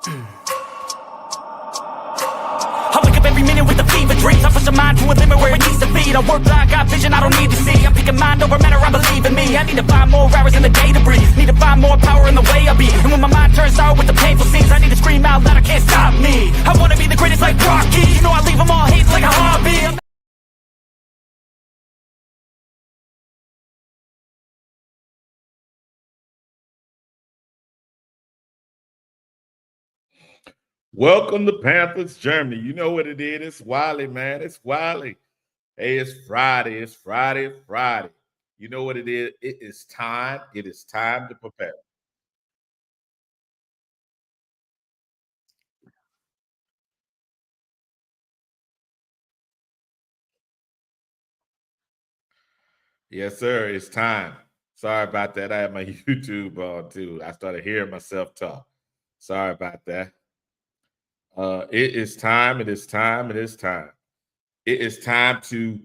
I wake up every minute with a fever dreams. I push my mind to a limit where it needs to be. I work blind, got vision I don't need to see. I'm picking mind over matter, I believe in me. I need to find more hours in the day to breathe. Need to find more power in the way I be. And when my mind turns sour with the painful scenes, I need to scream out loud, I can't stop me. I wanna be the greatest like Rocky. You know I leave them all hating like a hobby. Welcome to Panthers, Germany. You know what it is. It's Wiley, man. It's Wiley. Hey, it's Friday. It's Friday. You know what it is. It is time. It is time to prepare. Yes, sir. It's time. Sorry about that. I had my YouTube on too. I started hearing myself talk. Sorry about that. It is time. It is time. It is time. It is time to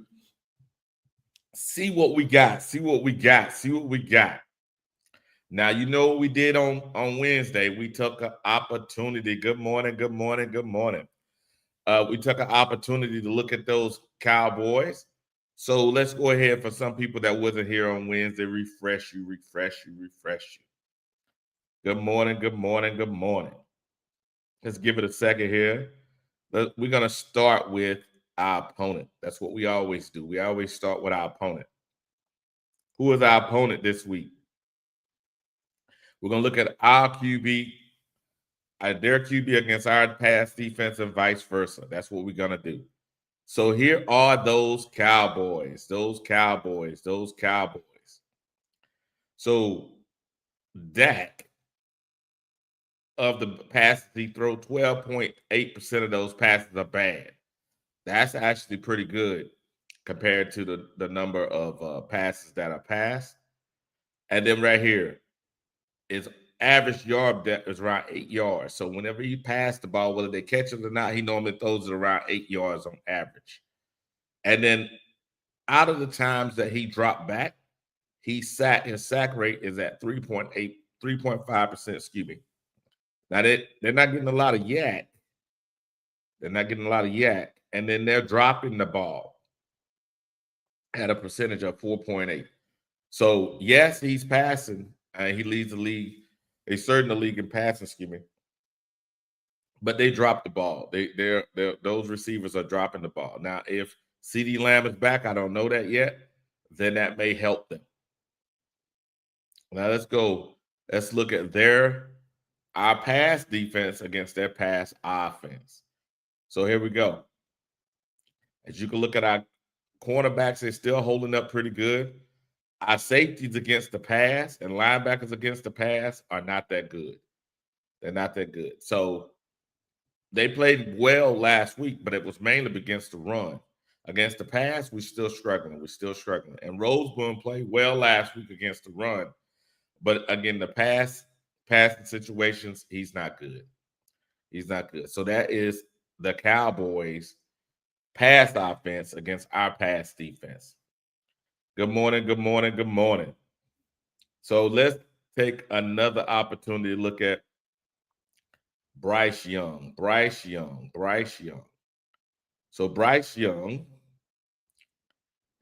see what we got. See what we got. See what we got. Now, you know what we did on Wednesday? We took an opportunity. Good morning, good morning, good morning. We took an opportunity to look at those Cowboys. So let's go ahead for some people that wasn't here on Wednesday. Refresh you. Good morning, good morning, good morning. Let's give it a second here. We're going to start with our opponent. That's what we always do. We always start with our opponent. Who is our opponent this week? We're going to look at our QB, their QB against our pass defense and vice versa. That's what we're going to do. So here are those Cowboys. So Dak, of the passes he throw, 12.8% of those passes are bad. That's actually pretty good compared to the number of passes that are passed. And then right here is average yard depth is around 8 yards. So whenever he passes the ball, whether they catch it or not, he normally throws it around 8 yards on average. And then out of the times that he dropped back, his sack rate is at 3.5%, excuse me. Now they're not getting a lot of yak. And then they're dropping the ball at a percentage of 4.8. So yes, he's passing. He leads the league. He's certainly the league in passing, excuse me. But they dropped the ball. Those receivers are dropping the ball. Now, if CeeDee Lamb is back, I don't know that yet, then that may help them. Now let's go. Let's look at our pass defense against their pass offense. So here we go. As you can look at our cornerbacks, they're still holding up pretty good. Our safeties against the pass and linebackers against the pass are not that good. They're not that good. So they played well last week, but it was mainly against the run. Against the pass, we're still struggling. And Roseboom played well last week against the run. But again, the passing situations, he's not good. So that is the Cowboys' pass offense against our pass defense. Good morning. So let's take another opportunity to look at Bryce Young. So Bryce Young,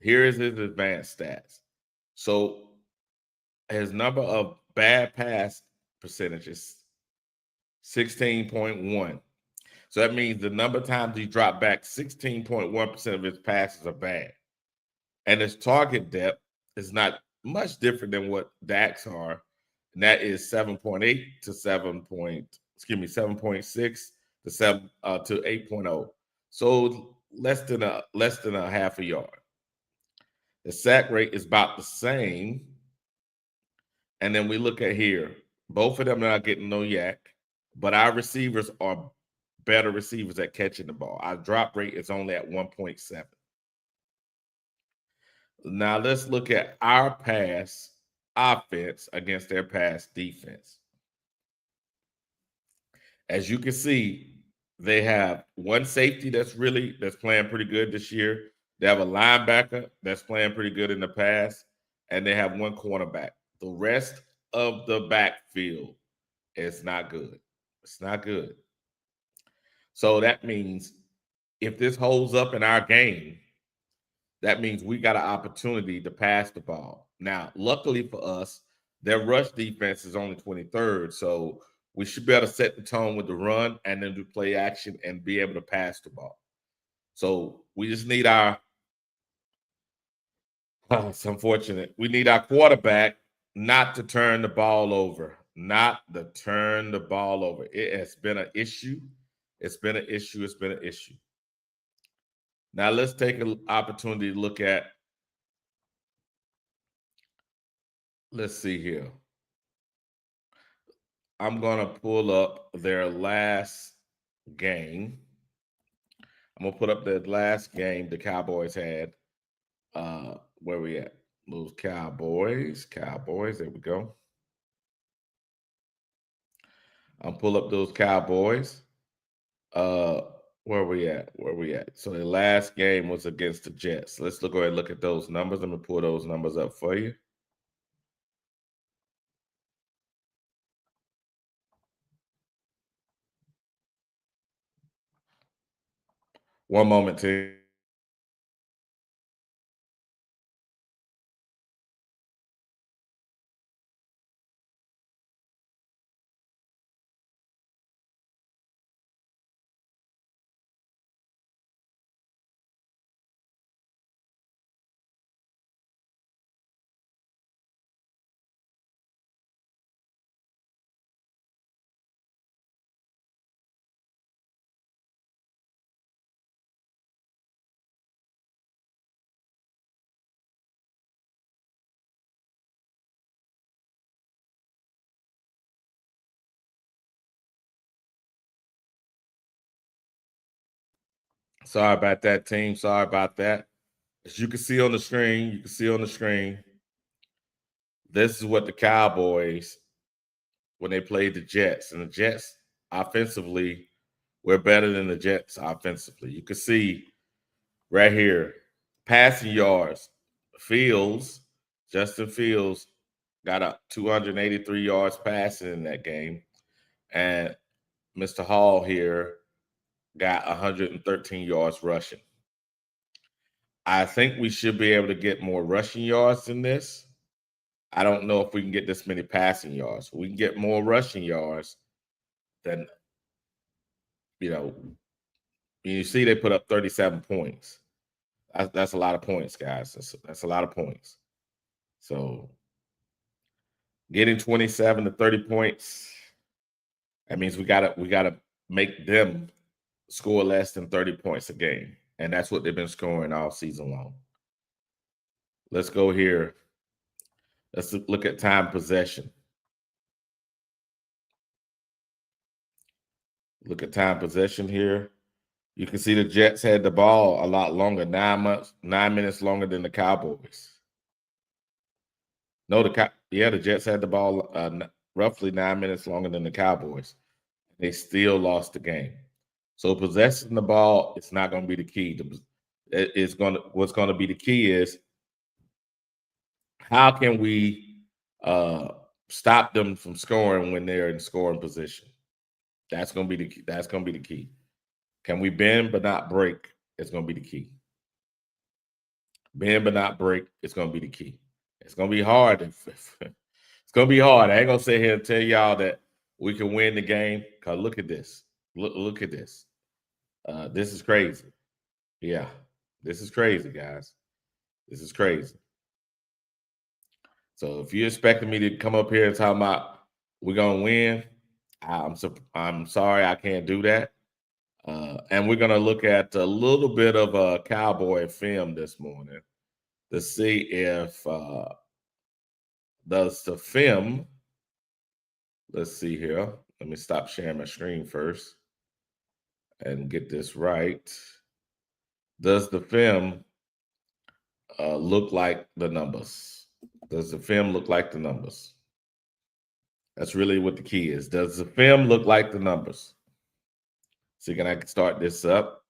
here is his advanced stats. So his number of bad pass percentages, 16.1. So that means the number of times he dropped back, 16.1% of his passes are bad. And his target depth is not much different than what Dak's are. And that is 7.8 to 7.6 to 8.0. So less than a half a yard. The sack rate is about the same. And then we look at here. Both of them are not getting no yak, but our receivers are better receivers at catching the ball. Our drop rate is only at 1.7. Now let's look at our pass offense against their pass defense. As you can see, they have one safety that's playing pretty good this year. They have a linebacker that's playing pretty good in the pass, and they have one cornerback. The rest of the backfield is not good. It's not good. So that means if this holds up in our game, that means we got an opportunity to pass the ball. Now, luckily for us, their rush defense is only 23rd, so we should be able to set the tone with the run and then do play action and be able to pass the ball. So we just need our it's unfortunate. We need our quarterback not to turn the ball over, not to turn the ball over. It has been an issue. It's been an issue. It's been an issue. Now let's take an opportunity to look at, let's see here. I'm going to pull up their last game. I'm going to put up the last game the Cowboys had. Where we at? Those Cowboys. There we go. I'll pull up those Cowboys. Uh, where we at? Where we at? So the last game was against the Jets. Let's go ahead and look at those numbers. Let me pull those numbers up for you. One moment, team. Sorry about that, team. Sorry about that. As you can see on the screen, this is what the Cowboys when they played the Jets. And the Jets offensively, we're better than the Jets offensively. You can see right here, passing yards, Fields, Justin Fields got up 283 yards passing in that game. And Mr. Hall here got 113 yards rushing. I think we should be able to get more rushing yards than this. I don't know if we can get this many passing yards. We can get more rushing yards than, you know, you see they put up 37 points. That's a lot of points, guys. That's a lot of points. So getting 27 to 30 points, that means we gotta make them score less than 30 points a game. And that's what they've been scoring all season long. Let's go here. Let's look at time possession. Look at time possession here. You can see the Jets had the ball a lot longer, 9 minutes longer than the Cowboys. No, the Jets had the ball roughly 9 minutes longer than the Cowboys. They still lost the game. So possessing the ball, it's not going to be the key. What's going to be the key is how can we stop them from scoring when they're in scoring position? That's going to be the key. That's going to be the key. Can we bend but not break? It's going to be the key. Bend but not break. It's going to be the key. It's going to be hard. It's going to be hard. I ain't going to sit here and tell y'all that we can win the game. Cause look at this. Look at this. This is crazy. Yeah, this is crazy, guys. This is crazy. So if you're expecting me to come up here and talk about we're gonna win, I'm sorry I can't do that. And we're gonna look at a little bit of a Cowboy film this morning to see if does the film. Let's see here. Let me stop sharing my screen first and get this right. Does the film look like the numbers? Does the film look like the numbers? That's really what the key is. Does the film look like the numbers? So can I start this up?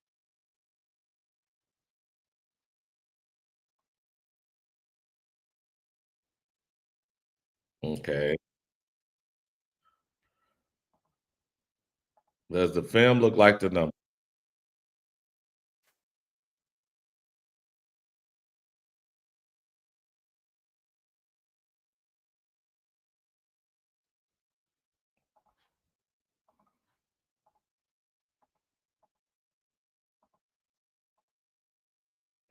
Okay. Does the film look like the number?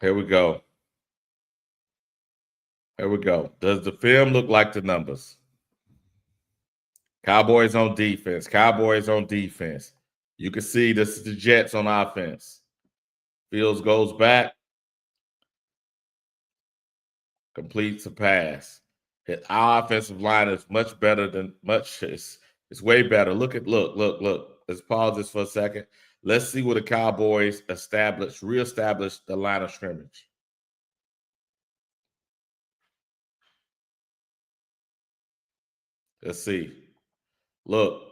Here we go. Here we go. Does the film look like the numbers? Cowboys on defense. Cowboys on defense. You can see this is the Jets on offense. Fields goes back, completes a pass. Our offensive line is much better than much. It's way better. Look. Let's pause this for a second. Let's see what the Cowboys reestablish the line of scrimmage. Let's see. Look.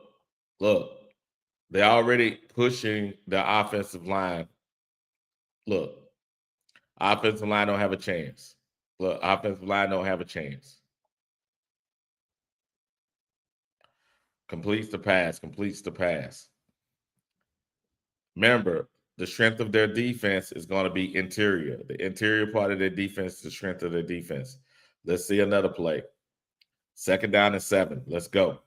They're already pushing the offensive line. Look, offensive line don't have a chance. Look, offensive line don't have a chance. Completes the pass. Remember, the strength of their defense is going to be interior. The interior part of their defense is the strength of their defense. Let's see another play. 2nd down and 7. Let's go.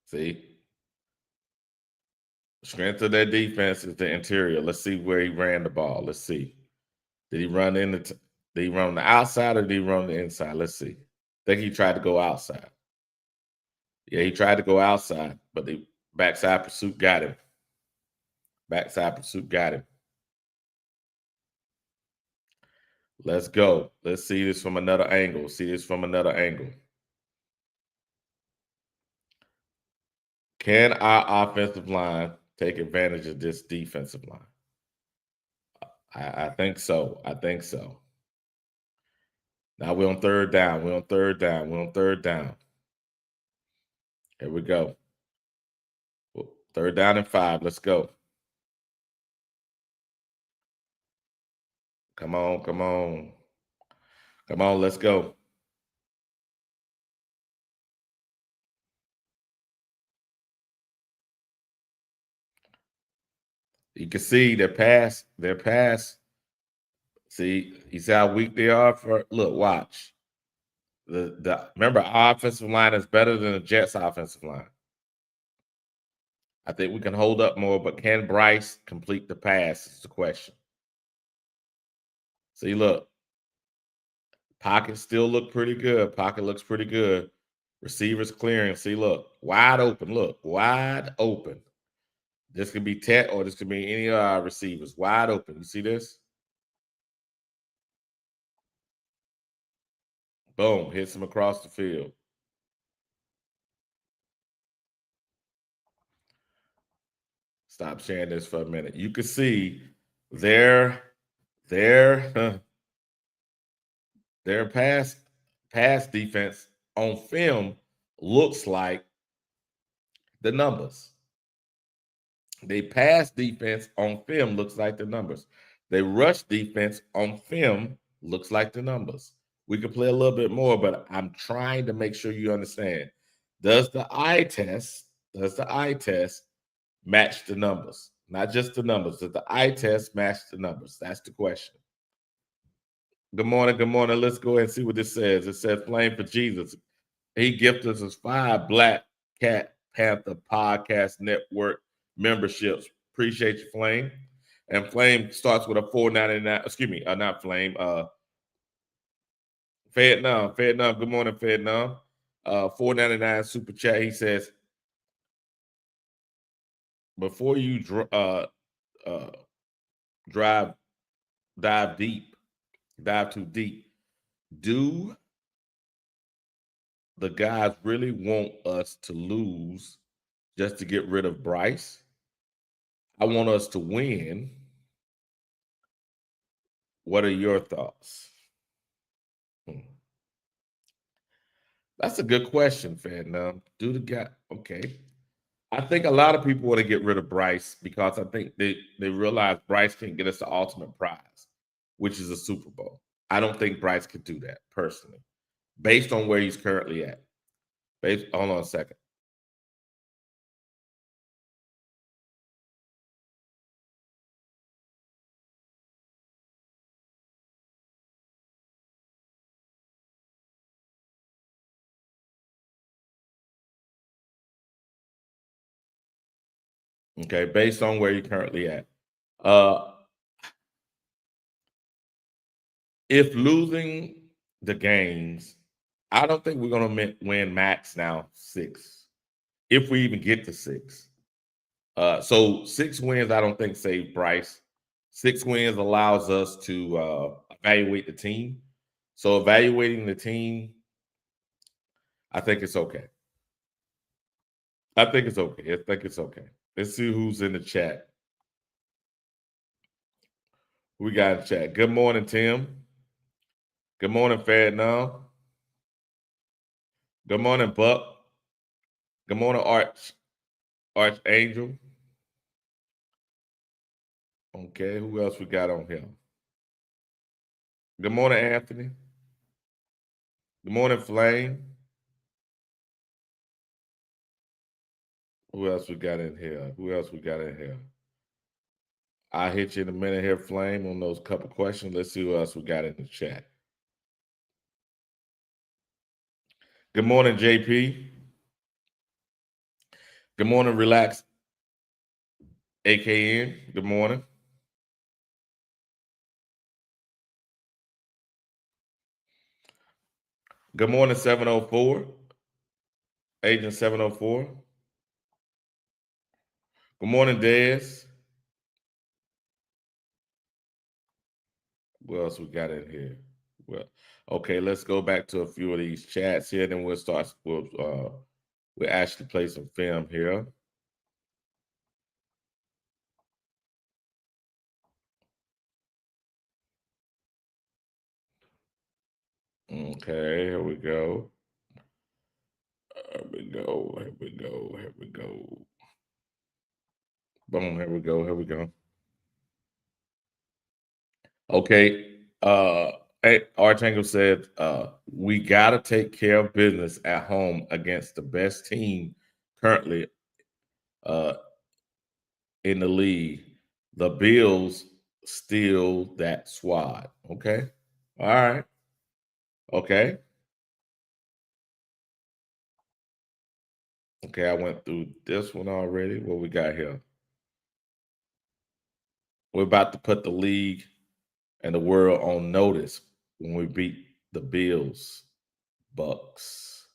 See? Strength of their defense is the interior. Let's see where he ran the ball. Let's see. Did he run did he run on the outside or did he run on the inside? Let's see. I think he tried to go outside. Yeah, he tried to go outside, but the backside pursuit got him. Let's go. Let's see this from another angle. Can our offensive line take advantage of this defensive line? I think so. Now we're on 3rd down. Here we go. 3rd down and 5. Let's go. Come on. Let's go. You can see their pass. See, you see how weak they are look, watch. Remember, our offensive line is better than the Jets offensive line. I think we can hold up more, but can Bryce complete the pass is the question. See, look. Pocket still look pretty good. Pocket looks pretty good. Receivers clearing. See, look. Wide open. This could be Tet or this could be any of our receivers. Wide open. You see this? Boom. Hits him across the field. Stop sharing this for a minute. You can see their pass defense on film looks like the numbers. They pass defense on film looks like the numbers. They rush defense on film looks like the numbers. We could play a little bit more, but I'm trying to make sure you understand. Does the eye test match the numbers? Not just the numbers. Does the eye test match the numbers? That's the question. Good morning. Let's go ahead and see what this says. It says Flame for Jesus. He gifted us 5 Black Cat Panther Podcast Network memberships. Appreciate you, Flame. And Flame starts with a $4.99. Excuse me, not Flame. Vietnam. Good morning, Vietnam. $4.99 super chat. He says, before you dive too deep, do the guys really want us to lose just to get rid of Bryce? I want us to win. What are your thoughts? That's a good question, Vietnam. Do the guy okay? I think a lot of people want to get rid of Bryce because I think they realize Bryce can get us the ultimate prize, which is a Super Bowl. I don't think Bryce could do that personally. based on where he's currently at. Hold on a second. Okay, based on where you're currently at. If losing the games, I don't think we're gonna win max now 6. If we even get to 6. So 6 wins, I don't think save Bryce. 6 wins allows us to evaluate the team. So evaluating the team, I think it's okay. I think it's okay. I think it's okay. Let's see who's in the chat. We got in chat. Good morning, Tim. Good morning, Fadnam. Good morning, Buck. Good morning, Archangel. Okay, who else we got on here? Good morning, Anthony. Good morning, Flame. Who else we got in here? Who else we got in here? I'll hit you in a minute here, Flame, on those couple questions. Let's see who else we got in the chat. Good morning, JP. Good morning, Relax, AKN. Good morning. Good morning, 704. Agent 704. Good morning, Dez. What else we got in here? Well, okay, let's go back to a few of these chats here, then we'll start. We'll actually play some film here. Okay, here we go. Here we go. Here we go. Here we go. Boom. Here we go. Here we go. Okay. Archangel said, we gotta take care of business at home against the best team currently in the league. The Bills steal that squad. Okay. All right. Okay. Okay, I went through this one already. What we got here? We're about to put the league and the world on notice when we beat the Bills, Bucks.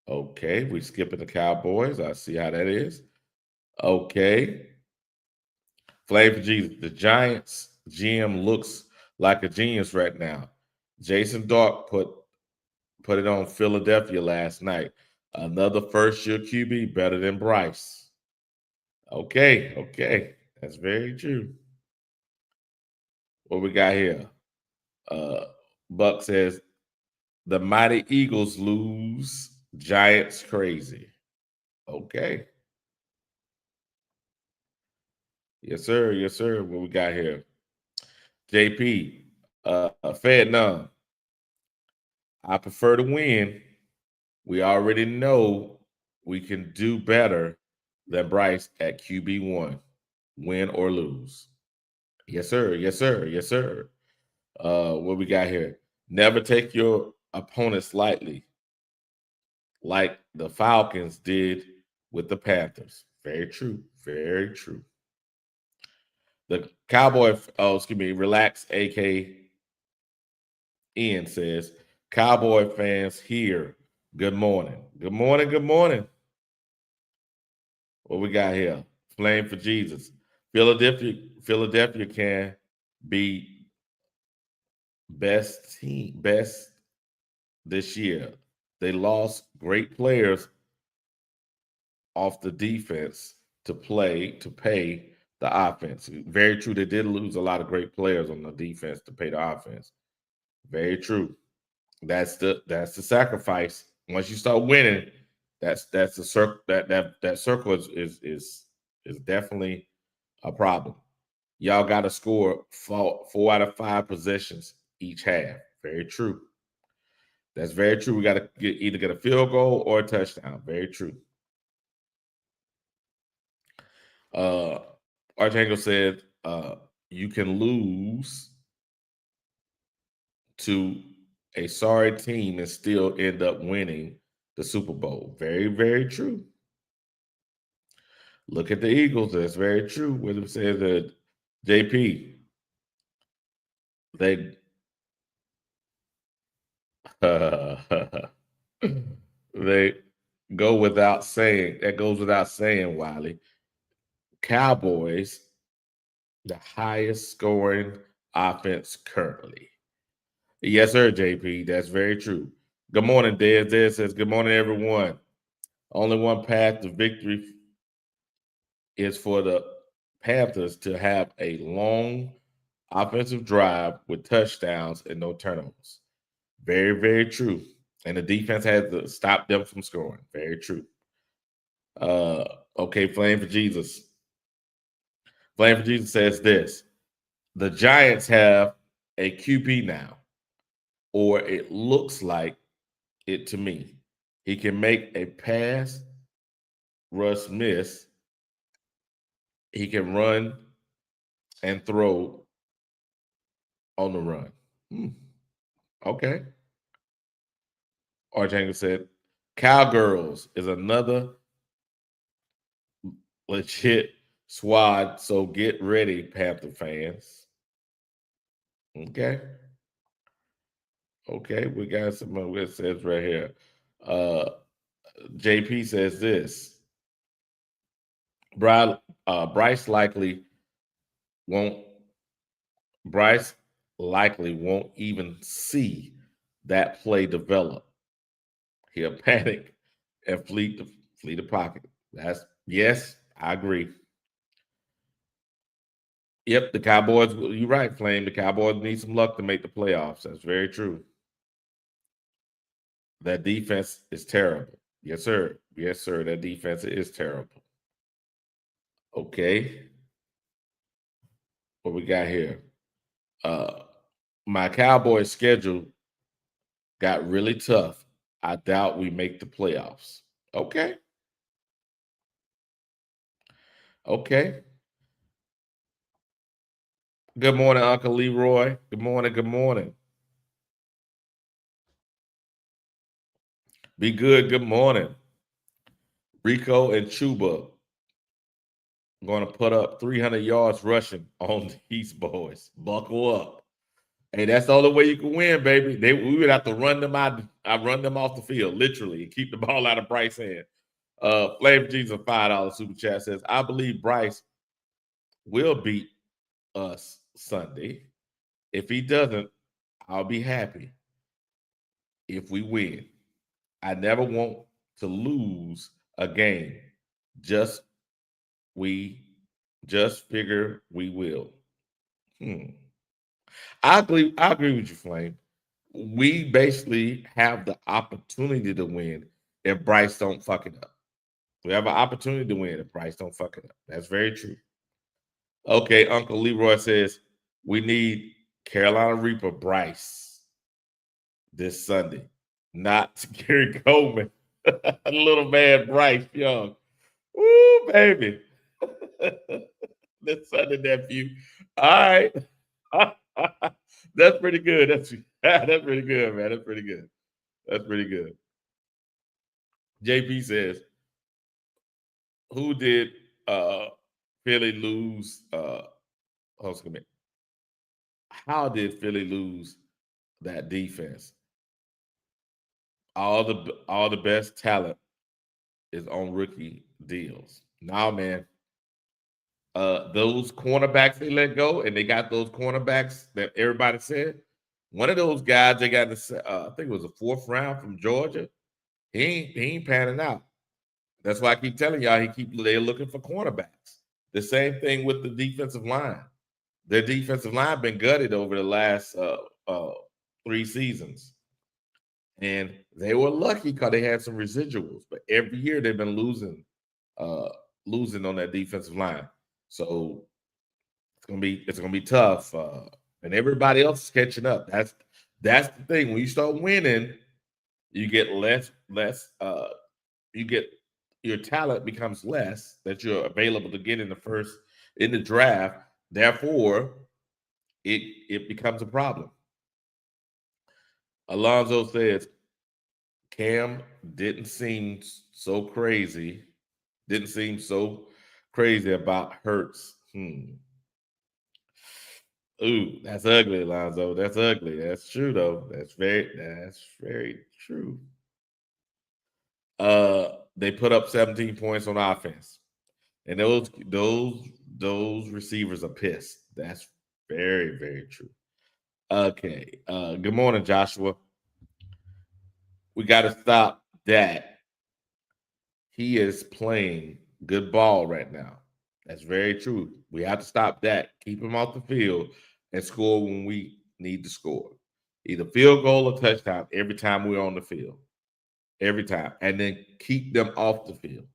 Okay, we skipping the Cowboys. I see how that is. Okay. Flavor Jesus, the Giants GM looks like a genius right now. Jason Dark put it on Philadelphia last night. Another first-year QB better than Bryce. Okay. That's very true. What we got here? Buck says the mighty Eagles lose. Giants crazy. Okay. Yes, sir. Yes, sir. What we got here? JP, Fed none. I prefer to win. We already know we can do better than Bryce at QB1, win or lose. Yes, sir. Yes, sir. Yes, sir. What we got here? Never take your opponents lightly, like the Falcons did with the Panthers. Very true. Very true. The Cowboy, Relax, AK Ian says, Cowboy fans here. Good morning. Good morning. Good morning. What we got here? Flame for Jesus. Philadelphia can be best this year. They lost great players off the defense to pay the offense. Very true. They did lose a lot of great players on the defense to pay the offense. Very true. That's the sacrifice. Once you start winning, that's the circle that circle is definitely a problem. Y'all got to score four out of 5 possessions each half. Very true. That's very true. We got to either get a field goal or a touchdown. Very true. Archangel said, you can lose to a sorry team and still end up winning the Super Bowl. Very, very true. Look at the Eagles. That's very true. What it says that JP, they they go without saying. That goes without saying, Wiley. Cowboys, the highest scoring offense currently. Yes, sir, JP. That's very true. Good morning, Dez. Dez says, good morning, everyone. Only one path to victory is for the Panthers to have a long offensive drive with touchdowns and no turnovers. Very, very true. And the defense had to stop them from scoring. Very true. Okay, Flame for Jesus. Flame for Jesus says this. The Giants have a QB now, or it looks like it to me. He can make a pass, rush miss. He can run and throw on the run. Okay. Archangel said, Cowgirls is another legit squad, so get ready, Panther fans. Okay. Okay, we got some of it says right here. JP says this. Bryce likely won't even see that play develop. He'll panic and flee the pocket. Yes, I agree. Yep, the Cowboys, you're right, Flame. The Cowboys need some luck to make the playoffs. That's very true. That defense is terrible. Yes, sir. Yes, sir. That defense is terrible. Okay. What we got here? My Cowboys schedule got really tough. I doubt we make the playoffs. Okay. Okay. Good morning, Uncle Leroy. Good morning. Good morning. Be good. Good morning. Rico and Chuba going to put up 300 yards rushing on these boys. Buckle up. Hey, that's the only way you can win, baby. We would have to run them out. I run them off the field, literally, and keep the ball out of Bryce's hand. Flavor Jesus, $5 super chat says, I believe Bryce will beat us Sunday. If he doesn't, I'll be happy if we win. I never want to lose a game. We just figure we will. I agree with you, Flame. We basically have the opportunity to win if Bryce don't fuck it up. We have an opportunity to win if Bryce don't fuck it up. That's very true. Okay, Uncle Leroy says we need Carolina Reaper Bryce this Sunday, not Gary Coleman. Little man Bryce Young. Woo, baby. This Sunday, nephew. All right. That's pretty good. That's pretty good, man. That's pretty good. That's pretty good. JP says, who did Philly lose? How did Philly lose that defense? All the best talent is on rookie deals. Now, man, those cornerbacks they let go, and they got those cornerbacks that everybody said. One of those guys they got, I think it was a 4th round from Georgia. He ain't panning out. That's why I keep telling y'all they're looking for cornerbacks. The same thing with the defensive line. Their defensive line been gutted over the last 3 seasons. And they were lucky because they had some residuals, but every year they've been losing on that defensive line. So it's gonna be tough. And everybody else is catching up. That's the thing. When you start winning, You get less, you get your talent becomes less that you're available to get in the draft. Therefore, it becomes a problem. Alonzo says Cam didn't seem so crazy. Didn't seem so crazy about Hurts. Ooh, that's ugly, Alonzo. That's ugly. That's true though. That's very true. They put up 17 points on offense. And those receivers are pissed. That's very, very true. Okay. Good morning, Joshua. We got to stop that. He is playing good ball right now. That's very true. We have to stop that. Keep him off the field and score when we need to score. Either field goal or touchdown every time we're on the field. Every time. And then keep them off the field.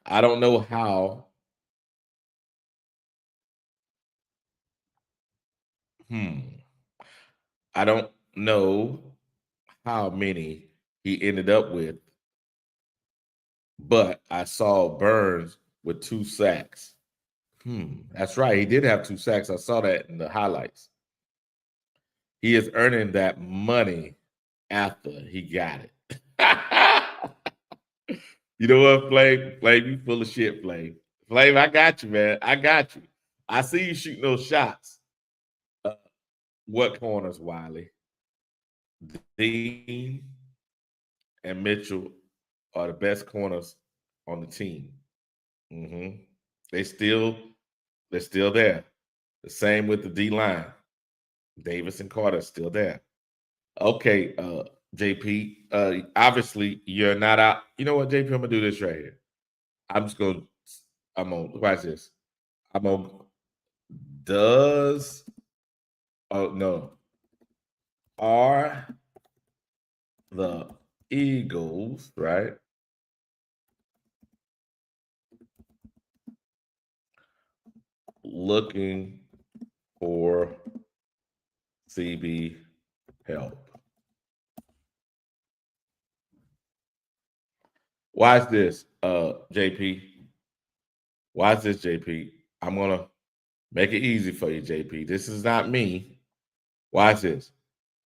I don't know how. Hmm. I don't know how many he ended up with, but I saw Burns with 2 sacks. That's right. He did have 2 sacks. I saw that in the highlights. He is earning that money after he got it. You know what, Flame? Flame, you full of shit, Flame. Flame, I got you, man. I got you. I see you shooting those shots. Uh, what corners, Wiley? Dean and Mitchell are the best corners on the team. hmm They still they're still there. The same with the D line. Davis and Carter are still there. Okay, JP. Obviously you're not out. You know what, JP? I'm gonna do this right here. I'm just gonna. I'm on. Watch this. I'm on. Does oh no. Are the Eagles right looking for CB help? Watch this, JP. Watch this, JP. I'm gonna make it easy for you, JP. This is not me. Watch this.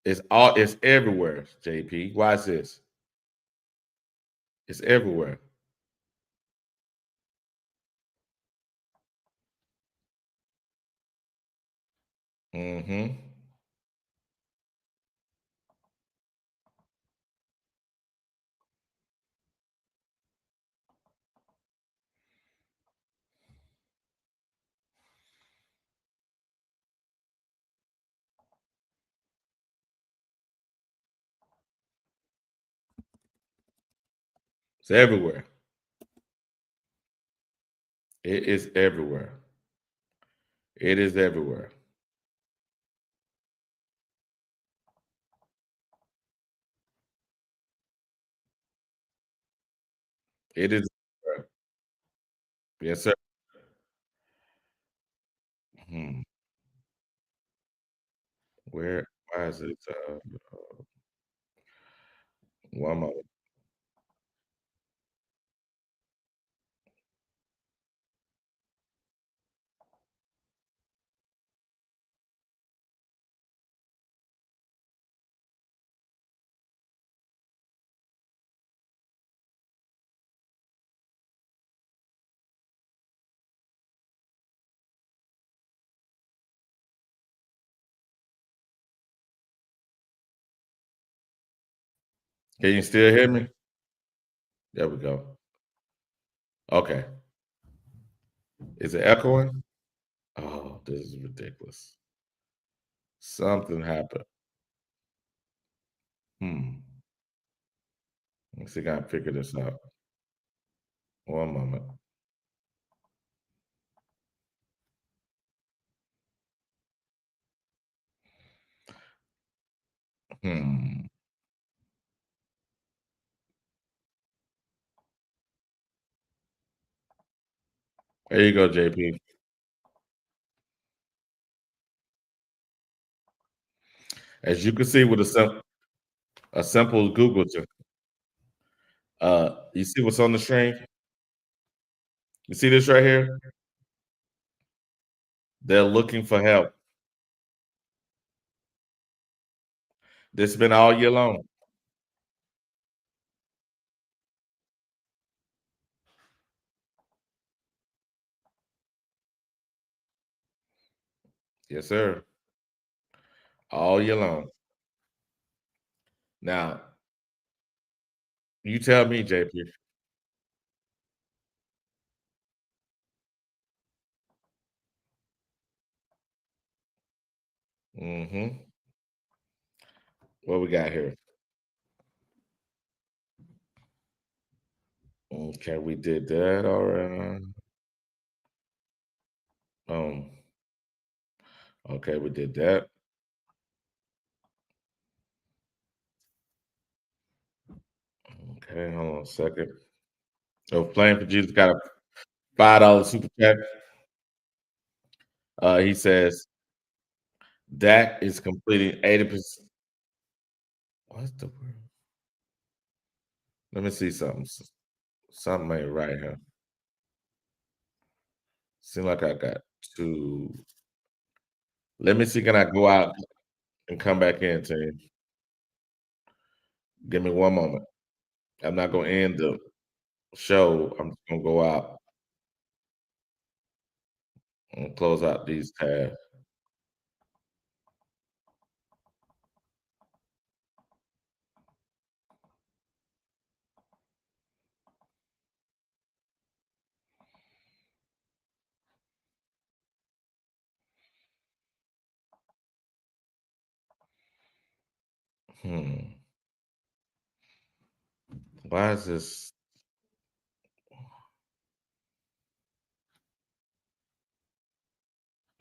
It's everywhere, JP. Watch this. It's everywhere. hmm It's everywhere. It is everywhere. It is everywhere. It is everywhere. Yes, sir. Hmm. Why is it one moment? Can you still hear me? There we go. Okay. Is it echoing? Oh, this is ridiculous. Something happened. Hmm. Let's see if I can figure this out. One moment. Hmm. There you go, JP. As you can see with a simple Google, you see what's on the screen? You see this right here? They're looking for help. This has been all year long. Yes, sir. All year long. Now, you tell me, JP. Hmm. What we got here? Okay, we did that already. Um, okay, we did that. Okay, hold on a second. So playing for Jesus got a $5 super chat. He says Dak is completing 80%. What's the word? Let me see something. Something ain't right here. Seem like I got two. Let me see. Can I go out and come back in, team? Give me one moment. I'm not gonna end the show. I'm just gonna go out and close out these tabs. Hmm. Why is this?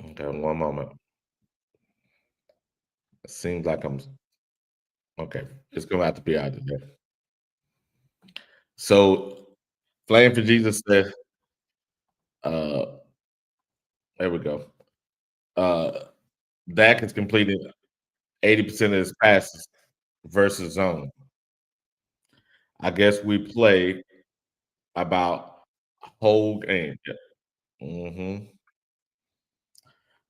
Okay, one moment. It seems like I'm okay. It's gonna have to be out today. So, Flame for Jesus said, uh, there we go. Uh, Dak has completed 80% of his passes versus zone. I guess we play about whole game. Hmm.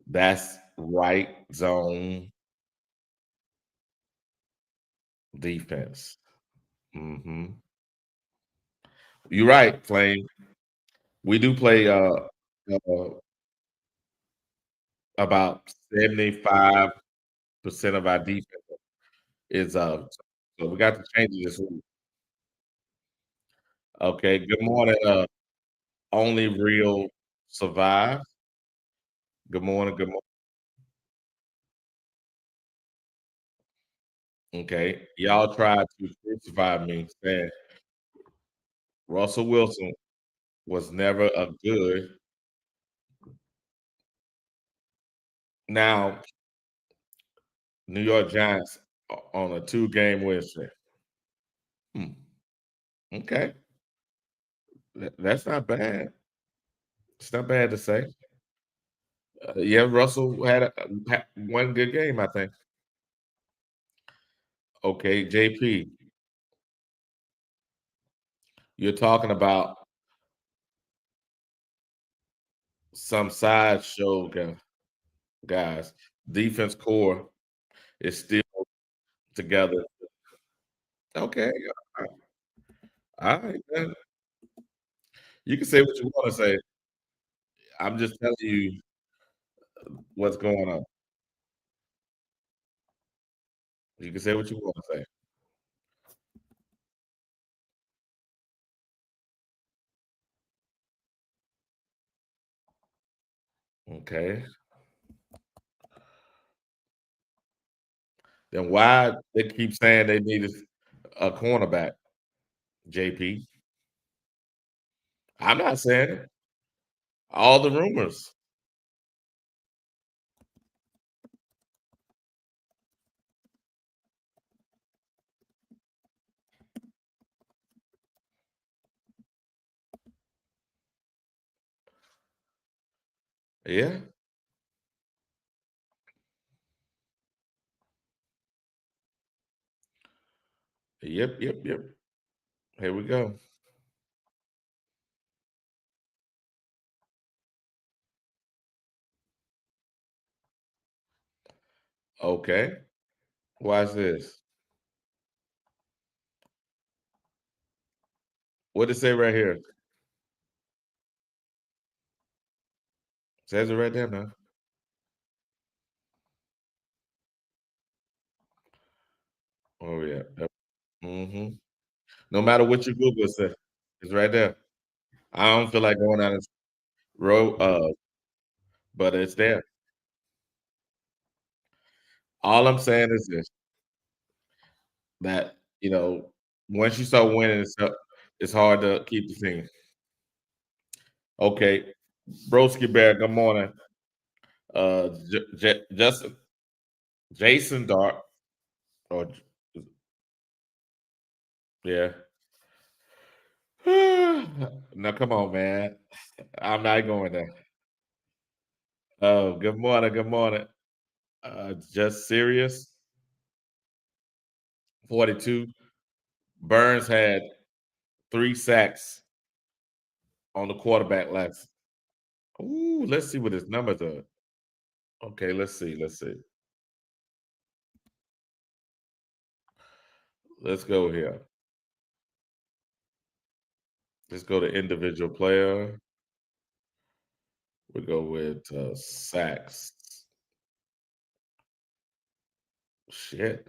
That's right zone defense. Hmm. You're right, Flame. We do play uh about 75% of our defense is so we got to change it this week. Okay, good morning. Only real survive. Good morning, good morning. Okay. Y'all tried to crucify me saying Russell Wilson was never a good. Now, New York Giants on a two-game win streak. Hmm. Okay. That's not bad. It's not bad to say. Yeah, Russell had one good game, I think. Okay, JP, you're talking about some sideshow guys. Defense core is still together. Okay, all right, man. You can say what you want to say. I'm just telling you what's going on. You can say what you want to say. Okay. Then why they keep saying they need a cornerback, JP? I'm not saying it. All the rumors. Yeah. Yep, yep, yep. Here we go. Okay. Watch this. What it say right here? Says it right there now. Oh yeah. Mm-hmm. No matter what you Google, it says it's right there. I don't feel like going down this road, but it's there. All I'm saying is this: that once you start winning, it's hard to keep the team. Okay, Broski Bear. Good morning. Justin, Jason Dart. Or yeah. No, come on, man. I'm not going there. Oh, good morning. Good morning. Just serious. 42. Burns had 3 sacks on the quarterback last. Ooh, let's see what his numbers are. Okay, let's see. Let's see. Let's go here. Let's go to individual player. We go with sacks. Shit,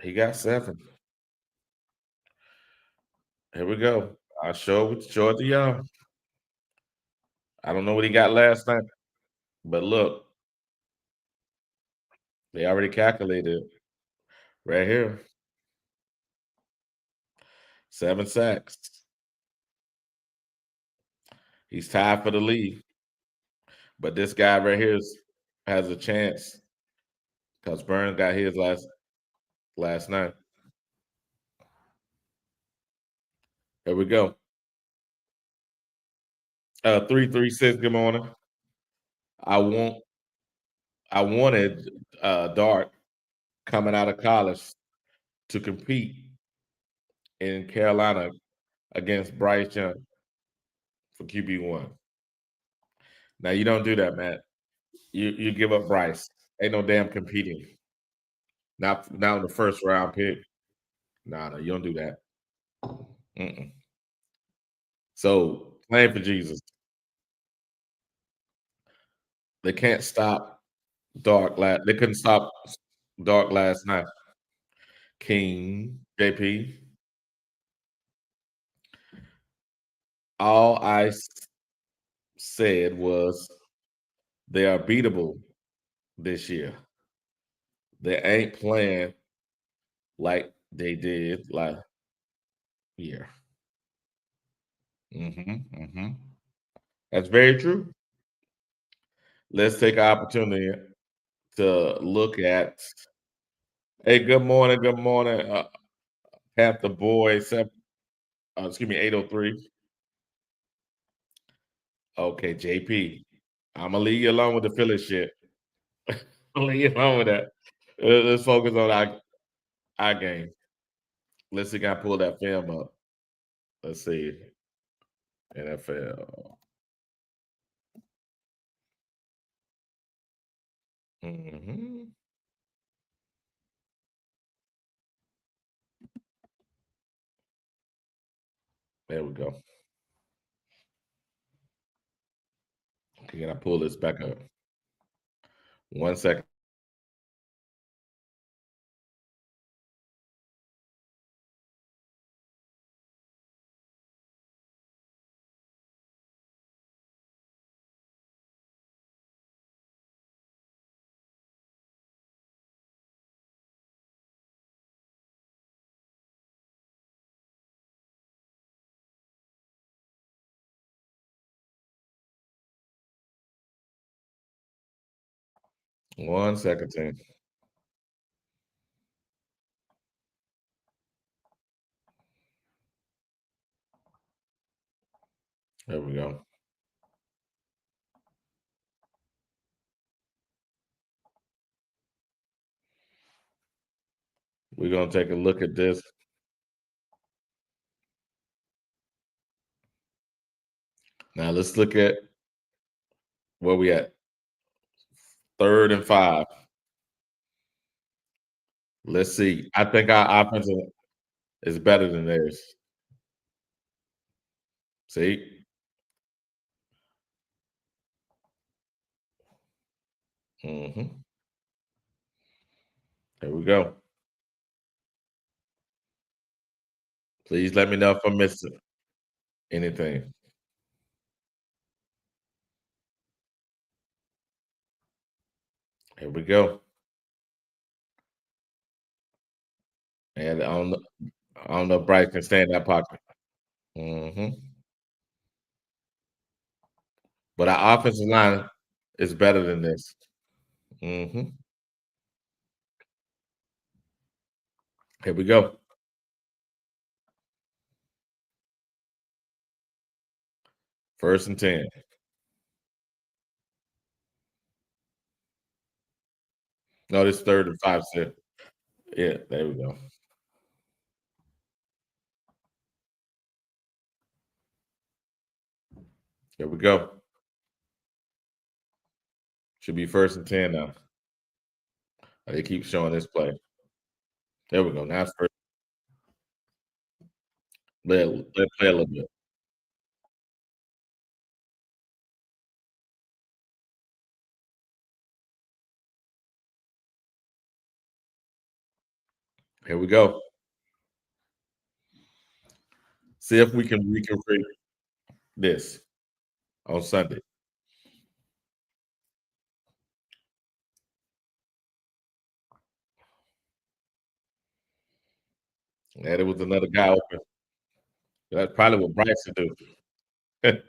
he got 7. Here we go. I'll show it to y'all. I don't know what he got last night, but look, they already calculated it right here. 7 sacks. He's tied for the lead, but this guy right here has a chance because Burns got his last night. Here we go. 336. Good morning. I want I wanted Dart coming out of college to compete in Carolina against Bryce Young for QB1. Now you don't do that, Matt. You give up Bryce. Ain't no damn competing. Not now in the first round pick. Nah, no, you don't do that. Mm-mm. So playing for Jesus. They can't stop They couldn't stop Dark last night. King, JP. All said was they are beatable this year. They ain't playing like they did last year. Hmm. That's very true. Let's take an opportunity to look at. Hey, good morning. Good morning. Panther boy, excuse me, 803. Okay, JP. I'm gonna leave you alone with the Philly shit. I'm leave you alone with that. Let's focus on our game. Let's see, can I pull that film up? Let's see. NFL. Hmm. There we go. Okay, can I pull this back up? 1 second. 1 second, team. There we go. We're gonna take a look at this. Now let's look at where we at. 3rd and 5. Let's see. I think our offensive is better than theirs. See? Hmm. There we go. Please let me know if I'm missing anything. Here we go. And I don't know if Bryce can stay in that pocket. Hmm. But our offensive line is better than this. Hmm. Here we go. 1st and 10. No, this 3rd and 5. Sir. Yeah, there we go. Here we go. Should be 1st and 10 now. They keep showing this play. There we go. Now it's first. Let play a little bit. Here we go. See if we can recreate this on Sunday. And it was another guy open. That's probably what Bryce would do.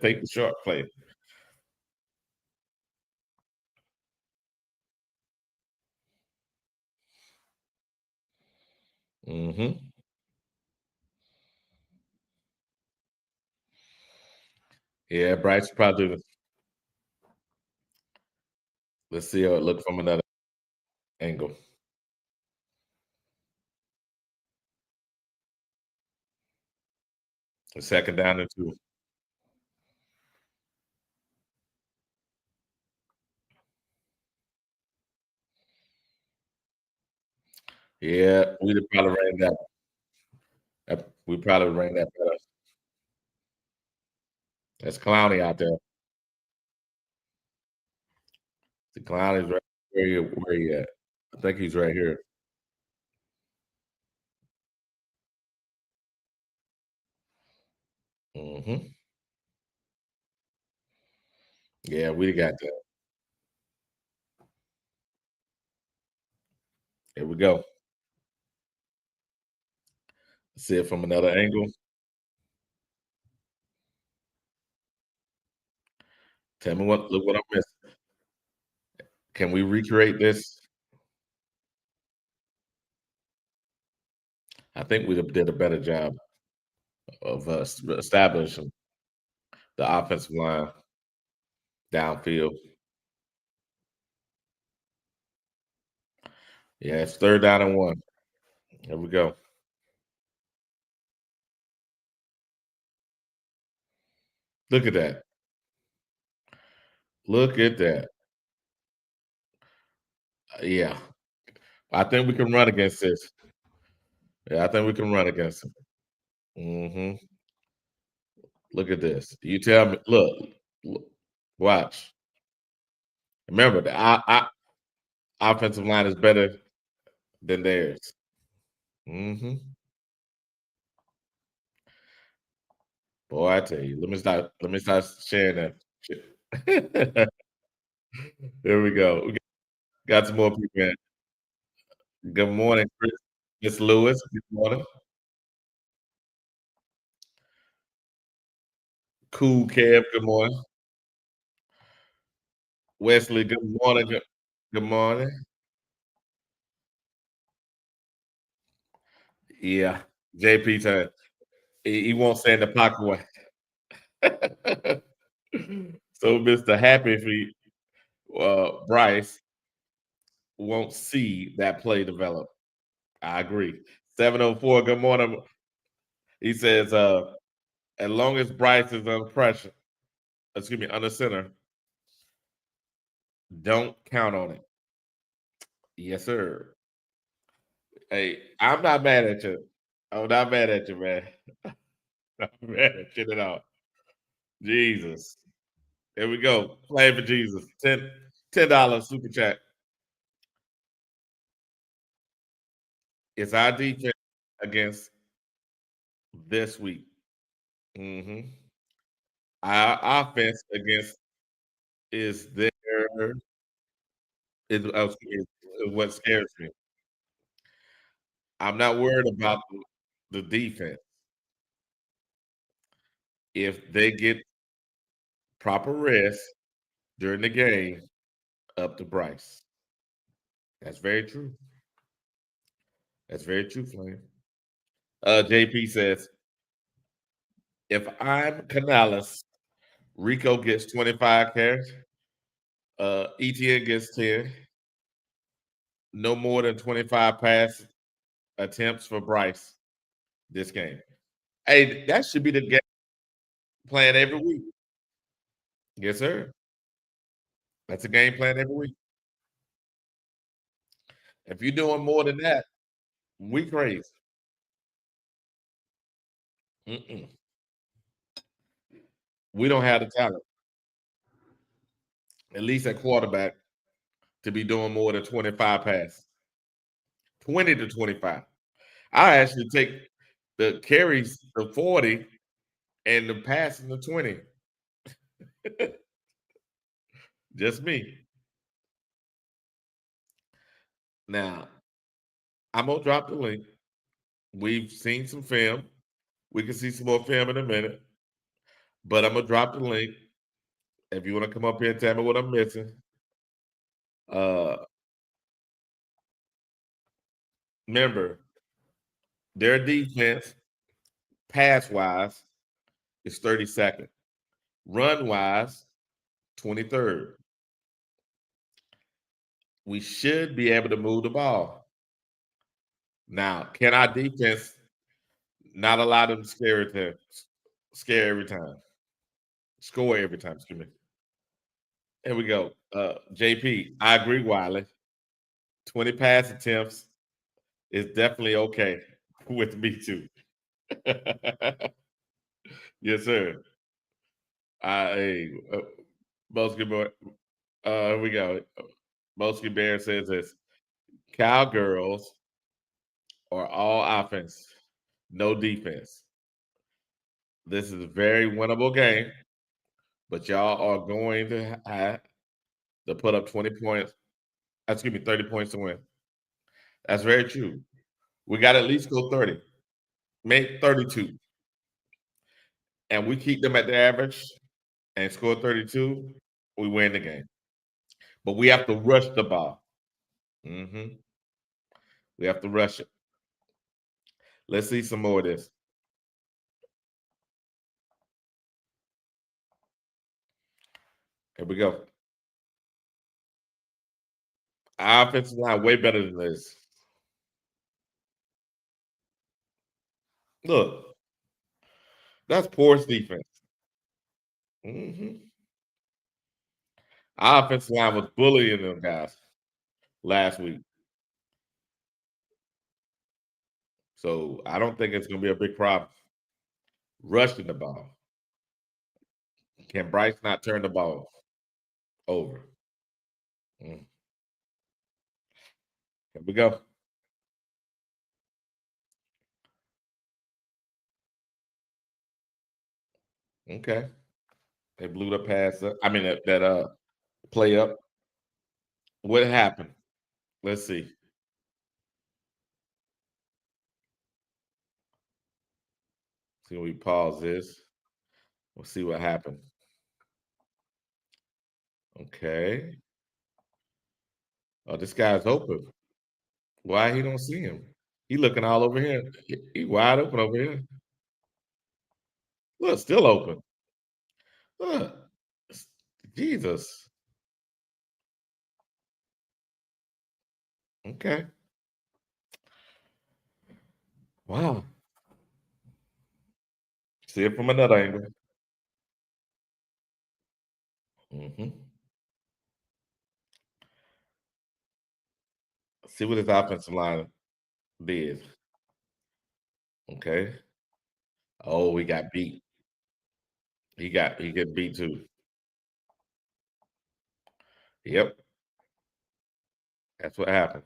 Take the short play. Hmm. Yeah, Bryce probably do. Let's see how it looked from another angle. A 2nd down and 2. Yeah, we'd have probably ran we probably ran that better. That's Clowney out there. The Clowney's right where he at. I think he's right here. Hmm. Yeah, we got that. Here we go. See it from another angle. Tell me what look what I'm missing. Can we recreate this? I think we did a better job of establishing the offensive line downfield. Yeah, it's 3rd down and 1. Here we go. Look at that. Look at that. Yeah. I think we can run against this. Yeah, I think we can run against him. Hmm. Look at this. You tell me. Look, watch. Remember, the offensive line is better than theirs. Hmm. Boy, I tell you. Let me start sharing that. Shit. There we go. We got some more people in. Good morning, Chris. Miss Lewis. Good morning. Cool Kev. Good morning. Wesley. Good morning. Good morning. Yeah. JP time. He won't stay in the pocket way. So Mr. Happy Feet, Bryce won't see that play develop. I agree. 704, good morning. He says, as long as Bryce is under pressure. under center. Don't count on it. Yes, sir. Hey, I'm not mad at you. I'm not mad at you, man. Not mad at you at all. Jesus. There we go. Playing for Jesus. $10 super chat. It's our defense against this week. hmm Our offense against is there is what scares me. I'm not worried about the defense. If they get proper rest during the game, up to Bryce. That's very true. That's very true, Flame. JP says, if I'm Canales, Rico gets 25 carries, ETN gets 10, no more than 25 pass attempts for Bryce this game. Hey, that should be the game plan every week. Yes, sir. That's a game plan every week. If you're doing more than that, we crazy. Mm-mm. We don't have the talent, at least at quarterback, to be doing more than 25 passes. 20 to 25. I actually take the carries to 40 and the passing to 20. Just me. Now, I'm gonna drop the link. We've seen some film. We can see some more film in a minute, but I'm gonna drop the link. If you want to come up here and tell me what I'm missing, uh, remember their defense, pass wise, is 32nd. Run wise, 23rd. We should be able to move the ball. Now, can our defense not allow them to scare every time, score every time? Excuse me. Here we go. JP, I agree, Wiley. 20 pass attempts is definitely okay with me too. Yes, sir. Hey, Bosky Boy. Here we go. Bosky Bear says this: Cowgirls are all offense, no defense. This is a very winnable game, but y'all are going to have to put up 20 points. Excuse me, 30 points to win. That's very true. We got to at least go 30, make 32, and we keep them at the average and score 32. We win the game, but we have to rush the ball. hmm We have to rush it. Let's see some more of this. Here we go. Our offensive line way better than this. Look, that's poor defense. hmm Our offensive line was bullying them guys last week. So I don't think it's going to be a big problem rushing the ball. Can Bryce not turn the ball over? Mm. Here we go. Okay. They blew the pass up. I mean, that play up. What happened? Let's see. See, we pause this. We'll see what happened. Okay. Oh, this guy's open. Why he don't see him? He looking all over here. He wide open over here. Look, still open. Look. Jesus. Okay. Wow. See it from another angle. Hmm. See what his offensive line did. Okay. Oh, he got beat. He get beat too. Yep. That's what happened.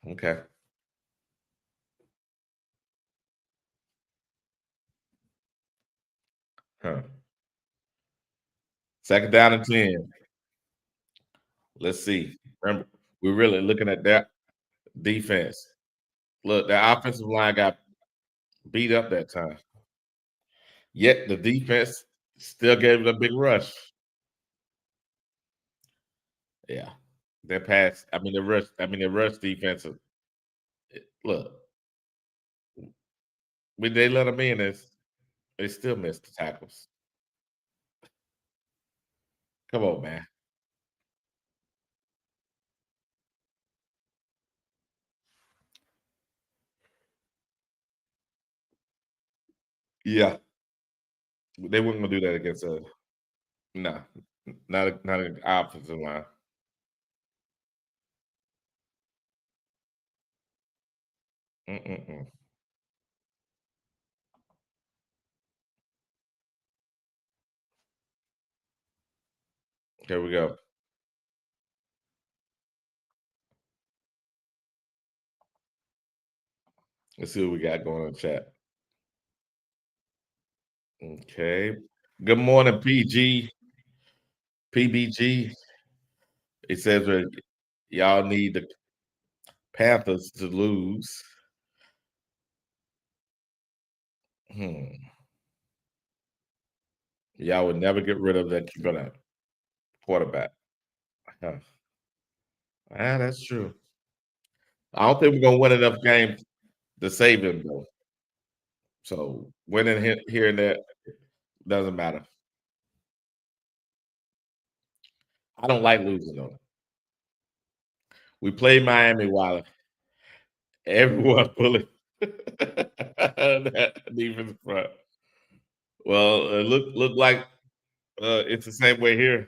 Okay. Huh. Second down and 10. Let's see. Remember, we're really looking at that defense. Look, the offensive line got beat up that time. Yet the defense still gave it a big rush. Yeah. Their pass, the rush defensive. Look, when they let them in, they still missed the tackles. Come on, man. Yeah. They weren't gonna do that against us. No, not an offensive line. Mm-mm-mm. Here we go. Let's see what we got going on in the chat. Okay. Good morning, PBG. It says that y'all need the Panthers to lose. Hmm. Y'all would never get rid of that quarterback. Huh. Ah, that's true. I don't think we're gonna win enough games to save him though. So winning here and there doesn't matter. I don't like losing though. We played Miami while everyone fully that defense front. Well, look like it's the same way here.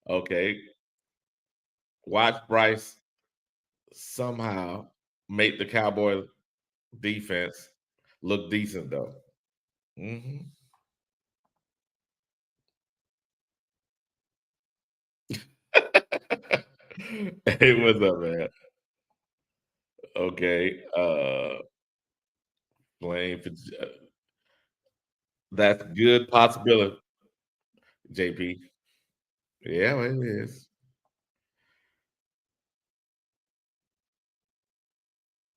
Okay, watch Bryce somehow make the Cowboy defense look decent though. Hmm. Hey, what's up, man? Okay, playing for that's good possibility, JP. Yeah, it is.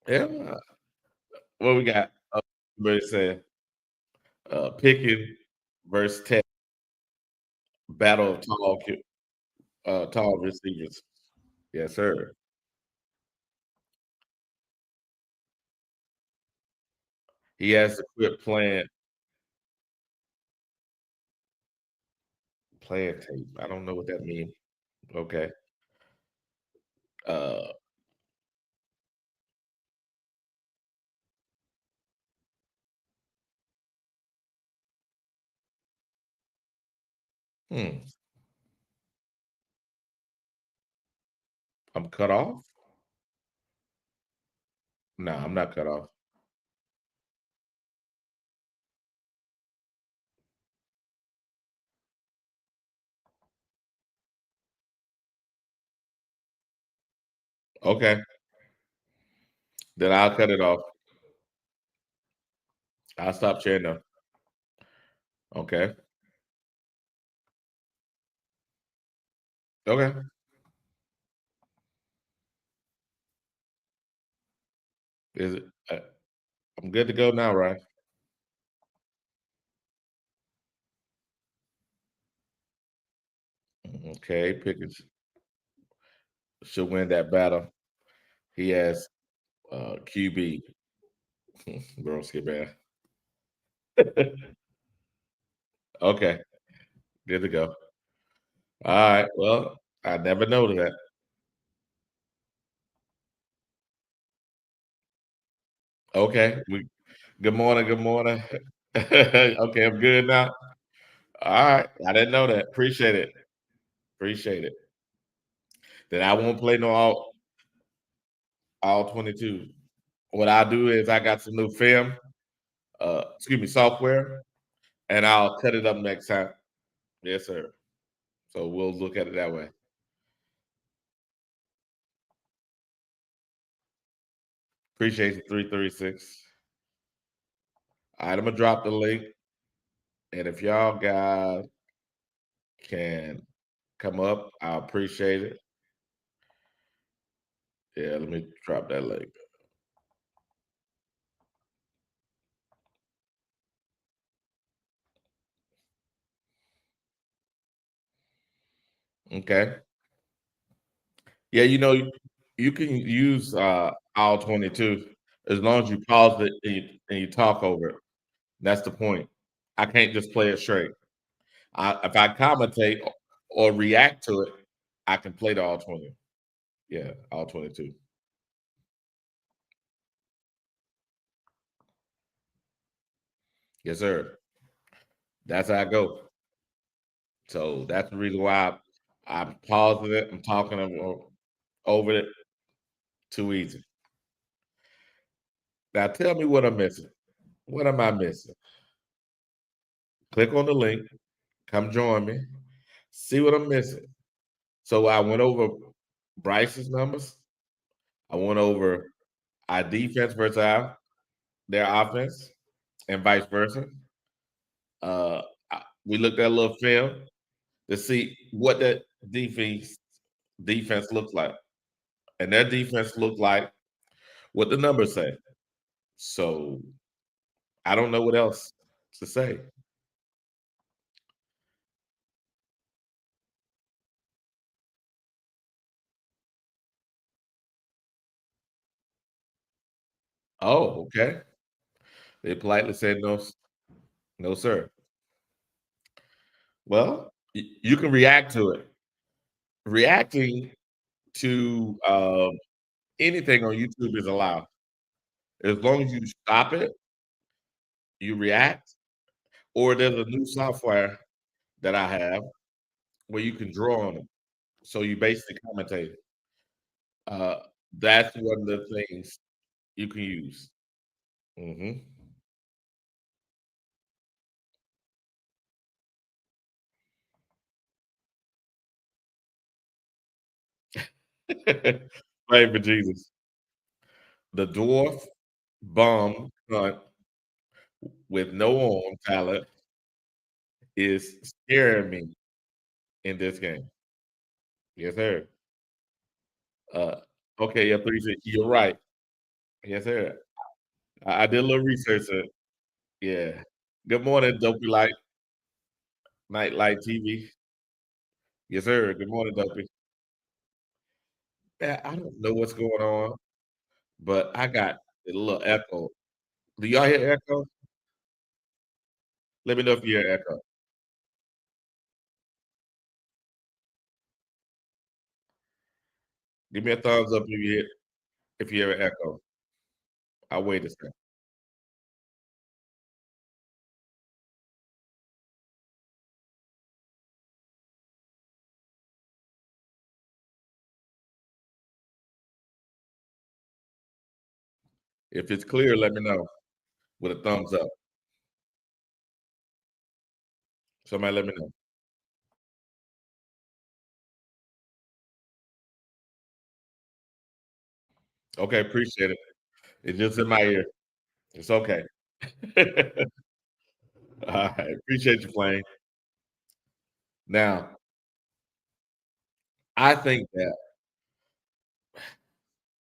Yeah. What we got? Everybody saying Pickens versus Tech battle of tall receivers. Yes, sir. He has to quit playing tape. I don't know what that means. Okay. Uh, hmm. I'm cut off. No, I'm not cut off. Okay, then I'll cut it off. I'll stop sharing them. Okay. Okay. Is it? I'm good to go now, right? Okay. Pickens should win that battle. He has QB. Broski man. Okay. Good to go. All right. Well, I never know that. Okay. Good morning. Good morning. Okay, I'm good now. All right. I didn't know that. Appreciate it. Appreciate it. Then I won't play no all 22. What I'll do is I got some new film, excuse me, software, and I'll cut it up next time. Yes, sir. So we'll look at it that way. Appreciate you, 336. All right, I'm gonna drop the link. And if y'all guys can come up, I appreciate it. Yeah, let me drop that link. Okay. Yeah, you can use all 22 as long as you pause it and you talk over it. That's the point. I can't just play it straight. If I commentate or react to it, I can play the all 20. Yeah, all 22. Yes, sir. That's how I go. So that's the reason why I'm pausing it. I'm talking over it. Too easy. Now tell me what I'm missing. What am I missing? Click on the link. Come join me. See what I'm missing. So I went over Bryce's numbers. I went over our defense versus their offense, and vice versa. We looked at a little film to see what that defense looks like, and their defense looked like what the numbers say. So I don't know what else to say. Oh, okay. They politely said no, no, sir. Well, you can react to it. Reacting to anything on YouTube is allowed. As long as you stop it, you react, or there's a new software that I have where you can draw on it. So you basically commentate it. Uh, that's one of the things you can use. Hmm. Pray for Jesus. The dwarf bum hunt with no arm talent is scaring me in this game. Yes, sir. Uh, okay, yeah, please. You're right. Yes, sir. I did a little research. Yeah. Good morning, Dopey Light, Nightlight TV. Yes, sir. Good morning, Dopey. Yeah, I don't know what's going on, but I got a little echo. Do y'all hear echo? Let me know if you hear echo. Give me a thumbs up if you hear an echo. I'll wait a second. If it's clear, let me know with a thumbs up. Somebody let me know. Okay, appreciate it. It's just in my ear. It's okay. All right, appreciate you playing. Now, I think that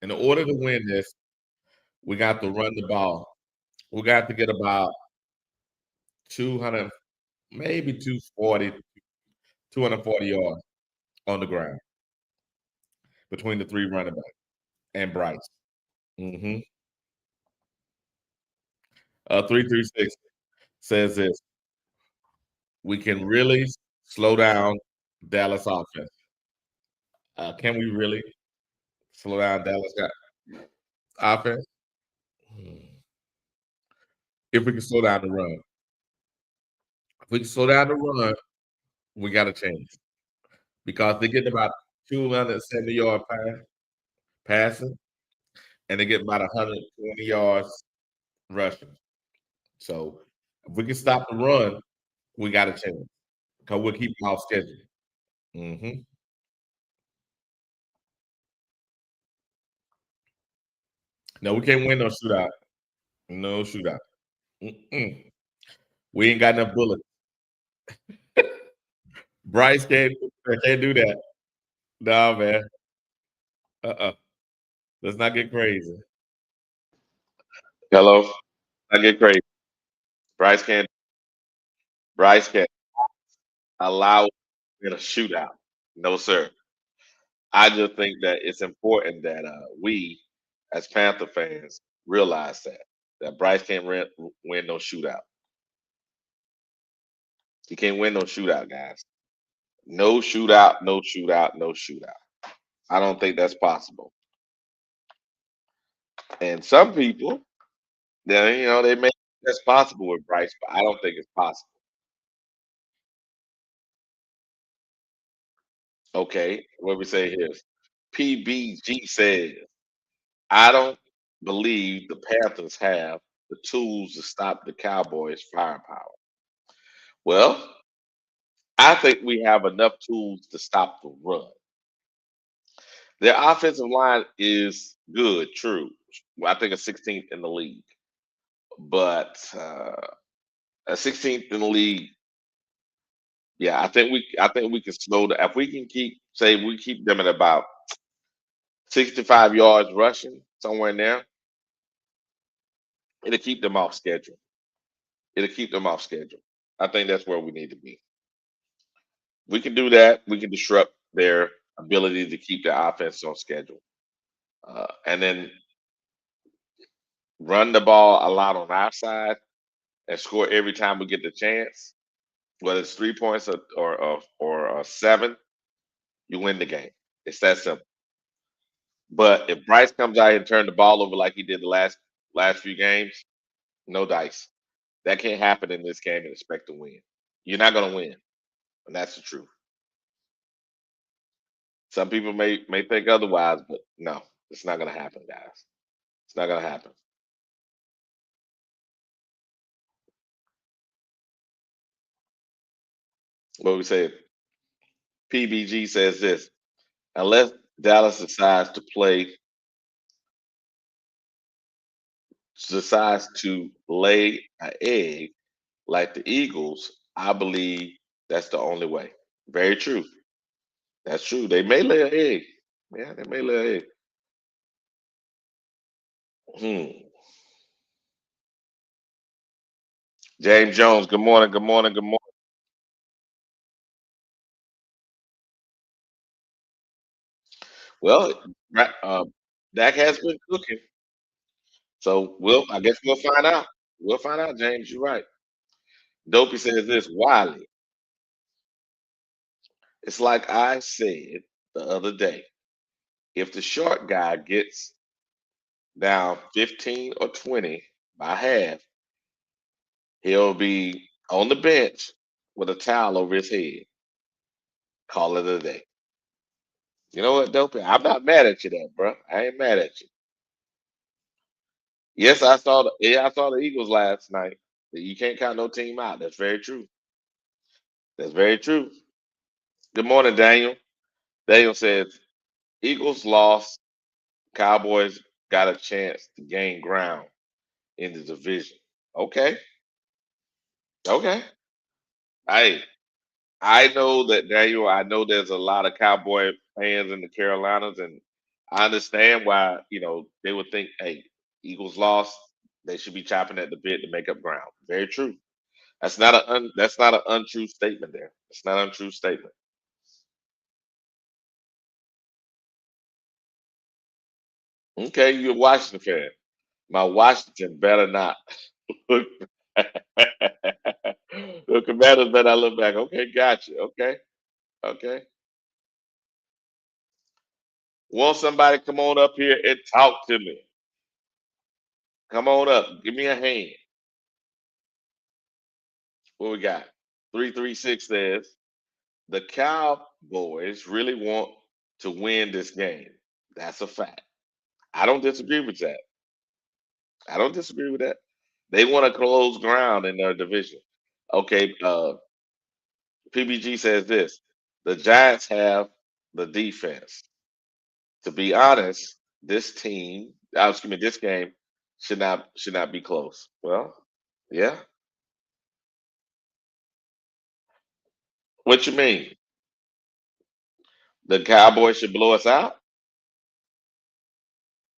in order to win this, we got to run the ball. We got to get about 200, maybe 240, 240 yards on the ground between the three running backs and Bryce. Hmm. 336 says this: we can really slow down Dallas offense. Can we really slow down Dallas offense? Hmm. If we can slow down the run. we can slow down the run, we got a chance because they get about 270 yard passing, and they get about 120 yards rushing. So if we can stop the run, we got a chance because we'll keep them off schedule. hmm No, we can't win no shootout. No shootout. Mm-mm. We ain't got enough bullets. Bryce can't do that. No, man. Uh-uh. Let's not get crazy. Hello. I get crazy. Bryce can't. Bryce can't allow in a shootout. No, sir. I just think that it's important that we, as Panther fans, realize that Bryce can't win no shootout. He can't win no shootout, guys. No shootout. No shootout. No shootout. I don't think that's possible. And some people, they make that's possible with Bryce, but I don't think it's possible. Okay, what we say here is PBG says, I don't believe the Panthers have the tools to stop the Cowboys' firepower. Well, I think we have enough tools to stop the run. Their offensive line is good, true. Well, I think it's 16th in the league, but a 16th in the league. Yeah, I think we can slow the if we can keep them at about 65 yards rushing somewhere in there, it'll keep them off schedule. It'll keep them off schedule. I think that's where we need to be. We can do that. We can disrupt their ability to keep the offense on schedule, and then run the ball a lot on our side and score every time we get the chance. Whether it's 3 points or 7, you win the game. It's that simple. But if Bryce comes out and turn the ball over like he did the last few games, no dice. That can't happen in this game and expect to win. You're not going to win, and that's the truth. Some people may think otherwise, but no, it's not going to happen, guys. It's not going to happen. What we say, PBG says this: unless Dallas decides to lay an egg like the Eagles, I believe that's the only way. Very true. That's true. They may lay an egg. Yeah, they may lay an egg. Hmm. James Jones, good morning, good morning, good morning. Well, Dak has been cooking, so I guess we'll find out. We'll find out, James. You're right. Dopey says this, Wiley. It's like I said the other day. If the short guy gets down 15 or 20 by half, he'll be on the bench with a towel over his head. Call it a day. You know what, Dopey? I'm not mad at you, there, bro. I ain't mad at you. Yes, I saw the Eagles last night. You can't count no team out. That's very true. That's very true. Good morning, Daniel. Daniel says Eagles lost. Cowboys got a chance to gain ground in the division. Okay, okay. Hey, I know that Daniel. I know there's a lot of Cowboy fans in the Carolinas, and I understand why they would think, hey, Eagles lost. They should be chopping at the bit to make up ground. Very true. That's not an untrue statement there. It's not an untrue statement. Okay, you're a Washington fan. My Washington better not look. The Commanders better not look back. Okay, gotcha. Okay, okay. Want somebody come on up here and talk to me? Come on up. Give me a hand. What we got? 336 says the Cowboys really want to win this game. That's a fact. I don't disagree with that. I don't disagree with that. They want to close ground in their division. Okay, PBG says this: the Giants have the defense. To be honest, this game should not be close. Well, yeah. What you mean? The Cowboys should blow us out?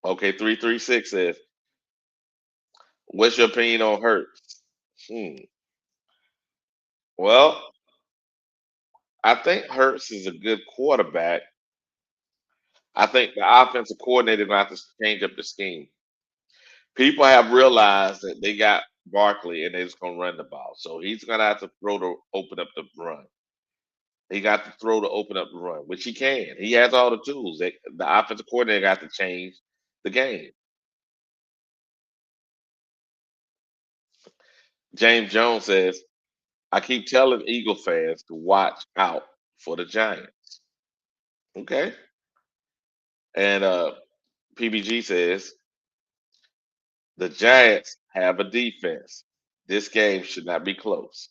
Okay, 336 says, what's your opinion on Hurts? Hmm. Well, I think Hurts is a good quarterback. I think the offensive coordinator gonna have to change up the scheme. People have realized that they got Barkley and they're just gonna run the ball. So he's gonna have to throw to open up the run. He got to throw to open up the run, which he can. He has all the tools. The offensive coordinator got to change the game. James Jones says, I keep telling Eagle fans to watch out for the Giants. Okay. And PBG says, the Giants have a defense. This game should not be close.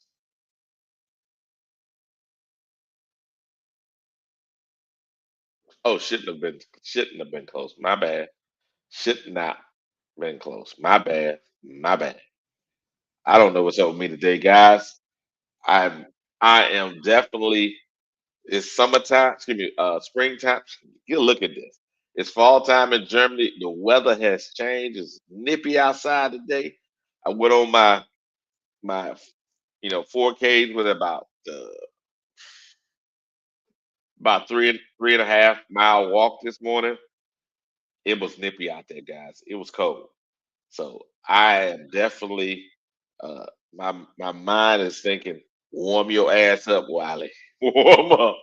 Oh, shouldn't have been close. My bad. Should not been close. My bad. My bad. I don't know what's up with me today, guys. I'm I am definitely it's summertime, excuse me, springtime. Get a look at this. It's fall time in Germany. The weather has changed. It's nippy outside today. I went on my 4Ks with about three and a half mile walk this morning. It was nippy out there, guys. It was cold. So I am definitely my mind is thinking, warm your ass up, Wiley. Warm up.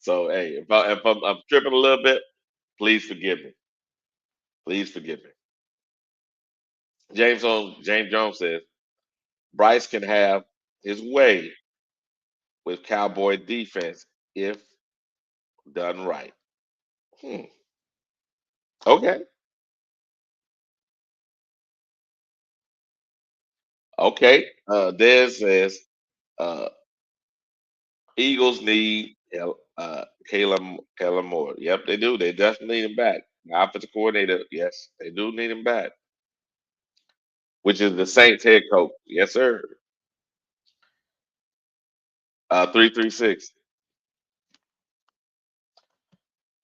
So hey, if I'm tripping a little bit, please forgive me. Please forgive me. James Jones says Bryce can have his way with Cowboy defense if done right. Hmm. Okay. Okay. Dez says uh, Eagles need Kayla Moore. Yep, they do. They definitely need him back. The offensive coordinator, yes, they do need him back, which is the Saints head coach. Yes, sir. 336.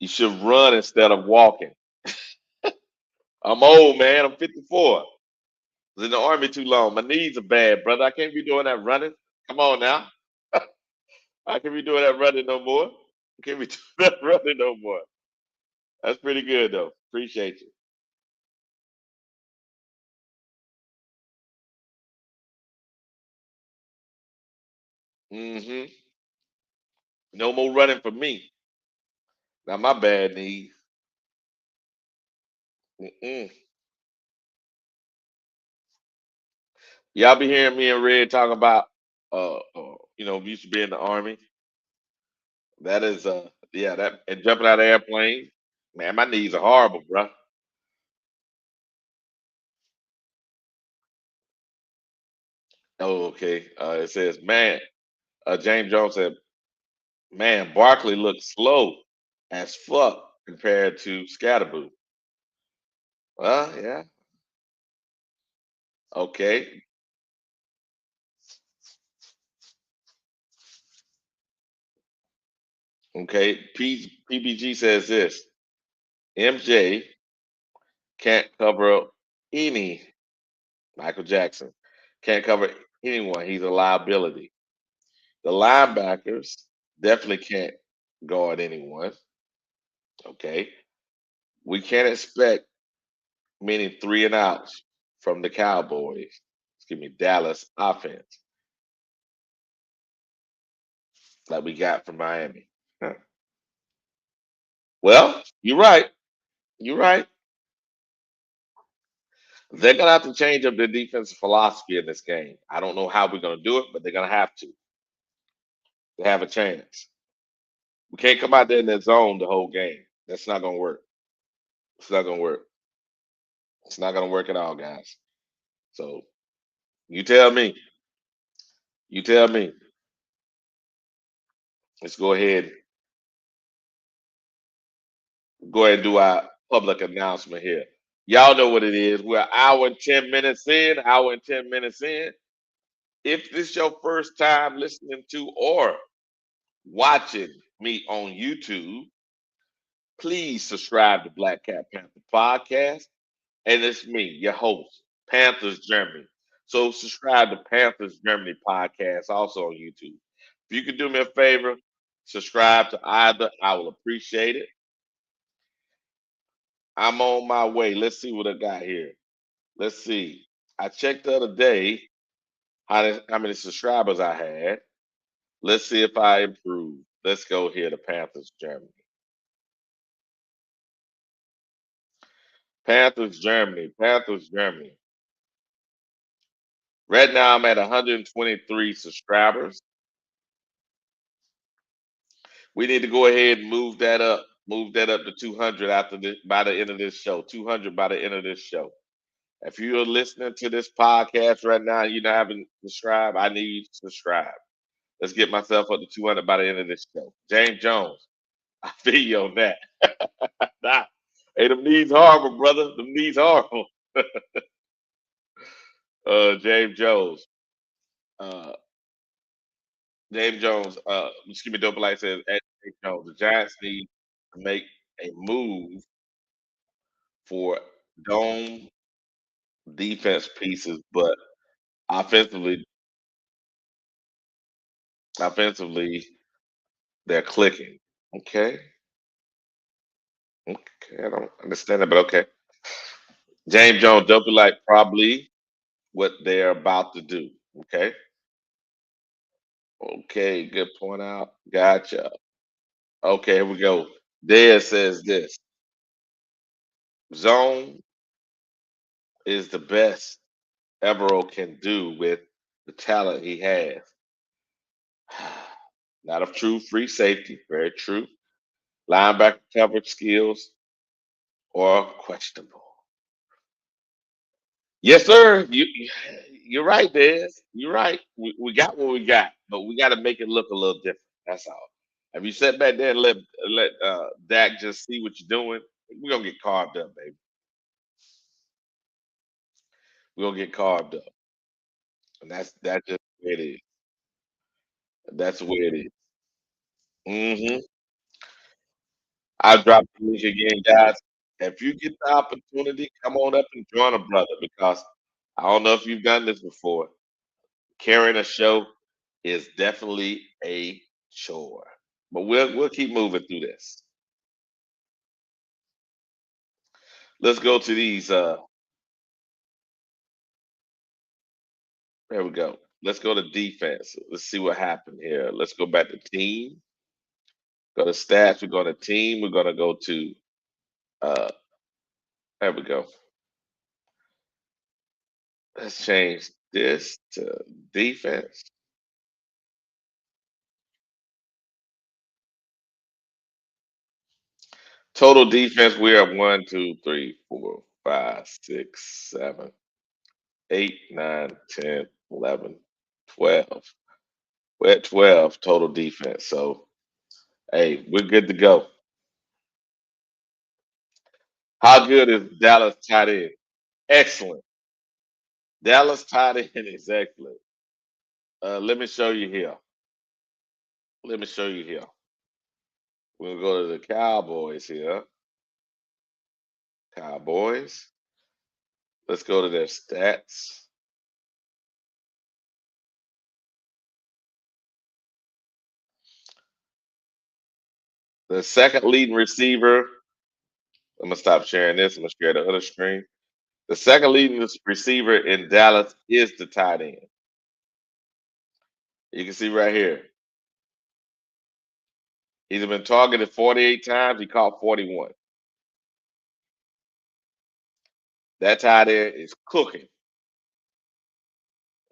You should run instead of walking. I'm old, man. I'm 54. Was in the army too long. My knees are bad, brother. I can't be doing that running. Come on now. I can't be doing that running no more. I can't be doing that running no more. That's pretty good though. Appreciate you. Hmm. No more running for me. Now my bad knees. Mm-mm. Y'all be hearing me and Red talk about we used to be in the army. That is yeah, that and jumping out of airplanes. Man, my knees are horrible, bro. Oh, okay. It says, man, James Jones said, man, Barkley looks slow as fuck compared to Scatterboo. Well, yeah. Okay. Okay. PBG says this. MJ can't cover any Michael Jackson. Can't cover anyone. He's a liability. The linebackers definitely can't guard anyone. Okay. We can't expect many three and outs from the Cowboys. Excuse me, Dallas offense like we got from Miami. Huh. Well, you're right. You're right. They're gonna have to change up their defensive philosophy in this game. I don't know how we're gonna do it, but they're gonna have to. to have a chance. We can't come out there in that zone the whole game. That's not gonna work. It's not gonna work. It's not gonna work at all, guys. So you tell me. You tell me. Let's go ahead and do our public announcement here. Y'all know what it is. We're an hour and 10 minutes in. Hour and 10 minutes in. If this is your first time listening to or watching me on YouTube, please subscribe to Black Cat Panther Podcast. And it's me, your host, Panthers Germany. So subscribe to Panthers Germany Podcast also on YouTube. If you could do me a favor, subscribe to either. I will appreciate it. I'm on my way. Let's see what I got here. Let's see. I checked the other day how many subscribers I had. Let's see if I improved. Let's go here to Panthers Germany. Panthers Germany. Panthers Germany. Right now I'm at 123 subscribers. We need to go ahead and move that up. Move that up to 200 by the end of this show. 200 by the end of this show. If you're listening to this podcast right now and you haven't subscribed, I need you to subscribe. Let's get myself up to 200 by the end of this show. James Jones, I feel you on that. Nah. Hey, them knees horrible, brother. Them knees horrible. James Jones. Uh, James Jones. Excuse me, Dope Light says, James Jones, the Giants need to make a move for dome defense pieces, but offensively, offensively, they're clicking. Okay. Okay. I don't understand that, but okay. James Jones, Dope Light, probably what they're about to do. Okay. Okay. Good point out. Gotcha. Okay. Here we go. Dea says this zone is the best Evero can do with the talent he has. Not a true free safety. Very true. Linebacker coverage skills are questionable. Yes, sir. You're right, Des. You're right. We got what we got, but we got to make it look a little different. That's all. If you sit back there and let Dak just see what you're doing, we're gonna get carved up, baby. We're gonna get carved up, and that's just the way it is. That's the way it is. Mm-hmm. I'll drop the link again, guys. If you get the opportunity, come on up and join a brother because I don't know if you've done this before. Carrying a show is definitely a chore. But we'll keep moving through this. Let's go to these there we go. Let's go to defense. Let's see what happened here. Let's go back to team. Go to stats. We're going to team. We're going to go to uh there we go. Let's change this to defense. Total defense, we are 1, 2, 3, 4, 5, 6, 7, 8, 9, 10, 11, 12. We're at 12 total defense. So, hey, we're good to go. How good is Dallas tight end? Excellent. Dallas tight end is excellent. Let me show you here. Let me show you here. We'll go to the Cowboys here. Cowboys. Let's go to their stats. The second leading receiver. I'm gonna stop sharing this. I'm gonna share the other screen. The second leading receiver in Dallas is the tight end. You can see right here. He's been targeted 48 times. He caught 41. That tight end is cooking.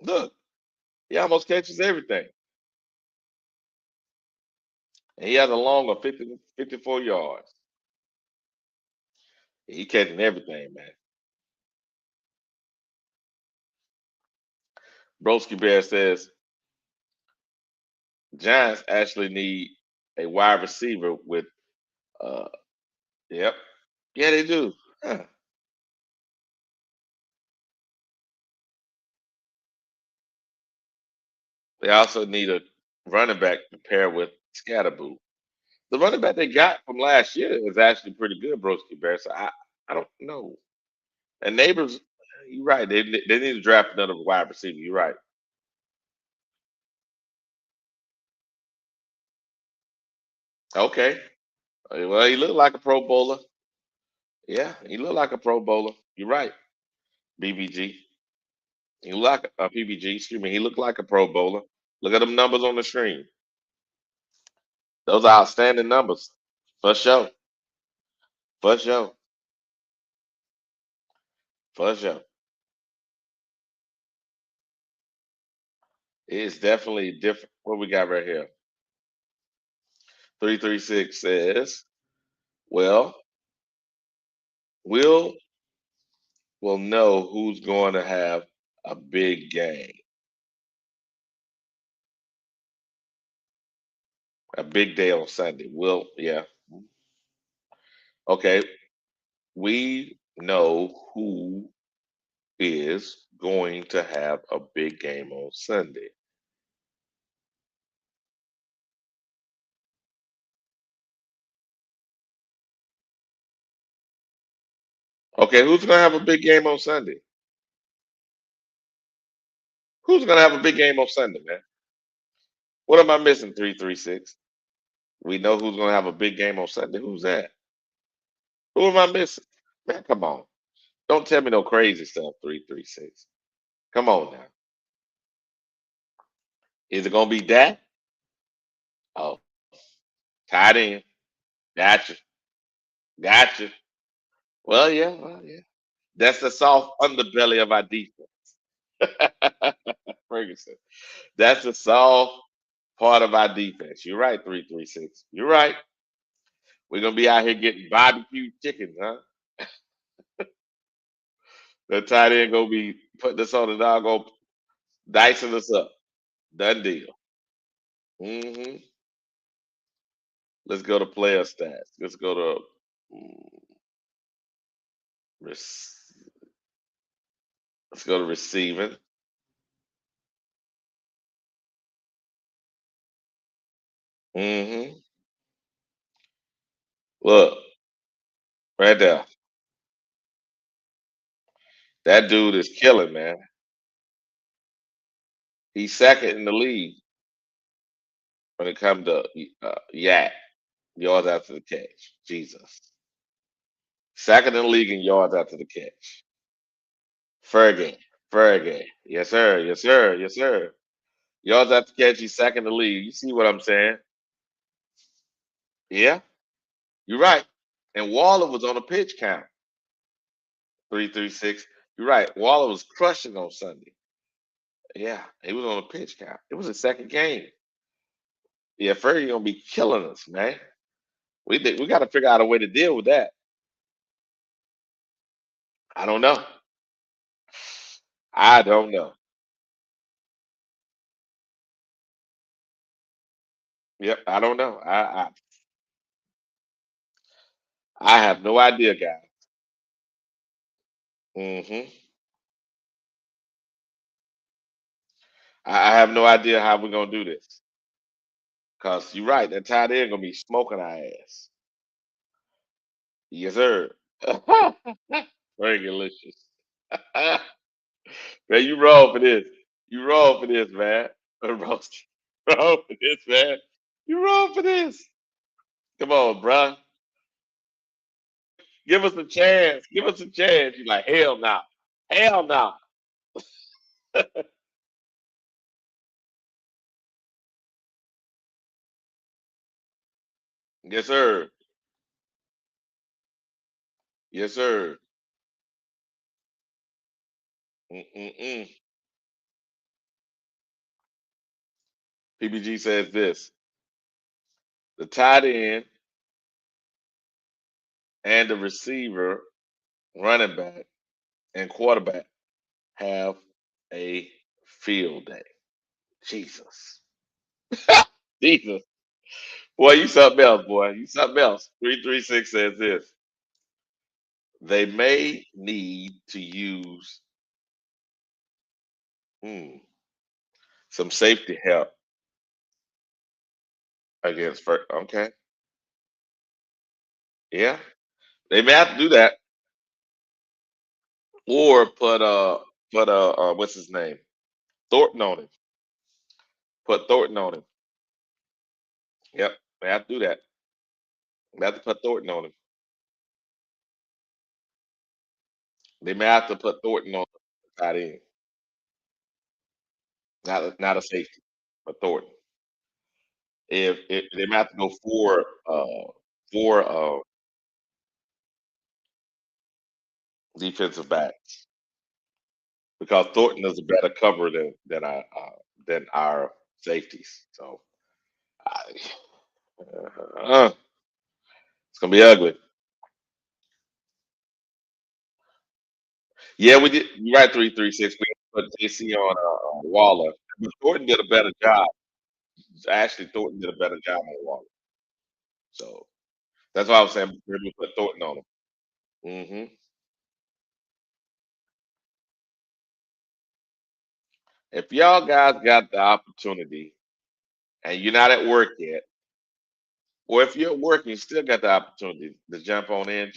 Look, he almost catches everything. And he has a long of 54 yards. He catching everything, man. Broski Bear says Giants actually need a wide receiver with uh yep. Yeah, they do. Huh. They also need a running back to pair with Scatterboo. The running back they got from last year is actually pretty good, Broski Bear. So I don't know. And neighbors, you're right. They need to draft another wide receiver. You're right. Okay. Well, he looked like a Pro Bowler. Yeah, he looked like a Pro Bowler. You're right. BBG. He looked like a PBG. Excuse me. He looked like a Pro Bowler. Look at them numbers on the screen. Those are outstanding numbers. For sure. For sure. For sure. It's definitely different. What we got right here? 336 says, well, we'll will know who's going to have a big game, a big day on Sunday. Yeah. Okay. We know who is going to have a big game on Sunday. Okay, who's going to have a big game on Sunday? Who's going to have a big game on Sunday, man? What am I missing? 336. We know who's going to have a big game on Sunday. Who's that? Who am I missing? Man, come on. Don't tell me no crazy stuff, 336. Come on now. Is it going to be that? Oh, tied in. Gotcha. Gotcha. Well, yeah. That's the soft underbelly of our defense. Ferguson. That's the soft part of our defense. You're right, 336. You're right. We're gonna be out here getting barbecue chickens, huh? The tight end gonna be putting us on the dog, gonna dicing us up. Done deal. hmm Let's go to player stats. Let's go to mm, rec- let's go to receiving. hmm Look, right there. That dude is killing, man. He's second in the league when it comes to yak yards after the catch. Jesus. Second in the league in yards after the catch. Fergie. Fergie. Yes, sir. Yes, sir. Yes, sir. Yards after catch, he's second in the league. You see what I'm saying? Yeah, you're right. And Waller was on a pitch count. 336. You're right. Waller was crushing on Sunday. Yeah, he was on a pitch count. It was his second game. Yeah, Fergie gonna be killing us, man. We got to figure out a way to deal with that. I don't know. I don't know. Yep, I don't know. I have no idea, guys. hmm I have no idea how we're gonna do this. Cause you're right, that tight end gonna be smoking our ass. Yes, sir. Very delicious. Man, you wrong for this. You wrong for this, man. Roast. Wrong for this, man. You wrong for this. Come on, bruh. Give us a chance. Give us a chance. You like, hell no. Hell no. Yes, sir. Yes, sir. Mm-mm-mm. PBG says this. the tight end, and the receiver, running back, and quarterback have a field day. Jesus. Jesus. Boy, you something else, boy. You something else. 336 says this. They may need to use hmm, some safety help against first. Okay. Yeah. They may have to do that. Or put what's his name? Thornton on him. Put Thornton on him. Yep. They have to do that. They have to put Thornton on him. They may have to put Thornton on the tight end. Not a safety, but Thornton. If they may have to go four defensive backs because Thornton is a better cover than our safeties. So I, it's gonna be ugly. Yeah, we did. You're right. 336. We put JC on Waller, but Thornton did a better job. Actually, Thornton did a better job on Waller. So that's why I was saying we put Thornton on him. If y'all guys got the opportunity and you're not at work yet, or if you're at work and you still got the opportunity to jump on in,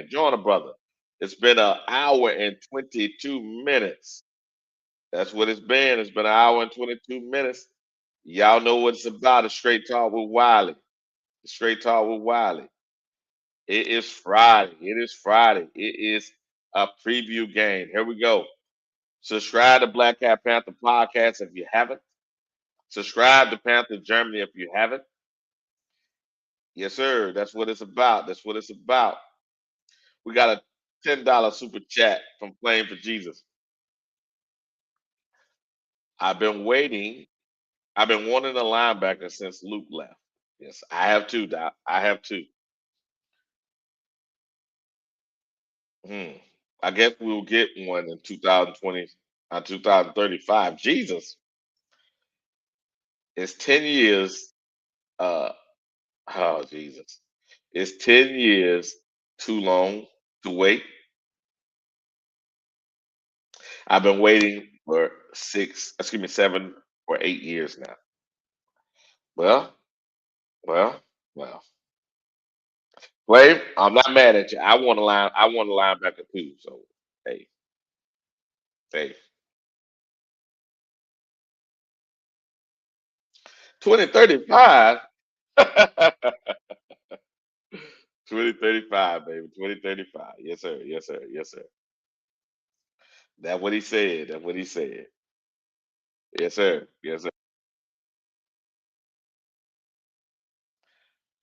join a brother. It's been an hour and 22 minutes. That's what it's been. It's been an hour and 22 minutes. Y'all know what it's about. A straight talk with Wiley. Straight talk with Wiley. It is Friday. It is Friday. It is a preview game. Here we go. Subscribe to Black Cat Panther Podcast if you haven't. Subscribe to Panther Germany if you haven't. Yes, sir. That's what it's about. That's what it's about. We got a $10 super chat from Playing for Jesus. I've been waiting. I've been wanting a linebacker since Luke left. Yes, I have too, Doc. I have too. Hmm. I guess we'll get one in 2020, 2035. Jesus, it's 10 years. Uh, oh, Jesus. It's 10 years too long to wait. I've been waiting for 7 or 8 years now. Well, well, well. Wait, I'm not mad at you. I want a linebacker too. So hey, hey. 2035. 2035, baby. 2035. Yes, sir. Yes, sir. Yes, sir. That's what he said. That's what he said. Yes, sir. Yes, sir.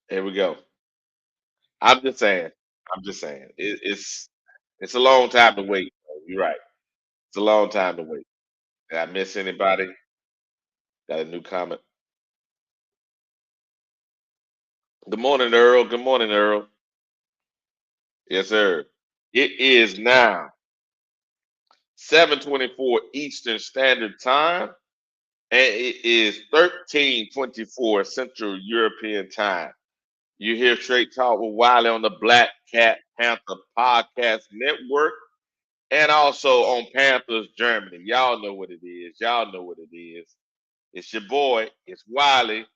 Here we go. I'm just saying. I'm just saying. It's a long time to wait. You're right. It's a long time to wait. Did I miss anybody? Got a new comment. Good morning, Earl. Good morning, Earl. Yes, sir. It is now 7:24 Eastern Standard Time, and it is 13:24 Central European Time. You hear Straight Talk with Wiley on the Black Cat Panther Podcast Network and also on Panthers Germany. Y'all know what it is. Y'all know what it is. It's your boy. It's Wiley.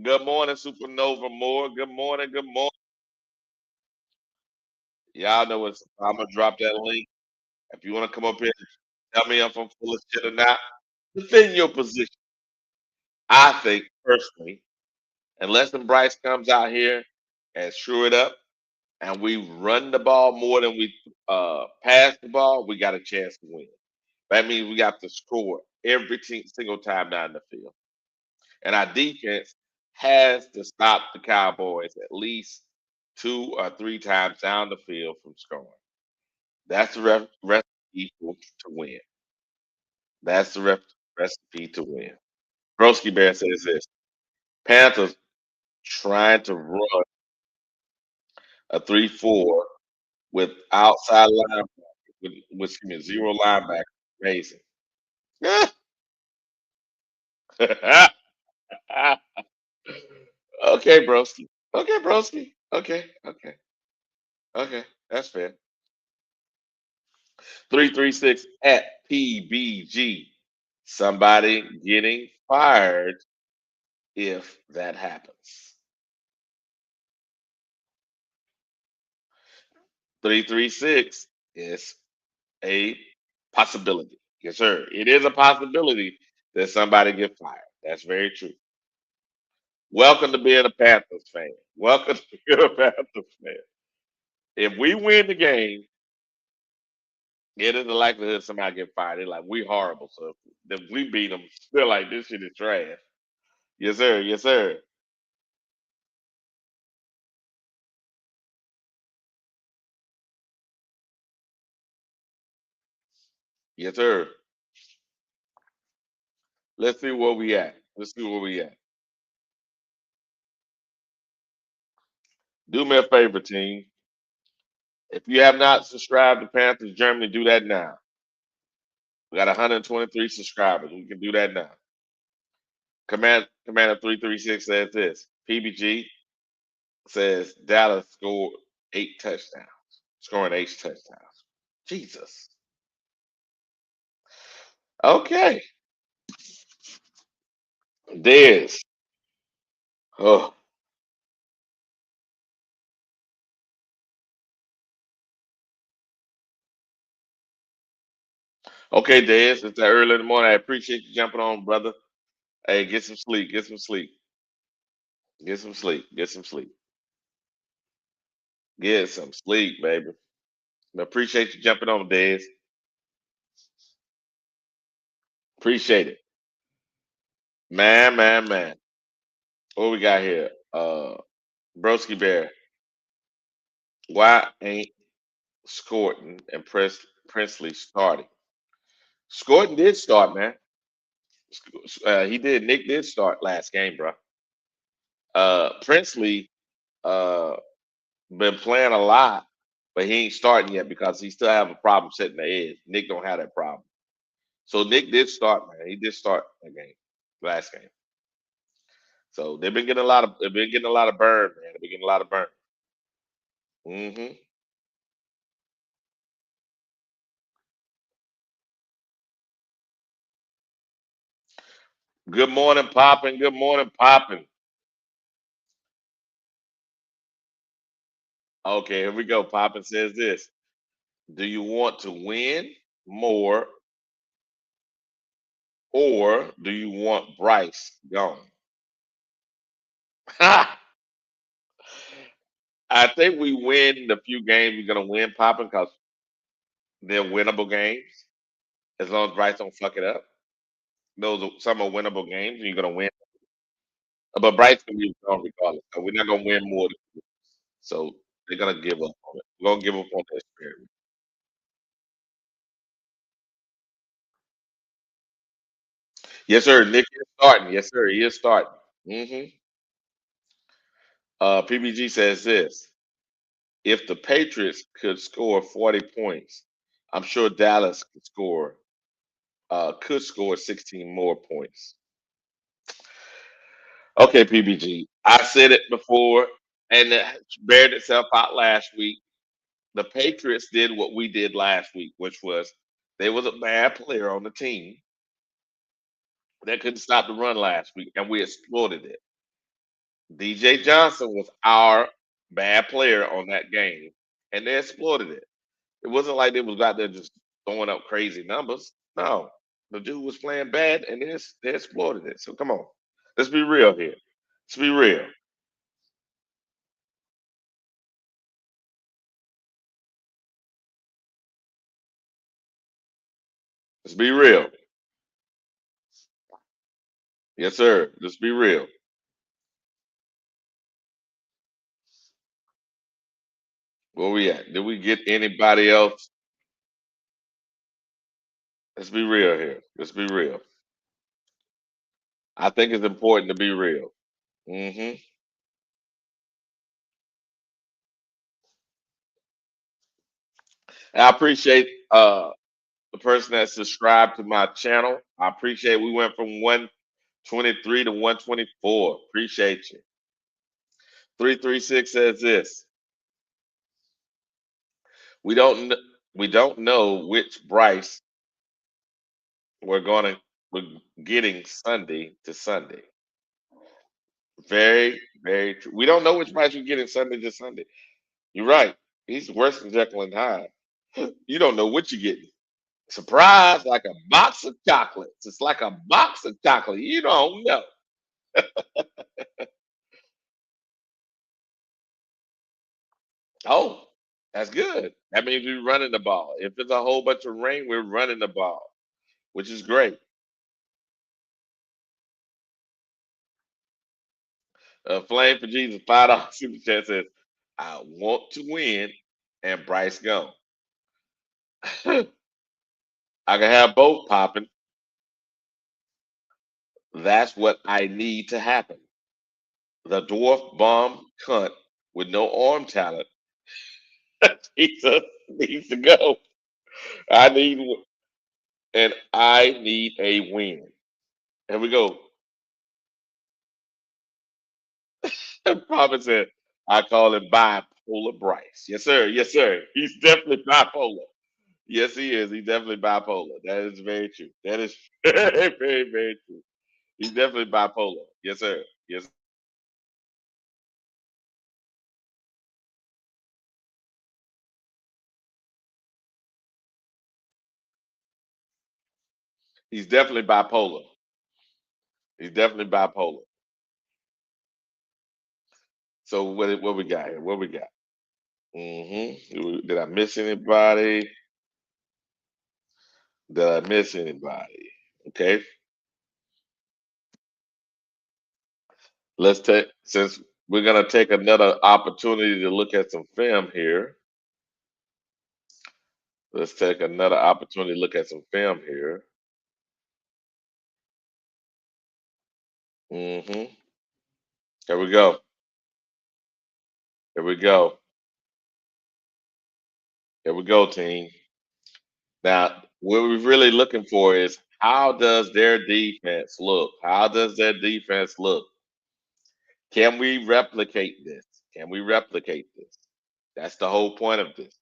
Good morning, Supernova Moore. Good morning. Good morning. Y'all know it's. I'm gonna drop that link. If you want to come up here, tell me if I'm full of shit or not. Defend your position. I think personally, unless the Bryce comes out here and screw it up, and we run the ball more than we pass the ball, we got a chance to win. That means we got to score single time down the field, and our defense has to stop the Cowboys at least 2 or 3 times down the field from scoring. That's the recipe to win. That's the recipe to win. Broski Bear says this: Panthers trying to run a 3-4 with outside linebacker with excuse me, zero linebacker. Amazing. Okay, broski. Okay, broski. Okay, okay, okay. That's fair. 336 at PBG. Somebody getting fired if that happens. 336 is a possibility. Yes, sir. It is a possibility that somebody get fired. That's very true. Welcome to being a Panthers fan. Welcome to being a Panthers fan. If we win the game, it is the likelihood somebody get fired. They're like, we horrible. So if we beat them, they're like, this shit is trash. Yes, sir. Yes, sir. Yes, sir. Let's see where we at. Let's see where we at. Do me a favor, team. If you have not subscribed to Panthers Germany, do that now. We got 123 subscribers. We can do that now. Commander 336 says this. PBG says Dallas scored 8 touchdowns. Scoring 8 touchdowns. Jesus. Okay. Dez. Oh. Okay, Dez. It's that early in the morning. I appreciate you jumping on, brother. Hey, get some sleep. Get some sleep. Get some sleep. Get some sleep. Get some sleep, baby. I appreciate you jumping on, Dez. Appreciate it. Man, man, man. What we got here? Broski Bear. Why ain't Scorton and Princely starting? Scorton did start, man. He did. Nick did start last game, bro. Princely uh been playing a lot, but he ain't starting yet because he still have a problem setting the edge. Nick don't have that problem. So Nick did start, man. He did start that game, last game. So they've been getting a lot of burn, man. They've been getting a lot of burn. Hmm. Good morning, Poppin. Good morning, Poppin. Okay, here we go. Poppin says this. Do you want to win more or do you want Bryce gone? I think we win the few games we're gonna win, Poppin, because they're winnable games. As long as Bryce don't fuck it up. Those are some are winnable games and you're gonna win. But Bryce can be gone regardless. So we're not gonna win more. So they're gonna give up on it. We're gonna give up on that spirit. Yes, sir. Nick is starting. Yes, sir. He is starting. Hmm. PBG says this: if the Patriots could score 40 points, I'm sure Dallas could score 16 more points. Okay, PBG. I said it before, and it bared itself out last week. The Patriots did what we did last week, which was there was a bad player on the team that couldn't stop the run last week, and we exploited it. DJ Johnson was our bad player on that game, and they exploited it. It wasn't like they was out there just throwing up crazy numbers. No, the dude was playing bad, and they exploited it. So come on, let's be real here. Let's be real. Let's be real. Yes, sir. Let's be real. Where we at? Did we get anybody else? Let's be real here. Let's be real. I think it's important to be real. Hmm. I appreciate the person that subscribed to my channel. I appreciate we went from 123 to 124. Appreciate you. 336 says this. We don't kn- we don't know which Bryce we're getting Sunday to Sunday. Very, very true. We don't know which Bryce we're getting Sunday to Sunday. You're right. He's worse than Jekyll and Hyde. You don't know what you're getting. Surprise, like a box of chocolates. It's like a box of chocolate. You don't know. Oh, that's good. That means we're running the ball. If it's a whole bunch of rain, we're running the ball, which is great. Flame for Jesus, $5 super chat says, I want to win and Bryce go. I can have both popping. That's what I need to happen. The dwarf bomb cunt with no arm talent. Jesus needs to go. I need I need a win. Here we go. Papa said, I call him bipolar Bryce. Yes, sir. Yes, sir. He's definitely bipolar. Yes, he is. He's definitely bipolar. That is very true. That is very, very, very true. He's definitely bipolar. Yes, sir. Yes, he's definitely bipolar. He's definitely bipolar. So what we got here? What we got? Did I miss anybody? Did I miss anybody? Okay. Let's take since we're gonna take another opportunity to look at some film here. Let's take another opportunity to look at some film here. hmm Here we go. Here we go. Here we go, team. Now, what we're really looking for is how does their defense look? How does their defense look? Can we replicate this? Can we replicate this? That's the whole point of this.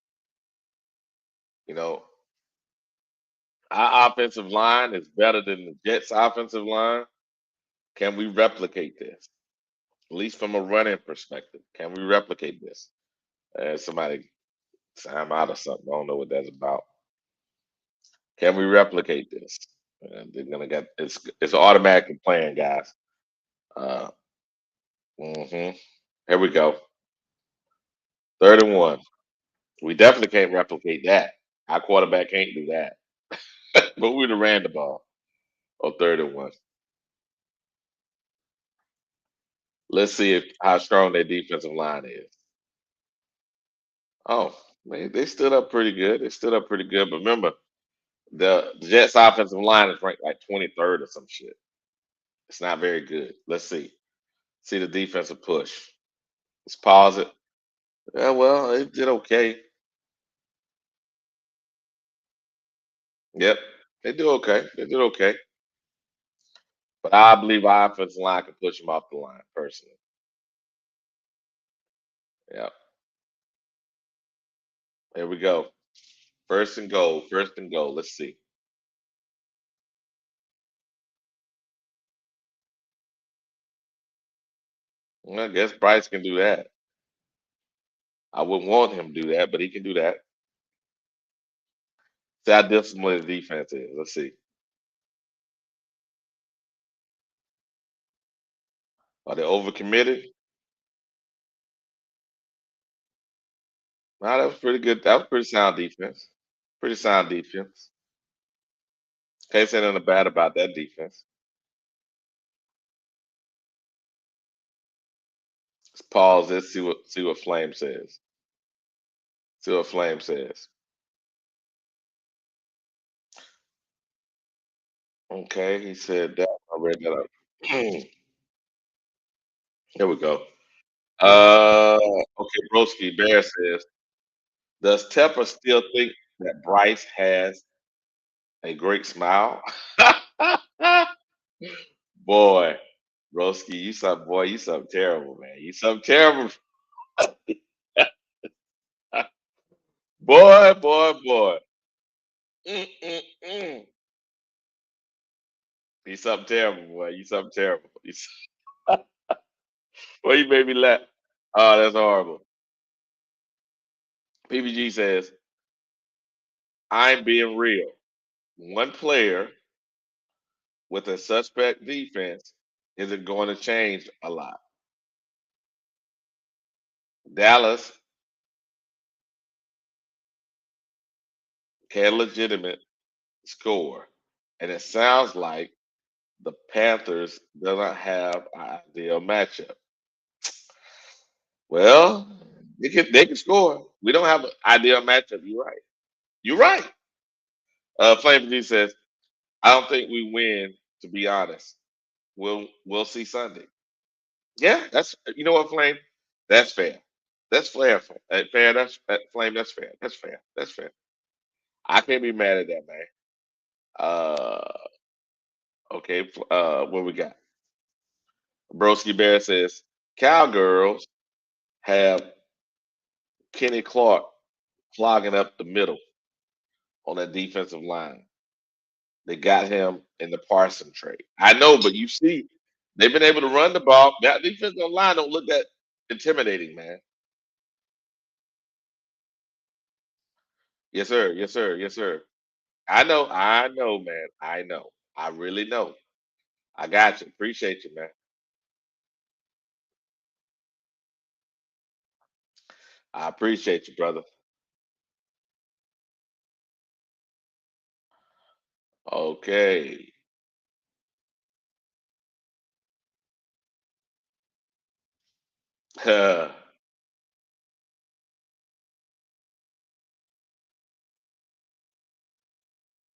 You know, our offensive line is better than the Jets' offensive line. Can we replicate this? At least from a running perspective, can we replicate this? Somebody time out or something. I don't know what that's about. Can we replicate this? And they're gonna get it's automatically playing, guys. Uh, hmm Here we go. 31. We definitely can't replicate that. Our quarterback can't do that. But we'd have ran the ball on 31. Let's see if how strong their defensive line is. Oh, they stood up pretty good. They stood up pretty good. But remember, the Jets offensive line is ranked like 23rd or some shit. It's not very good. Let's see. See the defensive push. Let's pause it. Yeah, well, it did okay. Yep, they do okay. They did okay. But I believe our offensive line can push them off the line, personally. Yep. Here we go. First and goal. First and goal. Let's see. Well, I guess Bryce can do that. I wouldn't want him to do that, but he can do that. See how disciplined the defense is. Let's see. Are they overcommitted? No, that was pretty good. That was pretty sound defense. Pretty sound defense. Can't say nothing bad about that defense. Let's pause this. See what Flame says. See what Flame says. Okay, he said that. I read that up. Here we go. Okay, Broski Bear says, does Tepper still think? that Bryce has a great smile. Boy, Broski, you something terrible, man. You something terrible. Boy. Mm-mm-mm. You something terrible, boy. You something terrible. Well, you made me laugh. Oh, that's horrible. PBG says, I'm being real. One player with a suspect defense isn't going to change a lot. Dallas can legitimate score. And it sounds like the Panthers do not have an ideal matchup. Well, they can score. We don't have an ideal matchup. You're right. You're right. Flame G says, I don't think we win, to be honest. We'll see Sunday. Yeah, that's you know what, Flame? That's fair. That's fair. Fair. Flame. That's fair. That's fair. That's fair. I can't be mad at that, man. Uh, okay. What we got? Broski Bear says Cowgirls have Kenny Clark clogging up the middle on that defensive line. They got him in the Parson trade. I know, but you see, they've been able to run the ball. That defensive line don't look that intimidating, man. Yes, sir. Yes, sir. Yes, sir. I know, man. I know. I really know. I got you. Appreciate you, man. I appreciate you, brother. Okay.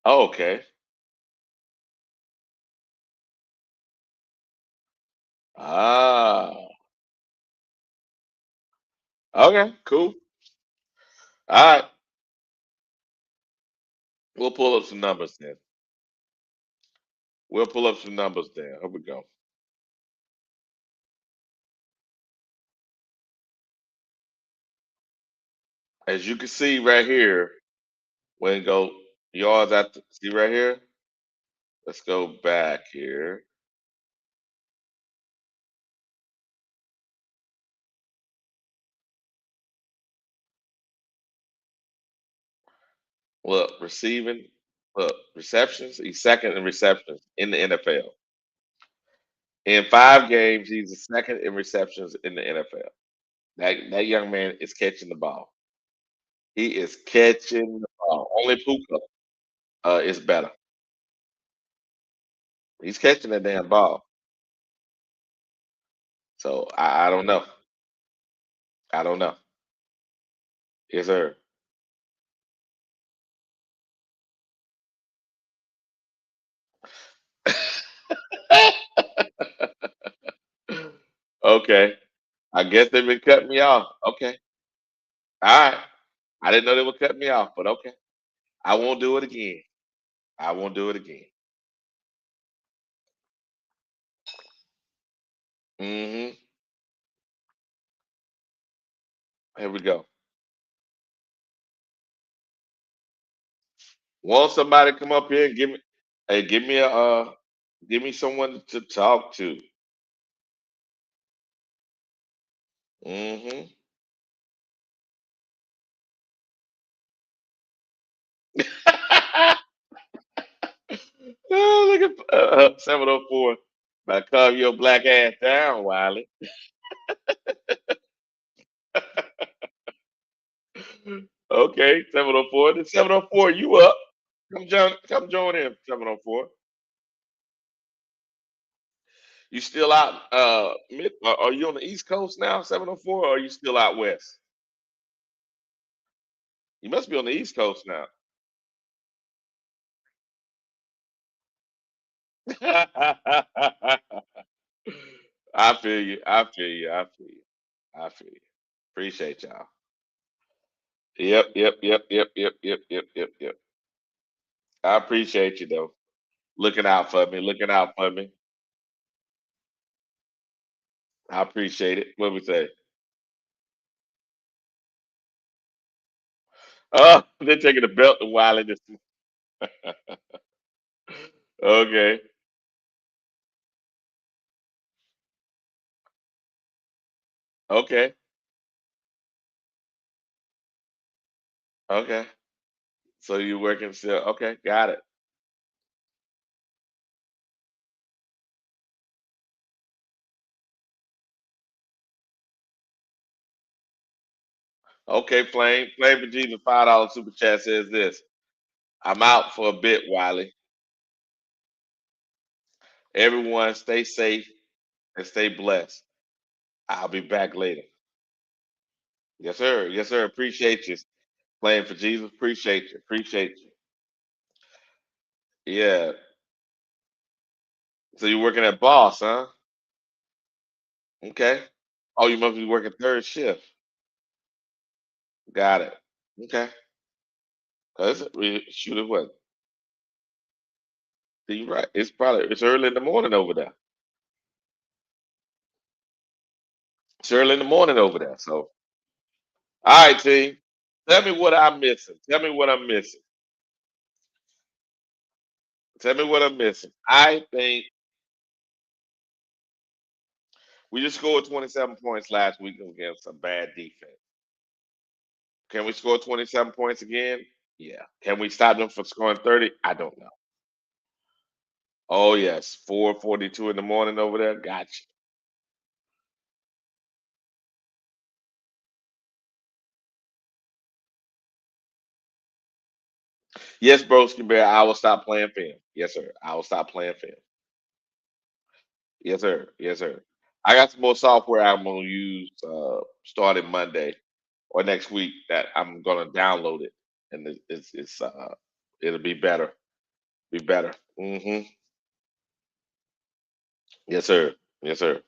Okay. Ah. Okay. Cool. All right. We'll pull up some numbers then. We'll pull up some numbers then. Here we go. As you can see right here, when go yards at see right here. Let's go back here. Look, receiving, look, receptions. He's second in receptions in the NFL. In 5 games, he's the second in receptions in the NFL. That young man is catching the ball. He is catching the ball. Only Puka is better. He's catching that damn ball. So I don't know. I don't know. Yes, sir. Okay. I guess they've been cutting me off. Okay. All right. I didn't know they were cutting me off, but okay. I won't do it again. I won't do it again. Hmm. Here we go. Want somebody to come up here and hey, give me someone to talk to. Hmm. Oh, look at 704. Now calm your black ass down, Wiley. Okay, 704. The 704, you up. Come join in, 704. You still out are you on the East Coast now, 704, or are you still out west? You must be on the East Coast now. I feel you. I feel you. I feel you. I feel you. Appreciate y'all. Yep, yep, yep, yep, yep, yep, yep, yep, yep. I appreciate you though. Looking out for me, looking out for me. I appreciate it. What we say? Oh, they're taking the belt and while it is okay. Okay. Okay. So you working still? Okay, got it. Okay, Flame. Flame for Jesus, $5 super chat says this. I'm out for a bit, Wiley. Everyone stay safe and stay blessed. I'll be back later. Yes, sir. Yes, sir. Appreciate you. Playing for Jesus. Appreciate you. Appreciate you. Yeah. So you're working at Boss, huh? Okay. Oh, you must be working third shift. Got it. Okay. Cause we shoot it what? You right. It's early in the morning over there. It's early in the morning over there. So all right, team. Tell me what I'm missing. Tell me what I'm missing. Tell me what I'm missing. I think we just scored 27 points last week against a bad defense. Can we score 27 points again? Yeah. Can we stop them from scoring 30? I don't know. Oh yes, 4:42 in the morning over there. Gotcha. Yes, Broski Bear, I will stop playing film. Yes, sir. I will stop playing film. Yes, sir. Yes, sir. I got some more software I'm gonna use starting Monday or next week that I'm gonna download it, and it'll be better. Be better. Yes, sir. Yes, sir.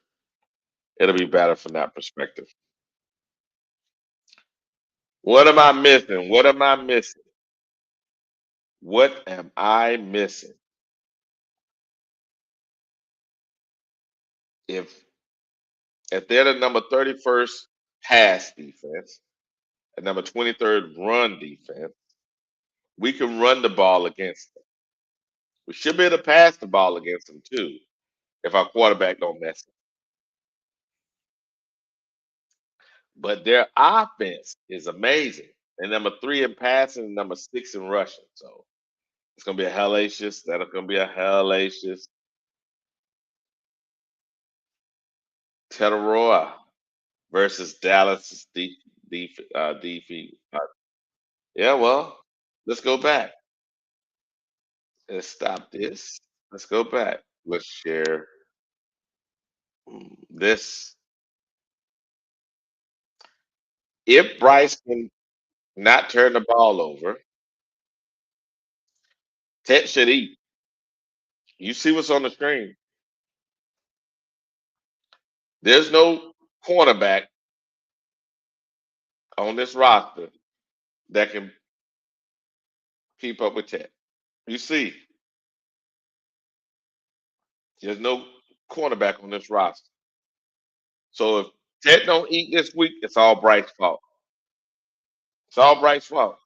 It'll be better from that perspective. What am I missing? What am I missing? What am I missing? If if they're the number 31st pass defense and number 23rd run defense, we can run the ball against them. We should be able to pass the ball against them too if our quarterback don't mess it. But their offense is amazing. And number three in passing and number six in rushing. So it's gonna be a hellacious. That's gonna be a hellacious Tetaroa versus Dallas defeat. Yeah, well, let's go back. Let's stop this. Let's go back. Let's share this. If Bryce can not turn the ball over, Ted should eat. You see what's on the screen. There's no cornerback on this roster that can keep up with Ted. You see, there's no cornerback on this roster. So if Ted don't eat this week, it's all Bryce's fault. It's all Bryce's fault.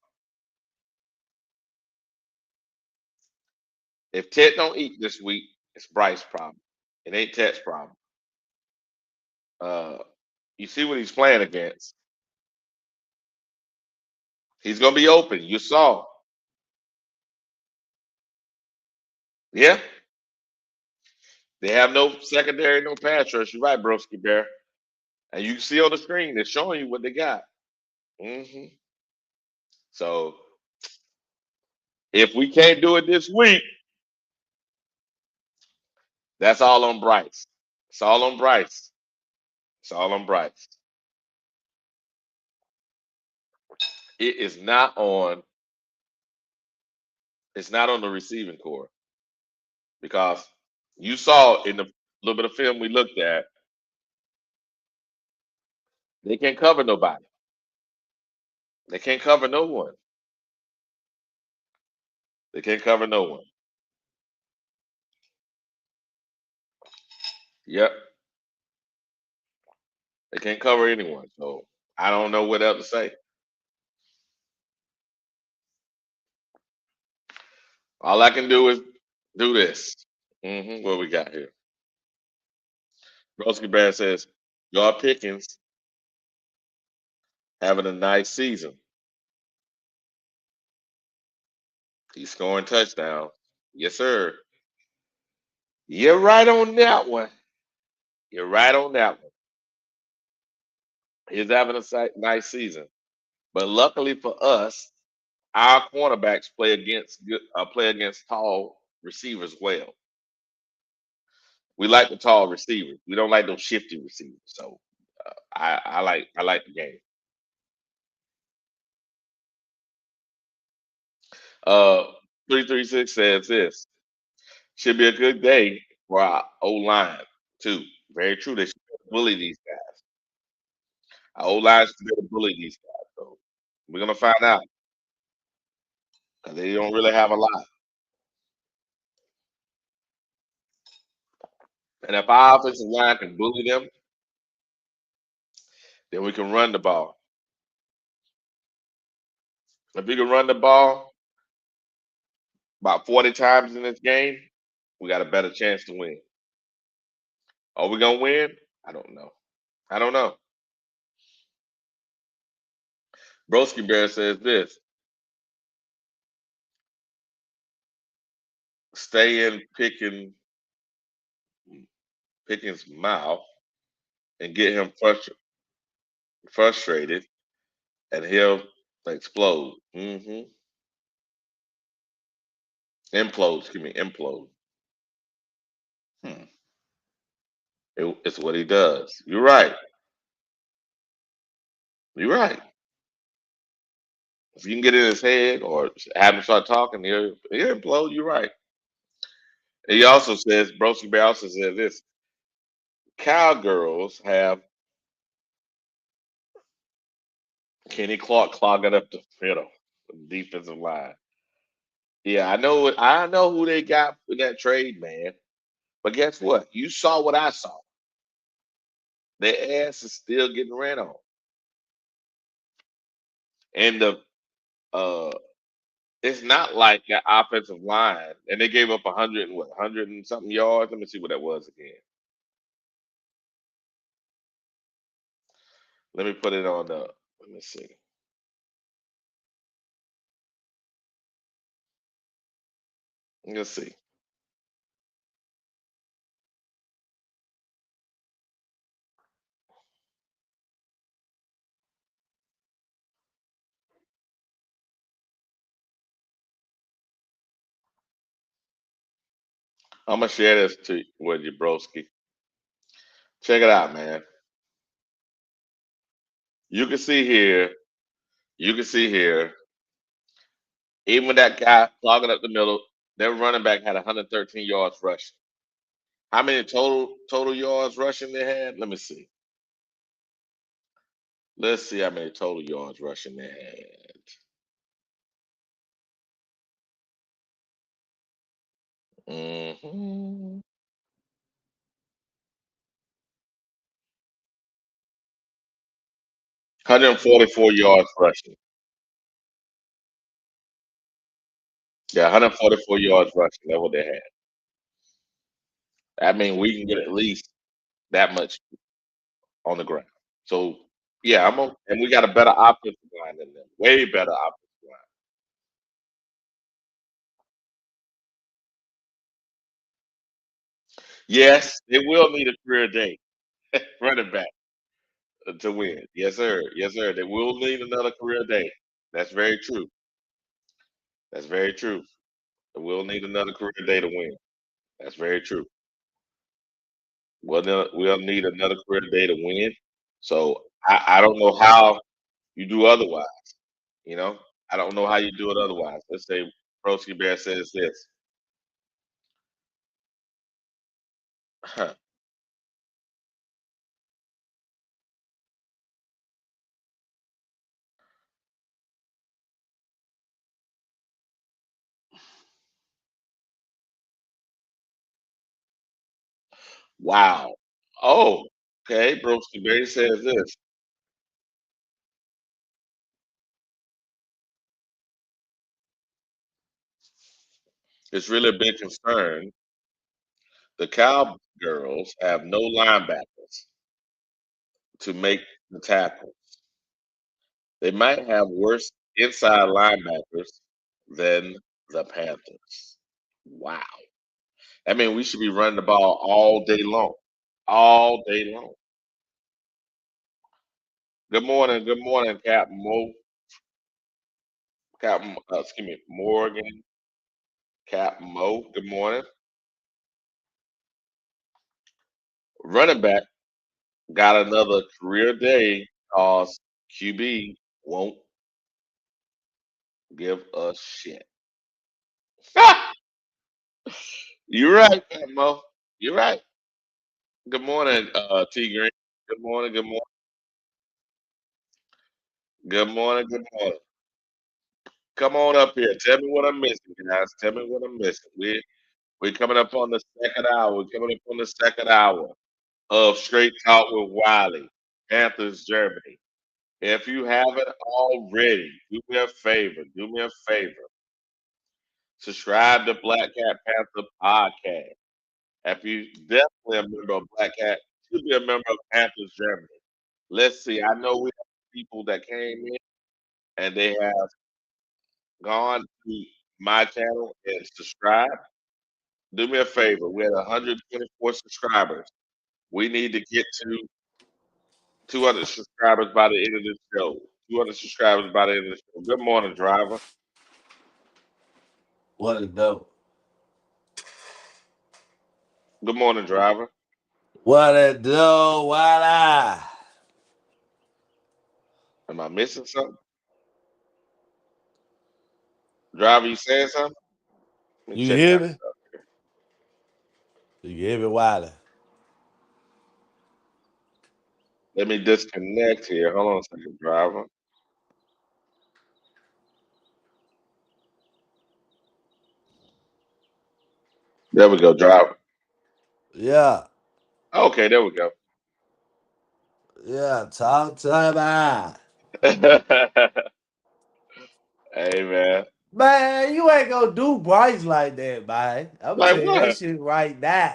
If Ted don't eat this week, it's Bryce's problem. It ain't Ted's problem. Uh, you see what he's playing against. He's gonna be open. You saw. Yeah. They have no secondary, no pass rush. You're right, Broski Bear. And you see on the screen, they're showing you what they got. hmm So if we can't do it this week, that's all on Bryce. It's all on Bryce. It's all on Bryce. It is not on. It's not on the receiving core because you saw in the little bit of film we looked at, they can't cover nobody. They can't cover no one. They can't cover no one. Yep, they can't cover anyone. So I don't know what else to say. All I can do is do this. What we got here? Broski Bear says, "Y'all Pickens having a nice season. He's scoring touchdowns. Yes, sir. You're right on that one. You're right on that one. He's having a nice season. But luckily for us, our cornerbacks play against tall receivers well. We like the tall receivers. We don't like those shifty receivers. So I like the game. 336 says this should be a good day for our O line too. Very true. They should bully these guys. Our O line should be able to bully these guys. So we're gonna find out because they don't really have a lot. And if our offensive line can bully them, then we can run the ball. If we can run the ball about 40 times in this game, we got a better chance to win. Are we gonna win? I don't know. I don't know. Broski Bear says this: stay in Pickens' mouth and get him frustrated, and he'll explode. Implode. Excuse me. Implode. Hmm. It's what he does. You're right. You're right. If you can get in his head or have him start talking, he'll implode. You're right. And he also says, Broski Bear also says this: Cowgirls have Kenny Clark clogging up the middle, the defensive line. Yeah, I know. I know who they got in that trade, man. But guess what? You saw what I saw. Their ass is still getting ran on, and the uh, it's not like that offensive line, and they gave up 100 and something yards. Let me see what that was again. Let me put it on the. Let me see. Let's see. I'm gonna share this with you, broski. Check it out, man. You can see here. You can see here. Even that guy clogging up the middle, their running back had 113 yards rushing. How many total yards rushing they had? Let me see. Let's see how many total yards rushing they had. hmm 144 yards rushing. Yeah, 144 yards rushing. That's what they had. I mean, we can get at least that much on the ground. So yeah, and we got a better offensive line than them. Way better offensive line. Yes, they will need a career day running back to win. Yes, sir. Yes, sir. They will need another career day. That's very true. That's very true. They will need another career day to win. That's very true. We'll need another career day to win. So I don't know how you do otherwise. You know, I don't know how you do it otherwise. Let's say Broski Bear says this. Huh. Wow. Oh, okay. Broski Berry says this. It's really a big concern. The Cowgirls have no linebackers to make the tackle. They might have worse inside linebackers than the Panthers. Wow. I mean, we should be running the ball all day long. All day long. Good morning, Captain Mo. Captain, excuse me, Morgan, Captain Mo. Good morning. Running back got another career day because QB won't give a shit. You're right, Captain Mo. You're right. Good morning, T Green. Good morning. Good morning. Good morning. Good morning. Come on up here. Tell me what I'm missing, guys. Tell me what I'm missing. We're coming up on the second hour. We're coming up on the second hour of Straight Talk with Wiley, Panthers, Germany. If you haven't already, do me a favor. Do me a favor. Subscribe to Black Cat Panther Podcast. If you definitely a member of Black Cat, you should be a member of Panthers, Germany. Let's see. I know we have people that came in and they have gone to my channel and subscribed. Do me a favor. We had 124 subscribers. We need to get to 200 subscribers by the end of this show. 200 subscribers by the end of the show. Good morning, driver. What a dope. Good morning, driver. What a dope. Voila. Am I missing something? Driver, you saying something? Let me You check hear my me? stuff. You hear me, Wiley? Let me disconnect here. Hold on a second, driver. There we go, driver. Yeah. Okay, there we go. Yeah. Talk to me. Hey, man. Man, you ain't gonna do Bryce like that, man. I'm gonna Like tell you that what? shit right now.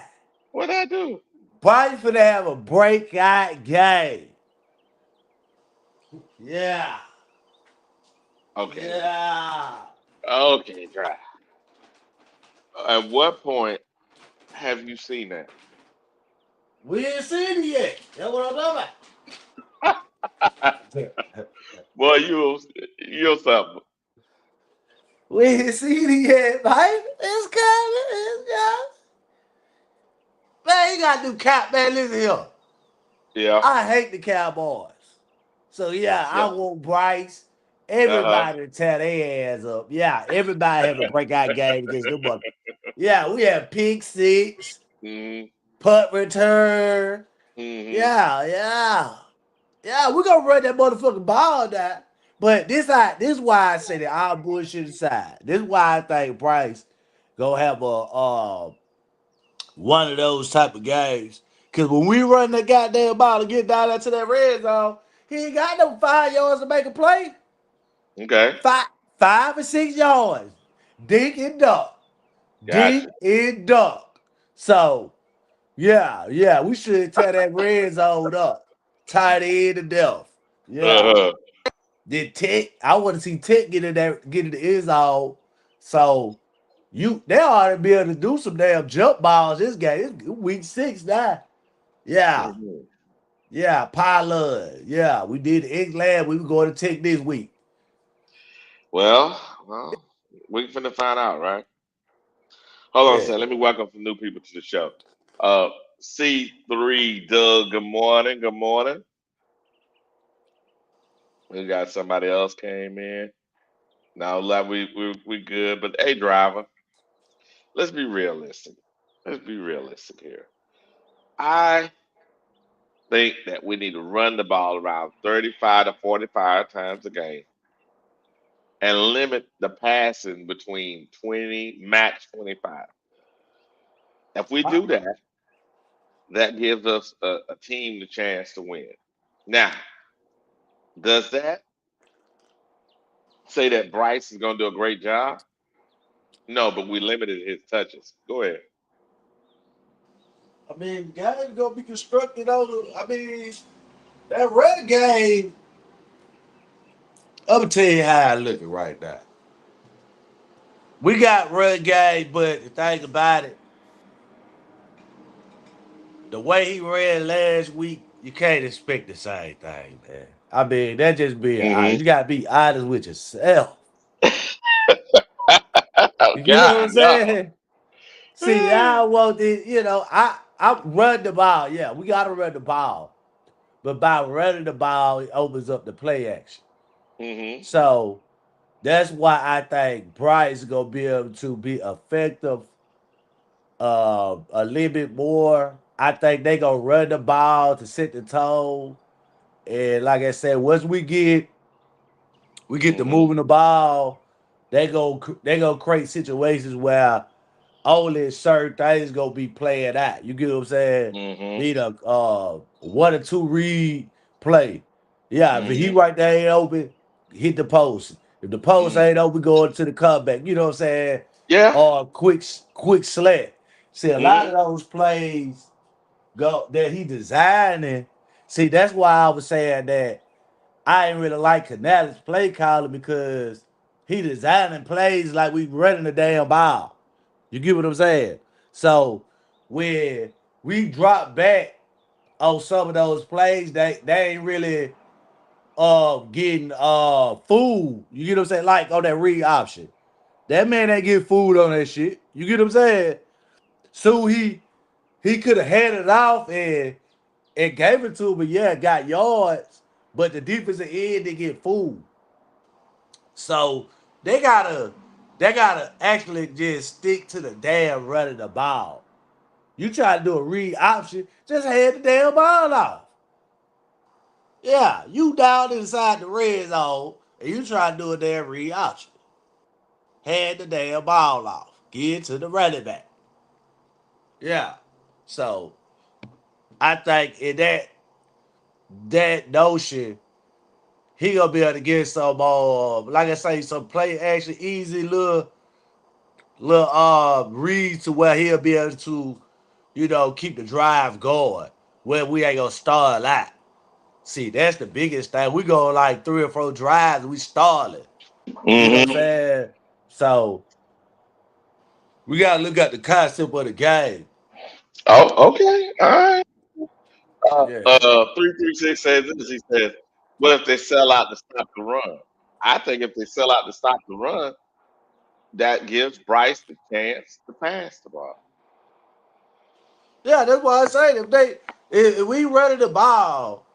What'd I do? Bryce finna have a breakout game. Yeah. Okay. Yeah. Okay, driver. At what point have you seen that? We ain't seen it yet. That's what I'm talking about. Boy, you're something. We ain't seen it yet, man. It's coming. It's coming. Man, you gotta do cap, man. Listen here. Yeah. I hate the Cowboys. So yeah, I Yeah. want Bryce. Uh-huh. Everybody to tear their ass up. Yeah, everybody have a breakout game against them buck. Yeah, we have pick six, Mm-hmm. punt return. Mm-hmm. Yeah, yeah. Yeah, we're gonna run that motherfucking ball down. But this is why I say that all bullshit aside. This is why I think Bryce gonna have a one of those type of games. Cause when we run that goddamn ball to get down there to that red zone, he ain't got no 5 yards to make a play. Okay. Five, 5 or 6 yards. Dink and duck. Gotcha. Dink and duck. So yeah, we should tear that red zone up. Tight end to death. Yeah. Uh-huh. Then Tech, I want to see Tech get in the end zone. So they ought to be able to do some damn jump balls this game. It's week 6 now. Yeah. Hmm. Yeah. Pilot. Yeah. We did England. We were going to Tech this week. Well, we finna find out, right? Hold on a Yeah. second. Let me welcome some new people to the show. Uh, C3 Doug, good morning. Good morning. We got somebody else came in. Now, like we good, but hey, driver, let's be realistic. Let's be realistic here. I think that we need to run the ball around 35 to 45 times a game and limit the passing between 20, max 25. If we I, do that, that gives us a team the chance to win. Now, does that say that Bryce is going to do a great job? No, but we limited his touches. Go ahead. I mean, guys gonna be constructed on. I mean, that red game. I'm gonna tell you how I look at right now. We got red game, but the thing about it, the way he ran last week, you can't expect the same thing, man. I mean, that just being honest. Mm-hmm. You gotta be honest with yourself. You get what I'm God, no. saying? See, I want the, I run the ball. Yeah, we gotta run the ball. But by running the ball, it opens up the play action. Mm-hmm. So that's why I think Bryce is gonna be able to be effective a little bit more. I think they gonna run the ball to set the tone. And like I said, once we get to Mm-hmm. moving the ball, they go create situations where only certain things gonna be playing out. You get what I'm saying? Mm-hmm. Be the one or two read play. Yeah, if he Mm-hmm. right there ain't open, hit the post. If the post Mm-hmm. ain't open, going to the cutback. You know what I'm saying? Yeah. Or quick slant. See, a lot Mm-hmm. of those plays go that he designing. See, that's why I was saying that I ain't really like Canales play calling because he designing plays like we running the damn ball. You get what I'm saying? So when we drop back on some of those plays, they ain't really getting food. You get what I'm saying? Like on that read option. That man ain't get food on that shit. You get what I'm saying? So he could have had it off and gave it to him, but yeah, got yards. But the defensive end didn't get food. So they gotta they gotta actually just stick to the damn running the ball. You try to do a read option, just hand the damn ball off. Yeah, you down inside the red zone and you try to do a damn read option. Hand the damn ball off. Get to the running back. Yeah. So I think in that notion, he gonna be able to get some like I say, some play action easy little reads to where he'll be able to, keep the drive going. Where we ain't gonna start a lot. See, that's the biggest thing. We go like 3 or 4 drives, we stalling. You know what I'm Mm-hmm. saying? So we gotta look at the concept of the game. Oh, okay. All right. Yeah. 336 says this. He says, "What if they sell out to stop the run?" I think if they sell out to stop the run, that gives Bryce the chance to pass the ball. Yeah, that's why I say if we running the ball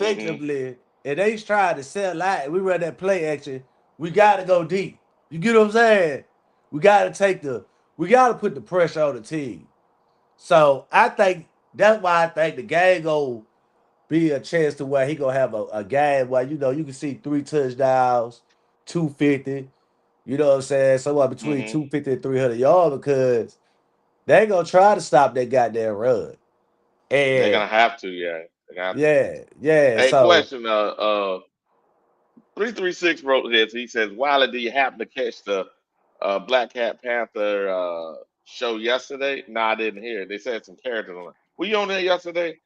Mm-hmm. effectively and they try to sell out and we run that play action, we gotta go deep. You get what I'm saying? We gotta we gotta put the pressure on the team. So I think that's why I think the game gonna be a chance to where he gonna have a game where you can see 3 touchdowns, 250. You know what I'm saying? Somewhere between Mm-hmm. 250 and 300 yards because they gonna try to stop that goddamn run. They're And gonna have to, yeah. They're gonna have to. yeah, yeah. Hey, So question. 336 wrote this. He says, "Wiley, do you happen to catch the Black Cat Panther show yesterday?" No, I didn't hear it. They said some characters on it. Were you on there yesterday?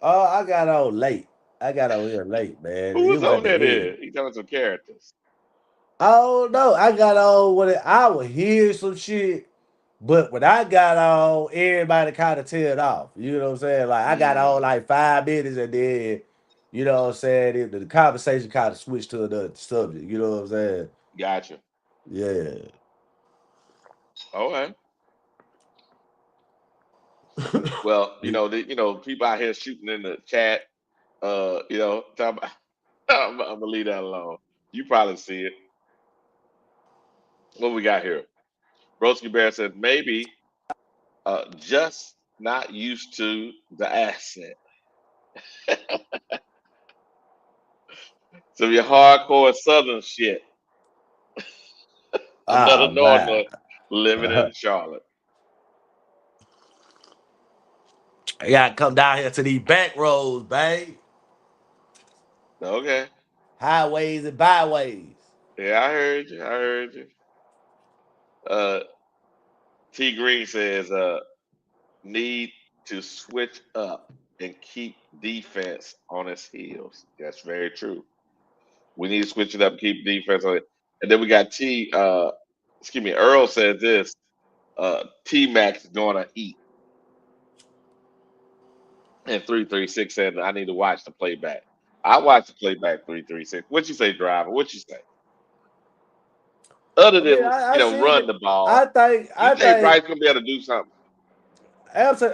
I got on late. I got on here late, man. Who It was was at on the there? end. There, he telling some characters. I don't know. I got on when I would hear some shit, but when I got on, everybody kind of tailed off. You know what I'm saying? Like I got on Mm, like 5 minutes and then, you know what I'm saying, the conversation kind of switched to another subject. You know what I'm saying? gotcha. Yeah. Okay. Well, people out here shooting in the chat. Talking about, I'm gonna leave that alone. You probably see it. What we got here? Broski Bear says maybe just not used to the accent. So your hardcore Southern shit. Another Oh man. Northerner living in Charlotte. I gotta come down here to these back roads, babe. Okay. Highways and byways. Yeah, I heard you. I heard you. Uh, T Green says, need to switch up and keep defense on its heels. That's very true. We need to switch it up and keep defense on it. And then we got excuse me, Earl says this, T Max is gonna eat. And 336 said, I need to watch the playback. I watched the playback 336. What you say, driver? What you say? Other I mean, than, I seen run it. the ball, I think, you I think think, Bryce gonna be able to do something?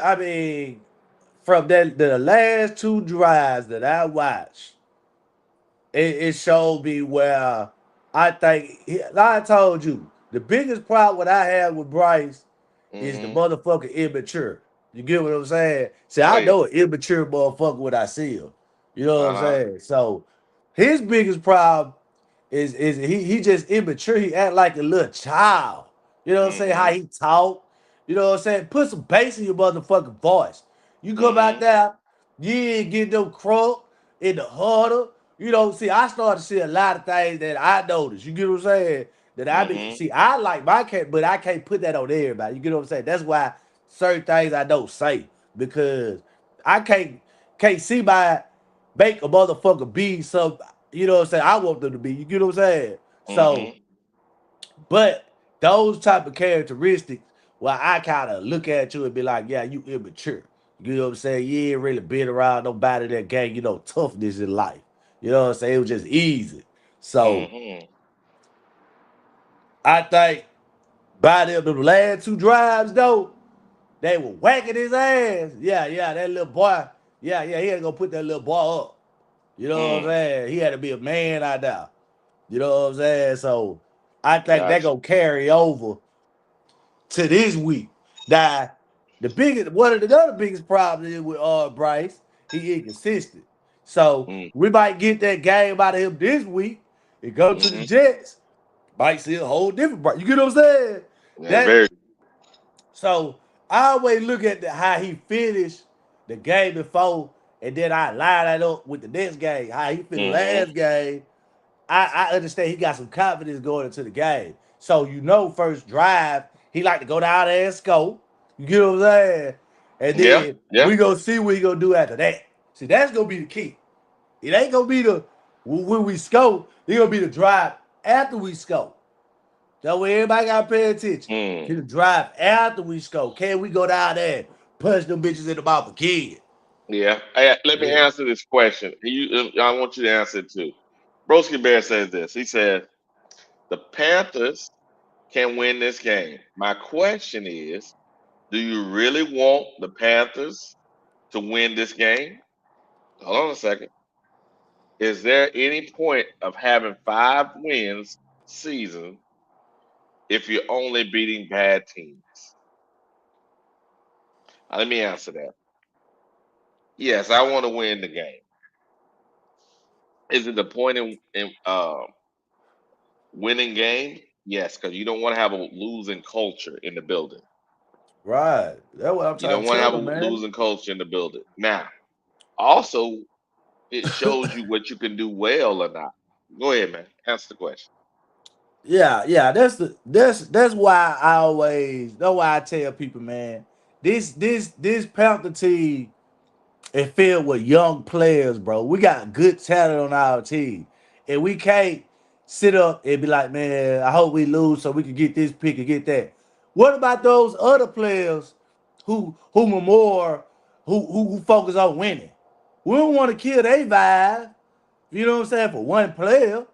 I mean, from the last two drives that I watched, it showed me where I think, like I told you, the biggest problem what I have with Bryce is the Mm-hmm. motherfucker immature. You get what I'm saying? See, Oh I yeah. know an immature motherfucker when I see him. You know what I'm Uh-huh. saying? So his biggest problem is he just immature. He act like a little child. You know what I'm saying? Mm-hmm. How he talk. You know what I'm saying? Put some bass in your motherfucking voice. You come out Mm-hmm. there, you ain't get no crunk in the huddle. You know, see, I started to see a lot of things that I noticed. You get what I'm saying? That I be Mm-hmm. see, I like my cat, but I can't put that on everybody. You get what I'm saying? That's why certain things I don't say because I can't see my make a motherfucker be some. You know what I'm saying? I want them to be. You get what I'm saying? So, Mm-hmm. but those type of characteristics, well, I kind of look at you and be like, yeah, you immature. You know what I'm saying? You ain't really been around nobody that gang, toughness in life. You know what I'm saying? It was just easy. So Mm-hmm. I think by the last two drives though, they were whacking his ass. Yeah, yeah, that little boy. Yeah, yeah, he had to go put that little boy up. You know what I'm Mm. saying? He had to be a man out there. You know what I'm saying? So I think they Gotcha. gonna carry over to this week. Now, one of the other biggest problems is with Bryce, he inconsistent. So Mm. we might get that game out of him this week and go to the Mm-hmm. Jets. Might see a whole different Bryce. You get what I'm saying? Yeah, That very. so I always look at how he finished the game before, and then I line that up with the next game. How he finished Mm-hmm. last game, I understand he got some confidence going into the game. So first drive, he like to go down there and score. You get what I'm saying? And Yeah. then Yeah. we gonna see what he gonna do after that. See, that's gonna be the key. It ain't gonna be the when we score. It gonna be the drive after we score. That way everybody gotta pay attention. Mm. To the drive after we score. Can we go down there and punch them bitches in the mouth again? Yeah. Hey, let me Yeah. answer this question. I want you to answer it too. Broski Bear says this. He said the Panthers can win this game. My question is, do you really want the Panthers to win this game? Hold on a second. Is there any point of having 5 wins season if you're only beating bad teams? Let me answer that. Yes, I want to win the game. Is it the point in winning game? Yes, because you don't want to have a losing culture in the building. Right. That's what I'm You trying don't to want to tell have a them, man. losing culture in the building. Now, also, it shows you what you can do well or not. Go ahead, man. Answer the question. Yeah, yeah. That's why that's why I tell people, man, this Panther team is filled with young players, bro. We got good talent on our team. And we can't sit up and be like, man, I hope we lose so we can get this pick and get that. What about those other players who were more who focus on winning? We don't want to kill their vibe. You know what I'm saying? For one player,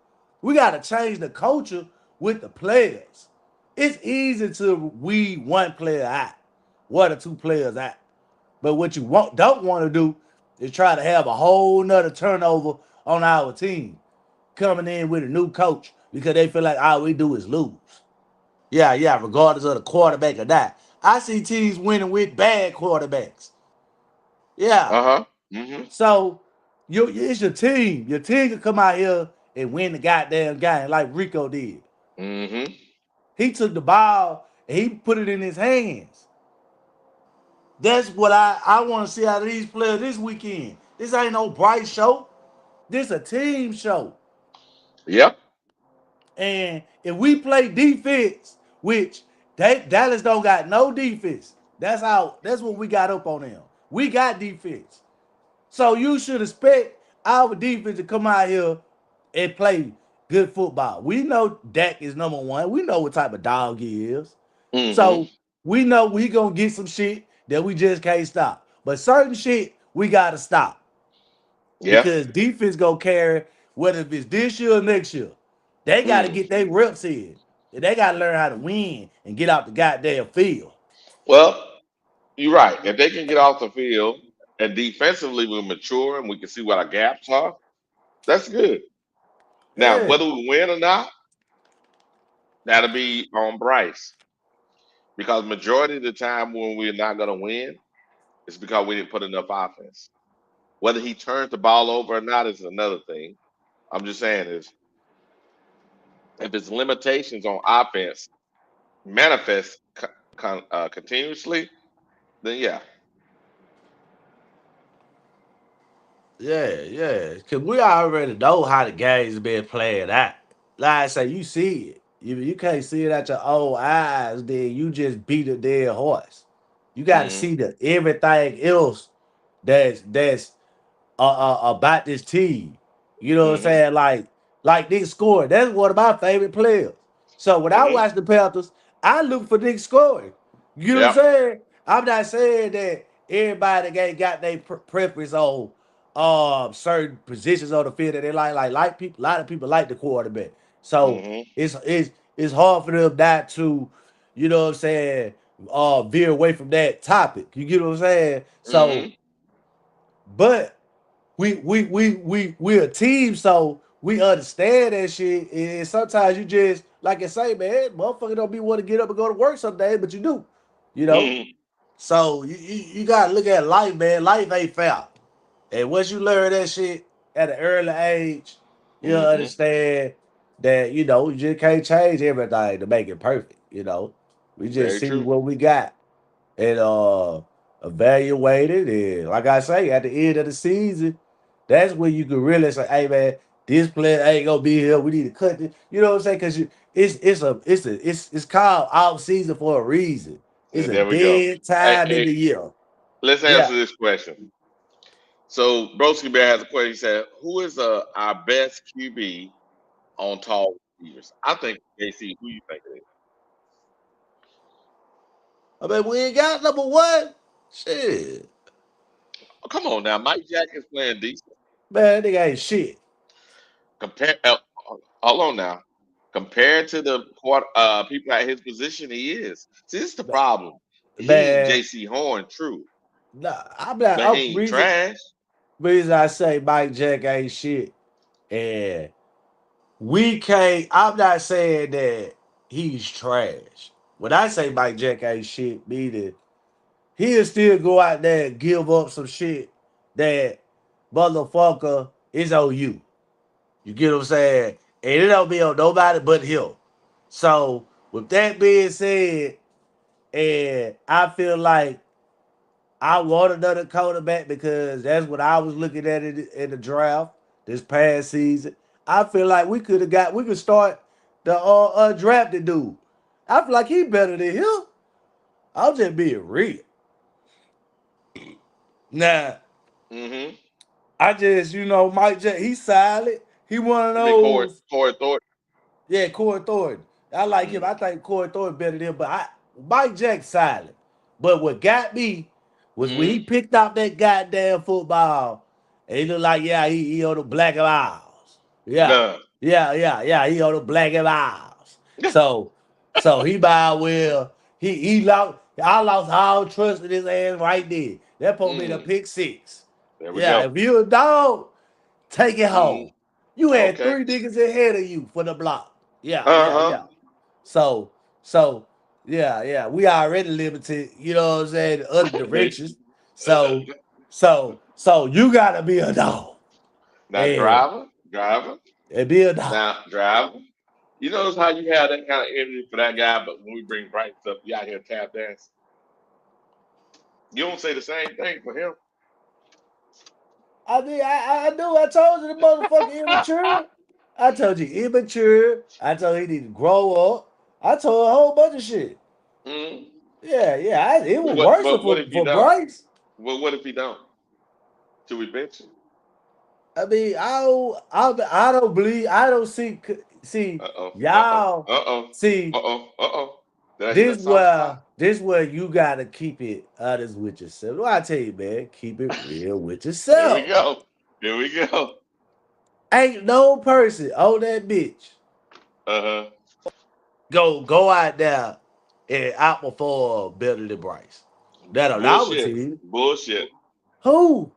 we got to change the culture with the players. It's easy to weed one player out, one or two players out. But what you don't want to do is try to have a whole nother turnover on our team coming in with a new coach because they feel like all we do is lose. Yeah, yeah, regardless of the quarterback or not. I see teams winning with bad quarterbacks. Yeah. Uh-huh. Mm-hmm. So it's your team. Your team can come out here and win the goddamn game like Rico did. Mm-hmm. He took the ball and he put it in his hands. That's what I want to see out of these players this weekend. This ain't no bright show. This a team show. Yep. And if we play defense, which Dallas don't got no defense, that's what we got up on them. We got defense. So you should expect our defense to come out here and play good football. We know Dak is number one. We know what type of dog he is. Mm-hmm. So we know we gonna get some shit that we just can't stop. But certain shit we gotta stop Yep. because defense gonna carry whether if it's this year or next year. They gotta Mm. get their reps in. And they gotta learn how to win and get out the goddamn field. Well, you're right. If they can get off the field and defensively we mature and we can see what our gaps are, that's good. Now, Yeah. whether we win or not, that'll be on Bryce. Because majority of the time when we're not going to win, it's because we didn't put enough offense. Whether he turns the ball over or not is another thing. I'm just saying is if its limitations on offense manifest continuously, then yeah. Yeah. Cause we already know how the game's been played out. Like I say, you see it. You can't see it at your own eyes, then you just beat a dead horse. You gotta Hmm. see the everything else that's about this team. You know what I'm Hmm. saying? Like Nick scoring. That's one of my favorite players. So when I Hmm. watch the Panthers, I look for Nick scoring. You know what I'm Yep. saying? I'm not saying that everybody ain't got their preference on certain positions on the field that they like people. A lot of people like the quarterback. So Hmm. it's hard for them not to, you know what I'm saying, veer away from that topic. You get what I'm saying? So, Hmm. but we a team, so we understand that shit. And sometimes you just like I say, man, motherfucker don't be want to get up and go to work some days, but you do, you know. Hmm. So you gotta look at life, man. Life ain't fair, and once you learn that shit at an early age, you'll Hmm. understand that you just can't change everything to make it perfect. We just Very see true. what we got and evaluate it. And like I say, at the end of the season, that's when you can really say, "Hey, man, this player ain't gonna be here. We need to cut this." You know what I'm saying? Because it's called off season for a reason. It's And a there we go. dead Hey, time in hey, the year. let's Yeah, answer this question. So Broski Bear has a question. He said, "Who is our best QB on tall receivers?" I think JC. Who you think it is? I mean, we ain't got number one. Shit, Oh, come on now, Mike Jack is playing decent. man, nigga ain't shit, Compare, hold on now. Compared to the people at his position, he is. See, this is the problem. He ain't man. J.C. Horn, true, Nah, I'm not. but he ain't Reason trash. reason I say Mike Jack ain't shit, and we can't. I'm not saying that he's trash. When I say Mike Jack ain't shit, meaning he'll still go out there and give up some shit that motherfucker is on you. You get what I'm saying? And it don't be on nobody but him. So with that being said, and I feel like I want another quarterback because that's what I was looking at in the draft this past season. I feel like we could start the drafted dude. I feel like he better than him. I'm just being real. Nah, Mm-hmm. I just Mike J. He's solid. He one of You mean those. Corey Thornton? Yeah, Corey Thornton. I like him. Mm. I think Corey Thornton better than him, but Mike Jack silent. But what got me was when he Mm. picked up that goddamn football, and he looked like he on the black of ours. Yeah, Nah. he on the black of ours. So he by well he lost. I lost all trust in his ass right there. That put me in a Mm. pick six. There we Yeah, go. if you a dog, take it Mm. home. You had Okay. three niggas ahead of you for the block. Yeah. Uh-huh. So, so we already limited, you know what I'm saying, other directions. So, so you gotta be a dog. Now, And driver. be a dog. Now, driver. You notice how you have that kind of energy for that guy, but when we bring Bryce up, you out here tap dance. You don't say the same thing for him. I mean, I know. I told you the motherfucker immature. I told you immature. I told you he need to grow up. I told a whole bunch of shit. Mm. Yeah. It But was worse what if you for don't? Bryce. Well, what if he don't? Should we bench him? I mean, I don't believe. I don't see Uh oh. Uh oh. y'all Uh oh. see Uh oh. Uh oh. Did I hit a soft spot? this where you gotta keep it honest with yourself. What I tell you, man, keep it real with Here we yourself. go. Here we go. Ain't no person on that bitch Uh huh. go out there and outperform better than Bryce. That I would Bullshit. see. Bullshit. Who?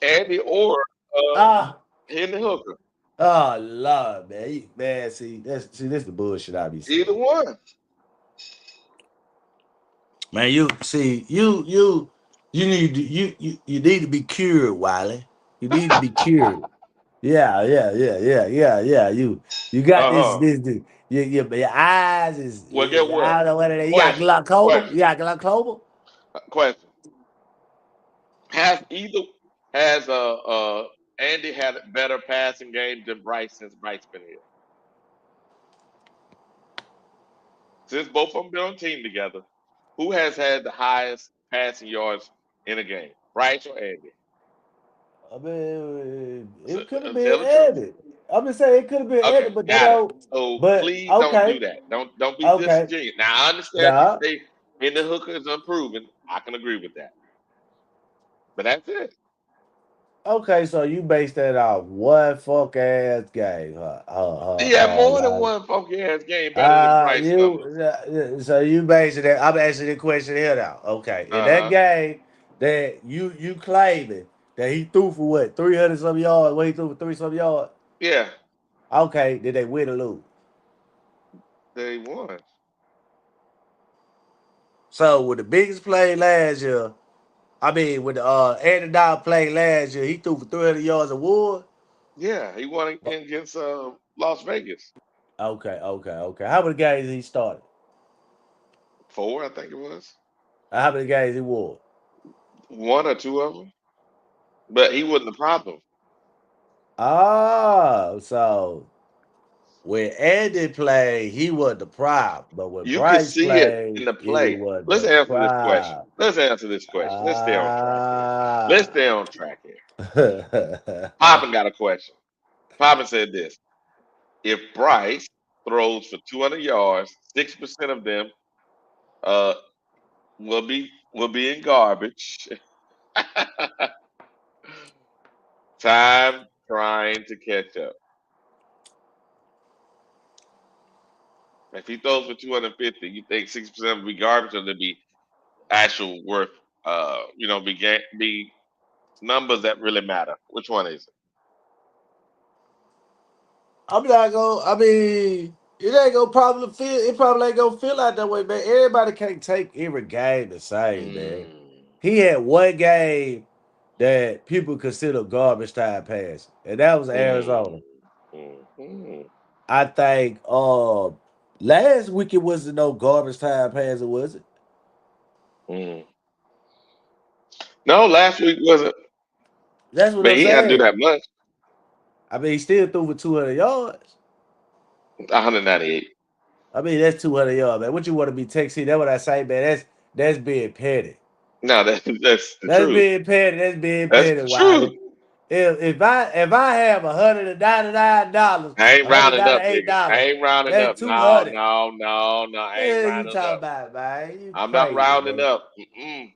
Andy or Ah, Henry Hooker. oh Lord, man. Man, this the bullshit I be Either saying. one. Man, you need to be cured, Wiley. You need to be cured. Yeah. You got Uh huh. your eyes is Well, get I what? don't know what it is. You got Question. glaucoma. You Question. got glaucoma. Question. Has either has Andy had a better passing game than Bryce since Bryce been here? Since both of them been on team together, who has had the highest passing yards in a game? Bryce or Andy? I mean, So, it could have tell been the truth. added. I'm just saying it could have been Okay, added, but they got it. don't. So But please don't do okay, that. Don't be okay, disingenuous. Now I understand if you nah. say Henry Hooker is unproven. I can agree with that. But that's it. Okay, so you based that off one fuck ass game, He had more than like, one funky ass game better than Bryce numbers. so you basing that. I'm asking the question here now. Okay, in Uh that huh. game that you claiming that he threw for what 300 some yards, what he threw for 3 some yards. Yeah, Okay, did they win or lose? they won. So with the biggest play last year, I mean with the Andy Dodd play last year, he threw for 300 yards of wood. Yeah, he won against Las Vegas. Okay. How many games he started? Four, I think it was. How many games he won? One or two of them. But he wasn't the problem. So when Andy played, he was the prop, but when You could Bryce see it in played, the he play. was Let's the answer this question. prop. Let's answer this question. Let's stay on track here. Let's Ah. stay on track here. Poppin got a question. Poppin said this: if Bryce throws for 200 yards, 6% of them uh, will be in garbage. Time trying to catch up. If he throws for 250, you think 6% will be garbage, or they'll be actual worth? Be numbers that really matter. Which one is it? I'm not gonna. I mean, it ain't gonna probably feel. It probably ain't gonna feel like that way, man. Everybody can't take every game the same, man. Mm, He had one game that people consider garbage time pass, and that was mm, Arizona. mm. I think last week it wasn't no garbage time pass, was it? Mm. No, last week wasn't, That's what but I'm he had to do saying. that much. I mean, he still threw for 200 yards. 198. I mean, that's 200 yards, man. What you want to be Texas? That's what I say, man. That's being petty. No, that's the That's truth. being petty. That's being That's petty, the truth. Wiley. If I have $199, I ain't rounding up, nigga. I $198, ain't rounding up. that's No, 200. no, no, no. I ain't Yeah, you rounding talking up. about, man? You I'm not crazy, rounding man. up. Mm-mm.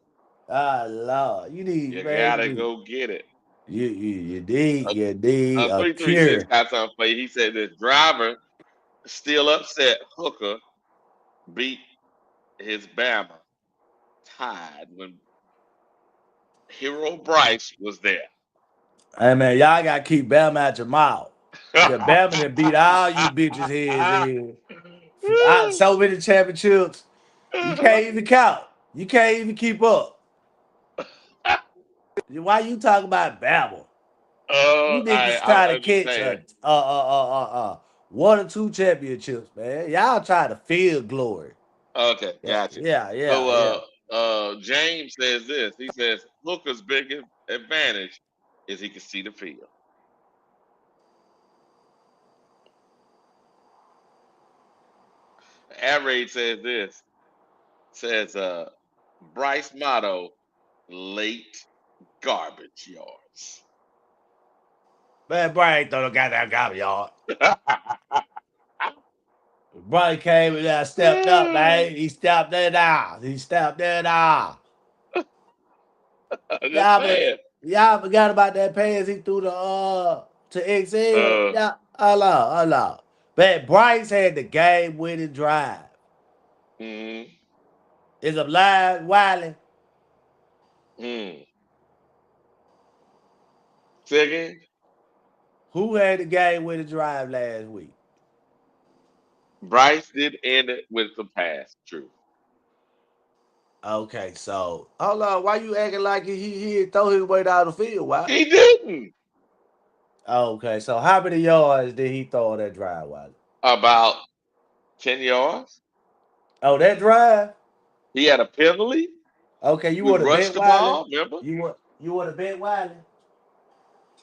Ah, Lord, you need, You man. gotta go get it. A, You need a a 336 cure. got something for you. He said this driver still upset Hooker beat his Bama tied when Hero Bryce was there. Hey, man, y'all gotta keep Bama out your mouth. Cause Bama done beat all you bitches heads in. So many championships. You can't even count. You can't even keep up. Why you talking about Bama? You niggas try to I'm just catch saying. one or two championships, man. Y'all try to feel glory. Okay, Yeah, gotcha. yeah, So yeah, yeah. James says this. He says Hooker's biggest advantage is he can see the field. Air Raid says this. Says Bryce Motto, late garbage yards. Man, Brian ain't throw no goddamn garbage, y'all. Brian came and stepped up, man. He stepped it out. He stepped it out. I'm just saying. Y'all forgot about that pass he threw to XL. Uh, Yeah, Allah. But Bryce had the game winning drive. mm, Is a live Wiley. mm. Say again. Who had the game winning drive last week? Bryce did end it with the pass. True. Okay, so hold on. Why you acting like he throw his way down the field? Why? He didn't. Okay, so how many yards did he throw on that drive, Wiley? About 10 yards. Oh, that drive? He had a penalty. Okay, you We want to rushed bet the Wiley? ball, remember? You want to bet Wiley?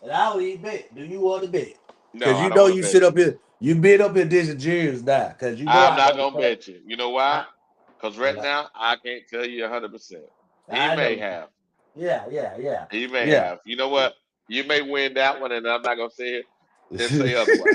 And I don't even bet. Do you want to bet? No, Because I you don't know want to you bet sit you. up here, you been up here dishing Jews now. Because you know I'm I not don't gonna bet. bet you. You know why? I, Because right now I can't tell you 100%. He I may know. have. Yeah. He may Yeah. have. You know what? You may win that one, and I'm not gonna say it and say otherwise.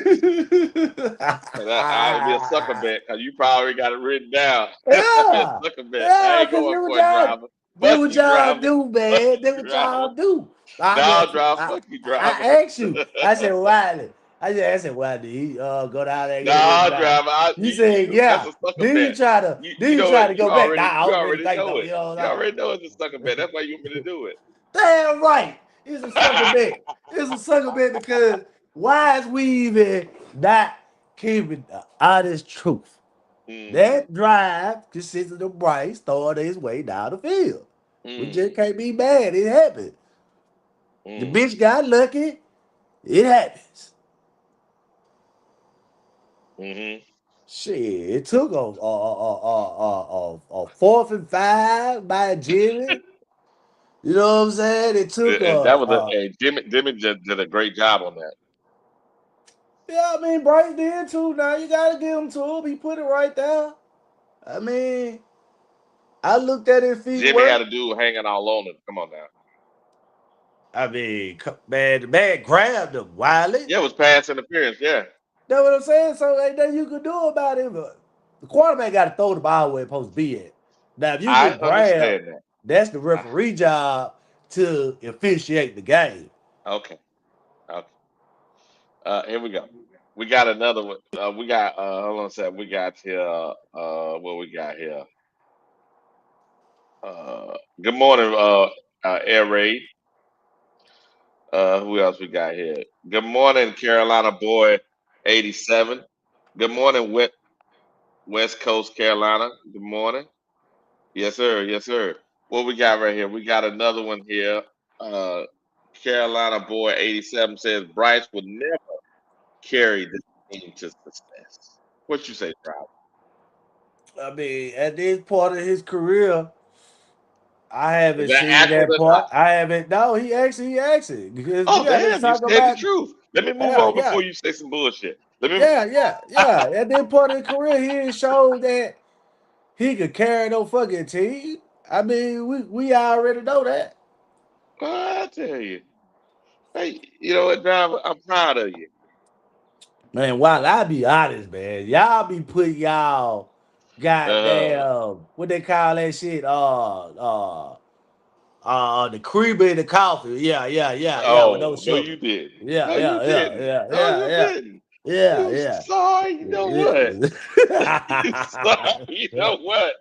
Cause I'll be a sucker bet. Cause you probably got it written down. That'd be a Yeah, sucker bet. I yeah, ain't cause going do what for it, y'all driver. do Fuck what you, y'all driver. do, Fuck man. you, Do what driver. y'all do. I No, just driver. Fuck you, driver. I asked you. I said, Wiley. I said, why did he go down there and get a written No, down? driver. You said, That's yeah. a sucker Then you bet. try to You know it. go back. Nah, I You don't really already think know so. it. You know, You no. already know it's a sucker bet. That's why you want me to do it. Damn right. It's a sucker bet. It's a sucker bet because why is we even not keeping the honest truth? Mm, That drive consisted of Bryce throwing his way down the field. We just mm, can't be mad. It happened. The mm. bitch got lucky. It happens. Mm-hmm. Shit, it took a 4th and 5 by Jimmy. You know what I'm saying? It took That was Jimmy just did a great job on that. yeah, I mean Bryce did too. Now you gotta give him to him. He put it right there. I mean, I looked at his feet Jimmy had work. a dude hanging all on him. Come on now. I mean, man, the man grabbed him, Wiley. Yeah, it was pass interference. Yeah, That's what I'm saying. So ain't nothing you can do about it. But the quarterback got to throw the ball where it's supposed to be at. Now, if you I get grabbed, understand that. that's the Ah, referee job to officiate the game. okay, okay. Here we go. We got another one. We got hold on a second. We got here. What we got here? Good morning, Air Raid. Who else we got here? Good morning, Carolina Boy 87. Good morning, West Coast Carolina. Good morning. Yes, sir. Yes, sir. What we got right here? We got another one here. Uh, Carolina Boy 87 says Bryce would never carry this team to success. What you say, Rob? I mean, at this part of his career, I Is haven't that seen accurate that or not? part. I haven't. No, he actually because we Oh, got to damn, you talk said the about. truth. Let me move Yeah, on yeah, before you say some bullshit. Let me. yeah. At this part of his career, he didn't show that he could carry no fucking team. I mean, we already know that. I tell you. Hey, you know what, driver? I'm proud of you. Man, while I be honest, man, y'all be putting y'all Uh, goddamn what they call that shit? The cream in the coffee. Yeah, with no oh, no, sugar. you didn't. Yeah, No, you yeah, yeah, didn't. yeah, No, yeah, you yeah, didn't. yeah, You yeah. sorry. You know what? You sorry. You Yeah. know what?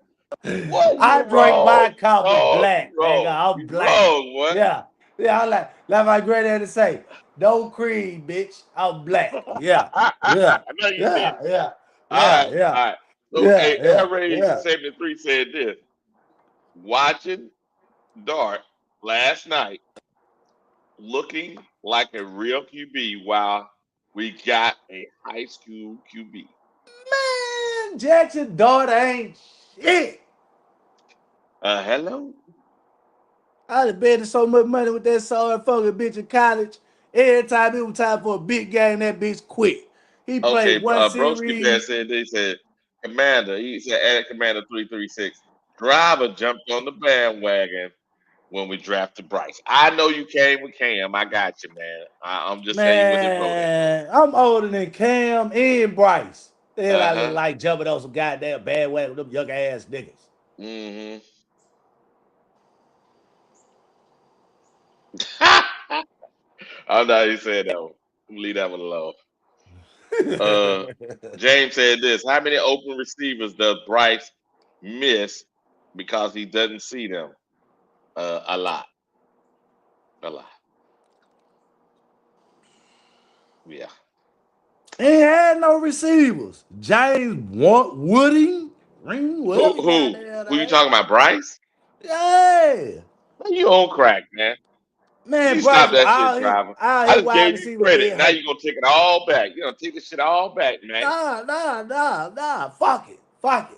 What? I You drink wrong. my coffee Oh, you black, nigga. wrong. I'm You black. wrong. What? Yeah. Yeah, I'm like my granddaddy say, no cream, bitch. I'm black. Yeah. Yeah. No, you Yeah. didn't. Yeah. All Yeah. right. Yeah. All right. So, Yeah. hey, Air Yeah. Raid Yeah. 73 said this. Watching Dart last night looking like a real QB while we got a high school QB. Man, Jackson Dart ain't shit. Hello. I done betted so much money with that sorry fucking bitch in college. Every time it was time for a big game, that bitch quit. He played Okay, one Broski Bear series. said they said Commander. He said at Commander 336. Driver jumped on the bandwagon when we drafted Bryce. I know you came with Cam. I got you, man. I'm just telling you what they wrote in here. Man, I'm older than Cam and Bryce. The hell I look Uh like jumping on some goddamn bandwagon with them young ass niggas. huh. I'm not even saying that one. Leave that one alone. Uh, James said this: how many open receivers does Bryce miss because he doesn't see them? A lot. A lot. Yeah. Ain't had no receivers. James Wooding, whatever goddamn Who you name. talking about? Bryce? Yeah. Man, you on crack, man. Man, You Bryce, stop that shit, driver. all I his just wide gave you receivers credit. been Now hurt. you gonna take it all back. You gonna take this shit all back, man. Nah. Fuck it.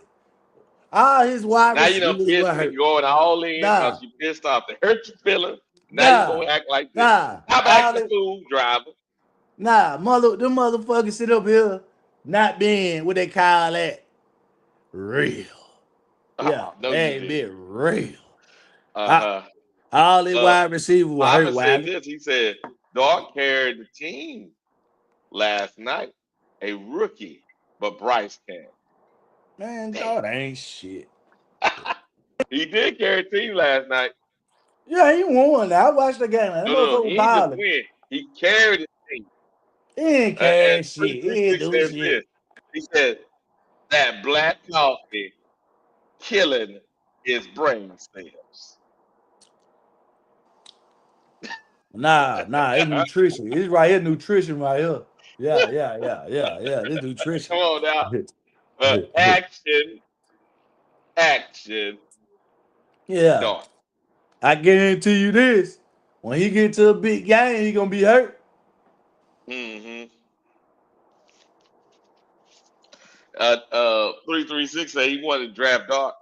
All his wide Now you done receivers pissed were me hurt. going all in Nah, because you pissed off. They hurt your feelings. Now you nah, gonna act like this. nah. Stop All acting it, fool, driver. them motherfuckers sit up here not being what they call that real. Yeah, No, they you ain't didn't. been real. Uh I, huh. all the Uh, wide receivers were hurt, Papa said Wiley. this. He said, Dog carried the team last night. A rookie, but Bryce can. Man, Damn. dog ain't shit. He did carry the team last night. Yeah, he won. I watched the game. That No, motherfucker he was ain't just balling. win. He carried the team. He ain't And cash shit. He ain't 336 do says shit. this. He said, that black coffee killing his brain cells. Nah, it's nutrition. It's right here, nutrition right here. Yeah. This Come nutrition. on now. Action, action, Yeah. dog. I guarantee you this. When he get to a big game, he gonna be hurt. Mm-hmm. 336 said he wanted to draft Dart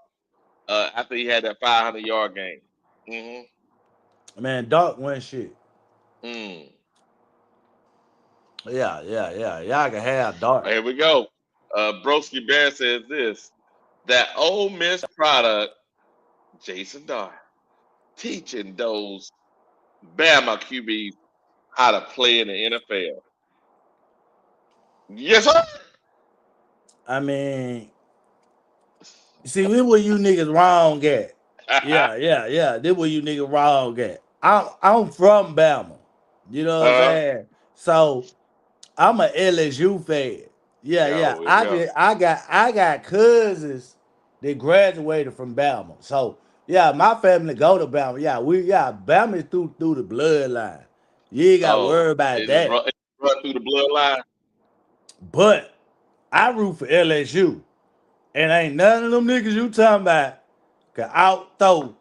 after he had that 500-yard game. Man, Doc win shit. Mm. Yeah. Y'all can have Doc. Here we go. Broski Bear says this: that Ole Miss product, Jason Dart, teaching those Bama QBs how to play in the NFL. Yes, sir. I mean, see, this where you niggas wrong at. Yeah. This where you niggas wrong at. I'm from Bama. You know what I'm uh, saying? So I'm a LSU fan. Yeah. yo, here we go. I got cousins that graduated from Bama. So yeah, my family go to Bama. Bama is through the bloodline. You ain't got to Oh, worry about that. it run through the bloodline. But I root for LSU. And ain't none of them niggas you talking about can out throw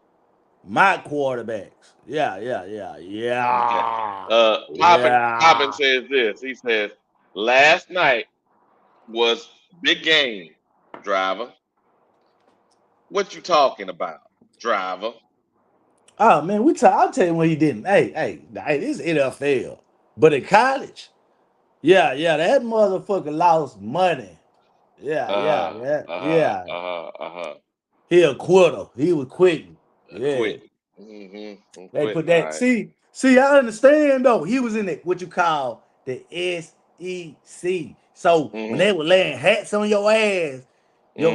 my quarterbacks. Yeah. Okay. Poppin Yeah. says this. He says, last night was big game, driver. What you talking about, driver? Oh man, I'll tell you what he didn't. Hey, this is NFL. But in college, that motherfucker lost money. Yeah. Uh-huh. He a quitter. He was quitting. Yeah. Quit. I'm They put quitting. All that. right. See, I understand though. He was in it, what you call the SEC. So when Mm-hmm. they were laying hats on your Mm,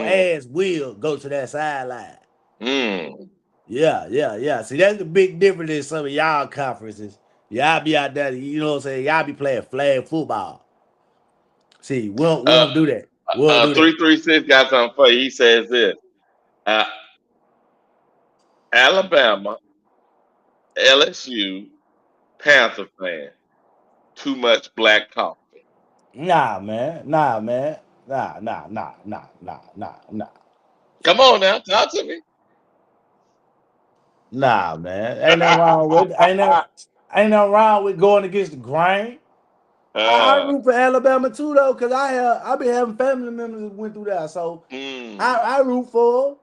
ass will go to that sideline. mm. Yeah. See, that's the big difference in some of y'all conferences. Y'all be out there, you know what I'm saying? Y'all be playing flag football. See, we Uh, don't do that. We don't do that. 336 got something for you. He says this. Uh, Alabama, LSU, Panther fan. Too much black coffee. Nah, man. Nah. Come on now, talk to me. Nah, man. Ain't nothing wrong with going against the grain. I uh, root for Alabama too though, cause I been having family members that went through that. So mm, I root for 'em.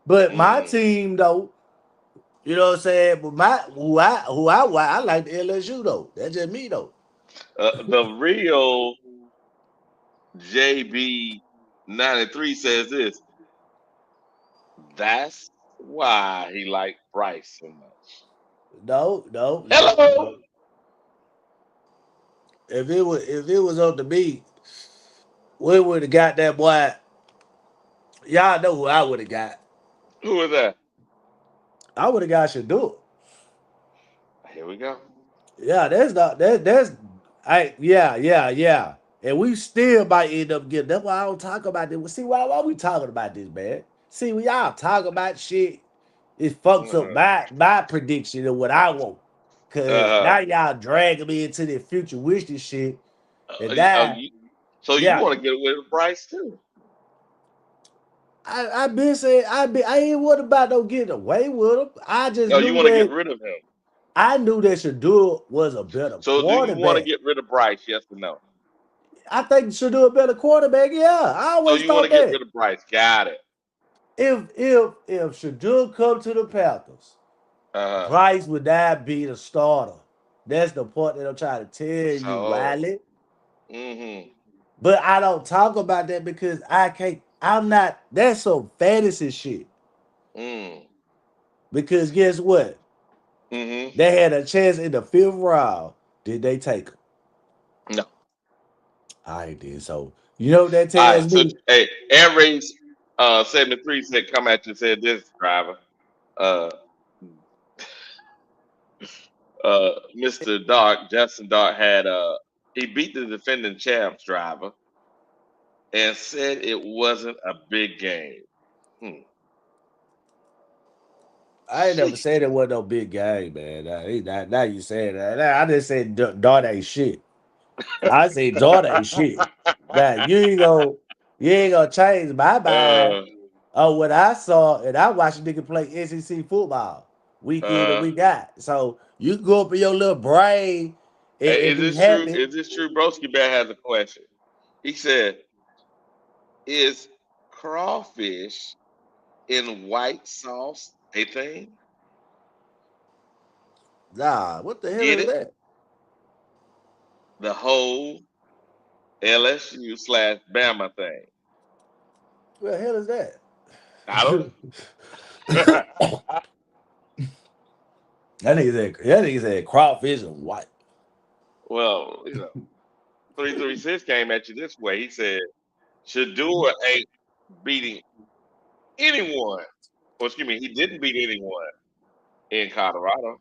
But my team though, you know what I'm saying? But I like the LSU though. That's just me though. The real JB93 says this. That's why he liked Bryce so much. No. Hello. If it was up to me, we would have got that boy. Y'all know who I would have got. Who is that? I would have got Shadur. Here we go. Yeah, that's not that's yeah. And we still might end up getting. That's why I don't talk about this. See why we talking about this, man? See, we all talk about shit. It fucks up Uh-huh. my prediction of what I want. Cause Uh-huh. now y'all dragging me into the future wish this shit. And Oh, now, so you yeah, want to get away with Bryce too? I been saying I ain't what about no getting away with him. I just No, you knew want to get that rid of him. Shadur was a better So do you want to quarterback. get rid of Bryce? Yes or no? I think Shadur a better quarterback. Yeah, I So always you want thought to get that. rid of Bryce? Got it. If Shadur come to the Panthers, Uh-huh. Bryce would not be the starter. That's the point that I'm trying to tell you, So, Wiley. mm-hmm. But I don't talk about that because I can't. I'm not. That's some fantasy shit. Mm. Because guess what? Mm-hmm. They had a chance in the fifth round. Did they take him? No. I did. So you know what that All tells right. So me? hey, Air Race 73 said come at you said this driver. Uh Mr. Dark, Justin Dark had he beat the defending champs driver and said it wasn't a big game. Hmm. I ain't never Sheesh. said it wasn't no big game, man. Now you saying that. I just said daughter ain't shit. I say daughter ain't shit. Now you ain't gonna change my mind uh of what I saw, and I watched a nigga play SEC football week in and uh week out. So you can go up in your little brain Hey, and is be this true? happy. Is this true? Broski Bear has a question. He said, "Is crawfish in white sauce a thing?" Nah, what the hell Get is it? that? The whole LSU/Bama thing. What the hell is that? I don't know. That nigga said crawfish and white. Well, 336 came at you this way. He said, Shadua ain't beating anyone. Well, excuse me, he didn't beat anyone in Colorado.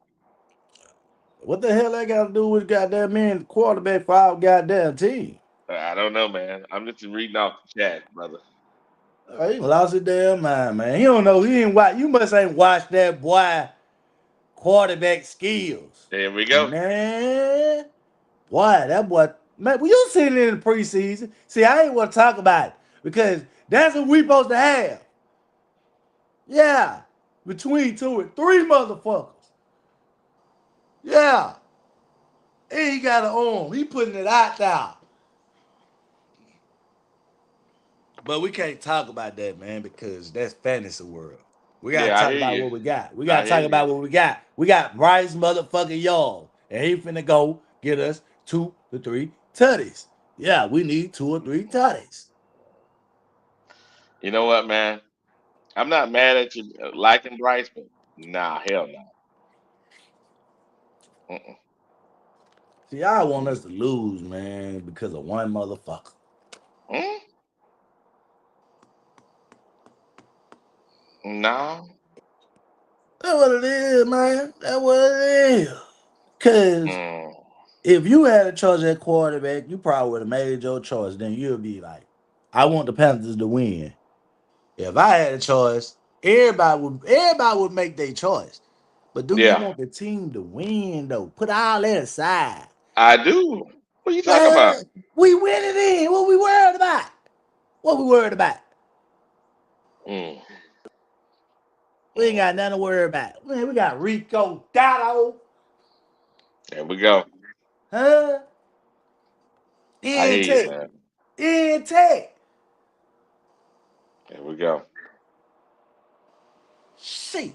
What the hell that got to do with goddamn man quarterback for our goddamn team? I don't know, man. I'm just reading off the chat, brother. He lost his damn mind, man. He don't know. He ain't watch. You must ain't watched that boy quarterback skills, There we go. man. Boy, that boy, man. Well, you seen it in the preseason. See, I ain't want to talk about it because that's what we supposed to have. Yeah, between two and three motherfuckers. Yeah, and he got an arm. He putting it out there. But we can't talk about that, man, because that's fantasy world. We gotta Yeah, I talk hear about you. what we got. We I gotta hear talk you. about what we got. We got Bryce motherfucking Young, and he finna go get us 2 to 3 tutties. Yeah, we need 2 or 3 tutties. You know what, man? I'm not mad at you liking Bryce, but nah, hell no. Mm-mm. See, I want us to lose, man, because of one motherfucker. Mm? No. That's what it is, man. That's what it is. Cause Mm. if you had a choice at quarterback, you probably would have made your choice. Then you'd be like, I want the Panthers to win. If I had a choice, everybody would make their choice. But do you Yeah, want the team to win though? Put all that aside. I do. What are you talking about? Man, we winning in. What we worried about? What we worried about? Mm. We ain't got Mm. nothing to worry about. Man, we got Rico Dotto, There we go. huh? I In hear you, Tech. man. In Tech. There we go. Shit.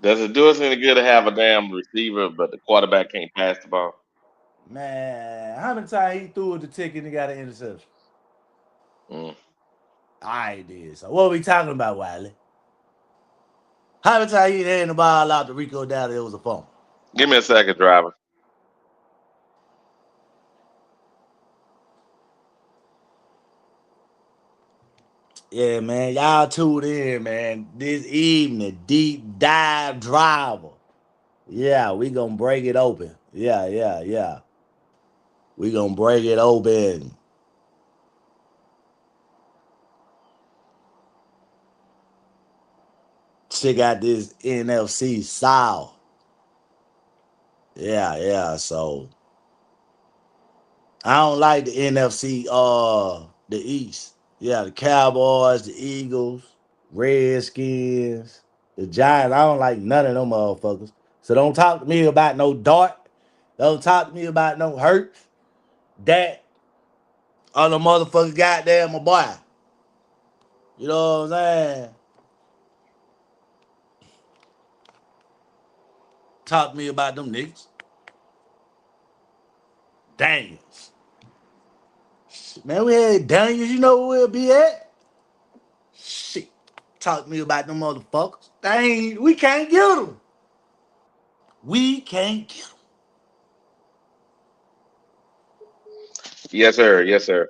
Does it do us any good to have a damn receiver, but the quarterback can't pass the ball? Man, how many times he threw the ticket and got an interception? Mm. I did. So what are we talking about, Wiley? How many times he handed the ball out to Rico Dowdle? It was a fumble. Give me a second, driver. Yeah, man. Y'all tuned in, man. This evening, deep dive driver. Yeah, we gonna break it open. Yeah. We gonna break it open. Check out this NFC South. Yeah. So I don't like the NFC the East. Yeah, the Cowboys, the Eagles, Redskins, the Giants. I don't like none of them motherfuckers. So don't talk to me about no Dart. Don't talk to me about no Hurt. That other motherfuckers goddamn my boy. You know what I'm saying? Talk to me about them niggas. Daniels. Man, we had Daniels, you know where we'll be at? Shit. Talk to me about them motherfuckers. Dang, we can't get them. We can't get them. Yes, sir. Yes, sir.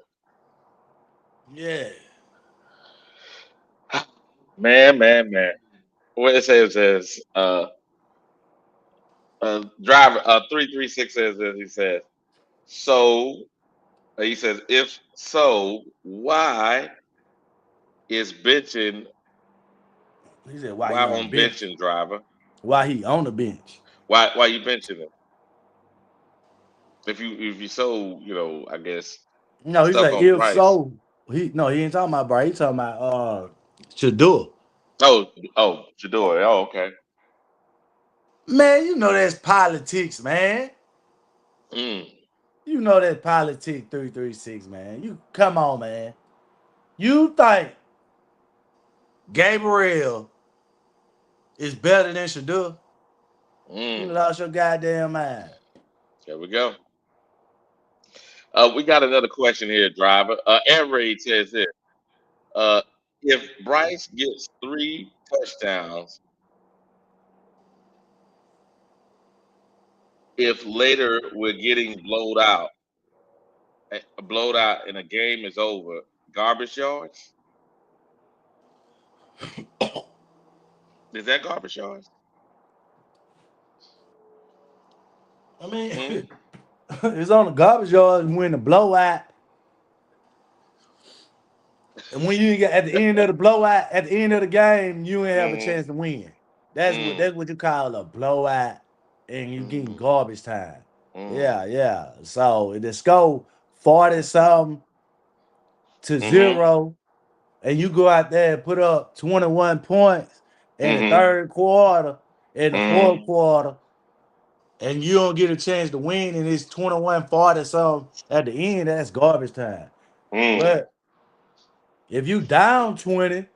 Yeah. Man. What it says is driver 336 says this. He says so. He says if so, why is benching? He said, why Why he on the on bench? benching, driver? Why he on the bench? Why you benching him? If you so I guess No, he stuck said, on if Price. so, he ain't talking about Bryce. He talking about Shador. Oh Shador. Oh, okay. Man, you know that's politics, man. Mm, You know that politics 336, man. You come on, man. You think Gabriel is better than Shador? You mm. lost your goddamn mind. There we go. We got another question here, driver. Air Raid says this. Uh, if Bryce gets 3 touchdowns, if later we're getting blowed out and a game is over, garbage yards? Is that garbage yards? I mean, Mm, it's on the garbage yard when the blowout. And when you get at the end of the blowout, at the end of the game, you ain't have a mm, chance to win. That's what mm, that's what you call a blowout, and you getting mm, garbage time. mm, Yeah. So the score 40 something to mm, 0, and you go out there and put up 21 points in the mm, third quarter, in the fourth mm, quarter, and you don't get a chance to win, and it's 21-40 something at the end, that's garbage time. mm. But if you down 20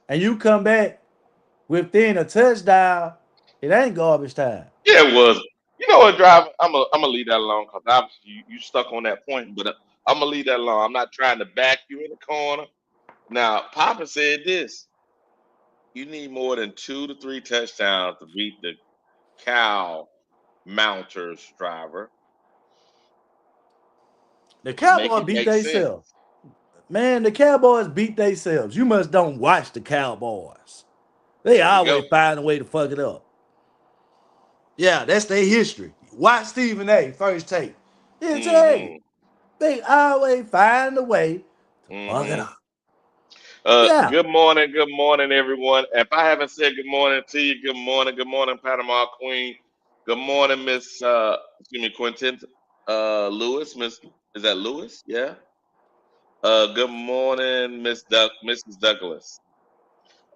and you come back within a touchdown, it ain't garbage time. Yeah, it was. You know what, driver? I'm gonna leave that alone because obviously you stuck on that point, but I'm gonna leave that alone. I'm not trying to back you in the corner. Now, Papa said this: you need more than 2 to 3 touchdowns to beat the cow mounters, driver. The Make Cowboys it beat make themselves. sense. Man, the Cowboys beat themselves. You must don't watch the Cowboys. They There we go. always find a way to fuck it up. Yeah, that's their history. Watch Stephen A. First take. He'll tell you. Hmm. They always find a way to fuck it Hmm. up. Yeah. Good morning, everyone. If I haven't said good morning to you, good morning, Panama Queen. Good morning, Miss excuse me, Quentin Lewis. Is that Lewis? Yeah. Good morning, Mrs. Douglas.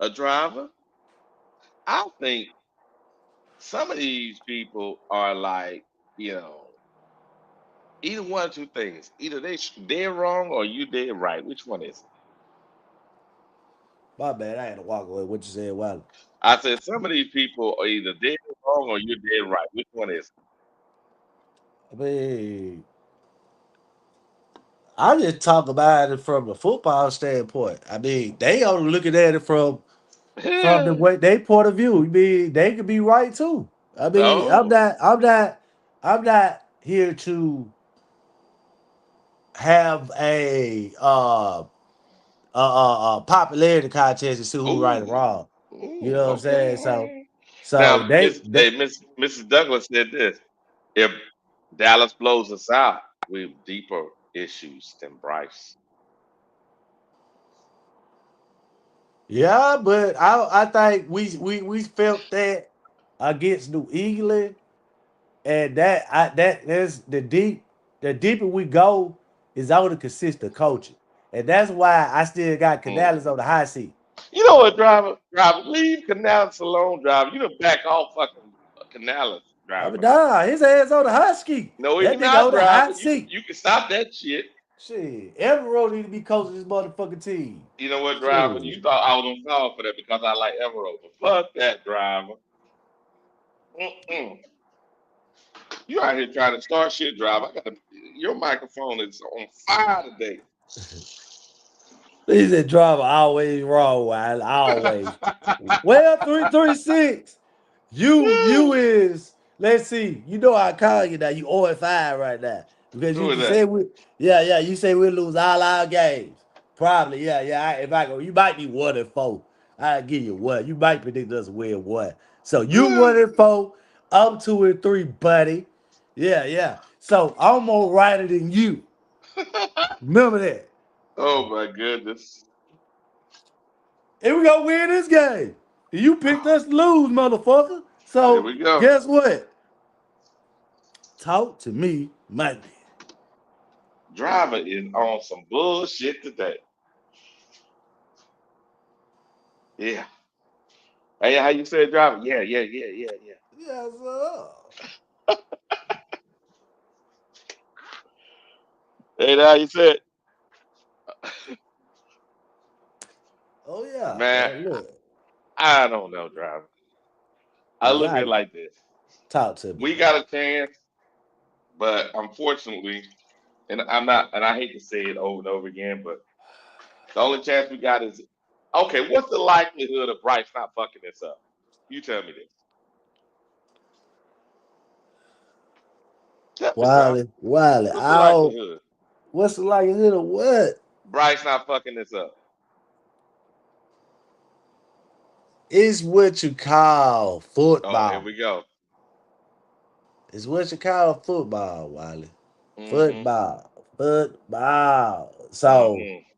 A driver. I think some of these people are like, you know, either one or two things. Either they're wrong or you dead right. Which one is it? My bad, I had to walk away. What you said, Wiley? I said some of these people are either dead wrong or you're dead right. Which one is I mean, I just talk about it from a football standpoint. I mean, they only looking at it from the it? way they point of view. I mean, they could be right too. I mean, Oh, I'm not here to have a popularity contest to see who right or ooh, wrong. You ooh, know what I'm saying? okay. So Now, Mrs. Douglas said this: if Dallas blows us out, we have deeper issues than Bryce. yeah, but I think we felt that against New England, and that's the deeper we go is on the consistent coaching, and that's why I still got Mm. Canales on the hot seat. You know what, driver, leave Canales alone, driver. You done back off fucking Canales, I mean, driver. nah, his ass on the hot seat. No, he's That nigga not, on the driver. hot You can seat. you can stop that shit. Shit, Everett need to be coaching this motherfucking team. You know what, driver? Shit. You thought I was gonna fall for that because I like Everett, but fuck that, driver. Mm-mm. You out here trying to start shit, driver. Your microphone is on fire today. He said driver always wrong, Wiley. Always. Well, 336. You is, let's see. You know I call you now. You 0-5 right now. Because Who is you that? say yeah, you say we'll lose all our games. Probably, yeah. If I go, you might be 1-4. I'll give you one. You might predict us to win one. So you 1-4, I'm 2-3, buddy. Yeah. So I'm more righter than you. Remember that. Oh my goodness. And we gonna win this game. You picked us to lose, motherfucker. Here So we go. guess what? Talk to me, Monday. Driver is on some bullshit today. Yeah. Hey, how you say driver? Yeah. Yes, sir. Hey, how you said, Oh yeah, man, man. Look, I don't know, driver. I man, look at it y'all like this. talk to me, We man. got a chance, but unfortunately, and I'm not, and I hate to say it over and over again, but the only chance we got is okay. What's the likelihood of Bryce not fucking this up? You tell me this. Tell me, bro. Wiley. What's the Oh, likelihood? what's the likelihood of what? Bryce not fucking this up. It's what you call Oh, here football. we go. It's what you call football, Wiley. Mm-hmm. Football. So Mm-hmm.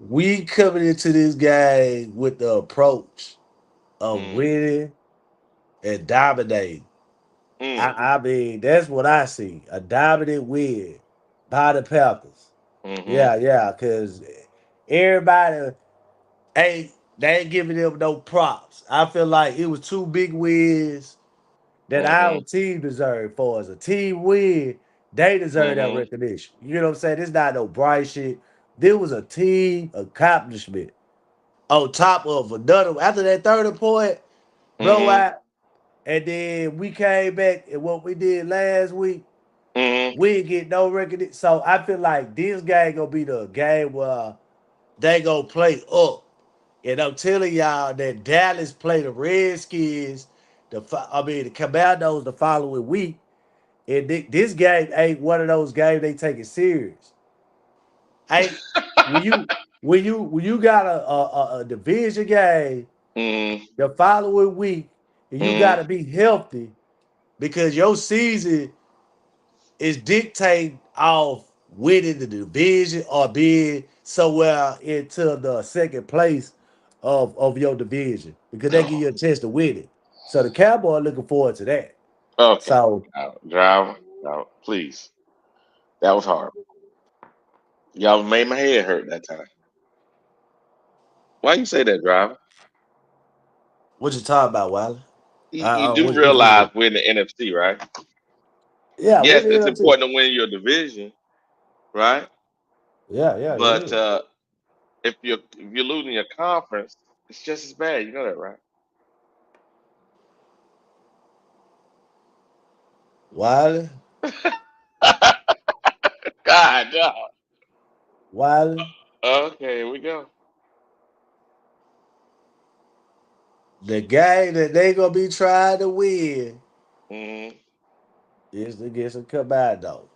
we coming into this game with the approach of Mm. winning and dominating. Mm. I mean, that's what I see. A dominant win by the Panthers. Mm-hmm. Yeah, because everybody ain't they ain't giving them no props. I feel like it was two big wins that our Mm-hmm. team deserved for as a team win. They deserve that Mm-hmm. recognition. You know what I'm saying? It's not no bright shit. There was a team accomplishment on top of another. After that 30 point Mm-hmm. blowout, and then we came back and what we did last week, Mm-hmm. we didn't get no recognition. So I feel like this game gonna be the game where they gonna play up. And I'm telling y'all that Dallas play the Redskins, the Commandos the following week. And this game ain't one of those games they take it serious. Ain't when you got a division game Mm-hmm. the following week, and you got Mm-hmm. to be healthy because your season is dictated off winning the division or being somewhere into the second place of your division because they give you a chance to win it. So the Cowboys looking forward to that. Okay. So Driver. No, please. That was hard. Y'all made my head hurt that time. Why you say that, driver? what you talking about, Wiley? You do What you realize mean? we're in the NFC, right? Yeah, we Yes, did it's too. important to win your division, right? Yeah, it But is. if you're losing your conference, it's just as bad. You know that, right? Wiley, God, no. Wiley, Okay, here we go. the game that they gonna be trying to win Mm, is against the Commandos.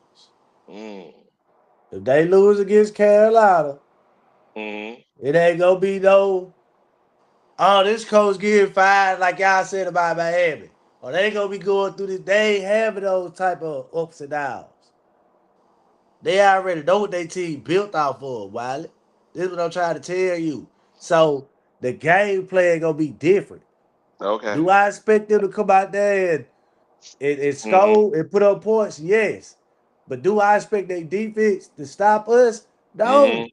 mm, If they lose against Carolina, mm, it ain't gonna be no. Oh, this coach getting fired like y'all said about Miami. Or they ain't gonna be going through this. They ain't having those type of ups and downs. They already know what their team built off of, Wiley. This is what I'm trying to tell you. So the game plan gonna be different. okay. Do I expect them to come out there and Mm, score and put up points? Yes. But do I expect their defense to stop us? No. mm,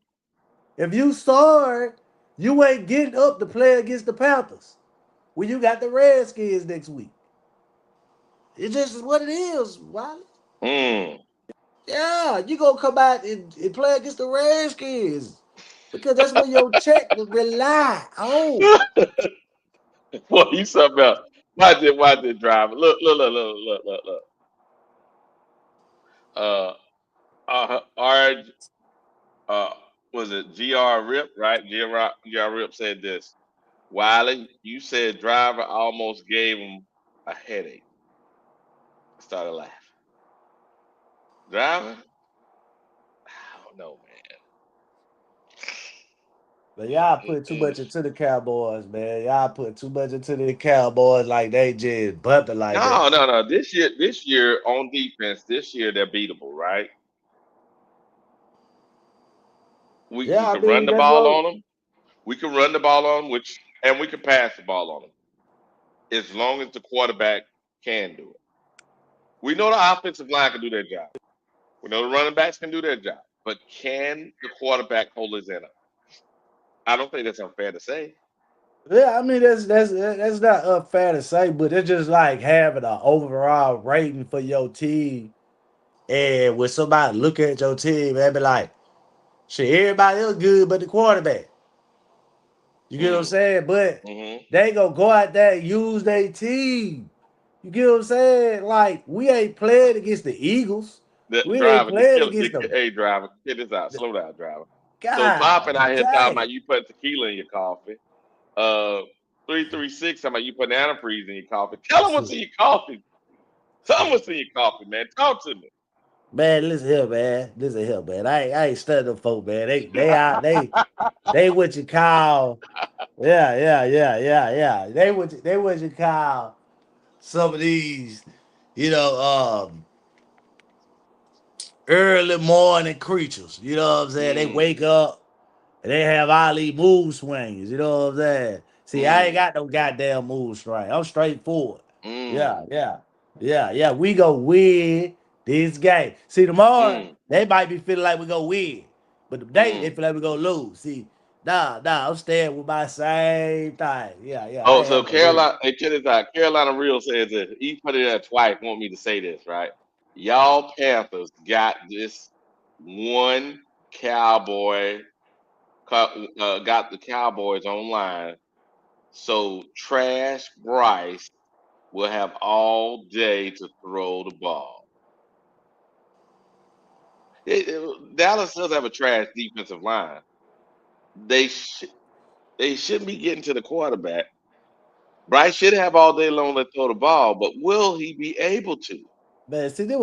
If you start, you ain't getting up to play against the Panthers when you got the Redskins next week. It just is what it is, Wiley. mm. Yeah, you gonna come out and play against the Redskins because that's where your check will rely on. Boy, you something else. Watch this driver. Look. Uh, our uh, was it GR Rip, right? GR Rip said this. Wiley, you said driver almost gave him a headache. I started laughing. Driver? I don't know, But y'all man. put too Mm-mm. much into the Cowboys, man. Y'all put too much into the Cowboys like they just bumping like that. No. This year on defense, this year they're beatable, right? We Yeah, I can run mean the that's ball what. on them. We can run the ball on 'em, and we can pass the ball on them as long as the quarterback can do it. We know the offensive line can do their job. We know the running backs can do their job, but can the quarterback hold his end up? I don't think that's unfair to say. Yeah, I mean that's not unfair to say, but it's just like having an overall rating for your team, and when somebody look at your team, they be like, "Shit, everybody else good, but the quarterback." You get what I'm Mm, saying? But hmm they gonna go out there and use their team. You get what I'm saying? Like we ain't playing against the Eagles. The We ain't driver, the playing killer, against them. hey driver, get this out. Slow down, driver. So popping God out here talking damn. about you putting tequila in your coffee. 336 talking about you putting antifreeze in your coffee. Tell them what's in your coffee. Tell them what's in your coffee, man. Talk to me. Man, listen here, man. Listen here, man. I ain't studying them folk, man. They what you call yeah. They what you call some of these, you know, early morning creatures. You know what I'm saying? They Mm, wake up and they have all these mood swings. You know what I'm saying? See, I ain't mm, got no goddamn mood swing. I'm straightforward. Yeah, mm, yeah, yeah. We go win this game. See, tomorrow mm, they might be feeling like we go win, but today they mm. feel like we go lose. See, nah. I'm staying with my same thing. Yeah. I Oh, ain't so have no win. Carolina, hey, check this out. Carolina Real says this. He put it at twice. Want me to say this, right? Y'all Panthers got this one Cowboy, got the Cowboys online. So Trash Bryce will have all day to throw the ball. Dallas does have a trash defensive line. They sh- they shouldn't be getting to the quarterback. Bryce should have all day long to throw the ball, but will he be able to? Man, see, this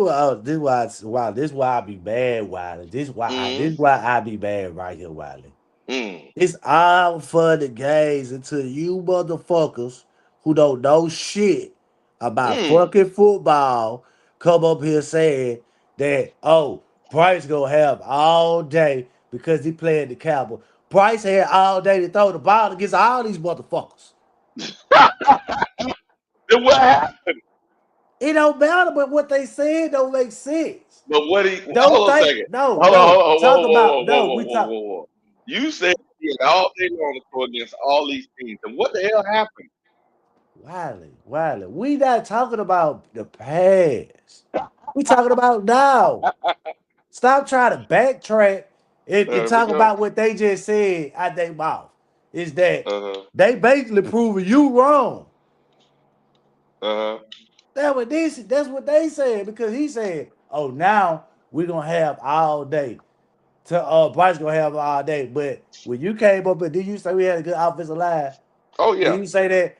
why I be bad, Wiley. This Mm, why I be bad right here, Wiley. mm, It's all for the gays until you motherfuckers who don't know shit about mm. fucking football come up here saying that, oh, Bryce gonna have all day because he played the Cowboys. Bryce had all day to throw the ball against all these motherfuckers. Then what happened? It don't matter, but what they said don't make sense. But what he Don't hold on a think, second. no, Hold on, no. hold on, Talk about, no, we talk. whoa. You said he had all day long to go against all these teams. And what the hell happened? Wiley, we not talking about the past. We talking about now. Stop trying to backtrack It We talk go. about what they just said out their mouth. Is that Uh-huh. they basically proving you wrong. Uh-huh. That's what they said because he said, "Oh, now we're gonna have all day." To Bryce gonna have all day, but when you came up and did you say we had a good offensive line? Oh Did yeah. you say that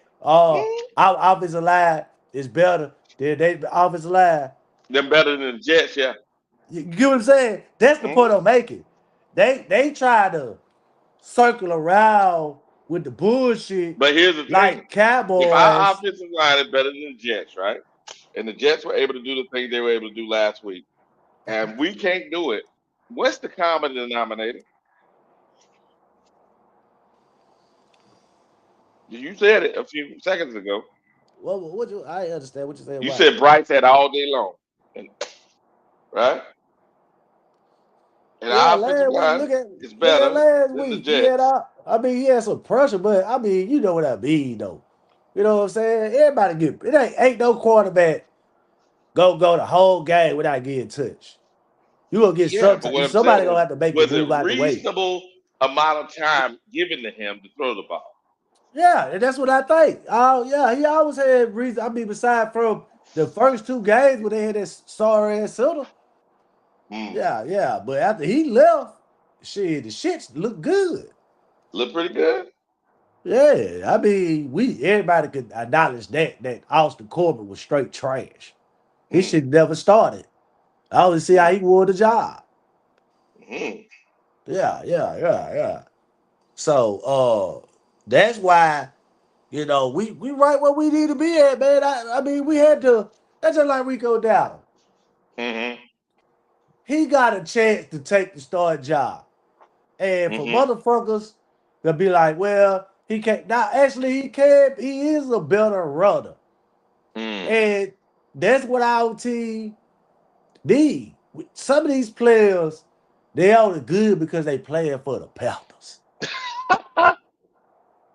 Mhm. our offensive line is better than they offensive line? They're better than the Jets, yeah. You get what I'm saying? That's the point Hmm. I'm making. They try to circle around with the bullshit But here's the thing: like if our Cowboys. offensive line is better than the Jets, right? And the Jets were able to do the thing they were able to do last week, and we can't do it. What's the common denominator? You said it a few seconds ago. What you? I understand what you saying. You Why? said Bryce had all day long, and, right? And Yeah, our offensive last week. line is Look at better last than the week. He had Jets. all. I mean, he had some pressure, but I mean, you know what I mean, though. You know what I'm saying? Everybody get it. Ain't no quarterback go the whole game without getting touched. You gonna get Yeah, but what I'm saying somebody is, gonna have to make the was move it out the way. reasonable amount of time given to him to throw the ball? Yeah, and that's what I think. Oh yeah, he always had reason. I mean, beside from the first two games when they had that sorry ass center. Hmm. Yeah. But after he left, shit, the shits look good. Look pretty good. Yeah, I mean, we everybody could acknowledge that Austin Corbett was straight trash. He Hmm. should never started. I only see how Hmm. he wore the job. Hmm. Yeah. So that's why we right where we need to be at, man. I mean we had to. That's just like Rico Dowdle. Hmm. He got a chance to take the start job, and for Hmm. motherfuckers to be like, well, he can't. Now actually he can. He is a better runner. Hmm. And that's what our team need. Some of these players, they only good because they playing for the Panthers.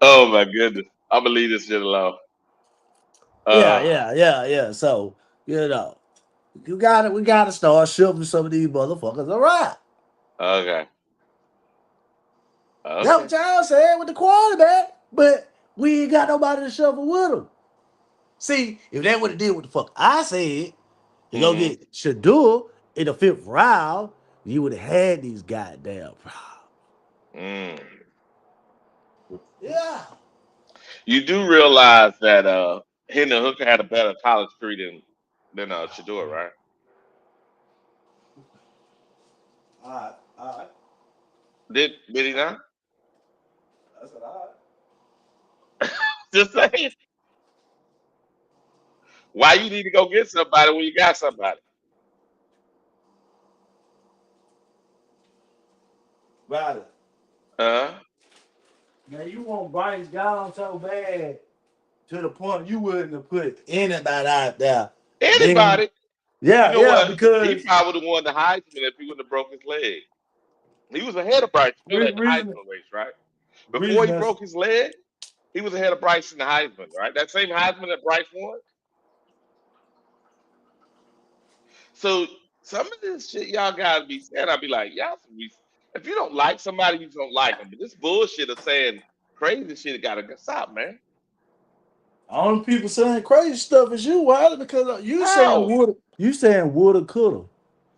Oh my goodness. I'm gonna leave this shit alone. Uh Yeah. So, you know, we gotta start shifting some of these motherfuckers around. okay. That's Okay. what y'all said with the quarterback, but we ain't got nobody to shuffle with them. See, if that would have did what the fuck I said, you go Hmm. get Shadur in the fifth round, you would have had these goddamn problems. Mm. Yeah. You do realize that Hendon Hooker had a better college career than Shador, right? All right. Did he not? That's all Just saying. Why you need to go get somebody when you got somebody? right. Uh-huh. Now you want Bryce gone so bad to the point you wouldn't have put anybody out there. Then Anybody. You know yeah, what? He because probably would have won the Heisman if he wouldn't have broke his leg. He was ahead of Bryce Miller in the reason Heisman race, right? Before reason he that's broke his leg, he was ahead of Bryce in the Heisman, right? That same Heisman that Bryce won. So some of this shit y'all gotta be saying, I'll be like, if you don't like somebody, you don't like them. But this bullshit of saying crazy shit gotta stop, man. all the people saying crazy stuff is you, Wiley, because How? you saying woulda coulda.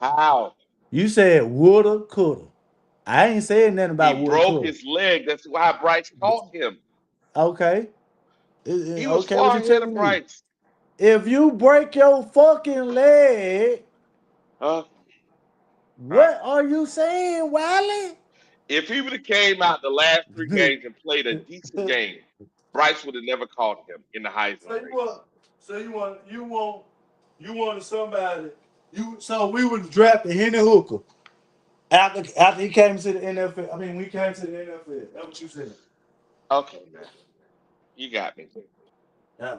How? You said woulda coulda. I ain't saying nothing He about woulda broke coulda. his leg. That's why Bryce caught him. Okay. He was Okay, what far you ahead of telling me? Bryce. If you break your fucking leg, Huh? Right. what are you saying, Wiley? If he would have came out the last three games and played a decent game, Bryce would have never caught him in the So Heisman you race. want, you wanted somebody. So we was drafting Henry Hooker after he came to the NFL. I mean, we came to the NFL. That's what you said. Okay, man. You got me. Yeah,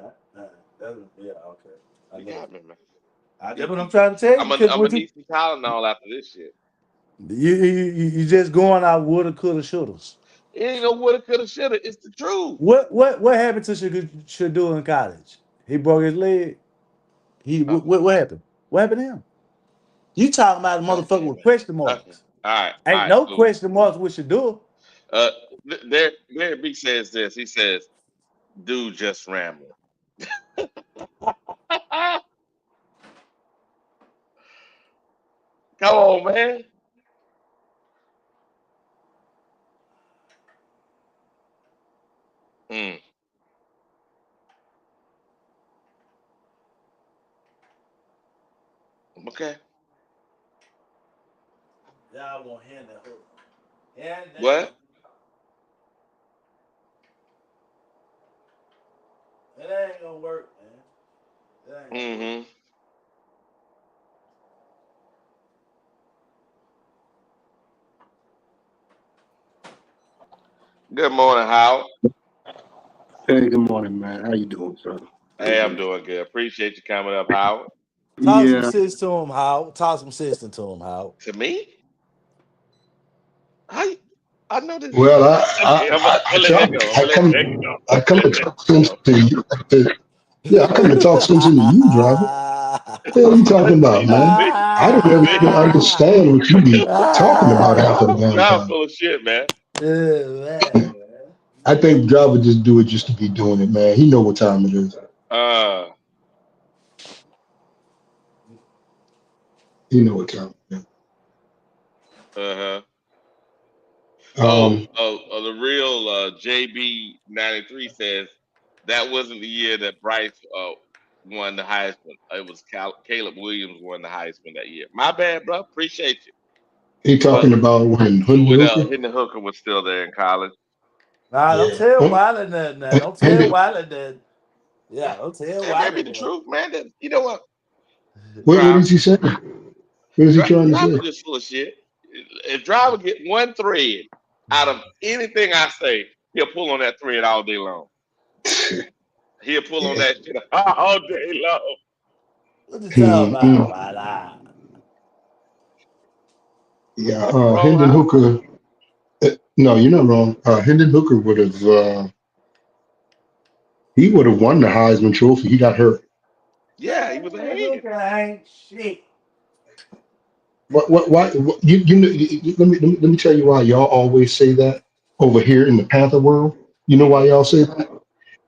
yeah, okay. I You know. got me, man. That's what I'm trying to tell you. I'm Because gonna need some Tylenol after this shit. you just going out woulda, coulda, shouldas. It ain't no woulda, coulda, shoulda. It's the truth. What happened to Shadul in college? He broke his leg. Okay. What happened? What happened to him? You talking about a motherfucker Okay, with man. question Okay. marks? All Ain't right, no cool. question marks we should do. Uh, there, B says this. He says, "Dude, just rambling." Come on, man. Mm, okay. Y'all want hand that hook. Hand that What? hook. It ain't gonna work, man. It ain't gonna work. Mm-hmm. Good morning, Howard. Hey, good morning, man. How you doing, sir? Hey, I'm doing good. Appreciate you coming up, Howard. Talk some Yeah. sense to him, How. Talk some sense into him, How. To me? How you, I know this. Well, Okay, I'm I gonna let try. that go. I'm gonna let that go. I I'm come gonna to let that talk sense go. to you. Yeah, I come to talk sense into you, driver. What the hell you talking about, See, man? see, I don't even see. understand what you be talking about half of the damn Now I'm time. full of shit, man. Man. I think driver just do it just to be doing it, man. He know what time it is. Uh, He know what time it is. uh-huh. Oh, Um, the real JB 93 says that wasn't the year that Bryce won the Heisman. It was Caleb Williams won the Heisman that year. My bad, bro. Appreciate you. he But talking about when Hoodie when Hooker. Hidden Hooker was still there in college. Nah, don't Yeah. tell Wiley that now. Don't tell Hendon, Wiley that. Yeah, don't tell That may be Wiley the that. truth, man. That, you know what? what Drive, is he saying? What is he trying to driver say? just full of shit. If driver get one thread out of anything I say, he'll pull on that thread all day long. He'll pull on Yeah. that shit all day long. What you talking about, Mm-mm. Wiley? Yeah. I'm wrong, Hendon Howard. Hooker. No, you're not wrong. Hendon Hooker would have. He would have won the Heisman Trophy. He got hurt. Yeah, he was ahead. Look, I ain't shit. What? Why? You know? Let me tell you why y'all always say that over here in the Panther world. You know why Mm-hmm. y'all say that?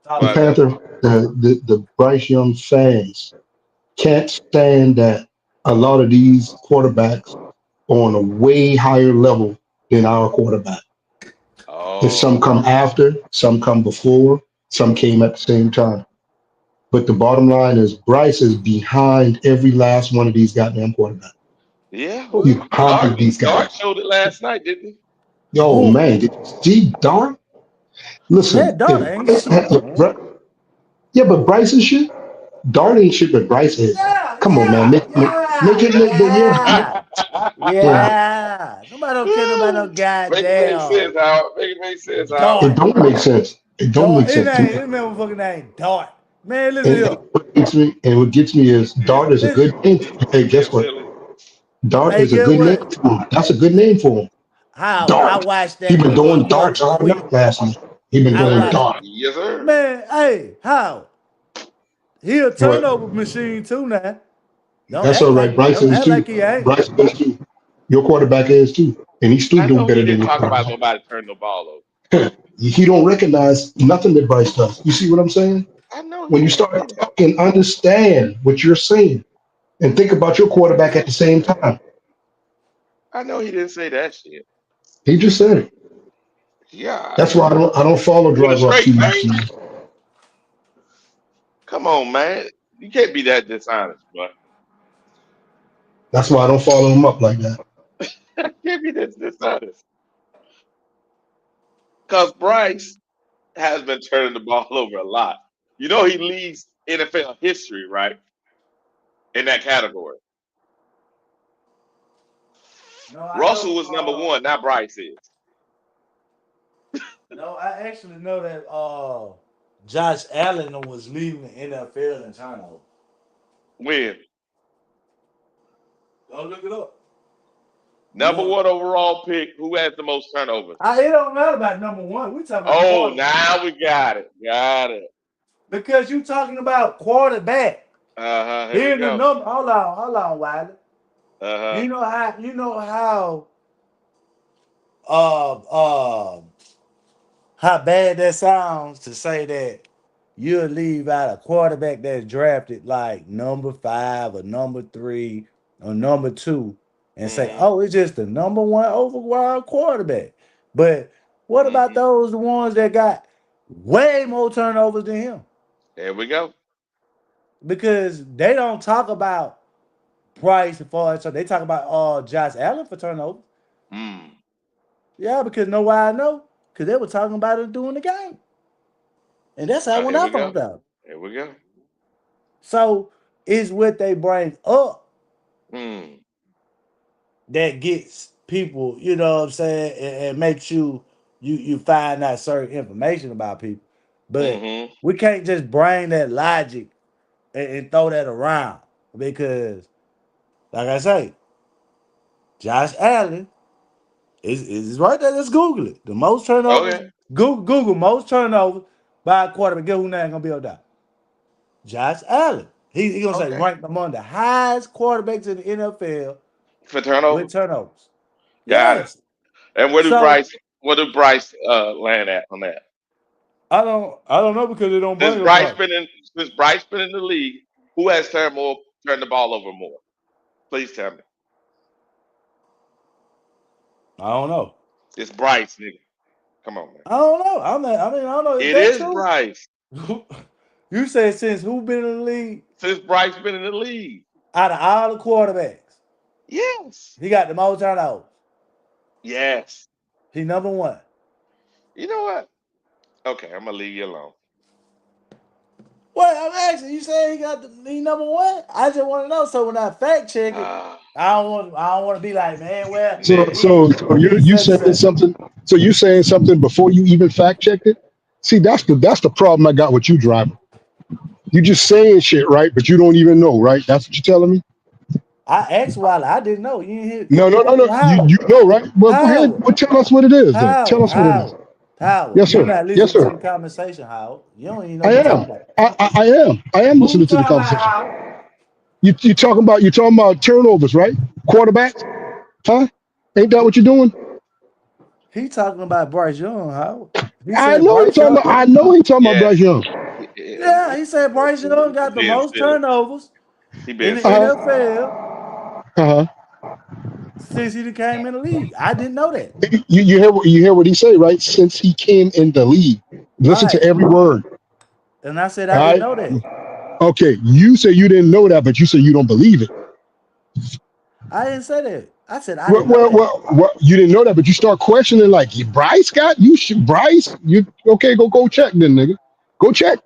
Talk The Why to is me. that? Panther, the Bryce Young fans can't stand that a lot of these quarterbacks are on a way higher level than our quarterback. And some Oh, come after, some come before, some came at the same time. But the bottom line is Bryce is behind every last one of these goddamn quarterbacks. yeah. He's Well, behind these Dart guys. showed it last night, didn't he? Yo, Who? man, did you see Dart? That Listen, daughter ain't shit, man. Yeah, but Bryce is shit. Dart ain't shit, but Bryce is. Yeah, Come on, man, yeah, make yeah, it look good. Yeah, yeah, yeah. yeah. Nobody don't care about no Make it make goddamn sense, Howard. Make it make sense, Howard. It dart. don't make sense. It don't Dart. make It sense to me. ain't. It motherfucking name dart. Man, listen here. What gets me is Dart is a Listen. good name. Hey, You being guess what? silly. Dart Hey, is a get good name what? for him. That's a good name for him. How I Dart. watched He that been nigga doing so darts all quick. night last night. He been Yes, I doing sir. watched. dart. Yes, sir. Man, hey, how? He a What? turnover machine too now. Don't That's act all right. like Bryce don't is act too. like he ain't. Bryce is too. Your quarterback is too, and he's still I doing know he better than didn't your talk about quarterback. nobody turning the ball over. He don't recognize nothing that Bryce does. You see what I'm saying? I know he When you didn't start say that. talking, understand what you're saying and think about your quarterback at the same time. I know he didn't say that shit. He just said it. Yeah, That's why I don't follow with a driver up straight too much. face. Come on, man. You can't be that dishonest, bro. That's why I don't follow him up like that. You can't be this dishonest. Because Bryce has been turning the ball over a lot. You know he leads NFL history, right? In that category. No, I Russell know. was number one, not Bryce is. No, I actually know that. Josh Allen was leading the NFL in turnover. When Go look it up. You number know, one overall pick, who has the most turnovers? it don't matter about number one. We talking about Oh, quarterback now we got it. Got it. because you talking about quarterback. Uh-huh. Here we Here in the go. number. Hold on, Wiley. Uh-huh. You know how uh, uh, how bad that sounds to say that you'll leave out a quarterback that's drafted like number 5 or number 3 or number 2 and say, Mm-hmm. oh, it's just the number 1 overall quarterback. But what about Mm-hmm. those the ones that got way more turnovers than him? There we go. Because they don't talk about Price for so they talk about Josh Allen for turnovers. Mm. Yeah, because know why I know? Because they were talking about it during the game. And that's how when Here I we go. found out. Here we go. So it's what they bring up Mm. that gets people, you know what I'm saying, and makes you find out certain information about people. But Mm-hmm. we can't just bring that logic and throw that around because, like I say, Josh Allen is right there. Let's Google it. The most turnovers. Okay. Google most turnovers by a quarterback. Get who name gonna be on that? Josh Allen. He gonna say Okay. ranked among the highest quarterbacks in the NFL For with turnovers. turnovers. Got it. Yes. And So where do Bryce land at on that? I don't know because they don't Since bring up Bryce price. been in since Bryce been in the league, who has turned the ball over more? Please tell me. I don't know. It's Bryce, nigga. Come on, man. I don't know. I don't know. Is It that is true? Bryce. You said since who been in the league Since Bryce been in the league. out of all the quarterbacks, Yes. he got the most turnovers. Yes. He number 1. You know what? Okay, I'm gonna leave you alone. What I'm asking, you say he number 1? I just want to know. So when I fact check it, Ah, I don't want to be like, man, well, So nigga. he so so you such and saying such. something? So you saying something before you even fact checked it? See, that's the problem I got with you, driver. You just saying shit, right? But you don't even know, right? That's what you're telling me. I asked Wilder. I didn't know. You didn't No, no, no, no. hear You Howard. know, right? Well, go ahead. Howard. Well, tell us what it is, then. Tell Howard. us what it is. Howard. Howard. Yes, You're sir. not Yes, listening to sir. the conversation, Howard. You don't even know I what you're am. talking about. I am. I am Who you listening to the talking about, conversation. Howard? You talking about turnovers, right? Quarterbacks, huh? Ain't that what you're doing? He talking about Bryce Young, Howard. He I said know he Bryce talking Young. about. I know he talking about Yeah. Bryce Young. Yeah, he said Bryce Young He got the being most silly. turnovers He in being the silly. Uh NFL huh. Uh huh. since he came in the league. I didn't know that. You hear what he say, right? Since he came in the league, listen to Right. every word. And I said All I didn't right. know that. Okay. You say you didn't know that, but you say you don't believe it. I didn't say that. I said I Well, didn't know well, that. well, well, you didn't know that, but you start questioning like Bryce got you. Bryce, you okay? Go check then, nigga. Go check.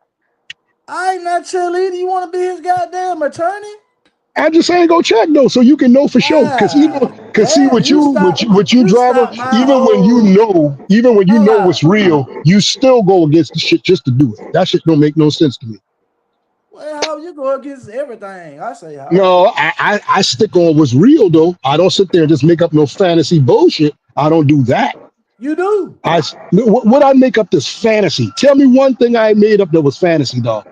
I ain't not cheerleader. You want to be his goddamn attorney? I'm just saying, go check though, so you can know for sure. Ah, Cause see damn! what you, what you, what you You driver. stop my Even when you hold know on. what's real, you still go against the shit just to do it. That shit don't make no sense to me. Well, how you go against everything? I say how No, I stick on what's real though. I don't sit there and just make up no fantasy bullshit. I don't do that. you do. What I make up this fantasy? Tell me one thing I made up that was fantasy, dog.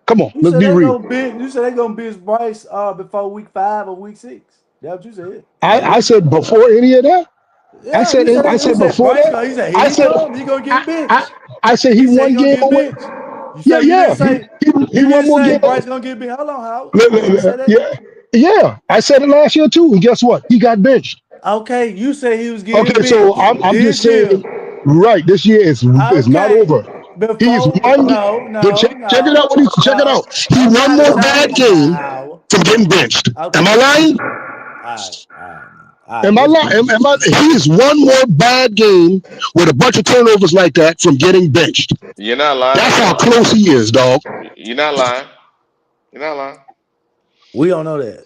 Come on, You let's said be they real. gonna be. You said they gonna be his Bryce before week 5 or week 6. That's what you said. I, Now I listen. said before any of that. I Yeah, said you said I you said said before Bryce. that. He said I here he said come. He gonna get I, I, benched. I said he He said he one gonna game get away. benched. Yeah, You didn't yeah. say He you one didn't more say game. Bryce gonna get benched. Hold on, Howard. You didn't say that. Yeah, yeah. I said it last year too, and guess what? He got benched. Okay, you said he was getting Okay, so benched I'm just this saying, year. right? This year is not Okay, over. He's before one. no, Check, no, check it no, out. Check it no. out. He I'm one not more bad assuming now, game Howard. from getting benched. Am I Okay, lying? all right, man. All right, Am I that's lying? cool. He is one more bad game with a bunch of turnovers like that from getting benched. You're not lying. That's how close he is, dog. You're not lying. You're not lying. We don't know that.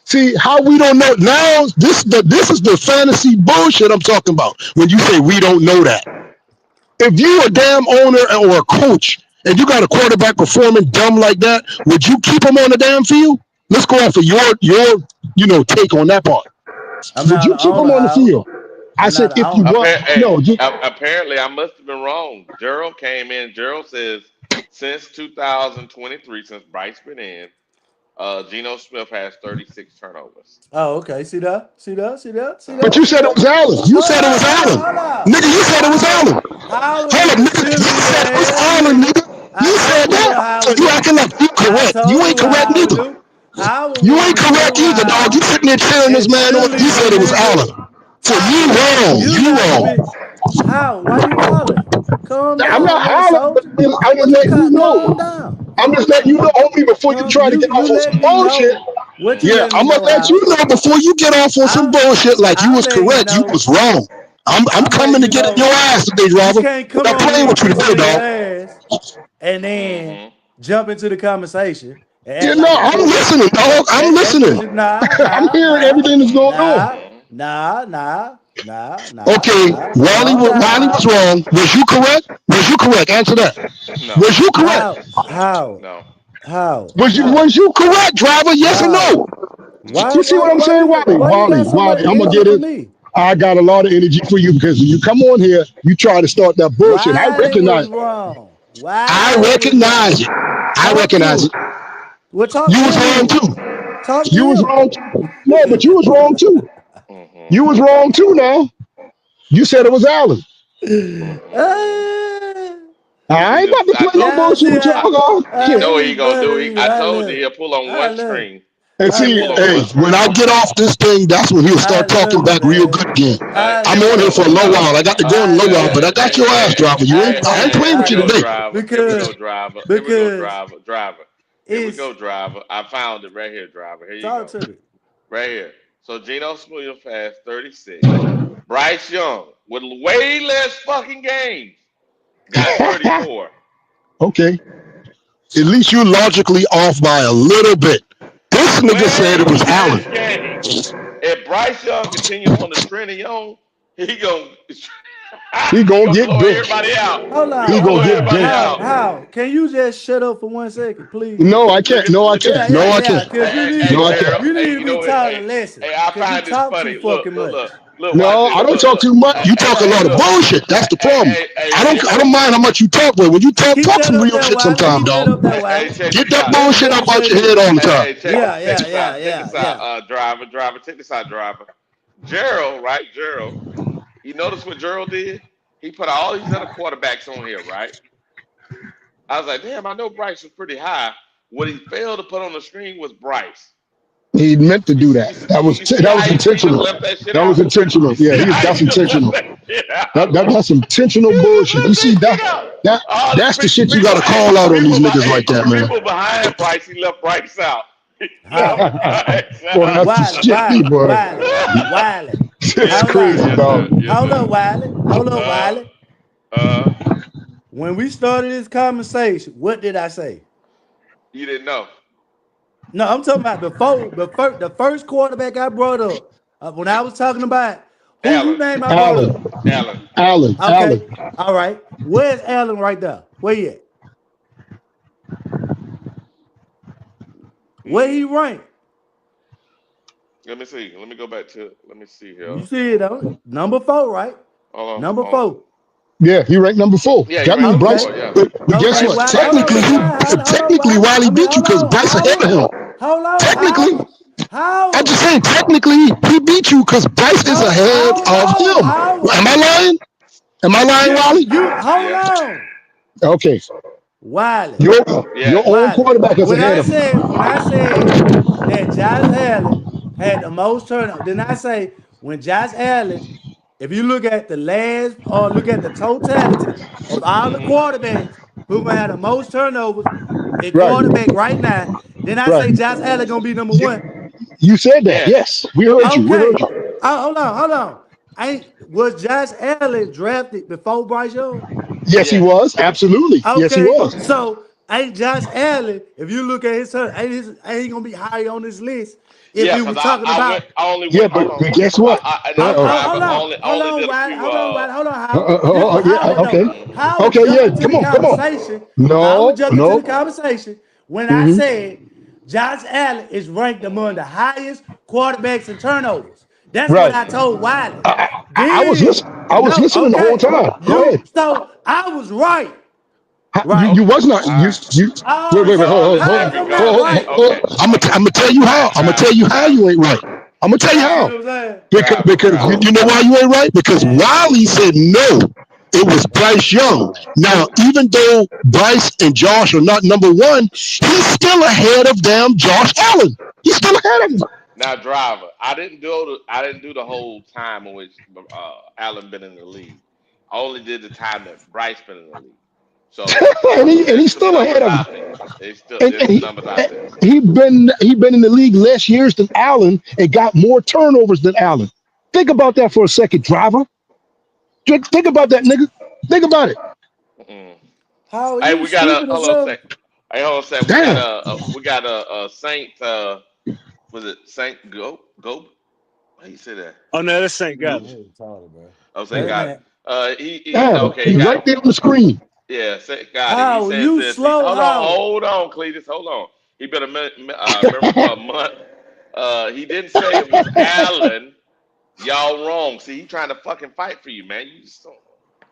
See how we don't know now. This is the fantasy bullshit I'm talking about. When you say we don't know that, if you a damn owner or a coach and you got a quarterback performing dumb like that, would you keep him on the damn field? Let's go after your take on that part. I'm Would not you an keep owner, him on the Howard. field? I I'm not said an if you owner. want no. Apparently, I must have been wrong. Gerald came in. Gerald says since 2023, since Bryce been in, Geno Smith has 36 turnovers. Oh, okay. See that? See that? See that? See But that? you See said it that? was Allen. You Hold said it on, was hold on, Allen. hold on. Nigga, you said it was Allen. Howard Hold is up, a nigga. You cheerleader said it was ass Allen, nigga. nigga. I You said told you what that. So Howard you do. acting like you I correct. told You you ain't what correct Howard neither. do. Howard You was ain't a correct either, dog. You cheerleader sitting there cheering this and man on. You cheerleader said it was nigga. Allen. So you Talking. wrong. You You got to wrong. be. How? Why you hollering? Calm I'm not down, little hollering, but soldier. I'm just What you letting you got? Calm know. down. I'm just Calm letting you down. know, homie, before you try to get You off on some let me bullshit. know. What you Yeah, let me I'm gonna know, let you Howard? know before you get off on some bullshit like you I'm was letting you correct. You know. was wrong. I'm I'm letting coming to you get in your know. ass today, You driver. can't I'm come not on playing here with you kissing today, nigga dog. ass and then Mm-hmm. jump into the conversation and You act know, like a I'm pussy. listening, dog. I'm Act listening. pussy. Nah, I'm nah, hearing nah, everything that's going on. nah, Mm-hmm. nah, nah, nah, nah, Okay, nah. Calm down, Wiley was Howard. wrong. Was you correct? Was you correct? Answer that. No, Was you correct? How? no. Was you correct, driver? Yes or How? no? You see what I'm Why saying, you Wiley? why you got so Wiley. much I'm gonna energy get for it. me? I got a lot of energy for you because when you come on here, you try to start that bullshit. Wiley was wrong. I Wiley was recognize wrong. it. I Talk to recognize him. it. Well, talk You to was him wrong then. too. Talk to You was him. wrong too. No, but you was wrong too. Mm-hmm. You was wrong too now. You said it was Allen. Mm-hmm. I See ain't them? about to I play no told Yeah, bullshit see, with y'all, dog. you Shit. know what he he's gonna better do. than you. I I told love you it. he'll pull on I one love it. string. And I He'll see, pull love on it. hey, one when string. I get off this thing, that's when he'll I start talking love it, back real man. good again. I I'm on love here it. for a low while. I got to go in I a low while, love but I it. got your ass, driver. I I ain't love it. playing Here with we I you go, love today. it. driver. Here we go, Because driver. Here we go, because driver. Driver. Here we it's go, driver. I found it right here, driver. Here you talk go. to me. Right here. So Geno Smith has 36. Bryce Young, with way less fucking games, got 34. Okay. At least you logically off by a little bit. This nigga said it was Way Allen. less games. If Bryce Young continue on the trend he on, he gonna He he gonna gonna get blow benched. everybody out. Hold He on, He gonna hold blow gonna get on. everybody benched. out. How? Can you just shut up for 1 second, please? No, I Look can't. at No, I look at can't. Yeah, No, yeah, I yeah. can't. Cause hey No, I can't. Gerald. you need Hey, to you be know what? taught a Hey, lesson. hey, I Cause you find this talk too funny. Look, fucking look, much. look, look, watch No, this. I don't Look, talk look. too much. Hey, You hey, talk a hey, lot of look. bullshit. That's the problem. Hey, I look. don't mind how much you talk, but when you Keep talk that some up real there, shit Wiley. sometime, Keep that dog. up there, Hey, Wiley. check Get this that out. Let bullshit me up say out your this. head all the time. Hey, Yeah, check yeah, this out. yeah, Check yeah, this out. yeah. Driver. Check this out, driver. Gerald, right? Gerald. You notice what Gerald did? He put all these other quarterbacks on here, right? I was like, damn, I know Bryce was pretty high. What he failed to put on the screen was Bryce. He meant to You do see, that. you see That how was he just intentional. left that shit That out? was intentional. You Yeah, see how that's he just left intentional. that shit out? That's intentional He just bullshit. You left see that shit out. that All the that's the shit you people, gotta call out on these niggas hey, like that, man. people behind Bryce, he left Bryce out. He left How? Bryce Boy, out. that's the Wiley, shit, Wiley, boy. Wiley, Wiley. It's Yes, Hold sir. on. crazy, Yes, dog. sir. Yes, Hold sir. up, Wiley. Hold up, Uh, Wiley. uh, When we started this conversation, what did I say? you didn't know. No, I'm talking about the first quarterback I brought up. When I was talking about who Allen. name I brought Allen, up. Allen. Okay. Allen. All right. Where's Allen right there? Where he at? Where he Hmm. rank? Let me see. Let me go back to. Let me see here. You see it on number 4, right? Hold on. Number Hold on. 4. Yeah, he ranked number 4. Yeah, he That ranked means number Bryce. Okay. 4. Yeah. But guess Okay, what? Wiley. Bryce Hold is. on, Technically, Wiley. Wiley I mean, beat you because Bryce ahead of him. Hold on, Technically, Howard. I'm Howard. just saying, technically, he beat you because Bryce is ahead Hold of on, him. Howard. Am I lying? Am I lying, Wiley? You hold Yeah. on. Okay, Wiley. your Yeah. your own Wiley. quarterback is ahead of him. When I said that Josh Allen had the most turnover, then I say when Josh Allen, if you look at the last or look at the totality of all the Hmm. quarterbacks who gonna have the most turnovers at Right, quarterback right now, then I right. say Josh Allen gonna be number You, one. you said that. Yes. Yes, we heard you. We heard Okay. you. Hold on. Was Josh Allen drafted before Bryce Young? Yes, he Yes. was. Absolutely. Yes, he Okay, was. so ain't Josh Allen, if you look at his turn, ain't he gonna be high on this list if Yeah. we Because were talking I went. about I only Yeah, went. Hold but on. guess what? This driver hold only on, did a Wiley, few. hold on, Howard. This was Yeah, Howard though. okay. Mhm. Howard Okay, jumped yeah, into come the on, come on. conversation. Howard No, jumped into the no. conversation when I hmm said Josh Allen is ranked among the highest quarterbacks in turnovers. That's what Right. I told Wiley. I was Then listening. I was no, listening the whole okay. time. Go ahead. So I was right. Right. You was not All you right. you Oh, wait, so hold how There is we I'm go. not See, right? okay, I'm okay. gonna tell you how. I'm gonna tell you how you ain't right. I'm gonna tell you You see how. what I'm saying? Because Driver. you know why you ain't right? Because Man. Wiley said no. It was Bryce Young. Now, even though Bryce and Josh are not number one, he's still ahead of damn Josh Allen. He's still ahead of him. Now, driver. I didn't do the whole time in which Allen been in the league. I only did the time that Bryce been in the league. So And there's he's some still ahead numbers of him. out there. And There's some numbers out there. he been in the league less years than Allen and got more turnovers than Allen. Think about that for a second, driver. Think about that, nigga. Think about it. Mm. How are Hey, you we got a stupid or hold on a something? sec. Hey, hold on a sec. Damn. We got a Saint. Was it Saint Go? How you say that? Oh no, this ain't got it. Man, it's taller, bro. Oh, Saint Hey got it. man, He's Damn. okay. He He's got right there on the screen. yeah. Saint got it. He how says you this. slow? How? Hold on, Cletus. Hold on. He been a member for a month. He didn't say it was Allen. Y'all wrong. See, he trying to fucking fight for you, man. You just don't.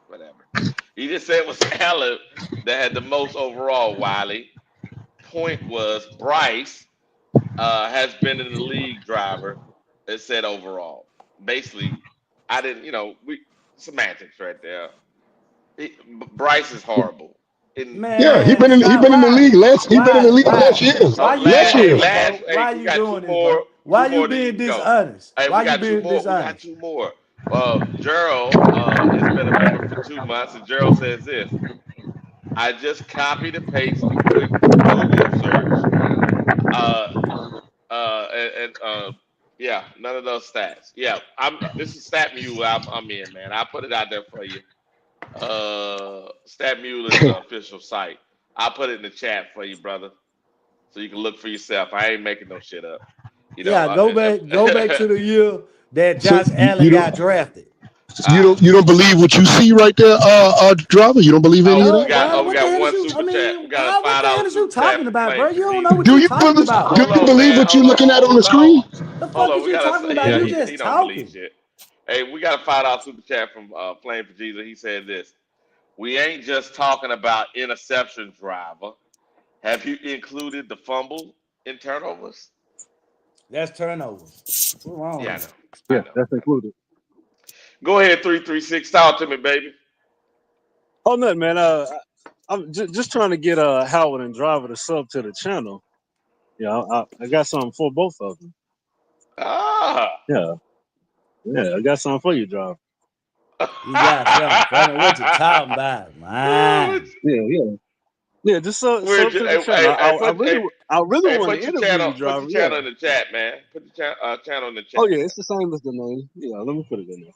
Whatever. He just said it was Allen that had the most overall. Wiley. Point was Bryce has been in the league driver. It said overall. Basically, I didn't. We semantics right there. Bryce is horrible. In Yeah, Man, he stop. been in the league less Why? years. Why you Less doing this, years. last. bro? Hey, Why we you got doing this, bro? two Why you more. Then you being can go. dishonest? Hey, we Why you got two being more. We got dishonest? two more. Gerald has been a member for 2 months, and Gerald says this. I just copied and pasted a quick Google search. Uh, and yeah, none of those stats. Yeah, This is Stat Mule. I'm in, man. I put it out there for you. Stat Mule is the official site. I'll put it in the chat for you, brother, so you can look for yourself. I ain't making no shit up. You know. Yeah, go back to the year that So Josh Allen got drafted. uh, you don't believe what you see right there, driver? You don't believe any of oh, No, that? why? we What the got hell is one you? I super chat. We mean, got a what five the dollar hell is you super chat talking from about, Flame bro? for You don't know what Jesus. Do you you talking about. do Hold you on, believe man. what you're looking at on the Hold on. screen? The Hold fuck on. is We you got talking to. about? Yeah, You He just don't believe talking. shit. Hey, we got a $5 super chat from Flame for Jesus. He said this. We ain't just talking about interception, driver. Have you included the fumble in turnovers? That's turnovers. What's wrong with Yeah, I him? know. I yeah, know. that's I know. included. Go ahead, 336. Talk to me, baby. Oh no, man. I'm just trying to get Howard and Driver to sub to the channel. Yeah, I got something for both of them. Ah. Yeah, yeah, I got something for you, Driver. You got something funny. What you talking about, Oh, man? Yeah, yeah, yeah. Just sub to the channel. I really want to put your interview channel you, Driver. Yeah. in the chat, man. Put the channel in the Oh chat, yeah, man. it's the same as the name. Yeah, let me put it in there.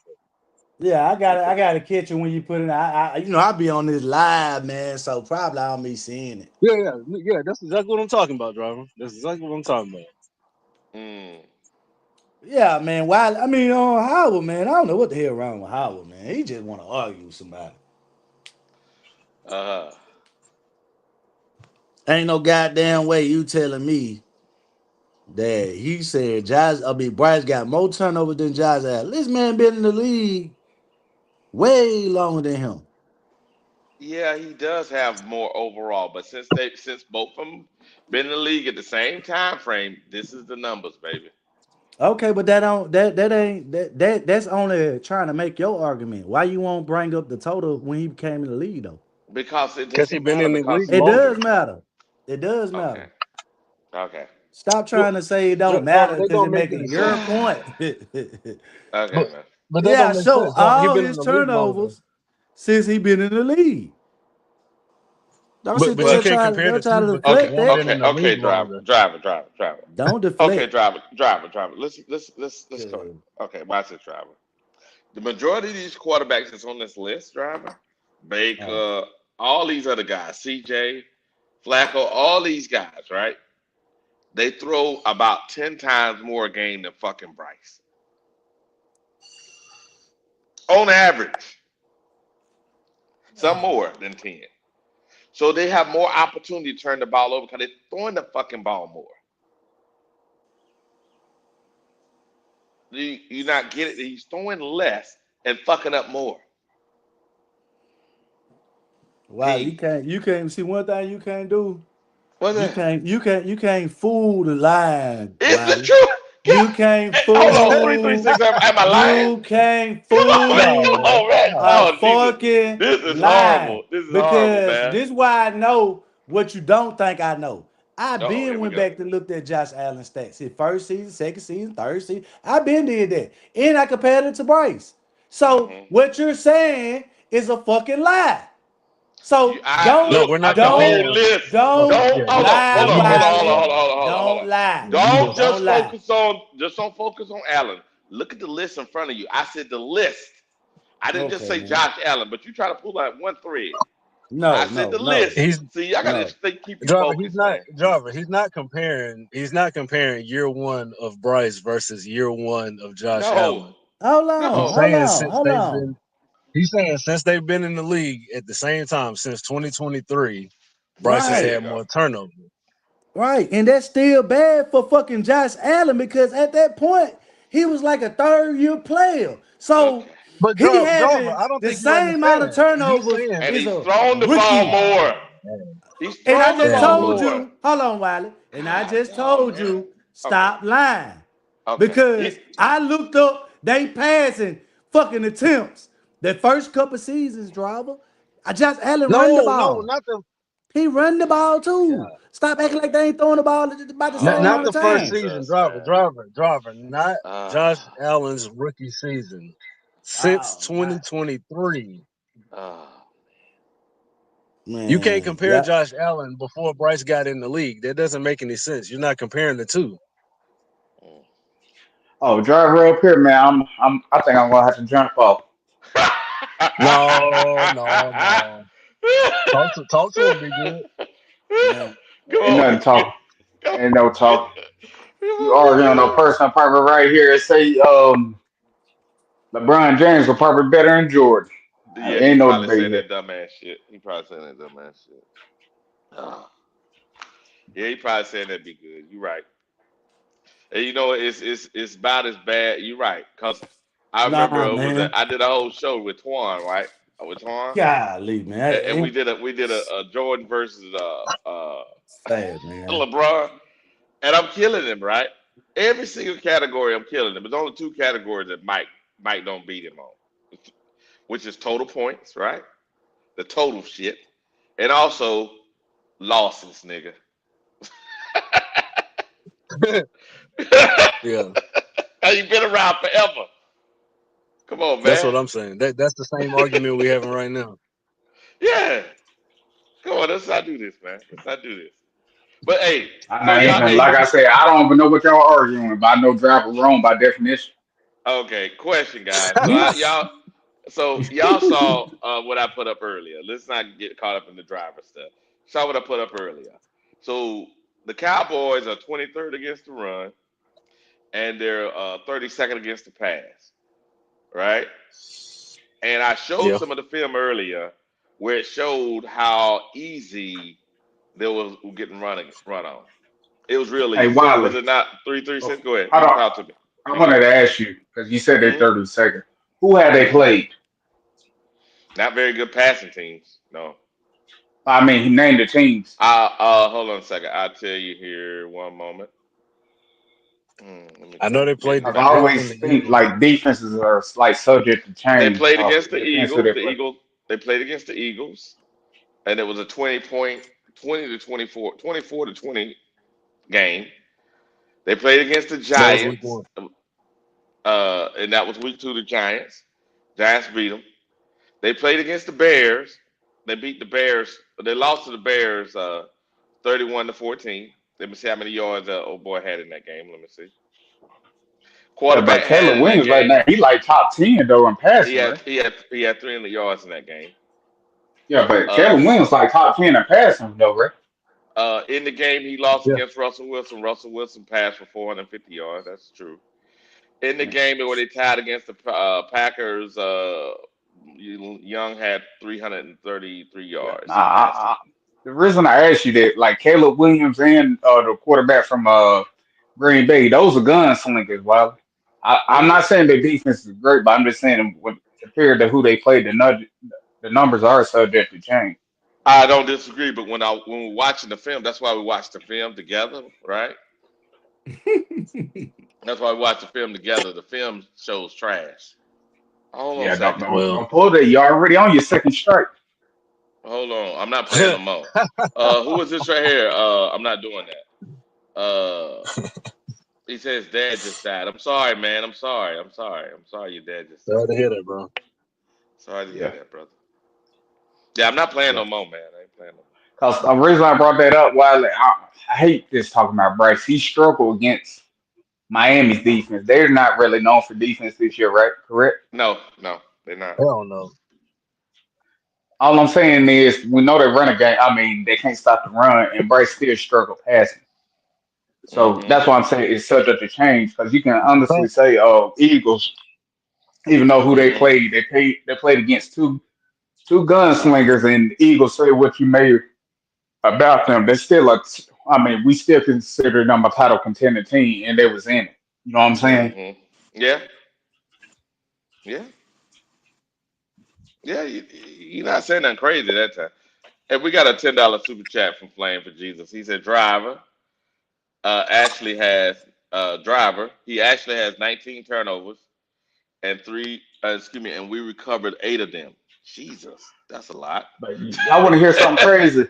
Yeah, I got it. Okay. I got to catch it when you put it. I be on this live, man. So probably I don't be seeing it. Yeah, yeah, yeah. That's exactly what I'm talking about, Driver. That's exactly what I'm talking about. Mm. Yeah, man. Why? I mean, Howard, man. I don't know what the hell wrong with Howard, man. He just want to argue with somebody. Uh-huh. Ain't no goddamn way you telling me that he said Bryce got more turnovers than Josh Allen. This man been in the league way longer than him. Yeah, he does have more overall, but since both of them been in the league at the same time frame, this is the numbers, baby. Okay, but that don't that ain't that's only trying to make your argument. Why you won't bring up the total when he came in the league though? Because it Cause he doesn't been matter in the because league It longer. does matter. It does okay. matter. Okay. Stop Well, trying to say it don't Driver, matter that because don't it make making any your sense. point. Okay, But man. but that don't Yeah, make so sense, Driver. He all been in his the league longer. turnovers since he been in the league. Don't sit But you there can't try compare don't the try two to because deflect Okay, one that. been in okay, the okay, league driver, longer. driver, driver, driver. Don't Okay, deflect. driver. Let's go. 'Cause Okay, watch this, driver. The majority of these quarterbacks that's on this list, driver, Oh, Baker, all these other guys, CJ, Flacco, all these guys, right? They throw about 10 times more a game than fucking Bryce. On average. Some more than 10. So they have more opportunity to turn the ball over because they're throwing the fucking ball more. You not get it? He's throwing less and fucking up more. Wow, you can't see one thing you can't do. What's that? You can't fool the line, Is the Wiley. truth? You can't Hold on, fool. 336. Am I lying? You can't Come on, man. Come fool on, man. a Oh, Jesus. fucking This is lie. horrible. This is horrible, Because man. this is why I know what you don't think I know. I Oh, been here we went go. back and looked at Josh Allen stats. His first season, second season, third season. I been did that. And I compared it to Bryce. So Hmm. what you're saying is a fucking lie. So I No, look we're not at the whole comparing. list. Well, Don't yeah, hold on, lie, hold you on, hold on, missed. hold on, Wiley. hold on, hold on, hold on, hold on. Don't lie. Yeah, you Don't missed. just Don't lie. focus on Allen. Look at the list in front of you. I said the list. I didn't just Okay, say man. Josh Allen, but you try to pull out one thread. I No, said the no, no, list. He's See, I gotta no. keep you focused, man. He's not comparing. He's not comparing year one of Bryce versus year one of Josh No, Allen. Hold He's on, no. hold saying on, since hold they've on. been. He's saying since they've been in the league at the same time since 2023, Bryce has There Right, you had go. more turnover. right. And that's still bad for fucking Josh Allen because at that point, he was like a third year player. So Okay. But he Driver, having I don't the think you same amount of understand. He's turnovers saying, And is he's a thrown the ball rookie. more. man, He's And I thrown the just ball told man, more. you, hold on, Wiley. And I God, just dog, told man. you, Okay. stop lying. Okay. Because I looked up they passing fucking attempts. The first couple seasons, driver. I just Allen run the no, ball. not the He run the ball too. Stop acting Oh, like they ain't throwing the ball about the same not amount of the first time. season. Jesus, man. Not Josh Ah, Allen's rookie season since Oh my 2023. ah. You can't man. compare Yeah. Josh Allen before Bryce got in the league. That doesn't make any sense. You're not comparing the two. Mm. Oh, driver up here, man. I think I'm gonna have to jump off. No. Talk to him, be good. Man. Come Ain't on. nothing talking. Come Ain't no talking. You on, be arguing on no good. personal property right here. Say LeBron James will probably better than Jordan. Yeah, he Ain't no probably debate saying here. that dumbass shit. He probably saying that dumbass shit. Ah. Yeah, he probably saying that'd be good. You're right. And you know, it's about as bad. You're right. Cause I remember Nah, it was man. I did a whole show with Twan, right? With Twan, Golly, man. and we Ain't did a Jordan versus sad, man. LeBron, and I'm killing him, right? Every single category, I'm killing him. There's only two categories that Mike don't beat him on, which is total points, right? The total shit, and also losses, nigga. Yeah, You've been around forever. Come on, that's what man. I'm saying. That's the same argument we're having right now. Yeah. Come on, let's not do this, man. Let's not do this. But hey, I so know, y'all, even hey, like I said, I don't even know what y'all arguing, but I know driver wrong by definition. okay, question, guys. So y'all saw what I put up earlier. Let's not get caught up in the driver stuff. Saw what I put up earlier. So the Cowboys are 23rd against the run, and they're 32nd against the pass, right? And I showed Yeah. some of the film earlier where it showed how easy they was getting run on. It was real Hey, easy. Was Wiley, it not? 336. Go ahead. hold on. Talk to me. I wanted to ask you because you said they're Hmm 30 seconds. Who had they hmm played? Not very good passing teams. No. I mean, he named the teams. Hold on a second. I'll tell you here. One moment. Let me I know think. they played the Like, I Bills and always the think Eagles. like defenses are like subject to They change. played against the Depends who Eagles. they The play. Eagles. They played against the Eagles, and it was a 20-point, 20 to 24, 24 to 20 game. They played against the That was week Giants, one. and that was week two. The Giants. Giants beat them. They played against the Bears. They beat the Bears. They lost to the Bears 31 to 14. Let me see how many yards old boy had in that game. Let me see. Yeah, but Quarterback had Caleb in that Williams right game. now, he like top 10 though in He passing, had right? he had he had 300 yards in that game. Yeah, but Uh, Caleb Williams like top 10 in passing though, right? in the game he lost Yeah. against Russell Wilson. Russell Wilson passed for 450 yards. That's true. In the game where they tied against the Packers, Young had 333 Yeah. yards. He passed it. The reason I asked you that, like Caleb Williams and the quarterback from Green Bay, those are gunslingers. Well, I'm Hmm not saying their defense is great, but I'm just saying when compared to who they played, the numbers are subject to change. I don't disagree, but when we're watching the film, that's why we watch the film together, right? That's why we watch the film together. The film shows trash. Hold on a Yeah, don't second. don't Well, don't pull that. You're already on your second strike. Hold on. I'm not playing no more. Who is this right here? I'm not doing that. He says dad just died. I'm sorry, man. I'm sorry. I'm sorry. I'm sorry your dad just sorry died. to hear that, bro. Sorry to hear Yeah, that, brother. Yeah, I'm not playing yeah. no more, man. I ain't playing no Because the reason I brought that up, while I hate this talking about Bryce, he struggled against Miami's defense. They're not really known for defense this year, right? Correct. more. No, no, they're not. Hell no. All I'm saying is we know they run a game. I mean, they can't stop the run, and Bryce still struggled passing. So Mm-hmm. that's why I'm saying it's subject to change. Because you can Huh? honestly say, "Oh, Eagles," even though who they Mm-hmm. played, they played against two gunslingers, and the Eagles say what you may about them. They're still I mean, we still consider them a title contender team, and they was in it. You know what I'm saying? Mm-hmm. Yeah, yeah, yeah. You're not saying nothing crazy that time. And we got a $10 super chat from Flame for Jesus. He said, actually has driver. He actually has 19 turnovers and three. Excuse me, and we recovered 8 of them. Jesus, that's a lot. But y'all want to hear something crazy?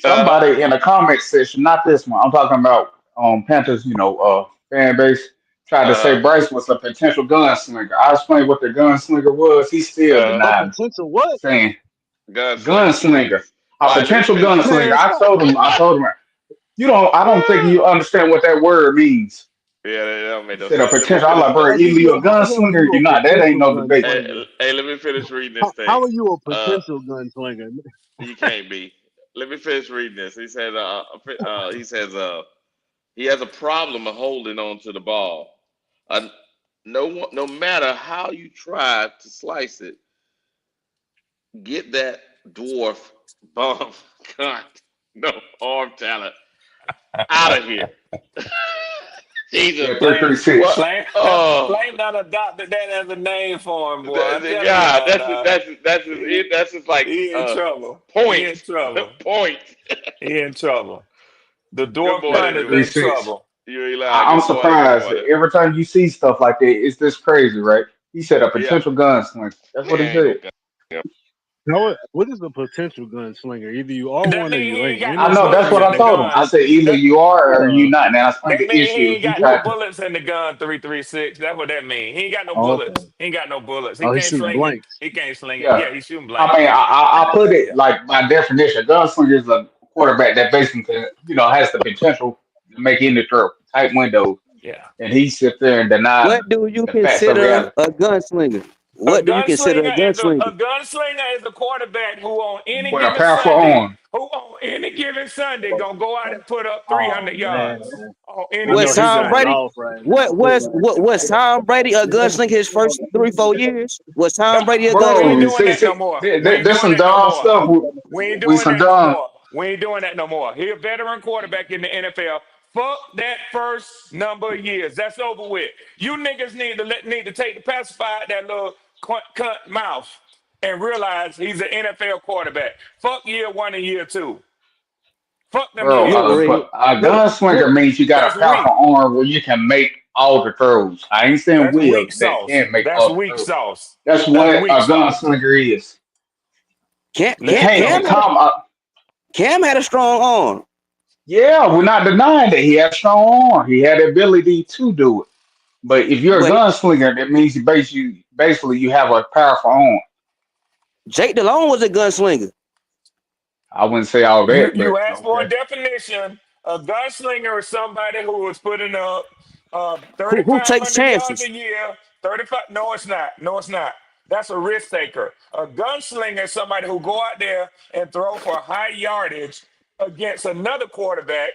uh, Somebody in the comment section, not this one. I'm talking about Panthers. Fan base tried to say uh, Bryce was a potential gunslinger. I explained what the gunslinger was. He still A denied it, potential what? saying gunslinger. gunslinger, a All right, let me potential finish reading gunslinger. Man, this. stop. I told him, you don't. I don't think you understand what that word means. Yeah, that don't make He no said a sense. Let me potential. I'm finish. like, bro, either you a How the hell are gunslinger or you you're a not. That ain't potential no debate. gunslinger? Hey, let me finish reading this How thing. are you a Uh, potential gunslinger? you can't be. Let me finish reading this. He says, he has a problem of holding on to the ball. Uh, no matter how you try to slice it, get that dwarf bum cunt, no arm talent out of here. Jesus, Yeah, three Flame, three what? six. Flame, Oh, Flame done adopted that as a name for him, boy. I'm telling God, y'all, nah. it. He, That's just like he in trouble. He in point, trouble. point. He in trouble. The Good dwarf Yeah, cunt morning, three is three dude. in six. trouble. You Eli. Good I'm morning. Good surprised that morning. every time you see stuff like that, it's this crazy, right? He said a Yeah, potential gunslinger. That's he what he ain't said. no gun. No, what is a potential gunslinger? Either you are That one or mean you he ain't ain't. got Ain't no I no know such that's bullets thing what as in I the a. told him. I gun. said either That you are or you Yeah. not. Now explain that the mean he issue. ain't He got no tried. bullets in the gun. 336. That's what that mean. He ain't got no Oh, okay. bullets. He ain't got no bullets. He Oh, he's can't shooting sling it. blanks. He can't sling it. Yeah, Yeah, he's shooting I blank. mean, I put it Yeah, like by definition. A gunslinger is a quarterback that basically has the potential to make any throw, tight window, yeah. and he sits there and deny What do you the facts of consider reality a gunslinger? A What do you consider a gunslinger is a gunslinger? gunslinger is a quarterback who on any with a given powerful Sunday, arm. gonna go out and put up Oh 300 man, yards on I any know Was given he Tom going Sunday. Brady? off right What now. was Tom Brady a gunslinger his first 3 4 years? Was Tom Brady a We ain't Bro, gunslinger? doing see, that no see, more. We ain't there's doing some that no dumb more. stuff We ain't with doing some that no dumb. more. We ain't doing that no more. He a veteran quarterback in the NFL. Fuck that first number of years. That's over with. You niggas need to take the pacifier out that little cunt mouth and realize he's an NFL quarterback. Fuck year 1 and year 2. Fuck them Bro, Look, years. Red. but a Look, look. gunslinger means you got a That's powerful weak. arm where you can make all the throws. I ain't saying That's will weak that sauce. can make That's all the weak throws. sauce. That's That's what weak a sauce. gunslinger is. Cam You Let Cam him can't Cam go. had a become a. Cam had a strong arm. Yeah, we're not denying that he has strong arm. He had the ability to do it. But if you're a But gunslinger, that means basically you have a powerful arm. Jake Delhomme was a gunslinger. I wouldn't say all You that, but you asked for a okay. definition. A gunslinger is somebody who is putting up Who takes 3,500 yards a chances? year. 35. No, it's not. No, it's not. That's a risk taker. A gunslinger is somebody who go out there and throw for high yardage against another quarterback.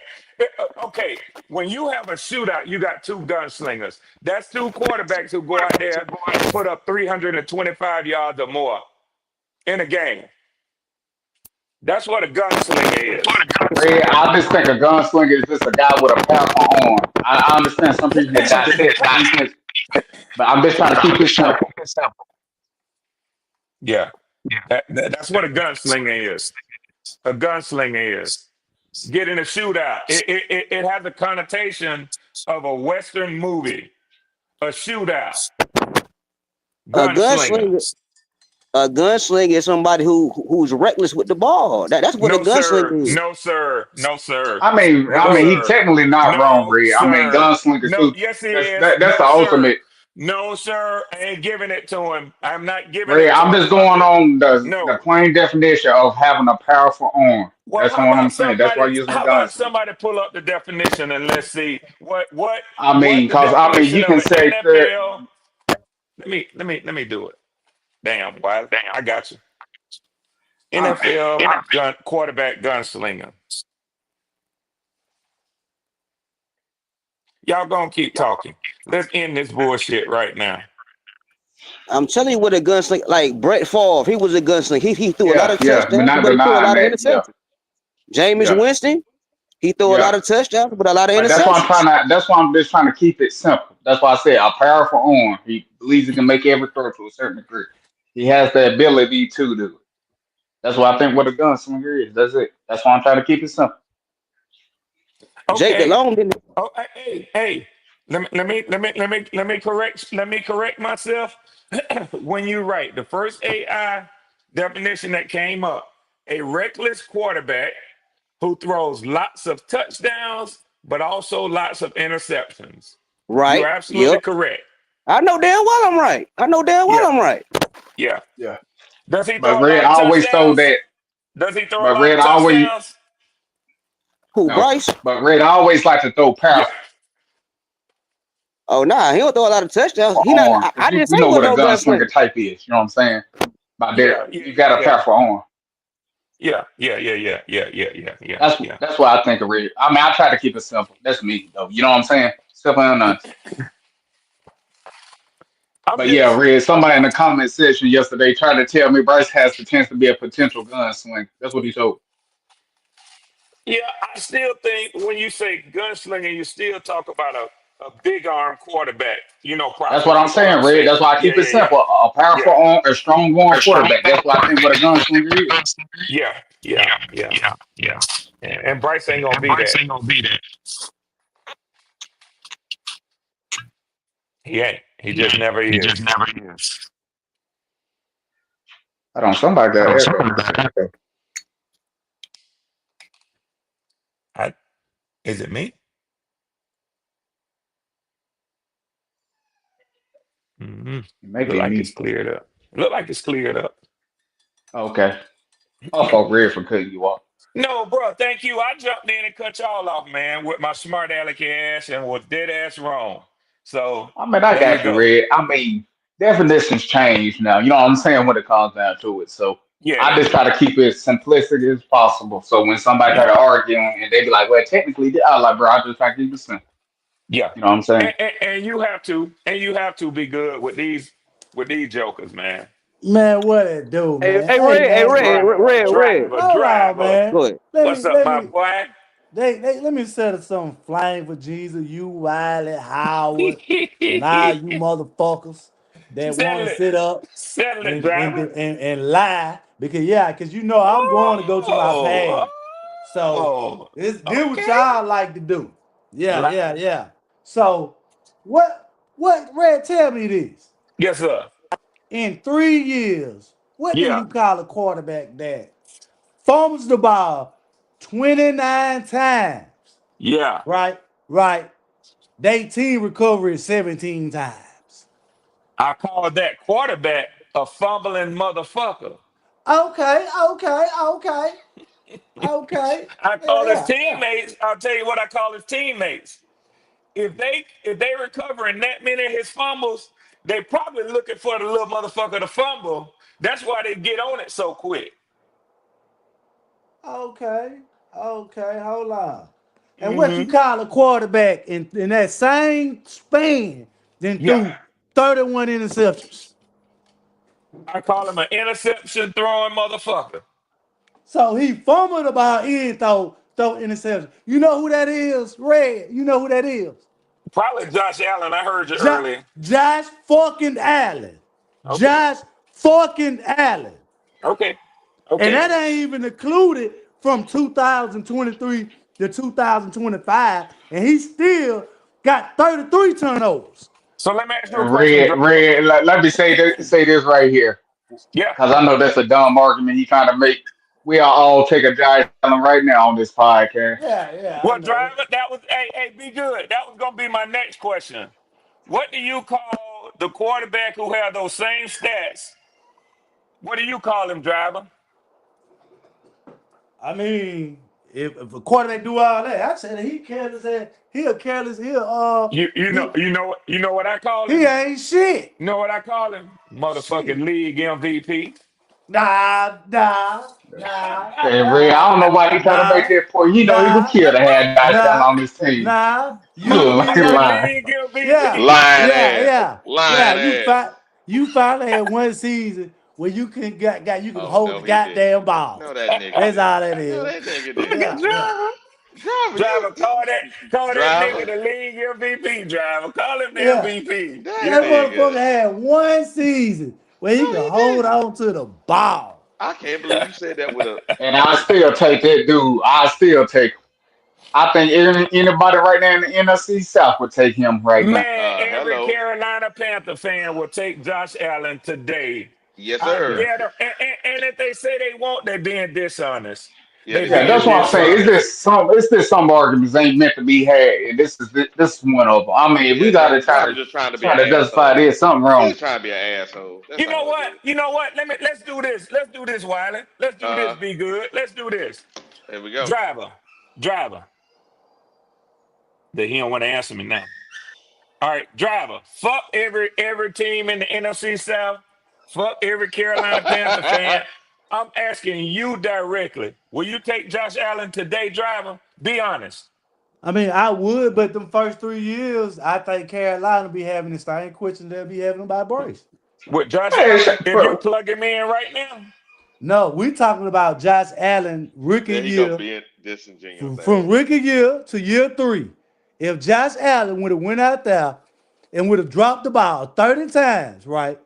Okay, when you have a shootout, you got two gunslingers. That's two quarterbacks who go out there and put up 325 yards or more in a game. That's what a gunslinger is. Red, I just think a gunslinger is just a guy with a powerful arm. I understand some people can dissect the defense, but I'm just trying to keep it simple. Yeah. That's what a gunslinger is. a gunslinger is. Get in a shootout. It has a connotation of a Western movie. A shootout. A Gunslinger. gunslinger, a gunslinger is somebody who's reckless with the ball. That's what a No, sir. gunslinger is. No, sir. No, sir. Well, No, wait. He sir. technically not wrong, No, Red. I mean, sir. gunslinger No, too. yes, he That's is. that's the No, sir. ultimate. No, sir. I ain't giving it to him. I'm not giving Red, it to I'm him, just going puppet. on the No. plain definition of having a powerful arm. Well, That's how what I'm about saying. That's why somebody? you're using a How about gunslinger. somebody pull up the definition and let's see what I mean, the cause I mean, definition you of can an say that. NFL. Let me do it. Damn, Wiley. I got you. NFL quarterback gunslinger. Y'all gonna keep talking. Let's end this bullshit right now. I'm telling you what a gunslinger, like Brett Favre, he was a gunslinger. He threw a lot Yeah, of yeah. We're touchdowns, not but he threw a denying lot of that. Yeah, interceptions. Jameis yeah, Winston, he threw a yeah. lot of touchdowns, but a lot of But that's why I'm trying interceptions. to. That's why I'm just trying to keep it simple. That's why I said a powerful arm. He believes he can make every throw to a certain degree. He has the ability to do it. That's why I think what a gunslinger is. That's it. That's why I'm trying to keep it simple. Jake Okay. Delhomme didn't. Oh, hey. Let me correct myself. When you write the first AI definition that came up, a reckless quarterback who throws lots of touchdowns, but also lots of interceptions. You're Right. absolutely Yep. correct. I know damn well I'm right. I know damn well Yeah, I'm right. yeah. Yeah. Does he But throw a Red lot of always throw touchdowns? that. Does he throw a But lot of Red always touchdowns? Who, no. Bryce? But Red always like to throw Yeah, powerful Oh nah, he don't throw a lot of touchdowns. He not. arm. Cause I didn't you say he know what was a no gunslinger gunslinger. type is. You know what I'm saying? By there, yeah, yeah, you got a yeah, powerful arm. yeah. That's why I think of Red. I mean, I try to keep it simple. That's me though. You know what I'm saying? Simple and nice. I'm But yeah, just, Red, somebody in the comment section yesterday tried to tell me Bryce has the chance to be a potential gunslinger. That's what he told. yeah. I still think when you say gunslinger, you still talk about a big arm quarterback. That's Prophet. what I'm That's what I'm saying, Red. That's saying. why I Yeah, keep it yeah, yeah, simple. A powerful yeah, arm, a strong arm quarterback. That's what I think what a gunslinger is. yeah. And Bryce ain't gonna be that. He ain't. He just never is. Hold on, somebody got echo. I, is it me? Mm-hmm. It may Look be like it's me. cleared up. Look like it's cleared up. Okay. I'll fuck Red for cutting you off. No, bro, thank you. I jumped in and cut y'all off, man, with my smart aleck ass and was dead ass wrong. So I mean, I there you got you, go. Red. I mean, definitions change now. You know what I'm saying when it comes down to it. So Yeah, I they just do. try to keep it as simplistic as possible. So when somebody try Yeah, to argue and they be like, "Well, technically," I like, bro, I just try to keep it simple. yeah. You know what I'm saying? And you have to be good with these jokers, man. Man, what it do, Hey, man? hey, Hey, Red, hey, man. Red, Red, Red. Hold on, Driver. man. Go ahead. Let What's me, up, let my me, boy? let me settle something flying for Jesus, you Wiley Howard, and all you motherfuckers that want Settle to it. sit up Settle it, and and, driver. and and lie because because you know I'm going to go to my Oh, pad. So oh, this what okay. y'all like to do. Yeah, Lie. yeah, yeah. So what Red tell me this. Yes, sir. In 3 years, what do Yeah, you call a quarterback that fumbles the ball 29 times? yeah. Right, right. They team recovery 17 times. I call that quarterback a fumbling motherfucker. Okay, okay, okay, okay. I Yeah, call his yeah, yeah. teammates. I'll tell you what I call his teammates. If they recovering that many of his fumbles, they probably looking for the little motherfucker to fumble. That's why they get on it so quick. Okay, okay, hold on. And what you Hmm. call a quarterback in that same span then Yeah, threw 31 interceptions? I call him an interception throwing motherfucker. So he fumbled the ball, he didn't throw interception. You know who that is? Red. You know who that is? Probably Josh Allen. I heard you Jo- earlier. Josh fucking Allen. Okay, Josh fucking Allen. okay. And Okay. that ain't even included from 2023 to 2025. And he still got 33 turnovers. So let me ask you a And question, driver. let me say this right here, Yeah. because I know that's a dumb argument he trying to make. We are all take a Josh Allen right now on this podcast. Yeah, I Well, know. driver, that was hey, be good. That was gonna be my next question. What do you call the quarterback who have those same stats? What do you call him, driver? I mean, if a quarterback do all that, I said he careless. You you know He you know you know what I call he him? ain't shit. You know what I call him? Motherfucking Shit. league MVP. Nah, nah, nah, And Ray, I nah, don't know why he trying to make nah, that point. You know he would nah, kill to have Josh Allen nah, on his team. nah. You look like a Motherfucking lie. league Yeah, MVP. Lying yeah, ass. yeah, yeah. Lying ass. You finally had one season where you can you can Oh hold no, the he didn't. goddamn ball. No, that nigga That's didn't. all that No, is. that nigga didn't. Yeah, yeah. driver. Driver, Driver, call that nigga driver. the league MVP, driver. Call him the Yeah. MVP. That You That know? motherfucker nigga. had one season where he No, could he hold didn't. on to the ball. I can't believe you said that with a. And I still take that dude. I still take him. I think anybody right now in the NFC South would take him right now. Man, every Hello. Carolina Panther fan will take Josh Allen today. Yes, I sir. get them. And if they say they won't, they're being dishonest. Yeah, They they Yeah, being being that's what I'm saying. dishonest. Is this some arguments ain't meant to be had, and this is one of them. I mean, we Yeah, got to driver just trying to be try an to justify asshole. this. Something He wrong. just trying to be an asshole. That's You know all it what? is. You know what? Let's do this. Let's do this, Wiley. Let's do this. Uh, Be good. Let's do this. there we go. Driver. That he don't want to answer me now. All right, driver. Fuck every team in the NFC South. Fuck every Carolina Panther fan. I'm asking you directly. Will you take Josh Allen today, driver? Be honest. I mean, I would, but them first 3 years, I think Carolina be having the same question they'll be having about Bryce. With Josh Hey, Allen, if you bro. plug him in right now, No, we talking about Josh Allen rookie There he go year being disingenuous from ass. rookie year to year 3. If Josh Allen would have went out there and would have dropped the ball 30 times, right,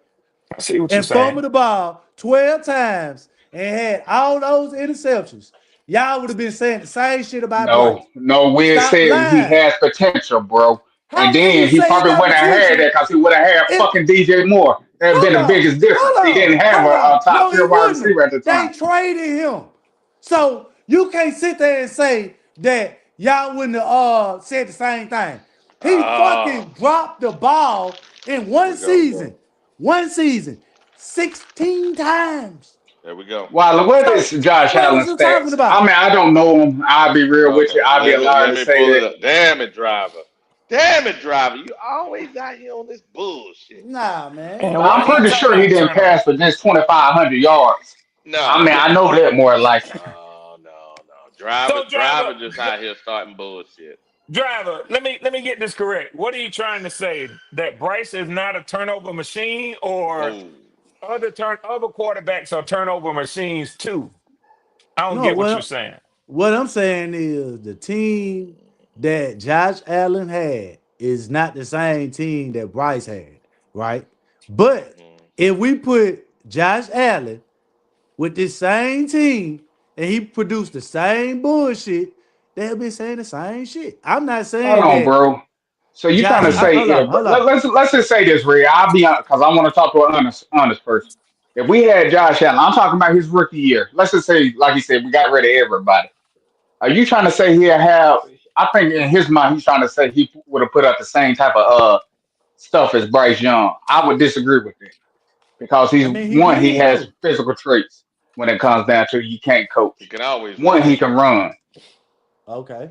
I see what you're and saying. fumbled the ball 12 times and had all those interceptions, y'all would have been saying the same shit about Bryce. No, we Stop said he lying. has potential, bro. And How can you then he say he probably got wouldn't have had potential that because he would have had if fucking DJ Moore. That would have been hold the on, biggest difference. He didn't have hold a on. top No, he tier wide wouldn't have. receiver at the They time. traded him. So you can't sit there and say that y'all wouldn't have said the same thing. He Ah, fucking dropped the ball in there we go. One season, 16 times. There we go. Well, what is So Josh what was Allen's you talking stats? I about? mean, I don't know him. I'll be real with you. Okay, I'll be a liar let to me say pull that. it up. Damn it, driver. Damn it, driver. You always out here on this bullshit. Nah, man. And But I'm why he pretty talking sure he about didn't turnover? pass for just 2,500 yards. I No, mean, I know that more like no. Driver, So driver just out here starting bullshit. driver, let me get this correct. What are you trying to say? That Bryce is not a turnover machine, or No. other quarterbacks are turnover machines too? I don't No, get what you're saying. what I'm saying is the team that Josh Allen had is not the same team that Bryce had, right? But Mm. if we put Josh Allen with this same team and he produced the same bullshit, they'll be saying the same shit. I'm not hold saying on, that bro. So you trying Josh. to say if Hold on. let's just say this, Ray. I'll be honest because I want to talk to an honest person. If we had Josh Allen, I'm talking about his rookie year. Let's just say, like you said, we got rid of everybody. Are you trying to say he'll have? I think in his mind, he's trying to say he would have put up the same type of stuff as Bryce Young. I would disagree with that because I he's mean, he one. He did has though. physical traits when it comes down to you can't He coach. can always One, run. he can run. Okay.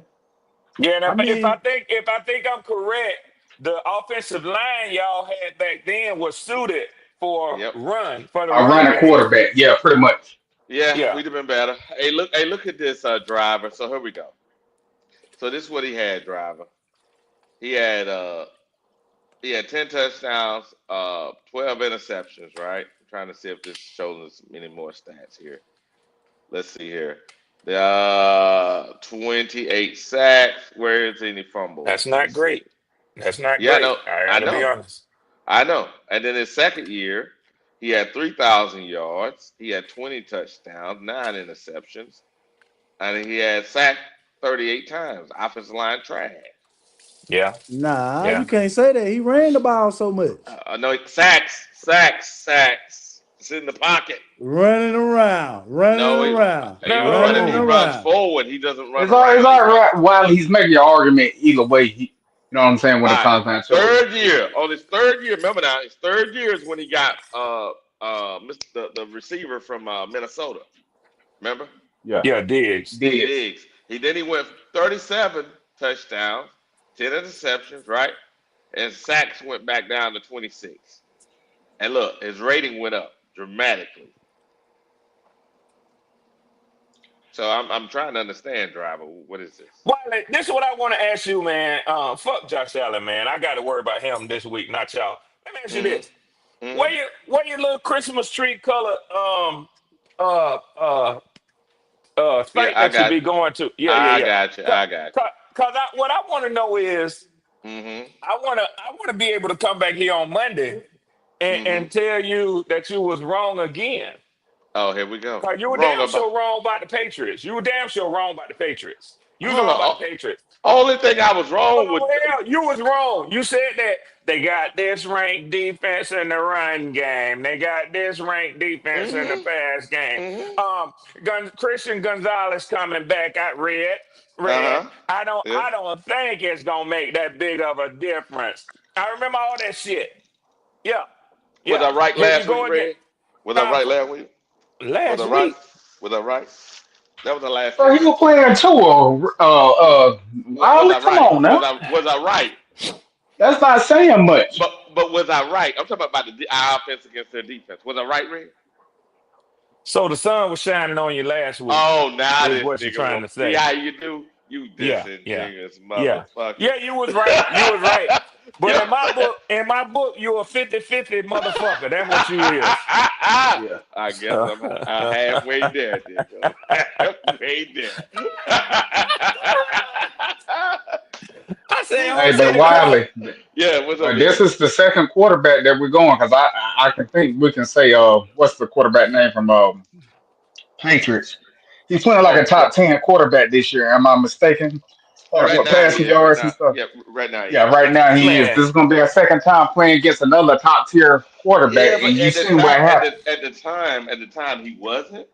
Yeah, and I mean, if I think I'm correct, the offensive line y'all had back then was suited for Yep. the A running running game. quarterback. Yeah, pretty much. Yeah, Yeah. we'd have been better. Hey, look at this driver. So here we go. So this is what he had, driver. He had uh he had 10 touchdowns, 12 interceptions, right? I'm trying to see if this shows us any more stats here. Let's see here. The 28 sacks. Where is any fumbles? That's not Let's see. great. That's not Yeah, great. I I gotta be know. honest. I know. And then his second year, He had 3,000 yards. He had 20 touchdowns, 9 interceptions, and he had sacked 38 times. Offensive line trash. Yeah, Nah, you yeah. can't say that. He ran the ball so much. No, sacks. It's in the pocket. Running around, running No, around, running. running He No. runs around. forward. He doesn't run It's all around. He runs. right. While he's making your argument either way, you know what I'm saying when All it right. comes down to it. Third year. On his third year, remember now, his third year is when he got the receiver from Minnesota. Remember? Yeah, Yeah, Diggs. Diggs. Diggs. He went 37 touchdowns, 10 interceptions, right? And sacks went back down to 26. And look, his rating went up dramatically. So I'm trying to understand, driver. What is this? Wiley, this is what I want to ask you, man. Fuck Josh Allen, man. I got to worry about him this week, not y'all. Let me ask you this: Mm-hmm. Mm-hmm. where your little Christmas tree color uh uh Yeah, state that you be going to? Yeah, yeah, I yeah. got you. Cause, I got what I want to know is you. Mm-hmm. I want to be able to come back here on Monday Mm-hmm. and tell you that you was wrong again. Oh, here we go. Cause you were Wrong damn about. sure wrong about the Patriots. You were damn sure wrong about the Patriots. You was Hold wrong on. about the Patriots. Only thing I was wrong with. Oh hell, you was wrong. You said that they got this ranked defense in the run game. They got this ranked defense in the Mm-hmm. pass game. Mm-hmm. Christian Gonzalez coming back. I read. Uh-huh. Yeah. I don't think it's gonna make that big of a difference. I remember all that shit. Yeah, Was yeah. I right Here you last week, go again. Red? Was I Huh? right last week? Was I Last right? week. Was I right? That was the last So show, he right? was playing too. Was Wiley, I come right? on now. Was I right? That's not saying much. But was I right? I'm talking about our offense against their defense. Was I right, Red? So the sun was shining on you last week, Oh, now is this what you're nigga trying want to see say. how you do? You Yeah, yeah, disingenuous yeah. motherfucker. Yeah, you was right. You was right. But Yo. in my book, you a 50-50 motherfucker. That's what you is. Yeah. I guess I'm halfway there, nigga. Halfway there. I say Hey, on but Santa Claus. Wiley, Yeah, what's up, this big is the second quarterback that we're going because I can think we can say what's the quarterback name from Patriots? He's playing like a Oh, top 10 quarterback this year. Am I mistaken? right What now passing he is. Right yards and now, stuff? yeah, right now he Yeah, is. right now he is. Man, This is going to be a second time playing against another top tier quarterback, Yeah, and but you at the seen what time, happened. at the time, he wasn't.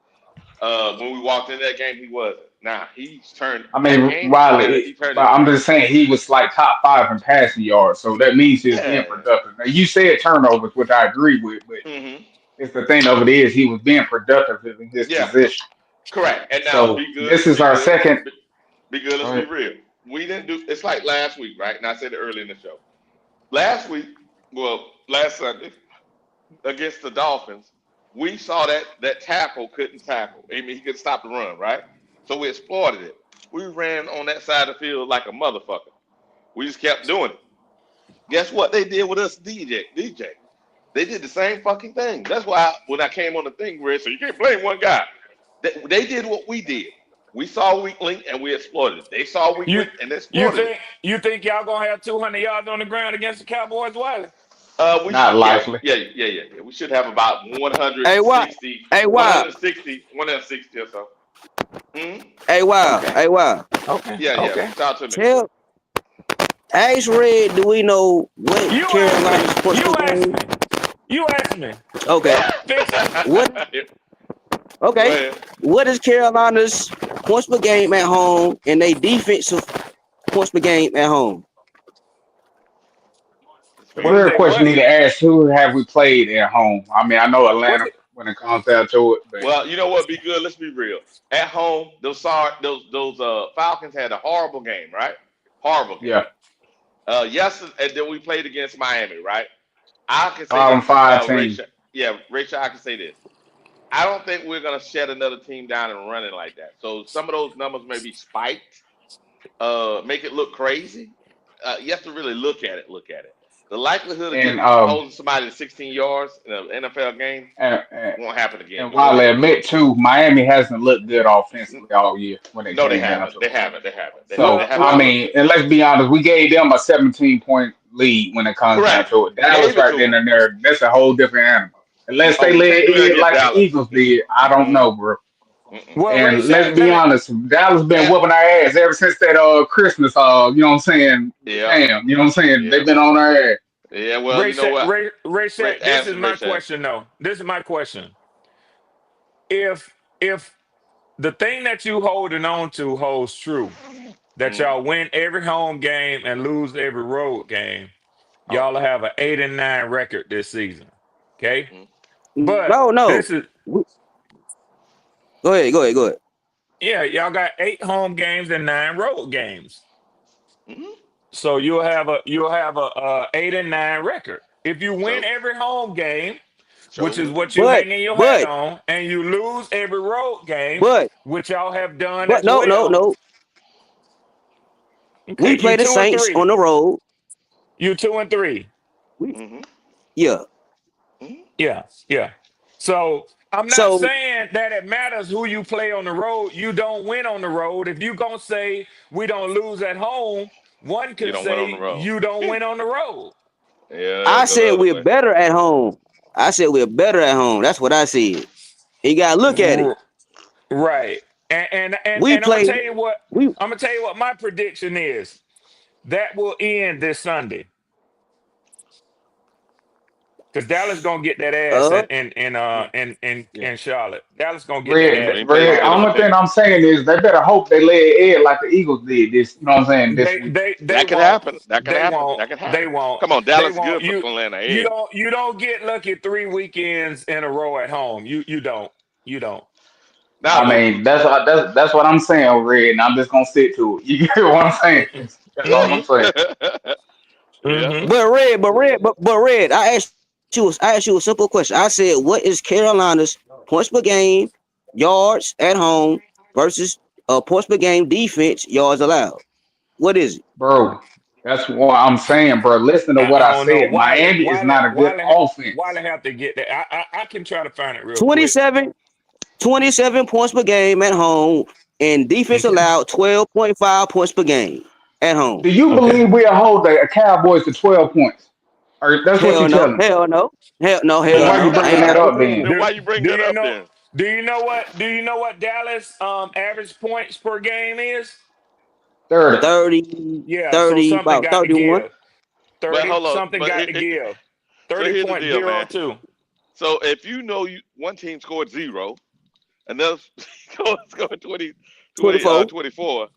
When we walked in that game, he wasn't. Now he's turned I that mean, game. He Riley, turned but into I'm something. just saying he was like top five in passing yards, so that means he's being Yeah. productive. Now you said turnovers, which I agree with, but Hmm. it's the thing of it is he was being productive in his Yeah. position. Correct. And now So be good. this is Be our good. second. Be good. Go Let's be ahead. real. We didn't do. It's like last week, right? And I said it early in the show. Last week, well, last Sunday against the Dolphins, we saw that tackle couldn't tackle. I mean, he could stop the run, right? So we exploited it. We ran on that side of the field like a motherfucker. We just kept doing it. Guess what they did with us, DJ? They did the same fucking thing. That's why when I came on the thing, Red, so you can't blame one guy. They did what we did. We saw a weak link and we exploited it. They saw a weak you link and they exploited it. you think y'all gonna have 200 yards on the ground against the Cowboys, Wiley? We Not should, likely. yeah. We should have about Hey, why? 160, Hey, why? 160, 160 or so. Hmm. Hey, why? Okay, Hey, why? okay, Yeah. okay. Talk to me. Tell Ask Red, do we know what You ask me. Carolina's points per You ask game? me. You ask me. Okay. Fix it. What Go okay. ahead. What is Carolina's points per game at home and they defensive points per game at home? The You Defensive real say point. question what? you need to ask who have we played at home? I mean, I know What's Atlanta it? when it comes down to it, but Well, you know what? Be good. Let's be real. At home, those Falcons had a horrible game, right? Horrible game. yeah, Yesterday, and then we played against Miami, right? I can say bottom this, five team. Rachel. Yeah, Rachel, I can say this. I don't think we're gonna shut another team down and run it like that. So some of those numbers may be spiked, make it look crazy. You have to really look at it. Look at it. The likelihood of And getting holding somebody to 16 yards in an NFL game and, and, won't happen again. and But go while I ahead. admit too, Miami hasn't looked good offensively all year when it No, they came down haven't. to They it. haven't. They So haven't I Well, looked mean, good. and let's be honest, we gave them a 17-point lead when it comes down Correct. to it. Dallas Gave it right to then them. and there, that's a whole different animal. unless they Oh, you lay can't do that it against like the Dallas. Eagles did. I don't Mm-mm. know, bro. Mm-mm. Well, Ray And said, let's be honest, Dallas been That, whooping our ass ever since that Christmas. You know what I'm saying? yeah, Damn, you know what I'm saying? yeah, They've been on our ass. yeah. Well, you know what? Ray said, this is Answer my Rich. question though. This is my question. If the thing that you holding on to holds true, that Mm. y'all win every home game and lose every road game, Oh, y'all will have an 8-9 record this season. Okay? mm. But No. this is Go ahead. Go ahead. Go ahead. yeah, y'all got 8 home games and 9 road games. Mm. So you'll have a 8-9 record. If you win So, every home game, which is so, what you But hanging your hat but on, and you lose every road game, but which y'all have done but as no no well. no. We Okay, you play the two and Saints on three. the road. You 2 and 3. We mm-hmm, yeah. mm-hmm. Yeah, yeah. So I'm not So saying that it matters who you play on the road. You don't win on the road. If you gonna say we don't lose at home, one You could don't win on the say road. you don't win on the road. Yeah, I it go the said other we're way. better at home. I said we're better at home. That's what I said. You gotta look at it. R- Right. We And I'm gonna play. tell you what We my prediction is. That will end this Sunday. Because Dallas gonna get that ass uh Yeah. in Charlotte. Dallas gonna get that Red, ass Green Bay beat gonna Red. get them off. Only thing today. I'm saying is they better hope they lay an egg like the Eagles did this. You know what I'm saying? This week. They That could won't. happen. That could They happen. won't. That could They happen. won't. Come on, They Dallas won't. good for Atlanta You egg. don't you don't get lucky 3 weekends in a row at home. You don't. You don't. Now I look. mean, that's what I'm saying, Red, and I'm just gonna stick to it. You get what I'm saying? That's all I'm saying. Yeah. Mm-hmm. but Red. I asked you a simple question. I said, what is Carolina's points per game, yards at home versus points per game defense yards allowed? What is it? Bro, that's what I'm saying, bro. Listen to what I I don't know. said. Miami is not a good Wiley offense. have to get that. I can try to find it real quick. 27, 27 points per game at home, and defense Okay. allowed 12.5 points per game at home. Do you Okay. believe we'll hold the Cowboys to 12 points? Or that's what Hell you're no, telling me. hell no, hell no, Then hell why you no. I bringing ain't, that I ain't up saying then? that. Then Do, why you bring do that you up know? then? Do you know what Dallas average points per game is? 30. 30, Yeah. So 30, something about got to 31. give. But 30 hold on. something got to give. So Thirty here's the point deal, zero man. two. So if you know one team scored 0, another scored 24. 24.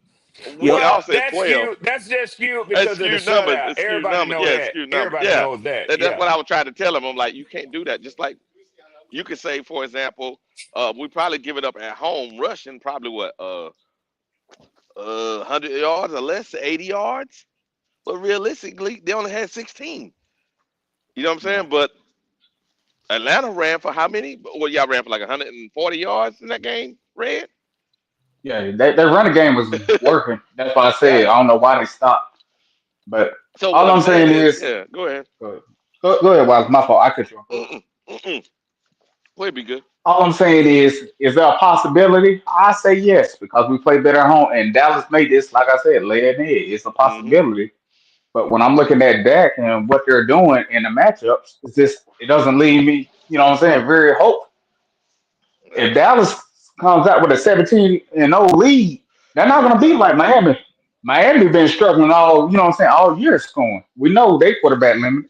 Yep. Y'all Well, said that's 12. skewed. That's just skewed That's because of the skewed numbers. shutout. It's skewed Everybody numbers. know Yeah, it's that. skewed numbers. Everybody Yeah. knows that. That's Yeah. what I was trying to tell them. I'm like, you can't do that. Just like you could say, for example, we probably give it up at home rushing probably what 100 yards or less, 80 yards. But realistically, they only had 16. You know what I'm Yeah. saying? But Atlanta ran for how many? Well, y'all ran for like 140 yards in that game, Red? Yeah, their running game was working. That's why I said Yeah. I don't know why they stopped. But So what all I'm I'm saying saying is, is, yeah, go ahead. go ahead, Wise. My fault. I cut you off. Go ahead. Mm-mm, mm-mm. Will be good. All I'm saying is there a possibility? I say yes because we play better at home, and Dallas made this, like I said, lay it in. It's a Mm-hmm. possibility. But when I'm looking at Dak and what they're doing in the matchups, it doesn't leave me, you know what I'm saying, very hopeful. Yeah. If Dallas comes out with a 17-0 lead, they're not going to be like Miami. Miami been struggling all, you know what I'm saying, all year scoring. We know they quarterback limit.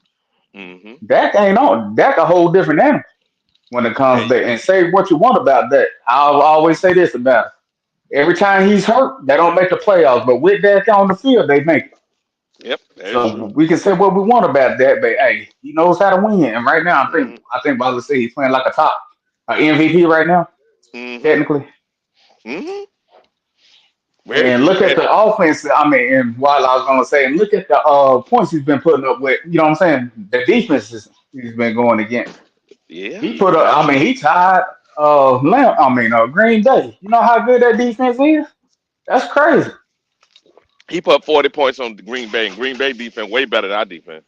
Mm-hmm. Dak ain't on. Dak a whole different animal when it comes Hey, to that. And say what you want about that. I'll always say this about it. Every time he's hurt, they don't make the playoffs. But with Dak on the field, they make it. yep, that is So true. we can say what we want about that, but hey, he knows how to win. And right now, Mm-hmm. I think Butler say he's playing like a top MVP right now, Mm-hmm. technically. Mm-hmm. Very And true. look at the offense. I mean, and while I was gonna say, and look at the points he's been putting up with. You know what I'm saying? The defenses he's been going against. Yeah, He put up. that's I mean, true. he tied. Green Bay. You know how good that defense is? That's crazy. He put 40 points on the Green Bay, and Green Bay defense way better than our defense.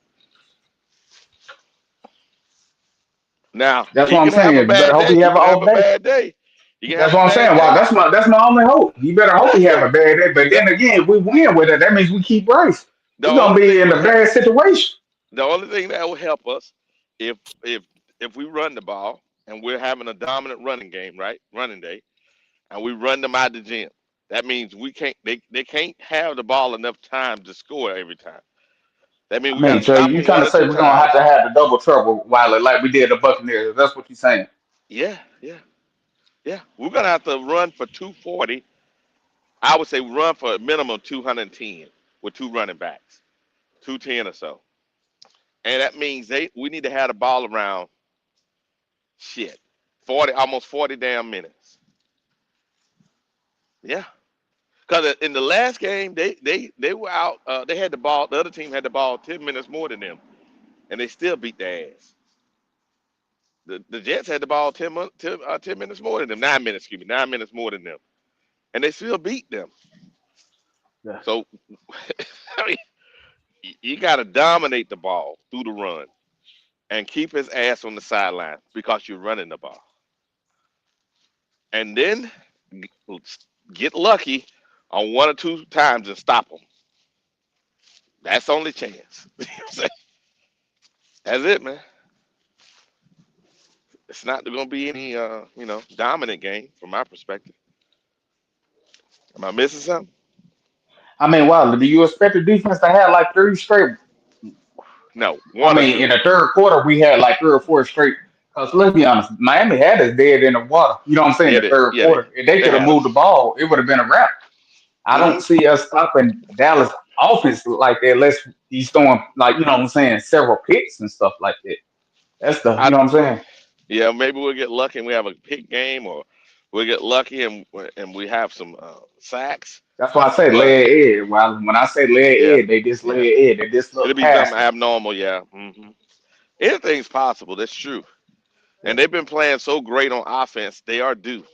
Now That's he what I'm can have a saying. You better bad hope day. he He have an can have off a day. bad day. He can have That's a what I'm bad saying. Wow, day. that's my only hope. You better hope he have a Yeah. bad day. But then again, if we win with it, that means we keep Bryce. The We're gonna only be thing in would a bad situation. the only thing that will help us if if we run the ball and we're having a dominant running game, right? Running day, and we run them out the gym. That means we can't they can't have the ball enough time to score every time. That means I we got mean, to so stop you them trying one to or say two we're gonna have times. to have the double trouble, Wiley, like we did the Buccaneers? That's what you're saying. Yeah, yeah, yeah. We're gonna have to run for 240. I would say run for a minimum 210 with two running backs, 210 or so. And that means we need to have the ball around shit 40, almost 40 damn minutes. Yeah. Because in the last game, they were out. They had the ball. The other team had the ball 10 minutes more than them, and they still beat their ass. The Jets had the ball 10 minutes more than them. 9 minutes, excuse me, 9 minutes more than them, and they still beat them. Yeah. So, I mean, you got to dominate the ball through the run and keep his ass on the sideline because you're running the ball, and then get lucky on one or two times and stop them. That's the only chance. That's it, man. It's not going to be any, dominant game from my perspective. Am I missing something? I mean, Wiley, do you expect the defense to have like three straight? No, I one or mean, in two. the third quarter, we had like three or four straight. Because let's be honest, Miami had us dead in the water. You know what I'm saying? Yeah, The third quarter, if they they could have had moved the us. ball, it would have been a wrap. I Hmm. don't see us stopping Dallas offense like that unless he's throwing like you know what I'm saying, several picks and stuff like that. That's the you I know what I'm saying. Yeah, maybe we'll get lucky and we have a pick game, or we'll get lucky and we have some sacks. That's why I say But lay Ed. Well, when I say yeah, lay Ed, they just yeah, lay Ed. They just it'll look be something passing. abnormal. Yeah, anything's possible. That's true. Yeah. And they've been playing so great on offense. They are due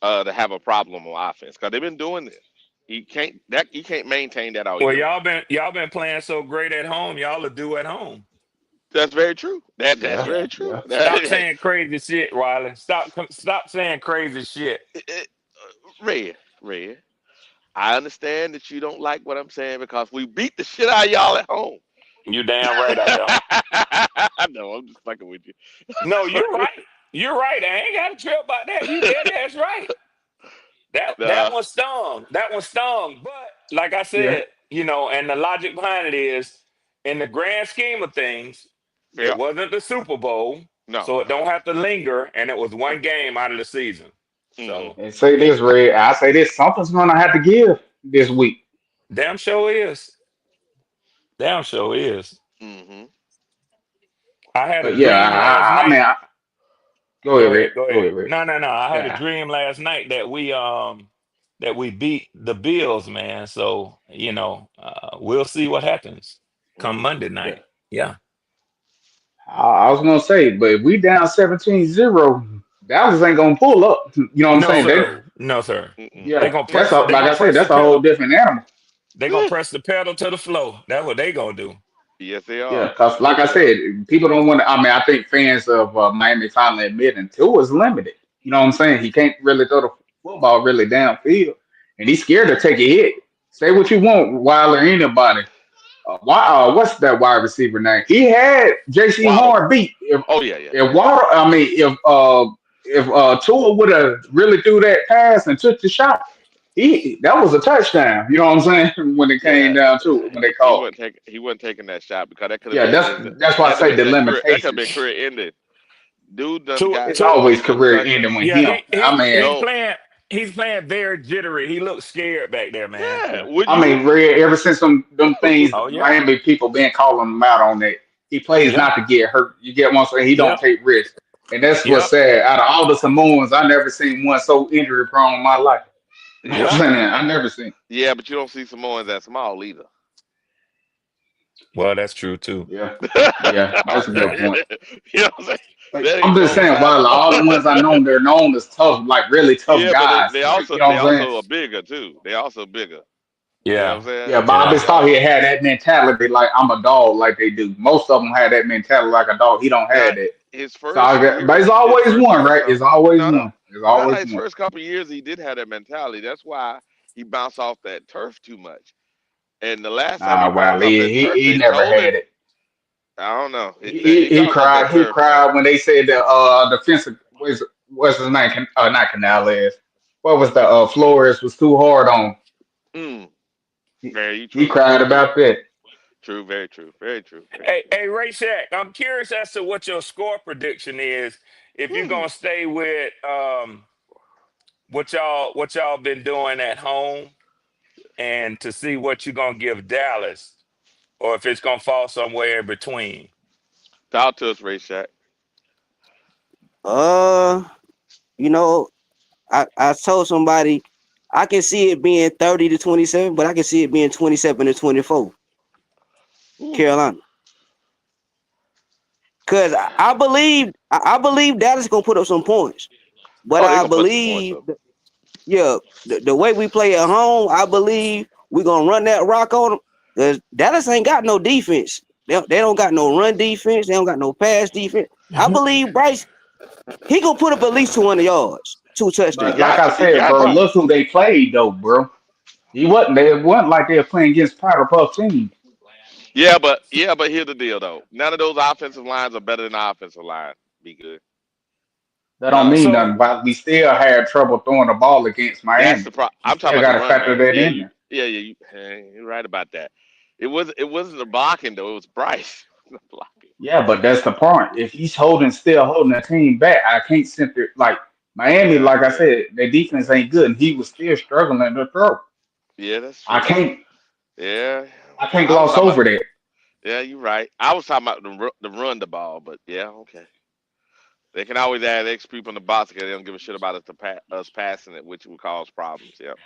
to have a problem on offense because they've been doing it. You can't maintain that all Well, year long. y'all been playing so great at home. Y'all will do at home. That's very true. That's Yeah. Yeah. very true. Yeah. Stop saying crazy shit, Riley. Stop saying crazy shit. Red, Red. I understand that you don't like what I'm saying because we beat the shit out of y'all at home. You damn right I don't. No, I'm just fucking with you. No, you're right. You're right. I ain't got a trip about that. You dead ass right. That Nah, one stung. That one stung. But like I Yeah. said, and the logic behind it is, in the grand scheme of things, it yeah, wasn't the Super Bowl, no, so it don't no. have to linger, and it was one game out of the season. Mm-hmm. So And say this, Red. I say this. Something's gonna have to give this week. damn show is. Damn show is. Mm-hmm. I had a But yeah, dream last I night. mean, go ahead, Go Red. ahead, go Go ahead. ahead, Red. No, no, no. I had a Yeah. dream last night that we beat the Bills, man. So, we'll see what happens come Mm-hmm. Monday Yeah. night. Yeah. I was gonna say, but if we down 17-0, Dallas ain't gonna pull up. You know what I'm No, saying? They sir. No, sir. Mm-mm. They yeah, gonna that's press a, they like gonna I said, press the that's a whole pedal. different animal. They gonna press the pedal to the floor. That's what they gonna do. Yes, they Yeah, are. because like Yes, I they are. said, people don't want to. I mean, I think fans of Miami finally admitting Tua is limited. You know what I'm saying? He can't really throw the football really downfield, and he's scared to take a hit. Say what you want, Wilder, anybody. What's that wide receiver name? He had J.C. Waddle. Horn beat. Oh yeah, yeah, If yeah, Water, I mean, if Tua would have really threw that pass and took the shot, he that was a touchdown. You know what I'm saying? When it came yeah. down to it, when they He called wasn't taking. He wasn't taking that shot because that could have it. Yeah, been that's his. that's why I That could have say been the that career. That could have been limitations. career ended. Dude done To got It's to always 20 career concussions. ending when Yeah, him. he I he mean, he's No. playing he's playing very jittery. He looks scared back there, man. Yeah. Yeah. Wouldn't I you? mean, Red, ever since them things, Oh yeah. Miami people been calling him out on that. He plays Yep. not to get hurt. You get one saying he don't Yep. take risks. And that's what's Yep. sad. Out of all the Samoans, I never seen one so injury prone in my life. You know what I'm Yep. saying? I never seen. Yeah, but you don't see Samoans that small either. Well, that's true too. Yeah, you yeah, that's a good point. know what I'm saying? Like, That I'm ain't just normal saying, size. while all the ones I know, they're known as tough, like really tough Yeah, but they, guys. they Like, also you know they what I'm saying? also are bigger too. They also bigger. You know what I'm Yeah. saying? Yeah, but I Yeah. just thought he had that mentality like I'm a dog, like they do. Most of them had that mentality like a dog. He don't Now have that. his So first but year, it's his always first one, year or right? It's so. always No, no, one. It's no. always His one. first couple of years, he did have that mentality. That's why he bounced off that turf too much. And the last time he Nah, well, bounced off that turf, he they never told had him it. I don't know. He He talking about that cried. He turf, man. cried when they said the defensive what's his name? Not Canales. What was the Flores was too hard on. Mm, He, very he true. cried True. about that. True. Very true. Very true. Very Hey, true. hey, Ray Shack, I'm curious as to what your score prediction is. If you're Hmm. gonna stay with what y'all been doing at home, and to see what you're gonna give Dallas, or if it's gonna fall somewhere in between. Talk to us, Ray Shack. Uh, you know, I told somebody I can see it being 30-27, but I can see it being 27-24, Ooh. Carolina. Cause I believe Dallas gonna put up some points, but Oh, they I gonna put some points believe up. yeah the way we play at home, I believe we gonna run that rock on them. Cause Dallas ain't got no defense. They don't got no run defense. They don't got no pass defense. I believe Bryce he gonna put up at least 200 yards, 2 He But touchdowns. like got I to. He said, got bro, to. look who they played though, bro. He wasn't. They wasn't like they were playing against Powder Puff team. Yeah, but here's the deal though. None of those offensive lines are better than the offensive line. Be good. That don't None of them. mean So nothing. But we still had trouble throwing the ball against That's Miami. the pro. You I'm talking still about the got to run factor game. that Yeah, in you. there. Yeah, you're right about that. It wasn't the blocking though. It was Bryce. The blocking. Yeah, but that's the point. If he's still holding the team back, I can't simply like Miami. Yeah, Like I yeah, said, their defense ain't good, and he was still struggling to throw. yeah. That's I true. can't, Yeah, I can't I was gloss talking about. over that. Yeah, you're right. I was talking about the run the ball, but yeah, okay. They can always add extra people in the box because they don't give a shit about us passing it, which will cause problems. Yep.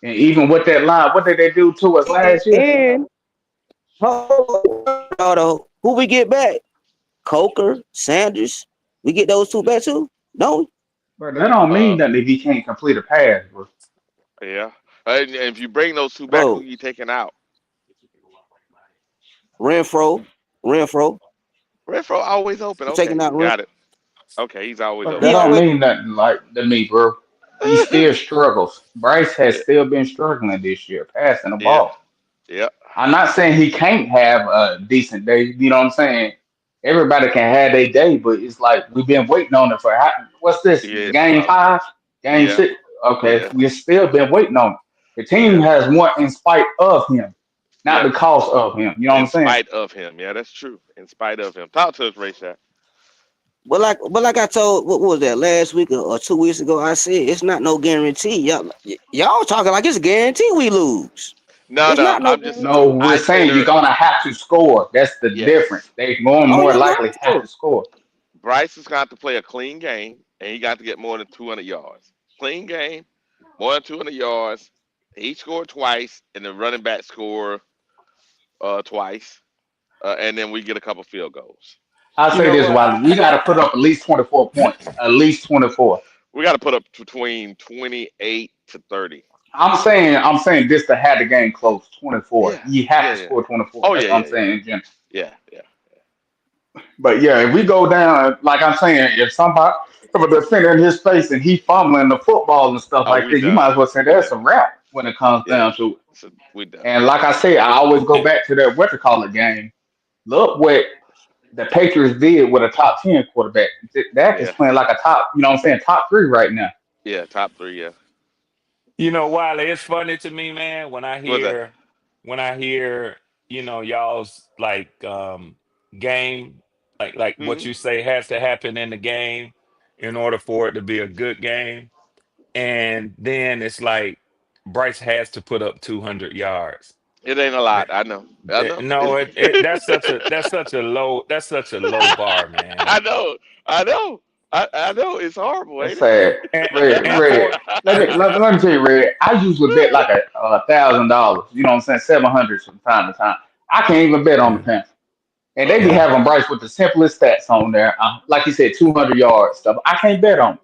And even with that line, what did they do to us last year? And who we get back? Coker, Sanders. We get those two back too? Don't we? But that don't mean Uh, nothing if he can't complete a pass, bro. yeah. And if you bring those two back, who Bro, you taking out? Renfro, Renfro. Renfro always open. I'm taking Okay, out Renfro. got it. Okay, he's always But that He open. don't always mean nothing like to me, bro. He still struggles. Bryce has Yeah, still been struggling this year, passing the yeah, ball. yeah. I'm not saying he can't have a decent day. You know what I'm saying? Everybody can have their day, but it's like we've been waiting on it for what's this Yeah, it's a game while. 5, game Yeah, 6? Okay, yeah, we've still been waiting on it. The team yeah, has won in spite of him, not yeah. because of him. You know what I'm In saying? spite of him. Yeah, that's true. In spite of him. Talk to us, Ray Shaq. but like I told what was that last week or 2 weeks ago, I said it's not no guarantee. Y'all talking like it's a guarantee we lose. No, It's no. not no I'm just. No, guarantee. we're I said saying you're gonna have to score. That's the difference. yes. They more and Oh more yeah, we likely have have to to. score. Bryce is got to play a clean game, and he got to get more than 200 yards. Clean game, more than 200 yards. He scored twice, and the running back scored twice, and then we get a couple field goals. I'll you say know this, what? Wiley. We got to put up at least 24 points. At least 24. We got to put up between 28 to 30. I'm saying this to have the game close. 24. Yeah, You have yeah, to yeah. score 24. Oh That's yeah, what yeah, I'm yeah, saying in general. yeah, yeah. But yeah, if we go down, like I'm saying, if a defender in his face and he fumbling the football and stuff Oh, like we that, you might done. as well say We that's a done. wrap when it comes Yeah, down to it. so we done. And like I say, I always go back to that what to call it game. Look what the Patriots did with a top 10 quarterback. Dak is Yeah, playing like a top, you know what I'm saying, top 3 right now. yeah. Top three. Yeah. You know, Wiley, it's funny to me, man, What's that? when I hear, y'all's like game, like what Hmm. you say has to happen in the game in order for it to be a good game. And then it's like Bryce has to put up 200 yards. It ain't a lot. I know. I know. No, that's such a low bar, man. I know. I know. I know. It's horrible, That's ain't it? sad. And and Red. for Let me tell you, Red. I usually bet like $1,000. You know what I'm saying? 700 from time to time. I can't even bet on the yeah, Panthers, and they be Uh, yeah. having Bryce with the simplest stats on there. Like you said, 200 yards stuff. I can't bet on it.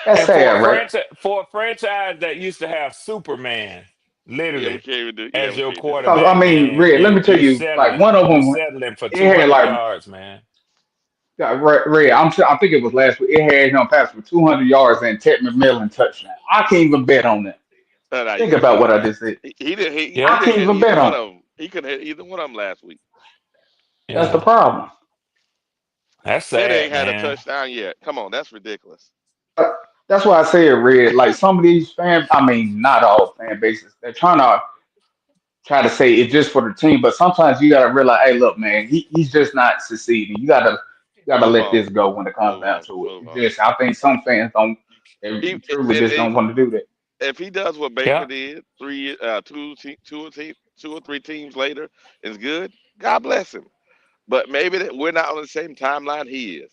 That's And for a sad, right? franchise that used to have Superman, yeah, we literally can't even do. Yeah, as we your can't do it. Because I quarterback, mean, man, Red. Let you me tell you you, like settling one of you them, settling for it had 200 like yards, man. Red. I think it was last week. It had him pass for 200 yards and Ted McMillan touchdown. I can't even bet on that. No, you Think couldn't about bet what on I that. just said. He didn't. He Yeah, I didn't can't hit even either bet one on it. of them. He couldn't hit either one of them last week. That's the Yeah, problem. that's Penny sad, ain't had a man. touchdown yet. Come on, that's ridiculous. That's why I say it, Red. Like some of these fan, I mean, not all fan bases, they're try to say it's just for the team, but sometimes you gotta realize, hey, look, man, he's just not succeeding. You gotta Move let on. this go when it comes Move down on. to it. Move It's on. just I think some fans don't, they He, truly if, just don't want to do that. if he does what Baker Yeah, did, two or three teams later is good. God bless him. But maybe that we're not on the same timeline he is.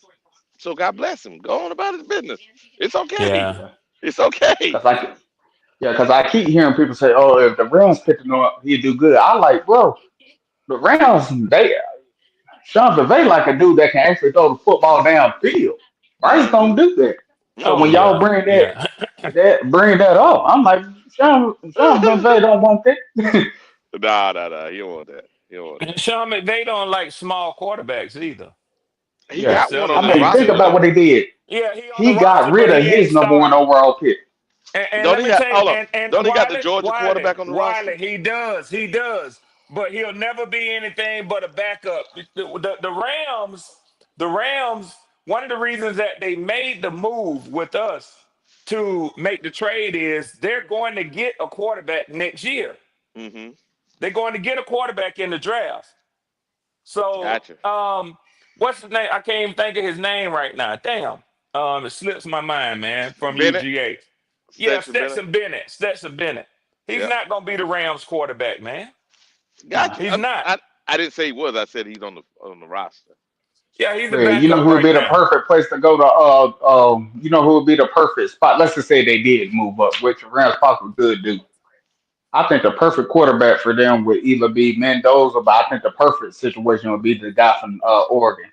So God bless him. Go on about his business. It's okay. yeah, Yeah, It's okay. because I keep hearing people say, oh, if the Rams picked him up, he'd do good. I like, bro, the Rams, Sean McVay like a dude that can actually throw the football downfield. Bryce don't Hmm. do that. So No, when he y'all don't. yeah, bring that yeah. bring that up, I'm like, Sean McVay don't want that. Nah. He don't want that. He don't want And that. Sean McVay don't like small quarterbacks either. He Yeah, That's got the one other on I his mean, thing think roster too. about what though. they did. Yeah, he on the He got roster, rid but of he ain't his number one starting. overall pick. And Don't let he me have? tell you, Hold on. and Don't he got the Wiley, Georgia Wiley, quarterback on the roster? Wiley, he does, but he'll never be anything but a backup. The Rams, one of the reasons that they made the move with us to make the trade is they're going to get a quarterback next year. Hmm. They're going to get a quarterback in the draft. So, Gotcha. what's his name? I can't even think of his name right now. Damn. It slips my mind, man, from Bennett, UGA. Yeah, Stetson Bennett. Stetson Bennett. Stetson Bennett. He's Yep. not gonna be the Rams quarterback, man. Nah, Gotcha. He's not. I didn't say he was. I said he's on the roster. Yeah, he's a man, you know backup who would right be the now. perfect place to go to? You know who would be the perfect spot? Let's just say they did move up, which the Rams possibly could do. I think the perfect quarterback for them would either be Mendoza, but I think the perfect situation would be the guy from Oregon.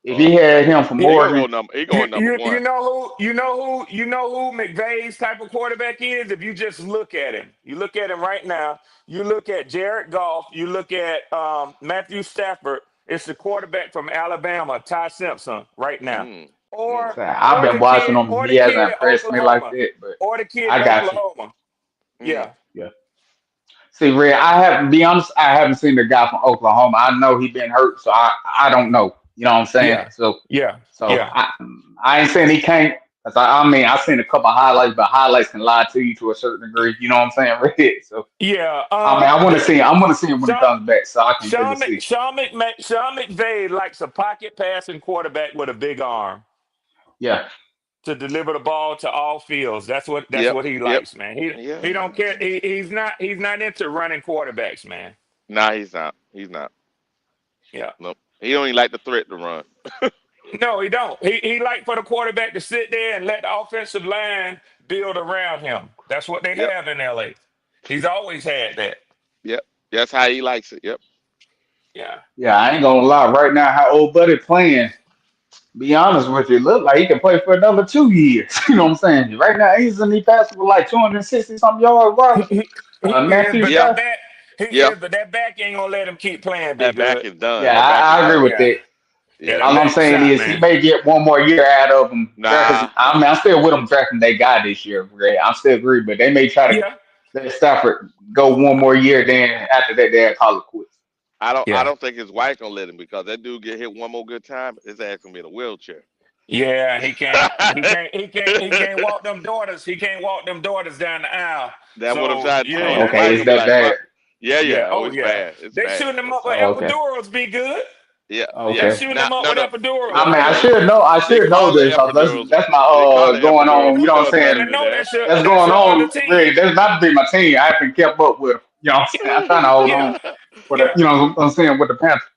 If he Oh, had him from You, he gonna go Oregon, number. He you, going number you, you one. know who McVay's type of quarterback is. If you just look at him, you look at him right now. You look at Jared Goff. You look at Matthew Stafford. It's the quarterback from Alabama, Ty Simpson, right now, Mm. Mm. or I've been the watching kid, him. or He the hasn't kid at impressed me like Oklahoma, that, but or the kid I at got you. Oklahoma. Mm. Yeah, Yeah. See, Red, I haven't be honest, I haven't seen the guy from Oklahoma. I know he been hurt, so I don't know. You know what I'm saying? yeah, So yeah, so yeah, I ain't saying he can't. 'Cause I mean I seen a couple highlights, but highlights can lie to you to a certain degree. You know what I'm saying, Red? So yeah. I mean I want to see him. I want to see him when he Sean, comes back, so I can really Sean, see. Sean McVay likes a pocket passing quarterback with a big arm Yeah, to deliver the ball to all fields. That's Yep. what he Yep. likes, man. He Yeah. don't care. He's not into running quarterbacks, man. Nah, he's not. He's not. Yeah. Nope. He don't even like the threat to run. No, he don't. He like for the quarterback to sit there and let the offensive line build around him. That's what they Yep. have in LA. He's always had that. Yep. That's how he likes it. Yep. Yeah. yeah. I ain't gonna lie. Right now, how old buddy playing? Be honest with you, look like he can play for another 2 years. You know what I'm saying? Right now, he passed for like 260 something yards He, rushing. he, he is, Matthew but Yeah. that Stafford. back he Yeah. is, but that back ain't gonna let him keep playing. Be That back good. is done. Yeah, That back is I agree done. with Yeah. that. Yeah. Yeah. That All I'm back saying shot, is he man. may get one more year out of him. Nah. I mean, I'm still with him drafting that guy this year. Ray. I still agree, but they may try to Yeah. let Stafford go one more year. Then after that, they'll call it quits. I don't. I Yeah. don't think his wife gonna let him because that dude get hit one more good time. His ass gonna be in a wheelchair. Yeah, he can't. He can't walk them daughters. He can't walk them daughters down the aisle. That's what I'm So trying to you tell know you. His that Okay, wife is gonna be ain't. that like, bad? "Fuck." Yeah. Yeah. Yeah. Oh, Oh it's yeah. bad. It's They bad. shooting him It's up with bad. Okay, epidurals. Be good. Yeah. They Yeah. okay. shooting Now, him up no, with no. epidurals I Well, mean, right I now. should know. I they should know call it this because epidurals. that's my They call it going epidurals, on. but You you know know what what I'm I'm You trying better to saying? do know there. That's that's going your other on. Really, team. that's not to be my team. I haven't kept up with. You know what I'm saying? I'm trying to hold Yeah. on for the. Yeah. You know what I'm saying with the Panthers.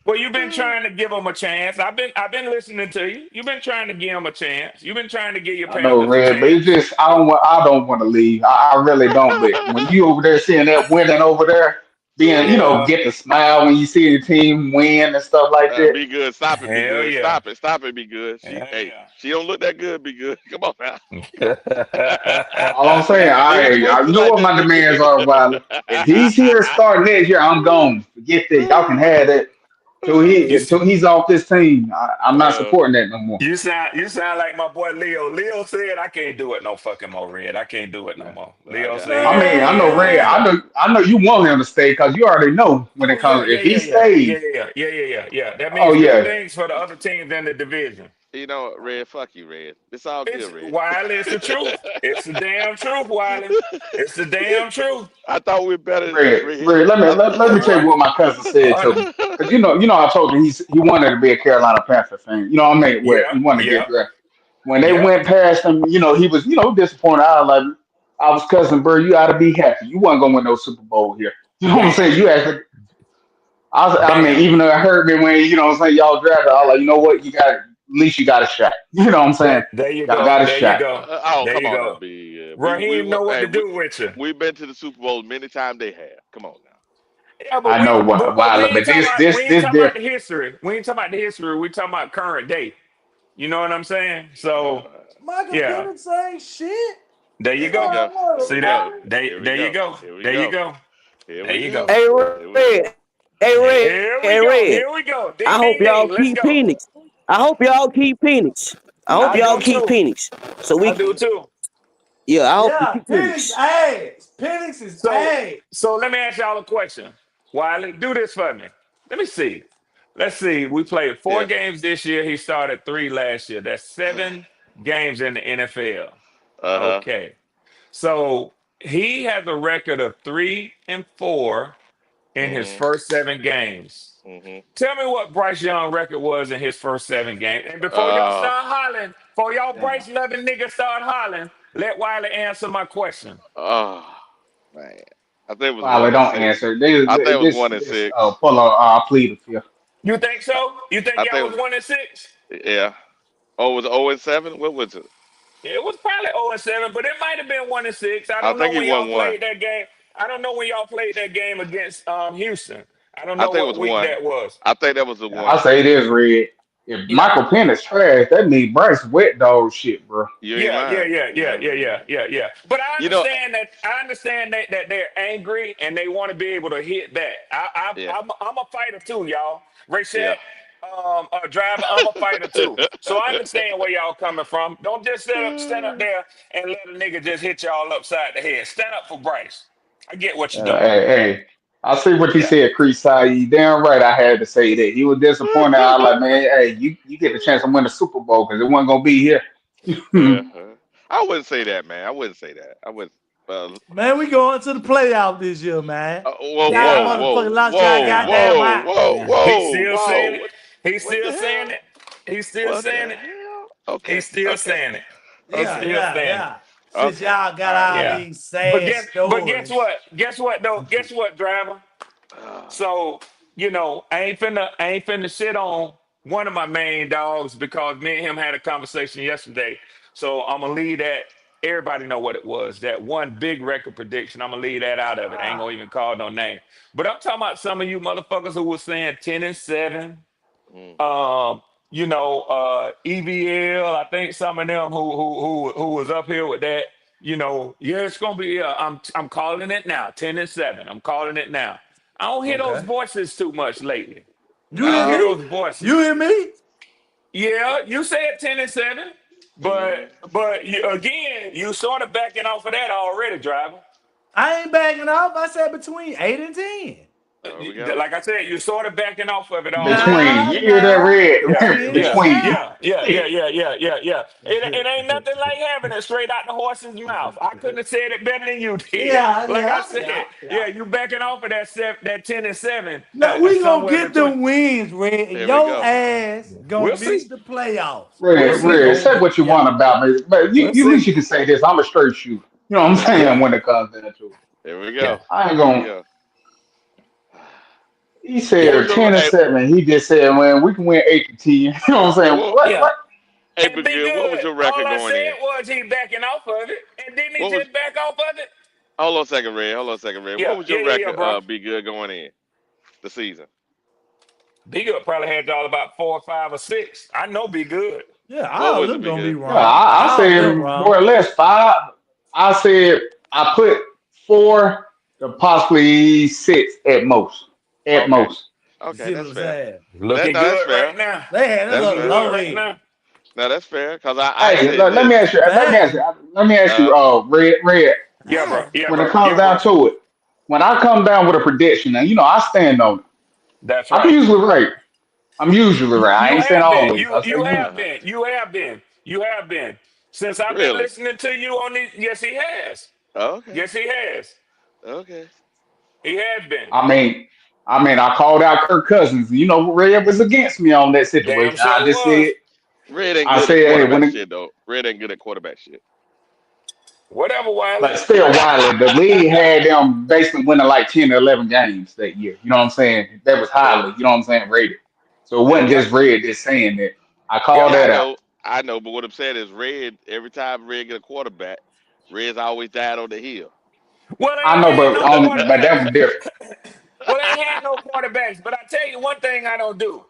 Well, you've been trying to give him a chance. I've been listening to you. You've been trying to give him a chance. You've been trying to give your I know, Panthers a Red, but it's chance. just I don't want to leave. I really don't. But when you over there seeing that winning over there, being Yeah. get the smile when you see the team win and stuff like that. Be good. Stop it. Be Hell good. yeah. Stop it. Stop it. Be good. Hell She don't look that good. Be good. Come on now. yeah. All I'm saying, We ain't supposed you to know like what that my good. demands are, Wiley. If he's here starting next year, I'm gone. Forget that. Y'all can have that. You s- till he's off this team. I'm not Uh, supporting that no more. you sound like my boy Leo. Leo said I can't do it no fucking more, Red. I can't do it no Yeah. more. I Leo got, said I he I got, mean, ain't I I he know ain't got. Red. gonna do it. I know you want him to stay because you already know when Oh it yeah, comes. yeah, If he yeah, yeah, yeah, stays, yeah, yeah, yeah, yeah, yeah. That oh means good yeah, things for the other teams in the division. You know, what, Red. Fuck you, Red. It's all It's good, Red. Wiley. It's the truth. It's the damn truth, Wiley. It's the damn truth. I thought we were better than this, Red. Red. Red. Let me tell you What? what my cousin said to me. Because I told him he wanted to be a Carolina Panther fan. I mean, what Yeah, he wanted to get yeah, drafted. When they yeah. went past him, he was, disappointed. I was cousin, bro. You ought to be happy. You wasn't gonna win no Super Bowl here. You know what I'm saying? Damn, You actually, I mean, damn. even though it hurt me when I'm saying y'all drafted, I was like, you know what? At least you got a shot. You know what I'm saying? There you Y'all go. got a There you shot. go. Oh, There come you on now, go. B. Raheem know what Hey, to do with you. we've been to the Super Bowl many times. They have. Come on now. Yeah, but I we know but, but we why, ain't but talking this about we this ain't this talking about the different. history. We ain't talking about the history. We talking about current day. You know what I'm saying? So Uh, Michael yeah, Penix ain't shit. there you That's here we go. go. all I Here want, we See that? go. man. Here we There you go. go. Here we There you go. go. Here There we you go. go. Hey Here we go. Red, hey Red, Here we hey go. Red. Here we go. I Ding hope ding y'all ding. Let's keep go. Penix. I hope y'all keep Penix. I hope I y'all do keep too. Penix. So I we, do too. yeah, I hope you Yeah, keep Penix Penix. ass. Penix is So ass. so let me ask y'all a question. Wiley, do this for me. Let me see. Let's see. We played four Yeah. games this year. He started three last year. That's 7 games in the NFL. Uh-huh. Okay. So he has a record of 3-4 in his Mm-hmm. first 7 games. Mm-hmm. Tell me what Bryce Young record was in his first 7 games. And before y'all Uh, start hollering, before y'all Damn. Bryce loving niggas start hollering, let Wiley answer my question. oh, man. I think it was Finally, one and don't six. answer. I think it was This one and this six. pull up. I plead the fifth. You think so? You think I y'all think was 1-6? yeah. Oh, it was 0 and 7? What was it? Yeah, it was probably 0-7, but it might have been 1-6. I I don't know think he when y'all won one. played that game. I don't know when y'all played that game against Houston. I don't I know think it what was week one. that was. I think that was the I one. say it is red. If Yeah, Michael Penix trash, that means Bryce wet dog shit, bro. You ain't yeah, yeah, lying. yeah, yeah, yeah, yeah, yeah, yeah. But I You know, understand that. I understand that they're angry and they want to be able to hit back. yeah, I'm a fighter too, y'all. yeah. Rashad, driver, I'm a fighter too. So I understand where y'all coming from. Don't just stand up there and let a nigga just hit y'all upside the head. Stand up for Bryce. I get what you're doing. Hey, I see what you Yeah. said, Chris. You damn right. I had to say that. You were disappointed. I was like, man, hey, you get the chance to win the Super Bowl because it wasn't gonna be here. Uh-huh. I wouldn't say that, man. I wouldn't say that. I would. Man, we going to the playoff this year, man. Whoa, Y'all whoa, Yeah. motherfucking whoa, lost y'all whoa, Yeah. goddamn whoa, mind. whoa, Yeah. He's whoa, still saying whoa. it. He's What still the saying hell? it. He's still What saying the it. hell? He's Okay, still okay, saying it. He's Yeah, okay, still yeah, saying it. yeah. Since okay. y'all got All right. all Yeah. these But sad guess stories. what? Guess what though? Guess what, driver? So, I ain't finna shit on one of my main dogs because me and him had a conversation yesterday. So I'm gonna leave that. Everybody know what it was. That one big record prediction. I'm gonna leave that out of it. I ain't gonna even call no name. But I'm talking about some of you motherfuckers who was saying 10-7. Mm. Um, EVL. I think some of them who was up here with that. Yeah, it's gonna be. I'm calling it now. 10-7. I'm calling it now. I don't hear those Okay. voices too much lately. You I hear don't hear No. me? those You voices. hear me? Yeah, you said 10-7, Mm-hmm. but again, you sort of backing off of that already, driver. I ain't backing off. I said between 8 and 10. There we go. Like I said, you're sort of backing off of it already. Between Nah, you hear that nah. Yeah, red? 10 and yeah, Between 7. yeah, yeah, yeah, yeah, yeah, yeah, yeah. It ain't nothing like having it straight out the horse's mouth. I couldn't have said it better than you did. Yeah, Like I yeah, said, yeah, yeah. yeah, you backing off of that 10-7, Look, we gonna somewhere get between. them wins, Red, and Here we your go. ass gonna We'll miss see. the playoffs. We'll see. red, Oh, say what you yeah. want about me, but We'll you at least see. you can say this. I'm a straight shooter. You know what I'm Here we saying go. Yeah, when it comes down to it. Here we yeah, go. I ain't Here we gonna. go. He What yeah, was said your 10 and hey, 7. He just said, man, we can win 8 to 10. You know what I'm hey saying? what What? yeah. What? hey And big be good? What was good. your All record I going said in? was he backing off of it, and didn't he What was just back off of it? hold on a second, Red. Hold on a second, Red. What Yeah, was yeah, your yeah, yeah, record bro. be good going in the season? Be good probably had y'all about 4 or 5 or 6. I know be good. Yeah, What all of was them it, be gonna be good? Yeah, wrong. I All of said them more wrong. or less 5. I said I put 4 to possibly 6 at most. At Okay. most. You Okay, see what that's I'm fair. saying? Looking No, that's good right fair. now. They had that That's Looking little fair. good low right end. now. No, that's fair. Because I Hey, say let me this. ask you. Fact. Let me ask you. Uh, Red. Yeah, bro. Fact. Yeah, When it bro. comes Yeah, down bro. to it, when I come down with a prediction, and I stand on it. That's I'm right. usually right. I'm usually right. I You ain't saying have been. always. You I say you usually. have uh-huh. been. You have been. You have been. Since I've been Really? listening to you on these, yes, he has. Okay. Yes, he has. Okay. He has been. I mean, I called out Kirk Cousins. Red was against me on that Damn situation. sure was. Red ain't I good at said, hey, quarterback shit though. Red ain't good at quarterback shit. Whatever, Wiley. but still, Wiley, the league had them basically winning like 10 or 11 games that year. You know what I'm saying? That was Yeah. highly, rated. So it Yeah. wasn't Yep. just Red just saying that. I called Yep. Yeah, I that out. know. I know. But what I'm saying is Red, every time Red get a quarterback, Red's always died on the hill. Well, they I ain't know, had no but that quarterbacks. was different. Well, they ain't had no quarterbacks. But I tell you one thing I don't do.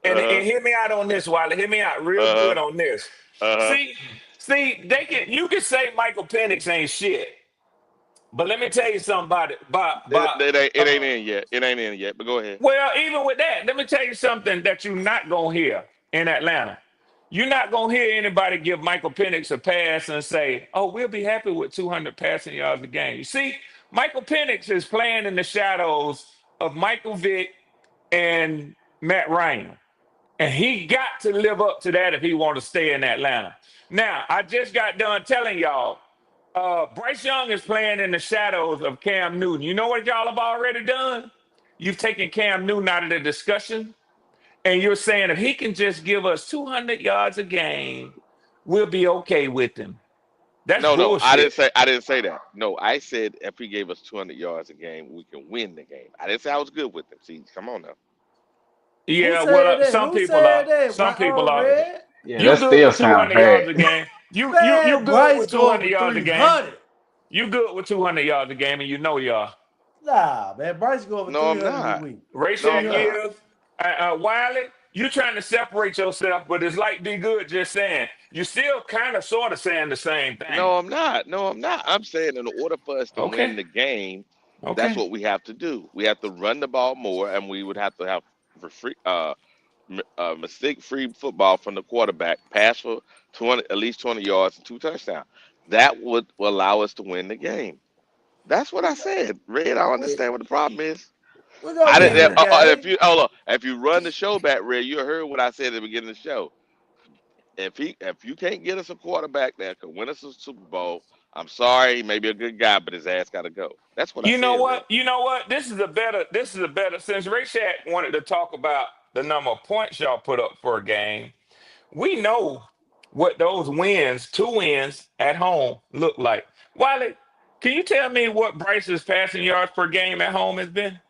And uh-huh. hear me out on this, Wiley. Hear me out real Uh-huh. good on this. Uh-huh. See, you can say Michael Penix ain't shit. But let me tell you something about it. It ain't in yet. It ain't in yet. But go ahead. Well, even with that, let me tell you something that you're not gonna hear in Atlanta. You're not gonna hear anybody give Michael Penix a pass and say, "Oh, we'll be happy with 200 passing yards a game." You see, Michael Penix is playing in the shadows of Michael Vick and Matt Ryan. And he got to live up to that if he want to stay in Atlanta. Now, I just got done telling y'all, Bryce Young is playing in the shadows of Cam Newton. You know what y'all have already done? You've taken Cam Newton out of the discussion, and you're saying if he can just give us 200 yards a game, we'll be okay with him. That's No. bullshit. I didn't say that. No, I said if he gave us 200 yards a game, we can win the game. I didn't say I was good with him. See, come on now. Who Yeah, well, said that? some Who people said are. that? Some Why people are. Red? Yeah, You that good still with sounds 200 bad. yards a game? You Man, good Bryce with go 200 over yards a game? 300. You good with 200 yards a game, and you know you are. Nah, man, Bryce go over No, I'm 300 this not. week. Ray No, I'm Shack not. is Wiley. You trying to separate yourself, but it's like be good just saying. You still kind of sort of saying the same thing. No, I'm not. No, I'm not. I'm saying in order for us to Okay. win the game, that's Okay. what we have to do. We have to run the ball more, and we would have to have free, mistake-free football from the quarterback, pass for 20, at least 20 yards and 2 touchdowns. That would allow us to win the game. That's what I said. Red, I don't understand what the problem is. We're gonna I didn't. win the game. If you hold on, if you run the show back, Red, you heard what I said at the beginning of the show. If you can't get us a quarterback that could win us a Super Bowl, I'm sorry, he may be a good guy, but his ass got to go. That's what I You know said, Red. what? You know what? This is a better. Since Ray Shack wanted to talk about the number of points y'all put up for a game, we know what those wins, 2 wins at home, look like. Wiley, can you tell me what Bryce's passing yards per game at home has been?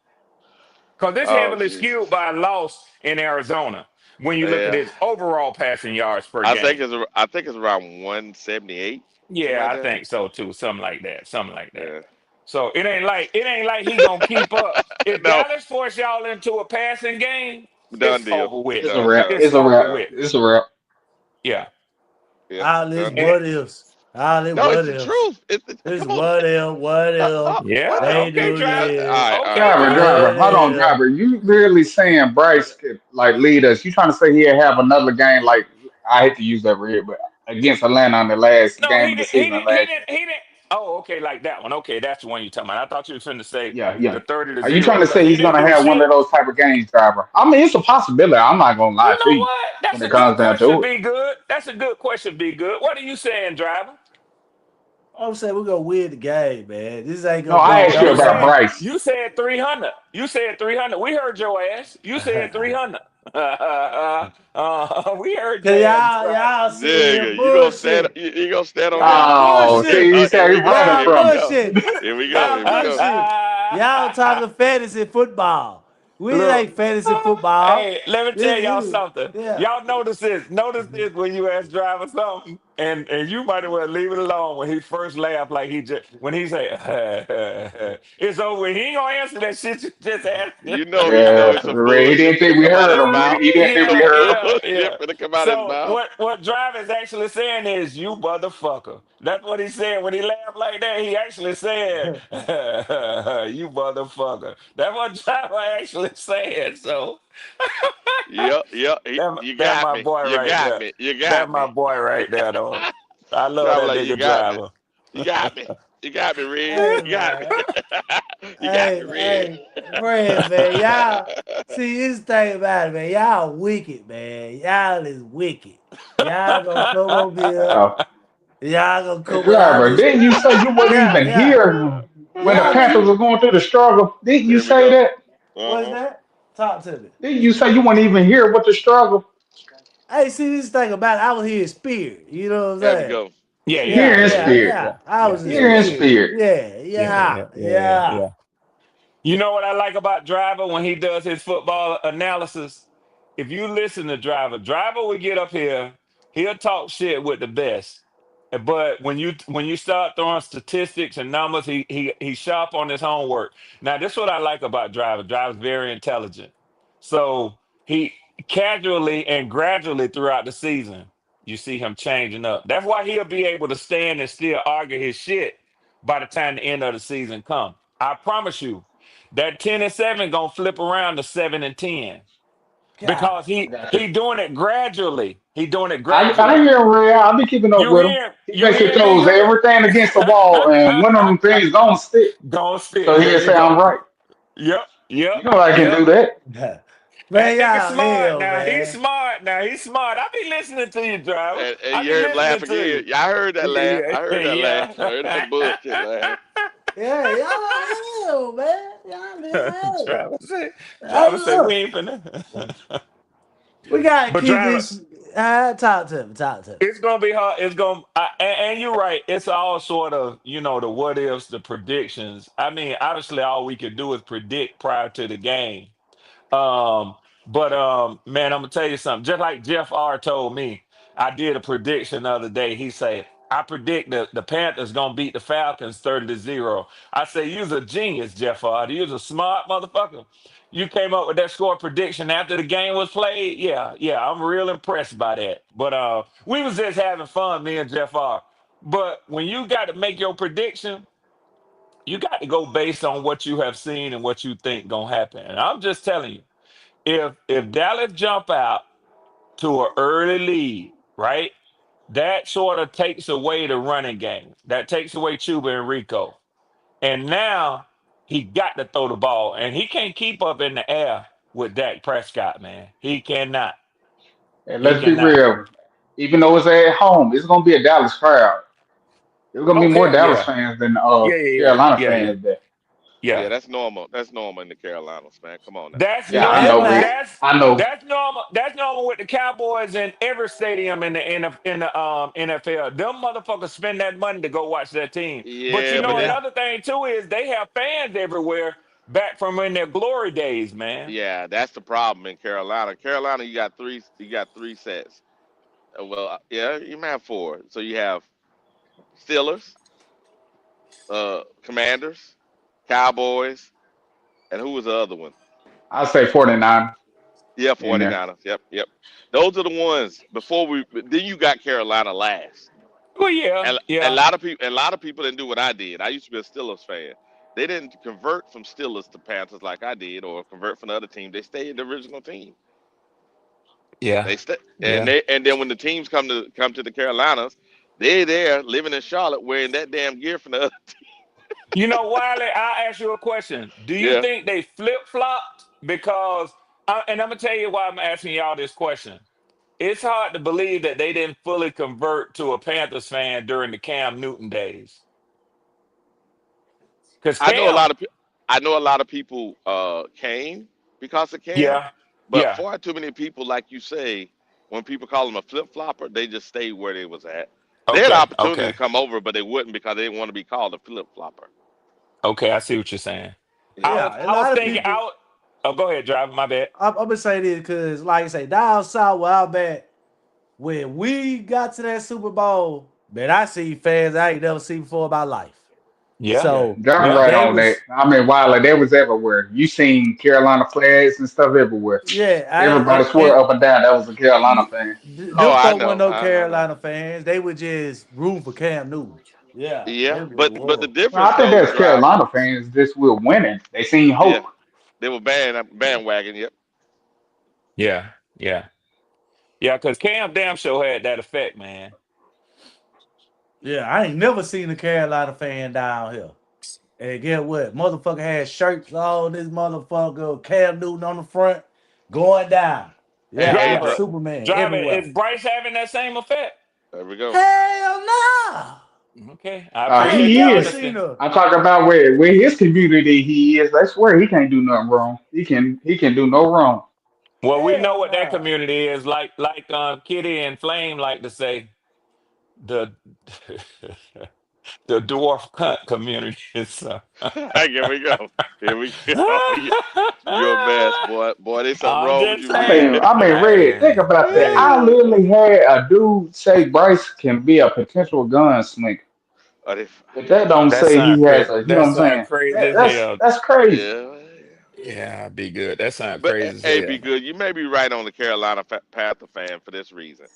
Because it's Oh heavily Jesus. skewed by a loss in Arizona when you look at Yeah, his overall passing yards per game. I think it's around 178, something Yeah, like I that. think so too. Something like that. Something like that. Yeah. So it ain't like he gonna keep up. If No, Dallas force y'all into a passing game, done it's deal. over with. It's a Done, wrap. done, It's It's a over wrap. done. with. It's a wrap. Yeah. Yeah, All this done And deal. what ifs. All this No, it's what the ifs. truth. This Come on. what if, what if. What yeah, the? They okay, do driver. All this. right, all right, Okay, all right. driver. Driver. What Hold on, if. driver. You really saying Bryce could like lead us? You trying to say he'll have another game like I hate to use that Red, but against Atlanta on the last No, game he of the didn't. He season didn't. He last didn't. year? He didn't. Oh, okay, like that one. Okay, that's the one you're talking about. I thought you were finna say Yeah, yeah. the 30 to Are you trying 0, to because say he he's didn't gonna do have one of shit. those type of games, driver? I mean, it's a possibility. I'm not gonna lie You to know you what? when That's a it good comes down question, to it. be good. That's a good question, be good. What are you saying, driver? I'm saying we're gonna win the game, man. This ain't No, gonna I be asked you You no about said Bryce. 300. You said 300. We heard your ass. You said 300. We heard Cause your ass, driver. y'all sitting here Nigga, bullshit. you gonna stand on that? Y'all Oh, bullshit. see, he said he running Y'all Here we from go. bullshit. Here we go. Y'all Here we go. bullshit. Y'all talking fantasy football. We Look, ain't fantasy football. hey, let me tell y'all something. Yeah. Y'all notice this. Notice this when you ask driver something. And you might as well leave it alone when he first laughed, like when he say it's over. He ain't gonna answer that shit you just asked him. You know Yeah, it's some Red. He bullshit didn't finna think we come out heard his him. mouth. He didn't think we Yeah, heard him. yeah, yeah. Bullshit finna come out his So mouth. what Drive is actually saying is you motherfucker. That's what he said when he laughed like that. He actually said you motherfucker. That's what Drive actually said. So Yep. You that got my me. boy You right got there. me. You That got my me. boy right there though. I love Driver that like you nigga got me. Driver. You got me. You got me, Red. Hey You got me. man. You got me, Red. Hey, Fred, man, y'all see this thing about it, man. Y'all wicked, man. Y'all is wicked. Y'all gonna come over here. Uh, Y'all gonna Hey, come with all driver, this. didn't you say you wouldn't Yeah, even yeah. here when the Yeah, Panthers see, were going through the struggle? Didn't you Here we say go. that? what's Uh-huh. that? Talk to me. Didn't you say you wouldn't even hear what the struggle? Hey, see this thing about it, I was here in spirit. You know what I'm There we saying? go. Here in Yeah, spirit. yeah, I yeah, was in yeah, Here in yeah, spirit. spirit. Yeah, yeah, yeah, yeah, yeah, yeah, yeah. yeah. You know what I like about Driver when he does his football analysis? If you listen to Driver will get up here, he'll talk shit with the best. But when you start throwing statistics and numbers, he's sharp on his homework. Now, this is what I like about Driver. Driver's very intelligent. So he casually and gradually throughout the season, you see him changing up. That's why he'll be able to stand and still argue his shit by the time the end of the season come. I promise you, that 10-7 gonna flip around to 7-10 God. because he I got you. he doing it gradually. He doing it I gradually. hear him, Ray. I'll be keeping up You with him. hear He you basically hear me throws good? everything against the wall, and one of them things don't stick. Gonna So stick. There he'll you say I'm go. right. Yep, yep, You know I can yep. do that. That Man, nigga y'all smart hell, now. He's man. smart now. He's smart. I be listening to you, driver. And I you be heard him laugh listening to again. you. Yeah, I heard that laugh. I heard that laugh. I heard that Yeah. bullshit laugh. Yeah, y'all hell, man. Y'all hell. Driver say, Hey, driver say we look, ain't finna. we gotta But keep driver, this. Talk to me. Talk to me. it's gonna be hard. It's gonna, and you're right. It's all sort of, the what ifs, the predictions. I mean, obviously, all we could do is predict prior to the game. But man, I'm gonna tell you something. Just like Jeff R told me, I did a prediction the other day. He said, I predict that the Panthers gonna beat the Falcons 30-0. I say, you's a genius, Jeff R. You's a smart motherfucker. You came up with that score prediction after the game was played. Yeah, yeah, I'm real impressed by that. But we was just having fun, me and Jeff R. But when you got to make your prediction, you got to go based on what you have seen and what you think gonna happen. And I'm just telling you, if Dallas jump out to an early lead, right? That sort of takes away the running game. That takes away Chuba and Rico. And now he got to throw the ball, and he can't keep up in the air with Dak Prescott, man. He cannot. And He let's be cannot. real. Even though it's at home, it's gonna be a Dallas crowd. There's gonna Oh be more hell Dallas yeah, fans than yeah, yeah, yeah, Carolina yeah, yeah, fans there. yeah. Yeah, that's normal. That's normal in the Carolinas, man. Come on now. That's Yeah, Yeah, I hey, know, normal. Rick. man. I know. That's normal. That's normal with the Cowboys in every stadium in the NFL. Them motherfuckers spend that money to go watch their team. But Yeah, but Yeah. another thing too is they have fans everywhere back from in their glory days, man. that's the problem in Carolina. Carolina, you got three sets. Well, yeah, you might have four. So you have Steelers, Commanders, Cowboys, and who was the other one? I say 49 Yeah, in there. 49ers. Yep. Those are the ones before we. Then you got Carolina last, Well, yeah, and yeah, a lot of people didn't do what I did. I used to be a Steelers fan. They didn't convert from Steelers to Panthers like I did, or convert from the other team. They stayed the original team. yeah, They stay, and yeah. then when the teams come to the Carolinas, they there living in Charlotte wearing that damn gear from the other. Wiley, I'll ask you a question. Do you Yeah, think they flip flopped? Because, and I'm gonna tell you why I'm asking y'all this question. It's hard to believe that they didn't fully convert to a Panthers fan during the Cam Newton days. Because I know a Cam, lot of I know a lot of people came because of Cam, yeah, but yeah, far too many people, like you say, when people call them a flip flopper, they just stayed where they was at. They had okay, opportunity to okay, come over, but they wouldn't because they didn't want to be called a flip flopper. okay. I see what you're saying. I Yeah, was, Yeah, a I was lot of thinking people. out. Oh, go ahead, driver. My bad. I'm gonna say this because, like I say, down south where I'm at, when we got to that Super Bowl, man, I see fans I ain't never seen before in my life. Yeah, Yeah, So John yeah. right they on that. was, I mean, Wilder, they was everywhere. You seen Carolina flags and stuff everywhere. yeah, Everybody swore and up and down that was a Carolina fan. Oh, them I folk weren't know. no I know. Carolina fans. They were just room for Cam Newton. Yeah, Yeah, they really but the were. No, I difference think though, that's Dry. Carolina fans just with winning. They seen Yeah, hope. they were bandwagon. Yep. Yeah, yeah, yeah. Because Cam damn sure had that effect, man. Yeah, I ain't never seen a Carolina fan down here. And get what? Motherfucker had shirts on this motherfucker, Cam Newton on the front, going down. Hey, Yeah, hey, yeah, bro. Driver, Superman driver. everywhere. Is Bryce having that same effect? There we go. Hell no. Okay, I I ain't appreciate the He never is. seen honesty. a I'm talking about where his community he is. That's where he can't do nothing wrong. He can do no wrong. Well, we know hell what that no. community is like Kitty and Flame like to say the the dwarf cunt community is. Here we go. Here we go. You're a mess, boy. Boy, there's something I'm wrong with just you, I man. mean, saying. I mean, Red, think Hey, about that. hey, I literally had a dude say Bryce can be a potential gunslinger, Oh, they- but that don't that say sound he has crazy. a. You know That what I'm sound saying? crazy That, as that's hell. that's crazy. yeah. Yeah, I'd be good. That sound But crazy as hey, be hell. good. You may be right on the Carolina Panther fan for this reason.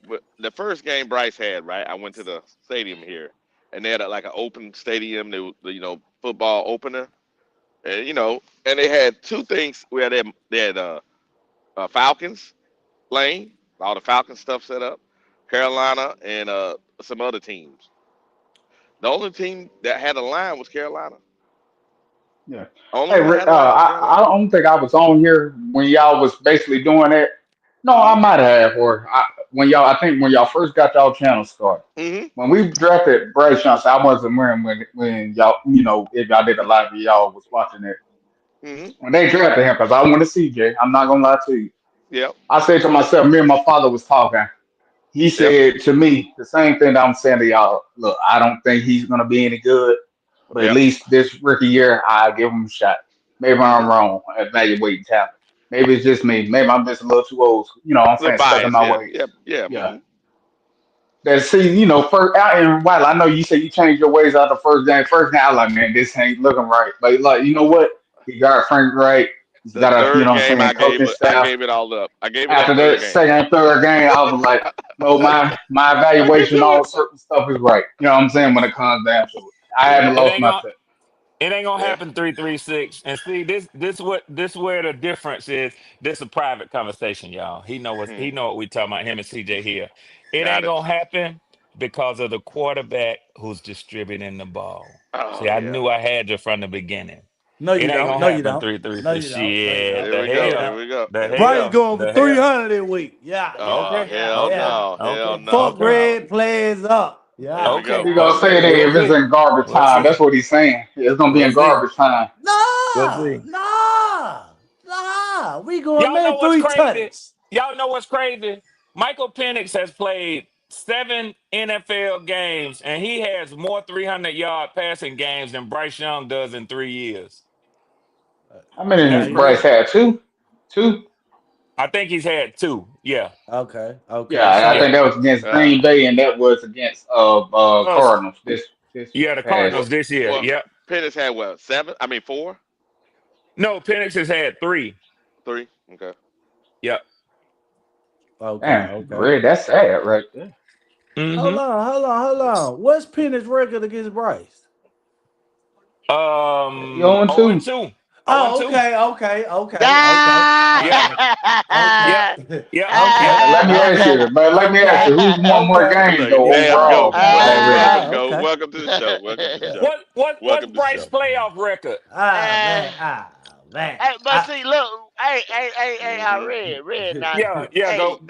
But the first game Bryce had, right? I went to the stadium here, and they had like an open stadium. Football opener, and and they had two things where they had Falcons playing, all the Falcons stuff set up, Carolina and some other teams. The only team that had a line was Carolina. Yeah. Only Hey, one that had a line was I Carolina. don't think I was on here when y'all was basically doing that. No, I Hmm. might have. When y'all, I think when y'all first got y'all channel started. Hmm. When we drafted Bryce Johnson, I wasn't wearing when y'all, if y'all did a live, y'all was watching it. Hmm. When they drafted him, because I want to see Jay. I'm not gonna lie to you. Yep. I said to myself, me and my father was talking. He Yep. said to me the same thing that I'm saying to y'all. Look, I don't think he's gonna be any good. But at Yep. least this rookie year, I give him a shot. Maybe I'm Hmm. wrong at evaluating talent. Maybe it's just me. Maybe I'm just a little too old. You know what I'm The saying? Stuck in bias. my Yeah. ways. Yep. Yeah. Yeah. Hmm. That see, first out and while I know you said you changed your ways out the first game. First game, I was like, man, this ain't looking right. But like, you know what? He got Frank right. He's The got a, third what I'm game, saying, coaching I staff. gave it all up. I gave it up After third that game. second and third game, I was like, no, my I can evaluation do on it. certain stuff is right. You know what I'm saying? When it comes down to it. I Yeah. haven't It lost ain't my gonna. touch. It ain't gonna Yeah. happen 336. And see, this where the difference is. This a private conversation, y'all. Hmm. He know what we talking about. Him and CJ here. It Got ain't it. gonna happen because of the quarterback who's distributing the ball. See, Oh I yeah. knew I had you from the beginning. No, you It ain't don't. gonna No, you happen don't. three three No, six. you don't. No, you Shit, don't. Here the we No, you go. hell, Here don't. we go. the Here we Bryce go. hell, going for the hell. 300 this week. Yeah, yeah, Oh Okay, yeah, hell okay, yeah. no. Hell okay, no. Fuck okay, red plays up. Here Yeah, we okay, go. He yeah, gonna say okay. that We'll if it's see. in garbage We'll time. That's see. what he's saying. It's gonna be We'll in see. garbage time. We'll Nah, see. nah, nah. We going Y'all know man what's three crazy? tunnels. Y'all know what's crazy? Michael Penix has played 7 NFL games, and he has more 300-yard passing games than Bryce Young does in 3 years. How many That's has Yeah, Bryce crazy. had? Two? I think he's had two. Yeah, okay, okay. Yeah, I yeah. think So that was against Uh, Green Bay and that was against Us. Cardinals this Yeah, the well, Cardinals past. this year. well, Yep. Pennis had what? Seven? I mean, four, No, Penix has had three. three. Okay. Yep. okay, Damn, okay. Red, that's sad right there. Mm-hmm. Hold on. What's Penix record against Bryce? You on 0 and two? 2. 0 and Oh, 2. Ah! Yep. okay, okay, Yep. Yep. Yep. But let me ask okay, you, but let me ask you, okay, who's won more okay. games Look, though there's overall? Goat. Already. Welcome, Goat. Okay. Welcome to the show. Welcome to the show. What's Welcome to the Bryce show. playoff record? Man. Hey, but I, see, look, hey, I Hmm. read now. Yeah, yeah, Hey, go.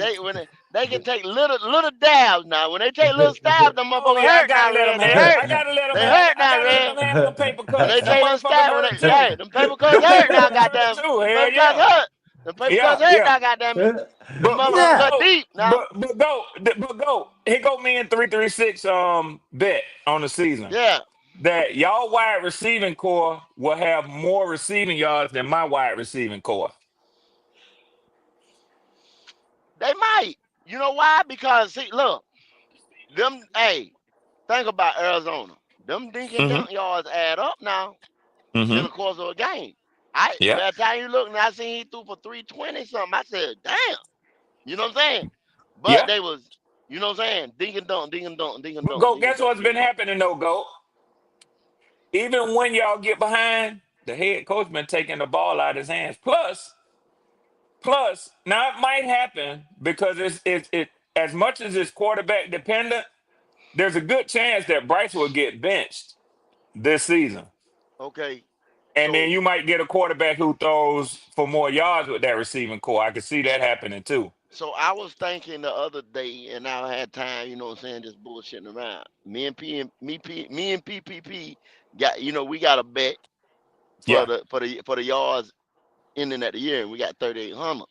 they can take little dabs now. When they take little stabs, them Oh motherfuckers yeah, I hurt gotta now, let them Red. They have. hurt. I gotta let them They have. hurt I now, gotta let Red. them have them paper When they cuts. Them take them motherfuckers stab, hurt too. them paper cuts Them hurt paper now, cuts hurt goddamn. too. Them Hell paper cuts yeah. hurt. Them paper cuts Yeah, hurt yeah. now, goddamn it. Them motherfuckers yeah. cut deep now. But go. Here go me and 336 bet on the season Yeah, that y'all wide receiving core will have more receiving yards than my wide receiving core. they might. You know why? Because see, look, them. Hey, think about Arizona. Them dink and Mm-hmm. dunk yards add up now in Mm-hmm. the course of a game. Yeah. By the time you look and I seen he threw for 320 something, I said, damn. You know what I'm saying? But Yeah. they was, you know what I'm saying? Dink and dunk, dink and dunk, dink and But dunk, go, dink and guess dunk, what's dink been and dunk. happening though, go? Even when y'all get behind, the head coach been taking the ball out of his hands. Plus, now it might happen because it as much as it's quarterback dependent, there's a good chance that Bryce will get benched this season. Okay. And then So you might get a quarterback who throws for more yards with that receiving core. I could see that happening too. so I was thinking the other day, and I had time, you know what I'm saying, just bullshitting around. Me and PPP got, we got a bet for Yeah, the yards ending at the year, and we got 3,800,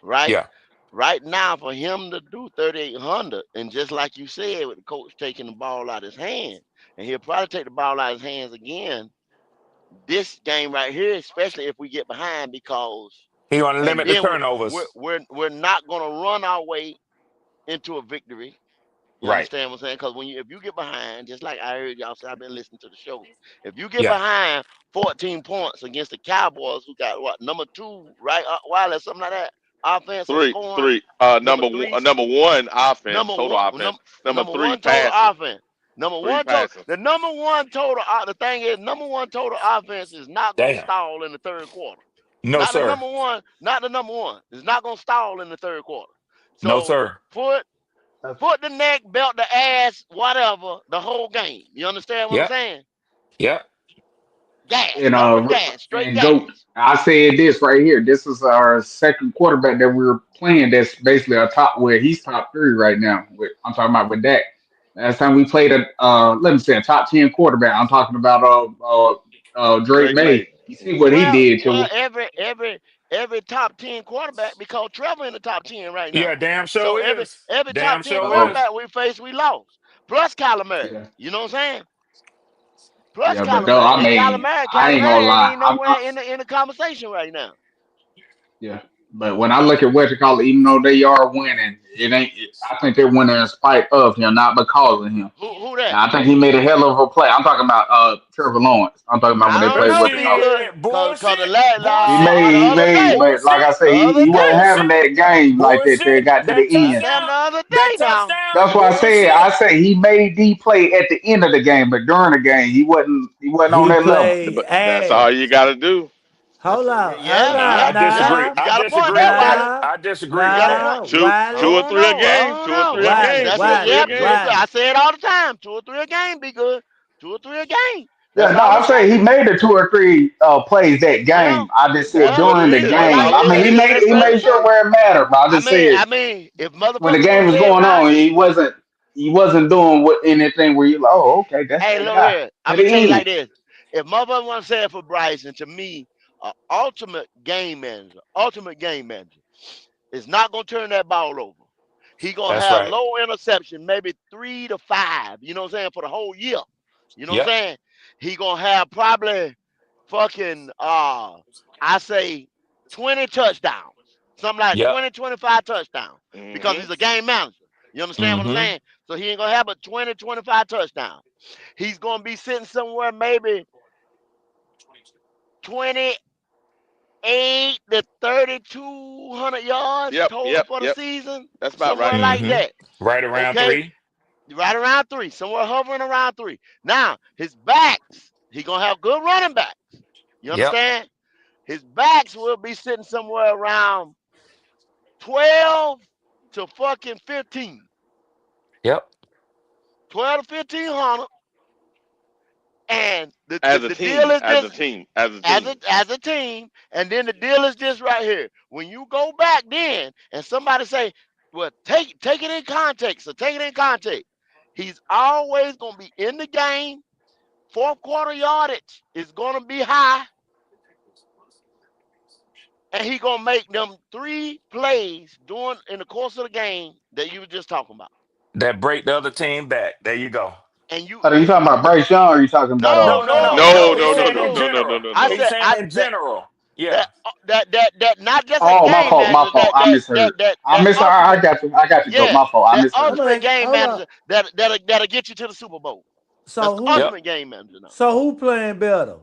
right? yeah. Right now, for him to do 3,800, and just like you said, with the coach taking the ball out of his hand, and he'll probably take the ball out of his hands again this game right here, especially if we get behind, because He gonna and limit the then we're turnovers. we're, we're not gonna run our way into a victory. You Right. understand what I'm saying? Because if you get behind, just like I heard y'all say, I've been listening to the show. If you get Yeah. behind 14 points against the Cowboys, who got what, number two, right? Wireless, something like that. Offense or Three, scoring. three. Number three, Number one offense, number total one, offense. Number number three one total passing, offense. Number three one total. passing. The number one total. The thing is, number one total offense is not gonna Damn. stall in the third quarter. No, Not the sir. number one. Not the number one. It's not gonna stall in the third quarter. No, So sir. foot, foot the neck, belt the ass, whatever, the whole game. You understand what I'm Yep. saying? Yep. Gas, And nothing but gas, straight and gas. go. I said this right here. This is our second quarterback that we're playing. That's basically a top where he's top three right now. I'm talking about with Dak. Last time we played a let me say a top 10 quarterback. I'm talking about Drake Drake May. May. You see what he Well, did well, to every top 10 quarterback, because Trevor in the top 10 right Yeah, now. damn So show every is. every top Damn 10 show is. uh quarterback we faced, we lost. Plus Kyler Murray. yeah You know what I'm saying? Plus yeah. But Kyler though Murray. I And mean I Kyler ain't gonna Murray ain't lie. even nowhere in the conversation right now. Yeah. But when I look at what you call it, even though they are winning, it ain't. I think they're winning in spite of him, not because of him. Who that? Now, I think he made a hell of a play. I'm talking about Trevor Lawrence. I'm talking about I when they don't played know, what you B call it. good. Bullshit. Cause Bullshit. Bullshit. the He other made, day. but like I Bullshit. The say, other he wasn't day. having Bullshit. that game like that till Bullshit. it got to That the end. Damn, the touchdown. other That day now. That's touchdown. why I said Bullshit. he made D play at the end of the game, but during the game he wasn't on He that level. played. But that's all Hey, you got to do. hold on, hold Yeah, Nah, on, I yeah, yeah. disagree. now, You I got a point disagree, there, Wiley. Wiley. now, I disagree, You got a Wiley. point. now, Two, I two Wiley, or don't three a know. I game. don't Two or know. three a Wiley, game. That's Two or it. three Wiley, a Yep, game. I Wiley. say it all the time. 2 or 3 a game, be good. 2 or 3 a game. Yeah, That's no, all I'm I'm saying saying. he made the 2 or 3 plays that Well, game. I just said That's well, what it during the is. That's like game. all I'm I mean, it he saying. is made that he first made sure quarter. where it mattered. But I just said If when the motherfuckers game want to was say it going right, on, he wasn't doing what anything where you like, oh, okay, that's hey, that look guy here. to I'm the gonna tell you end. like this. If motherfuckers want to say it for Bryson, to me, ultimate game manager, is not gonna turn that ball over. He gonna That's have right. low interception, maybe 3 to 5. You know what I'm saying, for the whole year. You know what Yep. I'm saying? He gonna have probably fucking I say 20 touchdowns. Something like Yep. 20, 25 touchdowns. Because Hmm. he's a game manager. You understand what I'm Mm-hmm. saying? So he ain't gonna have but 20, 25 touchdowns. He's gonna be sitting somewhere maybe 28 to 3,200 yards Yep, total yep, for the yep. season. That's about right. Somewhere like Mm-hmm. that. Right around Okay? 3. Right around 3. Somewhere hovering around 3. Now, his backs, he gonna have good running backs. You Yep. understand? His backs will be sitting somewhere around 12 to fucking 15. Yep. 12 to 1500. And As a the deal team, is as a this, team, as a as team. a team, and then the deal is this right here. When you go back then and somebody say, well, take it in context, so take it in context. He's always gonna be in the game. Fourth quarter yardage is gonna be high, and he gonna make them 3 plays during in the course of the game that you were just talking about. That break the other team back. There you go. And you Are you talking about Bryce Young or are you talking about no No, no, no no, no no. No, He's no, no, saying no no, in no. no, no, no, general. no, I no. He's said saying I in that general. Yeah. That not just a Oh, my game fault, my manager. fault. I misheard. I That miss. I ultimate. got you. I got you, Joe. Yeah, My fault. I that misheard. ultimate Hold game on. manager that'll get you to the Super Bowl. That's So the who? Yep. ultimate game manager now. So who playing better?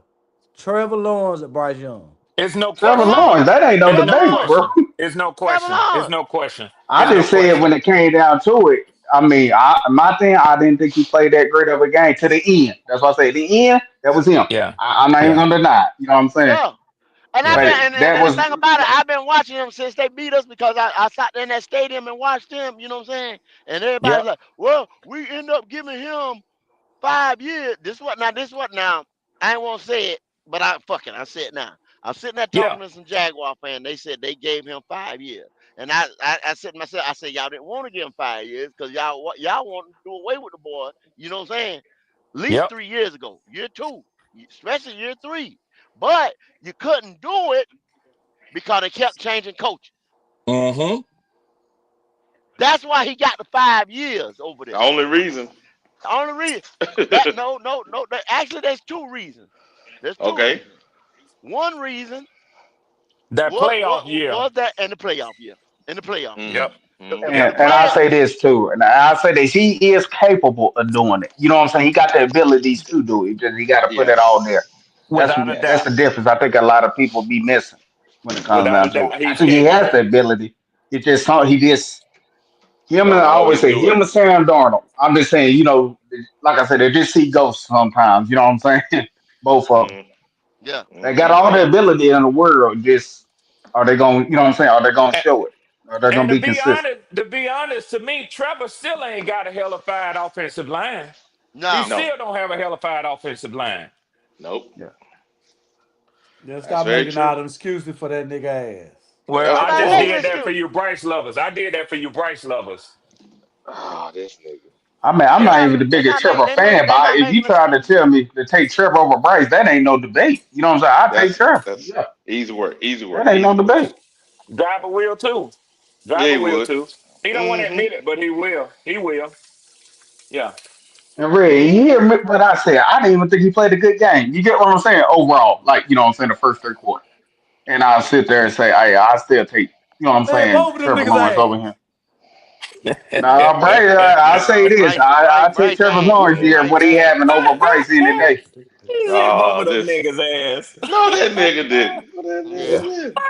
Trevor Lawrence or Bryce Young? It's no Trevor Trevor question. Lawrence. Lawrence. That ain't no It's Trevor no debate, Lawrence. bro. question. It's no Trevor question. It's Lawrence. no question. I It's no just said when question. it came down to it. I mean, my thing. I didn't think he played that great of a game to the end. That's why I say the end. That was him. Yeah. I'm not even Yeah. gonna deny it. You know what I'm saying? Yeah. And I've Yeah. been But that and the was thing about it, I've been watching them since they beat us because I sat there in that stadium and watched them, you know what I'm saying? And everybody's Yep. like, well, we end up giving him 5 years. This what now. I ain't wanna say it, but I said it now. I'm sitting there Yeah. talking to some Jaguar fans. They said they gave him 5 years. And I said to myself, I said, y'all didn't want to give him 5 years because y'all want to do away with the boy, you know what I'm saying? At least Yep. 3 years ago, year two, especially year three. But you couldn't do it because they kept changing coaches. Mm-hmm. That's why he got the 5 years over The there. only reason. The only reason that no. Actually, there's two reasons. There's two Okay. reasons. One reason That playoff year. was that in the playoff year. In the playoff year. Yep. Mm-hmm. Mm-hmm. If Yep. the and I player, say this too, and I say this, he is capable of doing it. You know what I'm saying? He got the abilities to do it. He got to put it all there. Yes. Without a That's the doubt. difference. I think a lot of people be missing when it comes Without a down to it. doubt. I He's think he has capable. the ability. It just him and Don't I always always say do it. him and Sam Darnold. I'm just saying, like I said, they just see ghosts sometimes. You know what I'm saying? Both of them. Mm-hmm. yeah, They got Mm-hmm. all the ability in the world. Just are they going? You know what I'm saying? Are they going to And, show it? Are they going and to be consistent? to be honest, to me, Trevor still ain't got a hellified offensive line. He no, No. still don't have a hellified offensive line. Nope. Yeah. Just That's stop very making all true. them excuses for that nigga ass. Well, Of I nobody just making did course. that for excuse. you, Bryce lovers. I did that for you, Bryce lovers. Ah, this nigga. I mean, I'm They not Yeah. not even the they biggest not make Trevor they make fan, they but not if you making trying to excuse. tell me to take Trevor over Bryce, that ain't no debate. You know what I'm saying? I take That's Trevor. that's Yeah, easy work. Easy that work. ain't no Easy work. debate. Driver will too. Yeah, Driver he will would. too. He don't want to Mm-hmm. admit it, but he will. He will. Yeah. And Red, you hear Mm-hmm. what I said? I didn't even think he played a good game. You get what I'm saying? Overall, like you know what I'm saying, the first three quarters. And I'll sit there and say, hey, I still take, you know what I'm Man, saying, both of them Trevor niggas Lawrence over ass. him. Now, Bryce, I say No, this, I take Bryce Trevor ass. Lawrence here, Bryce what he ass. having over Bryce any day. He said both Oh, of them this. niggas ass. No, that nigga didn't. No, that nigga Yeah. Yeah. didn't.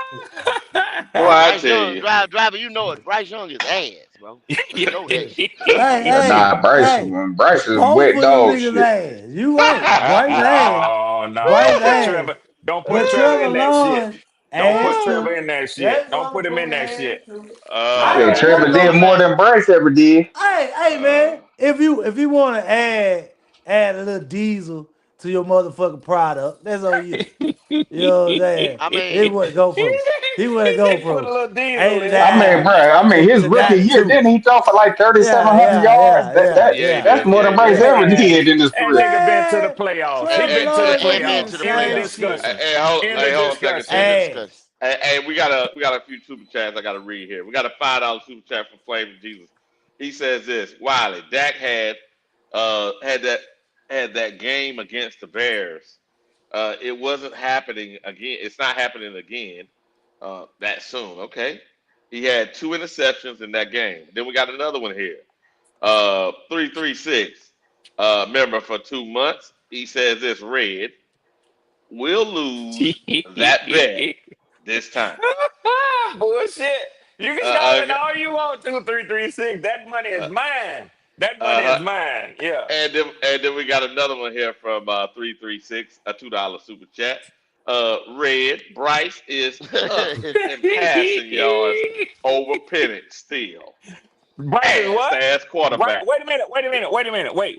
Boy, I Bryce tell Young, you. driver, you know it. Bryce Young is ass, bro. You know that shit. Hey, Yeah, hey, nah, Bryce, hey. Bryce is Both wet of them dog niggas shit. ass. You right. Bryce ass. No, no. Bryce Don't put ass. Trevor. Don't put But Trevor Trevor in that shit. Lawrence Don't put ass Trevor too. in that shit. That Don't put him in that motherfucker ass shit. too. I I said ain't Trevor never did gonna. more than Bryce ever did. Hey, uh, man. If you want to add a little diesel to your motherfucking product, that's on you. You know what I'm saying? I He mean, wouldn't go from. He wouldn't He go said put a from little diesel in it. I mean, 89 bro, his to rookie year, 92. didn't he throw for like Yeah, 3,700 yeah, yards? yeah, yeah, yeah, he That's did. yeah, more Yeah, than he Bryce did. ever yeah. did in his That career. nigga been to the Man, playoffs. He Trevor been to the Lawrence he didn't been do to playoffs. the End of same playoffs. shit. discussion. Hey, hold, End hey, of hold on a second. discussion. Ass. Hey, we got a few super chats I got to read here. We got a $5 super chat from Flaming Jesus. He says this: Wiley, Dak had that game against the Bears. It wasn't happening again. It's not happening again that soon. Okay. He had two interceptions in that game. Then we got another one here. 336. Member for 2 months. He says this: Red, we'll lose that bet this time. Bullshit. You can call Uh, it all you want to, 336. That money uh, is mine. That money uh, is mine. Yeah. and then we got another one here from 336, a $2 super chat. Red, Bryce is up in passing yards over Penix still. Bryce is Ass to what? ass quarterback. Wait a minute. Wait a minute. Wait a minute. Wait.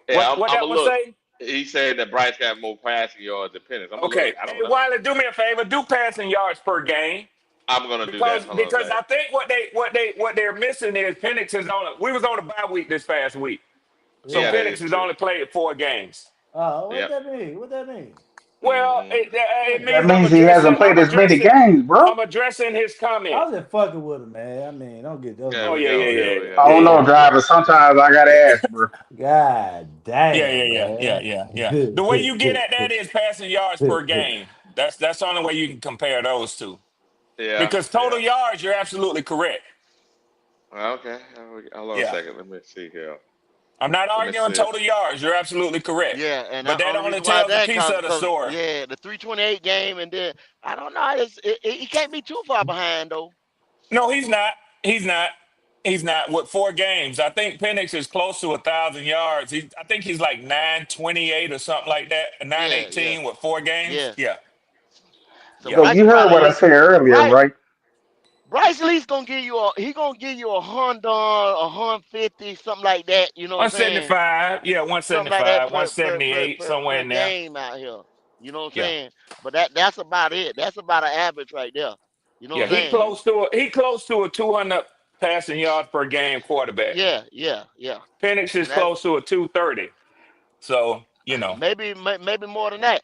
Yeah, What I'm that a one look. say? He's saying that Bryce got more passing yards than Penix. I'm a look. Okay. I Hey, don't know. Wiley, do me a favor. Do passing yards per game. I'm gonna do that. Hold on a Because second. I think what they're missing is Penix is on. We was on a bye week this past week, so Yeah, Yeah. that Penix is has true. only played 4 games. What Yep. that mean? What that mean? Well, Hmm. it Yeah. That means means he hasn't played as many games, bro. I'm addressing his I comment. was just fucking with him, man. I mean, There Oh we yeah, go. yeah, Here yeah, we I go. don't yeah, know, yeah, driver. Sometimes I gotta ask, bro. God yeah, yeah, damn, yeah, yeah, man. yeah, yeah. The way you get at that is passing yards per game. That's the only way you can compare those two. Yeah. Because total Yeah. yards, you're absolutely correct. Okay. Hold on a Yeah. second. Let me see here. I'm not Let me arguing see. total yards. You're absolutely correct. Yeah, and But the that only only reason why tells a that piece of the cause story. yeah, the 328 game, and then I don't know. He can't be too far behind though. No, he's not. He's not. He's not with 4 games. I think Penix is close to 1,000 yards. I think he's like 928 or something like that. Yeah, yeah, 918 with 4 games. yeah. Yeah, So yeah. So Bryce you will heard probably at what I least said earlier, Bryce right? Bryce at least gonna give you a Honda, 150, something like that. You know what I'm saying? 175. Yeah, Something like that 175, 178, somewhere per in there. game out here. You know what I'm Yeah. saying? But that's about it. That's about an average right there. You know Yeah, what I'm saying? he close to a 200 passing yards per game quarterback. Yeah, yeah, yeah. Penix is And that close to a 230. So, maybe more than that.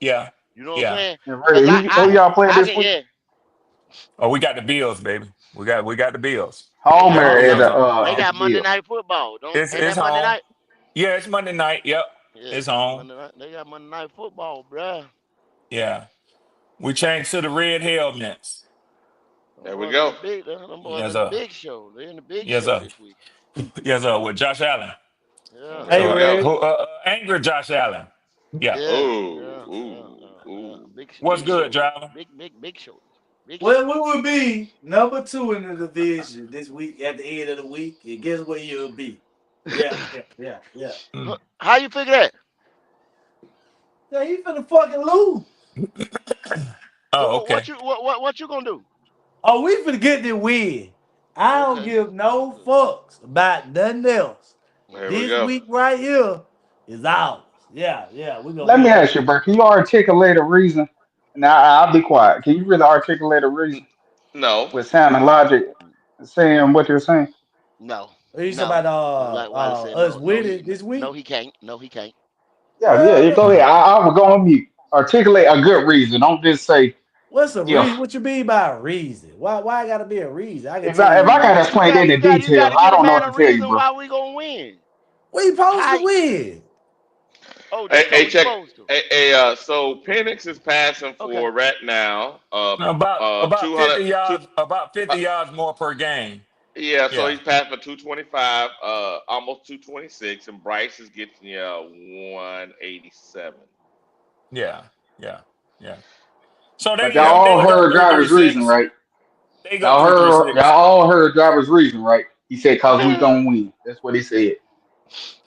yeah. You know what I'm Yeah. saying? And Because really, who y'all playing I this can week? yeah. Oh, we got the Bills, baby. We got the Bills. They Home got Home or Monday at Bills night. on. They at got the Monday Bill? night football. Don't It's ain't it's that Monday home. night? Yeah, it's Monday night. Yep. Yeah, It's home. Monday night. They got Monday night football, bruh. Yeah. We changed to the red helmets. There we go. Them boys Yes, in the sir. big show. They in the big Yes, show sir. this week. Yes, sir. With Josh Allen. Yeah, There Hey, we So go. Red. angry Josh Allen. Yeah. yeah, Oh, yeah, yeah, ooh, ooh. What's big good, shows. driver? Big shows. Big shows. Well, we would be number 2 in the division this week at the end of the week. And guess where you'll be? Yeah, yeah, yeah, yeah. Mm. How you figure that? Yeah, you finna fucking lose. Oh, okay. What you gonna do? Oh, we finna get the win. I don't Okay, give no okay. fucks about nothing else. There we This go. week right here is ours. Yeah, yeah, we're gonna Let me get ask that. you, bro. Can you articulate a reason? Now I'll be quiet. Can you really articulate a reason No. with sound and logic, saying what you're saying? No, What you talking no. about Like Wiley said, us no, winning this no, week? he can't. No, he can't. Yeah, yeah. You Well, go ahead. I will go on mute. Articulate a good reason. Don't just say what's a reason? if. What you mean by a reason? Why gotta be a reason? I can If tell I if I you gotta You explain got it you in got you got detail, to I give the don't know man what a to tell you, reason bro. why we gonna win. we supposed How? to win. Oh, just cause Hey, we check. supposed to. So Penix is passing Okay. for right now, About 200, 50 yards, about 50 yards more per game. yeah, so Yeah. he's passing for 225, almost 226, and Bryce is getting you 187. Yeah. Yeah. Yeah. So But they y'all yeah, they all can go heard three three driver's reason, six. right? They go three three Y'all six. all heard driver's reason, right? He said, "Cause we Yeah. gonna win." That's what he said.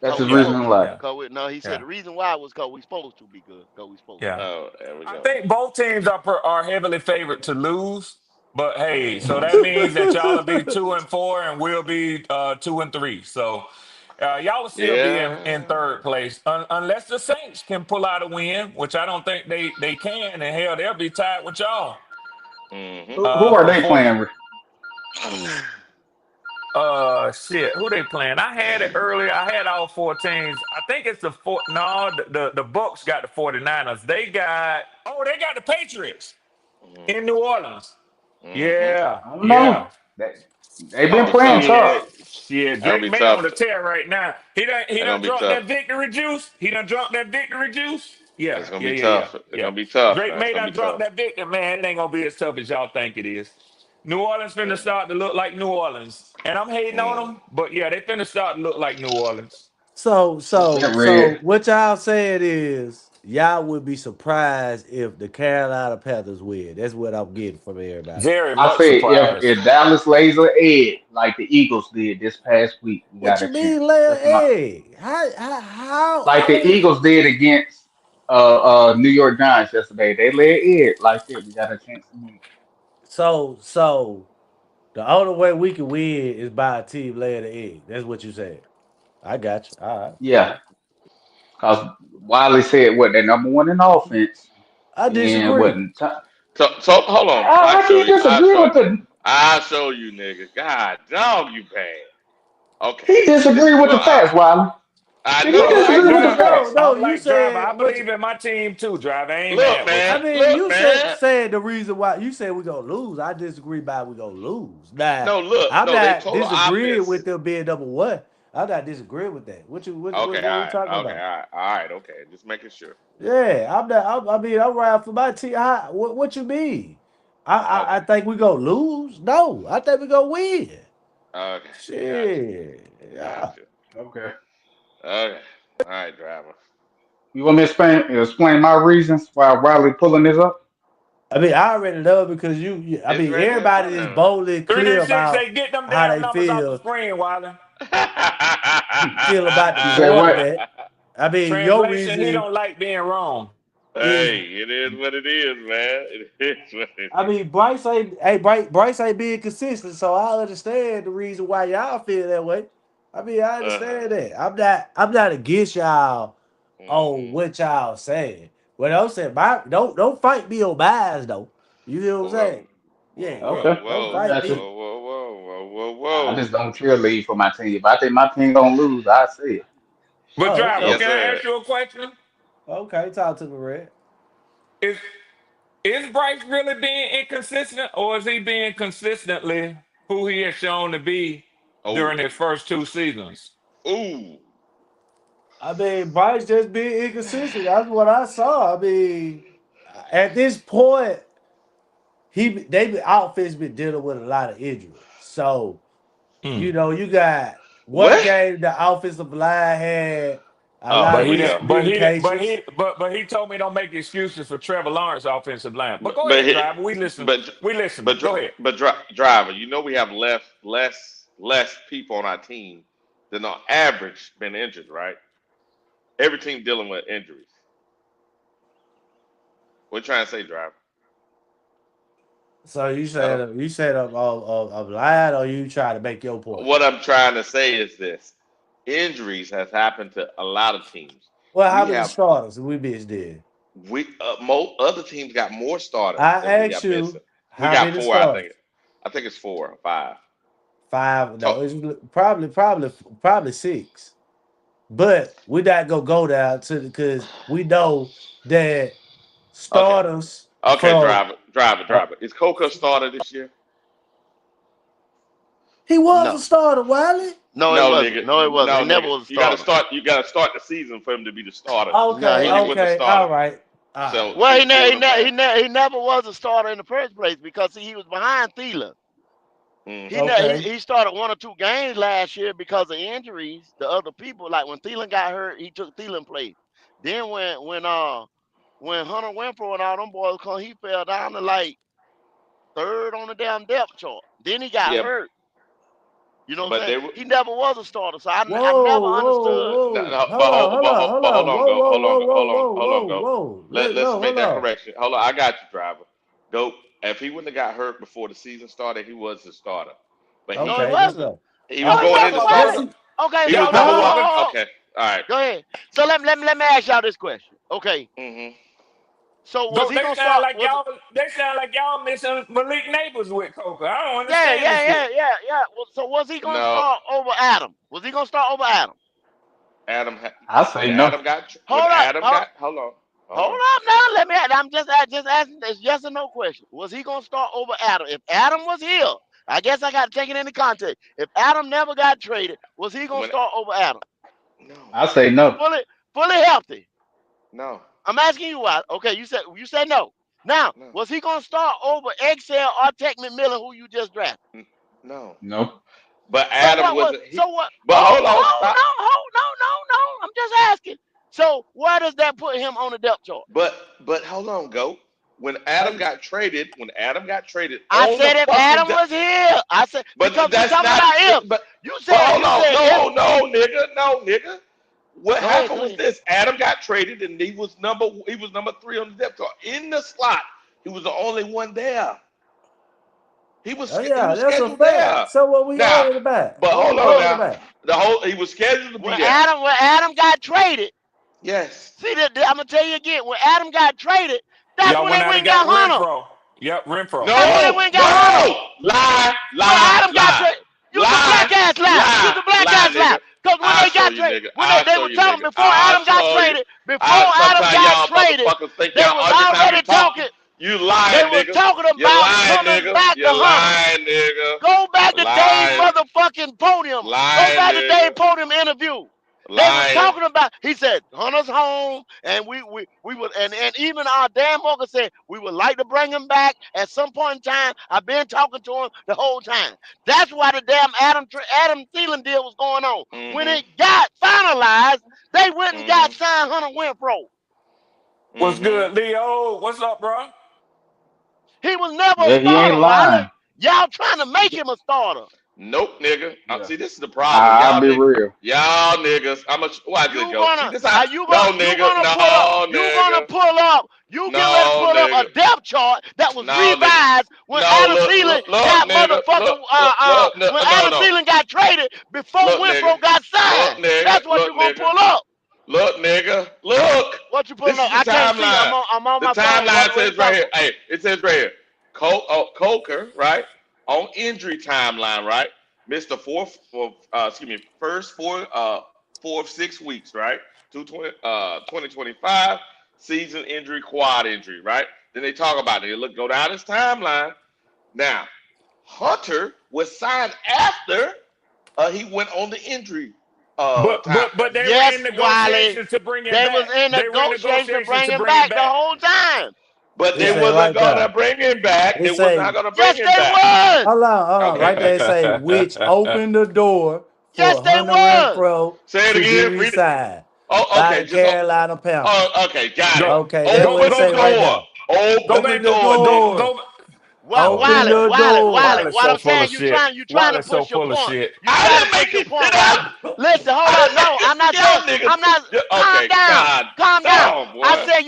That's Cause his we Yeah. reason supposed in to. life. Yeah. No, he said Yeah. the reason why was cause we supposed to be good. Cause we supposed to. Yeah. Oh, there we I go. think both teams are heavily favored to lose. But hey, so Hmm. that means that y'all will be 2-4 and we'll be 2-3. So y'all will still be in Yeah. third place unless the Saints can pull out a win, which I don't think they can. And hell, they'll be tied with y'all Hmm. Who are for they fourth. playing with? Shit, who they playing? I had it earlier. I had all 4 teams. I think it's the four. No, the Bucks got the 49ers. They got the Patriots in New Orleans. Hmm. Yeah, I don't know. yeah. They've Gonna been be playing tough. tough. Shit. That gonna Drake be May on tough. the tear right now. He That gonna done be drunk tough. that victory juice. He done drunk that victory juice. Yeah, It's gonna yeah, be yeah, yeah, tough. It's yeah. gonna be tough. Drake It's May gonna done be drunk tough. that victory. Man, it ain't gonna be as tough as y'all think it is. New Orleans finna Yeah. start to look like New Orleans. And I'm hating on Mm. them, but yeah, they finna start to look like New Orleans. So, Who so, that so, red? what y'all saying is y'all would be surprised if the Carolina Panthers win. That's what I'm getting from everybody. Very I much say if surprised. Dallas lays an egg like the Eagles did this past week, we What got you a chance. mean, lay an That's my egg? like the How? Eagles did against New York Giants yesterday. They lay an egg like that. We got a chance to win. So, the only way we can win is by a team laying the egg. That's what you said. I got you. All right. Yeah, because Wiley said what they're number one in offense I and disagree. wasn't. So hold on. I'll How can show you you. I'll disagree show with you. the? I'll show you, nigga. God, dog, you bad. Okay. He This disagree is with the what facts, Wiley. I Did he know. Unlike disagree with the driver, No, facts? no. You unlike driver, I said what? believe in my team too, driver. I ain't Look, mad with man. you. I mean, Look, you man. said the reason why you said we gonna lose. I disagree by we gonna lose. Now, No, look. I'm No, they not total disagreeing offense. with them being number one. I'm not disagreeing with that. What Okay, what all we right, talking okay, about? all right, okay. Just making sure. Yeah, I'm not. I mean, I'm riding for my team. What you mean? I Okay, think we gonna lose. No, I think we gonna win. okay, gotcha, Shit. Yeah. gotcha. Okay. Okay, all right, driver. You want me to explain my reasons why Riley pulling this up? I mean, I already know because I It's mean, right there in everybody front is of boldly clear 336, about they get them how damn they numbers off the screen, Wiley. feel about the You said what? quarterback. I mean, your Translation, he reason don't like being wrong. is, Hey, it is what it is, man. It is what it I is. mean, Bryce ain't being consistent, so I understand the reason why y'all feel that way. I mean, I Uh-huh. understand that. I'm not against y'all on Mm-hmm. what y'all saying. What I'm saying, don't fight me on bias though. You know what I'm Whoa, saying? Yeah, whoa, yeah. whoa, Okay. Don't whoa, I fight got you. me. whoa, whoa, whoa, whoa, whoa, I whoa. just don't cheerlead for my team. If I think my team gonna lose, I say it. But Oh, driver, okay. Yes, can I sir. ask you a question? Okay, talk to me, Red. Is is Bryce really being inconsistent, or is he being consistently who he has shown to be Oh, during his first 2 seasons? ooh. I mean, Bryce just being inconsistent. That's what I saw. I mean, at this point, outfits been dealing with a lot of injuries. So, Hmm. you got one What? game the offensive line had a Oh, lot But here of he we go. didn't. But he didn't. miscommunications. But he told me don't make excuses for Trevor Lawrence offensive line. But But go but ahead, hit, driver. We listen. but We listening. Go ahead. driver. You know we have less people on our team than on average been injured, right? Every team dealing with injuries. What you trying to say, driver? So Hello. you said of lying, or you try to make your point? What I'm trying to say is this: injuries has happened to a lot of teams. Well, how We many have starters we bitch did? other teams got more starters I than we asked got missing. you We how got many four, I starters. think. I think it's 4 or 5. Five? To- No, it's probably six. But we're not gonna go down to because we know that okay, starters okay, from uh, driver. Is Coca starter this year? he was a No, starter, Wiley. no, it No, wasn't. nigga. No, it wasn't. No, He never nigga. was a You got to starter. start. You got to start the season for him to be the starter. No, Okay, he So he never. wasn't a okay, starter. all right, all right. So Well, see what I'm saying? he never was a starter in the first place because see, he was behind Thielen. Mm-hmm. Okay, He started 1 or 2 games last year because of injuries to other people. Like when Thielen got hurt, he took Thielen place. Then when Hunter Winfrey and all them boys come, he fell down to like third on the damn depth chart. Then he got Yeah, hurt. You know what I'm but saying? they were. He never was a starter, so I never whoa, whoa, understood. No, whoa, no, hold on, hold on, hold but hold on, on, whoa, go, whoa, hold on, whoa, go, whoa, hold on, whoa, hold on, whoa, go. whoa. Let's No, make hold that on. correction. Hold on, I got you, driver. Go. If he wouldn't have got hurt before the season started, he was the starter. But No, he he Okay, let's wasn't. go. he was No, he going Okay, in never the But starter. wasn't. yes, Okay, He so was y'all so number know ho, one. Coca. ho, ho. Okay, all right. Go ahead. So let me ask y'all this question. Okay, Mm-hmm. so was Go. he They gonna sound start? like y'all. They sound like y'all missing Malik Neighbors with Coca. I don't Yeah, understand this yeah, shit. yeah, yeah, yeah. So was he gonna No, start over Adam? Was he gonna start over Adam? Adam. I When say no. Adam got when Hold up, Adam got. Hold on, hold hold on. up now. Let me. I'm just asking this yes or no question. Was he gonna start over Adam? If Adam was here, I guess I got to take it into context. If Adam never got traded, was he gonna When start over Adam? no, I say no. Fully healthy. no, I'm asking you why. Okay, you said no. Now, no, was he gonna start over Excel or Tech McMillan, who you just drafted? no. No. But So Adam what? was What? he. So what? But hold on, stop. No, no, no. I'm just asking. So where does that put him on the depth chart? But hold on, go. how you? When Adam got traded I on the said if fucking. Adam was here, I said But because we that's talking not. about if. But You but said hold on, if. no, nigga. What Go ahead, happened go was ahead. this: Adam got traded, and he was number 3 on the depth chart in the slot. He was the only one there. Oh He yeah, was that's a scheduled fact. there. So what we Now, arguing about? but What hold we on arguing now. about? He was scheduled to be When there. Adam got traded, Yes. see that I'm gonna tell you again. When Adam got traded, that's Y'all when went they out went and and got got Hunter. Renfro. Yep, Renfro. That's when they No, went and got Hunter. no, lie, When lie, Adam got lie, traded, use a lie, black ass lie. Use lie, a black lie, ass lie. nigga. Because when I'll they show got you, traded, nigga. when I'll they show were you, talking nigga. before I'll Adam got show you. traded, before Adam Sometimes got y'all traded, motherfuckers think they y'all was every time you already talking, talking. you They lying, was nigga. talking You about lying, coming nigga. back to You Hunter. lying, nigga. Go back to to Dave's Lying. motherfucking podium. Go Lying, back to nigga. Dave's podium interview. They was Lying. talking about. He said Hunter's home, and we would, and even our Dan Morgan said we would like to bring him back at some point in time. I've been talking to him the whole time. That's why the damn Adam Thielen deal was going on. When it got finalized, they went and got signed Hunter Renfrow. What's good, Leo? What's up, bro? He was never Yeah, a he ain't starter, lying. Wiley. Y'all trying to make him a starter. Nope, nigga. Yeah. See, this is the problem. I'll be real. Y'all niggas. Why You did go? gonna, See, this are you gonna, no, you nigga. gonna No, pull up, you nigga. gonna pull up, you get ready to No, put up nigga. a depth chart that was No, nigga. revised when No, Adam look, Thielen look, got nigga. motherfucking Look, when no, Adam no. Thielen got traded before Look, Renfrow nigga. got Look, signed. nigga. That's what Look, you gonna nigga. pull up. Look, nigga. Look. What you pulling This up? is the I can't see. timeline. I'm on The my phone. timeline What says you right talking here. Hey, it says right here. Coker, right? On injury timeline, right? Missed the first four of 6 weeks, right? 2025 season injury, quad injury, right? Then they talk about it. They go down his timeline. Now, Hunter was signed after he went on the injury But time. they were Yes, in Wiley. negotiations to bring him They back. was in They were in negotiations to negotiations bring to him bring him back the back. whole time. But It they say wasn't right gonna there. bring him back. It They was say, not gonna bring Yes, him they back. was. hold on. Okay. Right there it say, which opened the door Yes, for they Hunter was. Renfrow Say it to be again. Read it. re-signed Oh, by okay. the Just Carolina Panthers. oh, okay. Got it. Go, Okay, that's go, what Open it the go, say right door. there. go Open the back. Open the door, Go, nigga. door. go. Oh Open man, the door. Wiley's so I'm full saying of shit. you trying to Wiley's so push your full of point. shit. You I trying to didn't push make your this point, shit Wiley. up. Listen, hold I up. didn't No, make I'm this. not Y'all saying. niggas. I'm not. Calm Okay. down. God. Calm down. Damn, boy. I said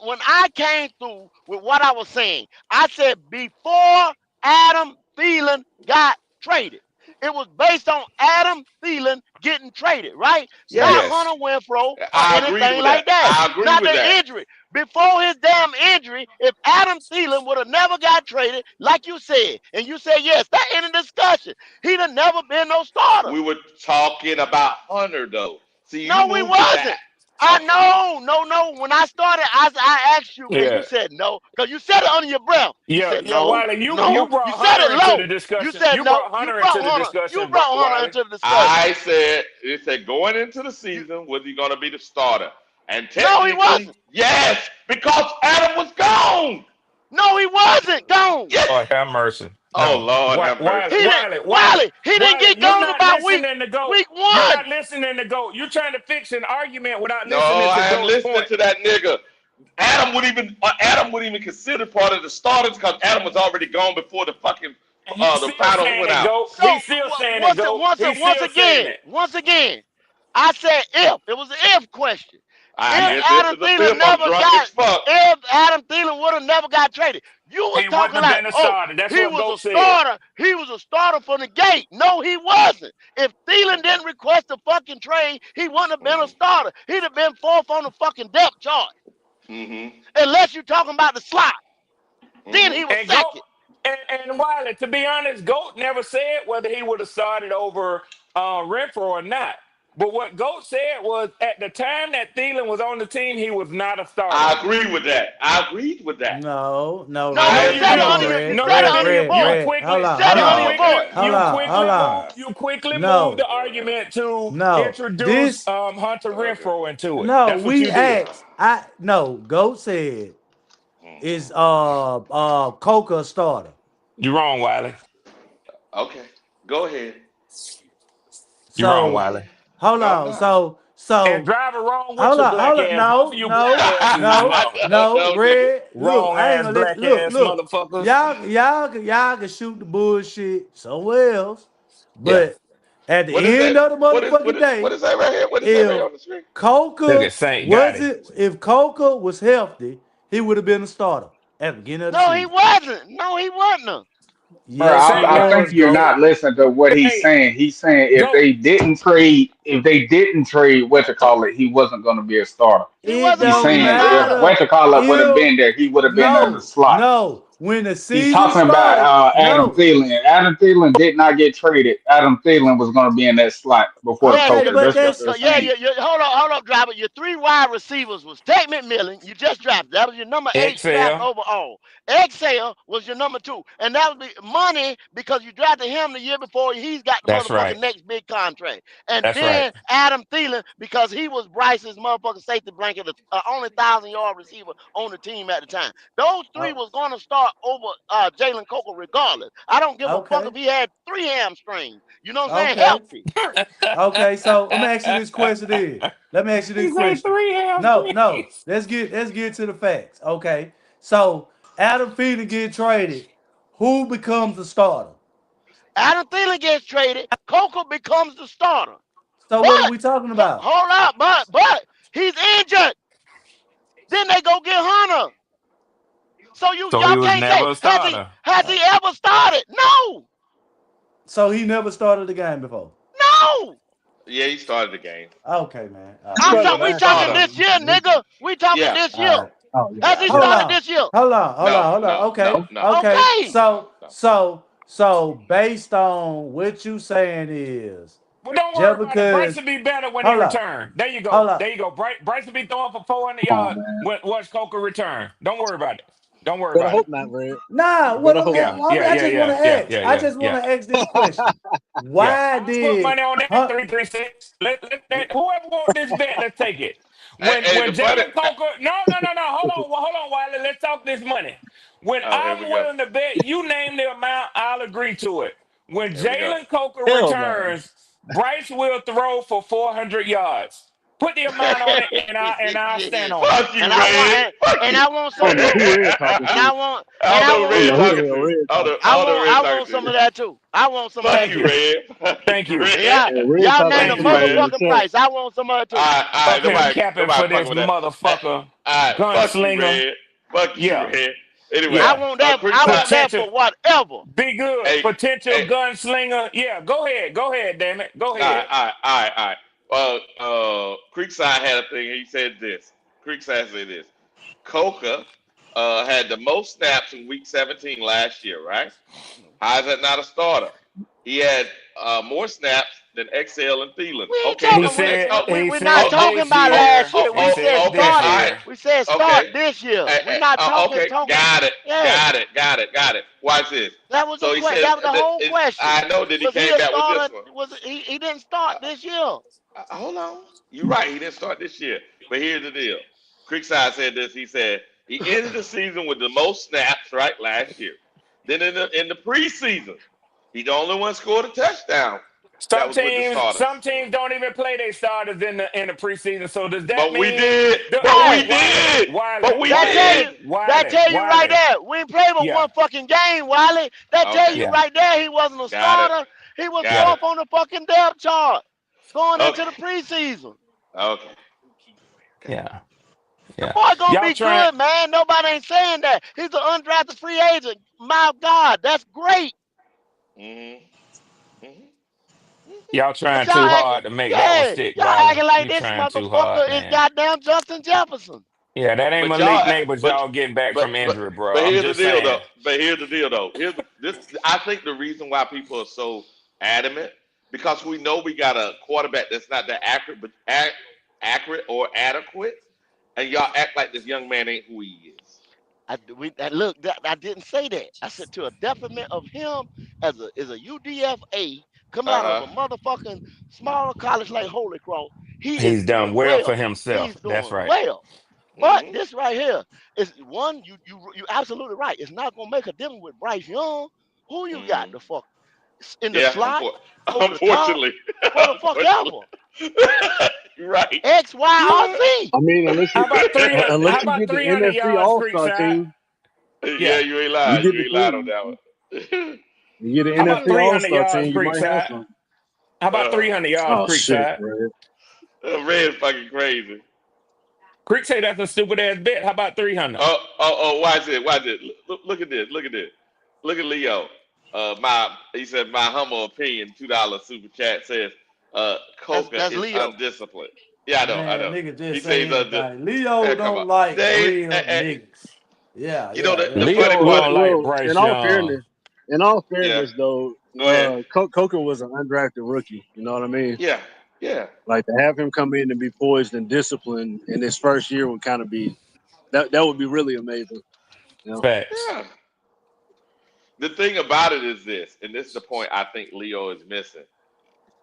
when I came through with what I was saying, I said before Adam Thielen got traded. It was based on Adam Thielen getting traded, right? Not Yes. Hunter Winfrow or I agreed anything with like that. that. I agree Not with the that. injury. Before his damn injury, if Adam Thielen would have never got traded, like you said, and you said yes, that ended discussion. He'd have never been no starter. We were talking about Hunter though. See, you No, we moved to wasn't. that. I Okay. know. When I started, I asked you, and you Yeah, said no, because you said it under your breath. You yeah, said yeah. no, Wiley, you no. You brought said it Hunter into the low. You discussion. said You no. brought Hunter into the You discussion, brought Hunter Wiley. into the discussion. I said it said going into the You, season was he gonna be the starter? And no, he technically, wasn't. yes, because Adam was gone. No, he wasn't gone. Yes. Lord have mercy. Oh No, Lord have mercy. He didn't. He didn't get You're gone not about listening to GOAT. week You're one. not listening to GOAT. You're trying to fix an argument without No, listening to I am GOAT's listening point. to that nigga. Adam would even consider part of the starters because Adam was already gone before the fucking And he's the still finals saying went it, out. GOAT. So He's still saying it, GOAT. He's still saying it. once again, I said if it was an if question. I If guess this Adam is the Thielen fifth. I'm never drunk got, as fuck. if Adam Thielen would have never got traded, you was He wouldn't talking have like, been a oh, starter. That's he what was a GOAT said. starter. He was a starter from the gate. No, he wasn't. If Thielen didn't request a fucking trade, he wouldn't have been a starter. He'd have been fourth on the fucking depth chart. Mm-hmm. Unless you're talking about the slot. Then Mm-hmm. he was And GOAT, second. and Wiley, to be honest, GOAT never said whether he would have started over Renfro or not. But what GOAT said was at the time that Thielen was on the team, he was not a starter. I agree with that. I agreed with that. No, No, I you you said it agree. under didn't. your, Red, you No, said you it Red, under your didn't. Red, You voice. Red. quickly, Hold You on, said hold it under on, your voice. hold on. You quickly moved No, the argument to no. introduce This Hunter Okay. Renfro into it. no, That's what we you did. asked. Goat said is Mm-hmm. Coca a starter. You're wrong, Wiley. Okay. Go ahead. You're wrong, Go So Wiley. ahead. hold No, I'm on. not. And So drive it wrong with hold your on, black hold on. ass. Both of No, you black no, asses is no, wrong. no. No, nigga. Red, look, Wrong I ain't ass gonna let black you look, ass look. motherfuckers. Y'all can shoot the bullshit somewhere else. Yeah. But at the What is end that? of the motherfucking What day, is that right here? What is that right here if on the screen? Look Coca at Saint got him. if Coca was healthy, he would have been a starter at the beginning of the No, he season. wasn't. No, he wasn't. Bro, Yes, he Saint I got think was, you're Goat. not listening to what he's hey, saying. He's saying if go. they didn't trade if they didn't trade what to call it, he wasn't going to be a starter. He It wasn't He's gonna don't be a saying if starter. matter what to call it would have if been there, he would have been in the no, slot. no. When the He's season talking about started, Adam no. Thielen. Adam Thielen did not get traded. Adam Thielen was going to be in that slot before the Okay, Coker. but That's what that's they're Yeah, saying. hold up, driver. Your 3 wide receivers was Tate McMillan. You just drafted. That was your number 8 draft Excel. overall. Excel was your number 2, and that was the money because you drafted him the year before. He's got the That's right. motherfucking next big contract. And That's right. then Adam Thielen because he was Bryce's motherfucking safety blanket, the only 1,000-yard receiver on the team at the time. Those 3 oh, was going to start over Jalen Coker regardless. I don't give a fuck if okay, he had 3 hamstrings. You know what I'm saying? okay, Healthy. okay. So let me ask you this question then. Let me ask you He this said question. 3 No, no. hamstrings. Let's get to the facts. Okay. So Adam Thielen get traded. Who becomes the starter? Adam Thielen gets traded. Coco becomes the starter. So what are But we talking about? hold up, but he's injured. Then they go get Hunter. So So he y'all was can't say never a has he starter. has he ever started? No, So he never started the game before. no. Yeah, he started the game. Okay, man. All He right. I'm started talking. We Wasn't a last year, talking starter. this didn't year, he? nigga. We talking Yeah. this All year. right. Oh Has yeah, he yeah. Hold started on. this year? Hold on. Hold on. No, Hold on. no, Okay. no, No. no, Okay. no, Okay. no, no. So based on what you saying is Well, don't worry just about it. Bryce because will be better when he hold up. returns. There you Hold go. up. There you go. Bryce will be throwing for 400 Come on, yards man. when once Coker return. Don't worry about it. Don't worry Better about it. hope not, Red. Nah, Better well, hope Yeah, not. yeah, I yeah, just want yeah, to yeah, ask. yeah, I yeah, just want yeah, to ask this question. yeah. Why I'll put did money on that Hunt? 336. Whoever want this bet, let's take it. Hey, hey, When the funny. Jalen Coker, no. Hold on, Wiley. Let's talk this money. When Oh, here I'm we go. willing to bet, you name the amount, I'll agree to it. When Here we go. Jalen Coker Hell no. returns, Bryce will throw for 400 yards. Put the amount on it, and I'll stand on it. Fuck you, And I want Red. Fuck and you. I want I some don't know too. who Red talking And to. I don't I know who I don't want Red know who some. the talking hell to. Red I don't talking know, to. I don't know who Red I talking want some to. of that too. I want some of Fuck that Thank you, you, too. Red. Fuck thank you, you, Red. Yeah, Yeah, Red y'all talking name to the thank you, somebody in Red. the motherfucking chat. price. I want some of it too. All right, Up here nobody, capping nobody for fucking this with that. motherfucker, All right, fuck you, gunslinger. Red. Fuck you, Yeah, Red. Anyway, I yeah. want that. quick I side. want that Potential. for whatever. Be good. Hey, Potential hey, gunslinger. Yeah, go ahead. Go ahead, damn it. Go all right, ahead. all right, all right, all right. Creekside had a thing. He said this. Creekside said this. Coca had the most snaps in Week 17 last year, right? How is that not a starter? He had more snaps than XL and Thielen. We ain't Okay, He talking. let's said talk. he We're not Oh, said oh, talking this about oh, last year. year. oh, He We oh, said said okay, this all start. right, year. We said start okay. this year. We're not Okay, talking. got it, Yeah, got it, got it, got it. Watch this. that was the So he question. said, That was the whole question. I know that he Was he came a back with this starter? one. Was he didn't start this year? Hold on. You're right. He didn't start this year. But here's the deal. Creekside said this. He said he ended the season with the most snaps, right, last year. Then in the preseason, he the only one scored a touchdown. That was with the Some starters. teams don't even play their starters in the preseason. So does that But we mean did. But we Hey, did. But we that tell you did. right there. We ain't played but Yeah, one fucking game, Wiley. That tell Okay. you yeah, right there he wasn't a Got it. starter. He was Got yeah. it. fourth on the fucking depth chart going into Okay. the preseason. Okay. Okay. Yeah, The yeah. boy gonna Y'all be trying good, man. Nobody ain't saying that. He's an undrafted free agent. My God, that's great. Mm-hmm. Mm-hmm. y'all But trying y'all too acting, hard to make that one yeah, stick, y'all Wiley. acting like You this trying too hard, motherfucker is man. goddamn Justin Jefferson. Yeah, that ain't But y'all, Malik Neighbors. but Y'all getting back but from but injury, bro. but I'm here's the just deal though. saying. But here's the deal though. Here's this. I think the reason why people are so adamant because we know we got a quarterback that's not that accurate, but accurate or adequate, and y'all act like this young man ain't who he is. Look, I didn't say that. I said to a detriment of him as a UDFA coming Uh out of huh. a motherfucking smaller college like Holy Cross. He is He's done doing well for well. himself. He's That's doing right. well. But Hmm. this right here is one. You absolutely right. It's not gonna make a difference with Bryce Young. Who you got Hmm. the fuck in the Yeah. slot over the top Unfortunately, for the fuck unfortunately, ever? you're right. X, Y, or Yeah. Z. I mean, How about 300? unless How you about get the 300 NFC yards, All Star Creekside? team, Yeah, Yeah. you ain't you lied. get You the ain't lied on three. that one. You get the How about NFC All 300 Star yards, team, you might have Creekside? some. How about uh, 300 yards, Oh shit, Creekside? Red. Red's fucking crazy. Creek say that's a stupid ass bet. How about 300? Watch it, watch it. Look at this, look at this. Look at Leo. He said my humble opinion, $2 super chat says Coca That's is Leo. undisciplined. Yeah, I Man, know. nigga He just says say undisciplined. anything. Leo Hey, come don't on. like They, real niggas. Yeah, you know, yeah, the yeah. funny Leo part. don't like Well, Bryce Young. in all Yeah, fairness, though, go ahead. Coker was an undrafted rookie. You know what I mean? Yeah, yeah, Like to have him come in and be poised and disciplined in his first year would kind of be that would be really amazing. You know? Facts. yeah. The thing about it is this, and this is the point I think Leo is missing.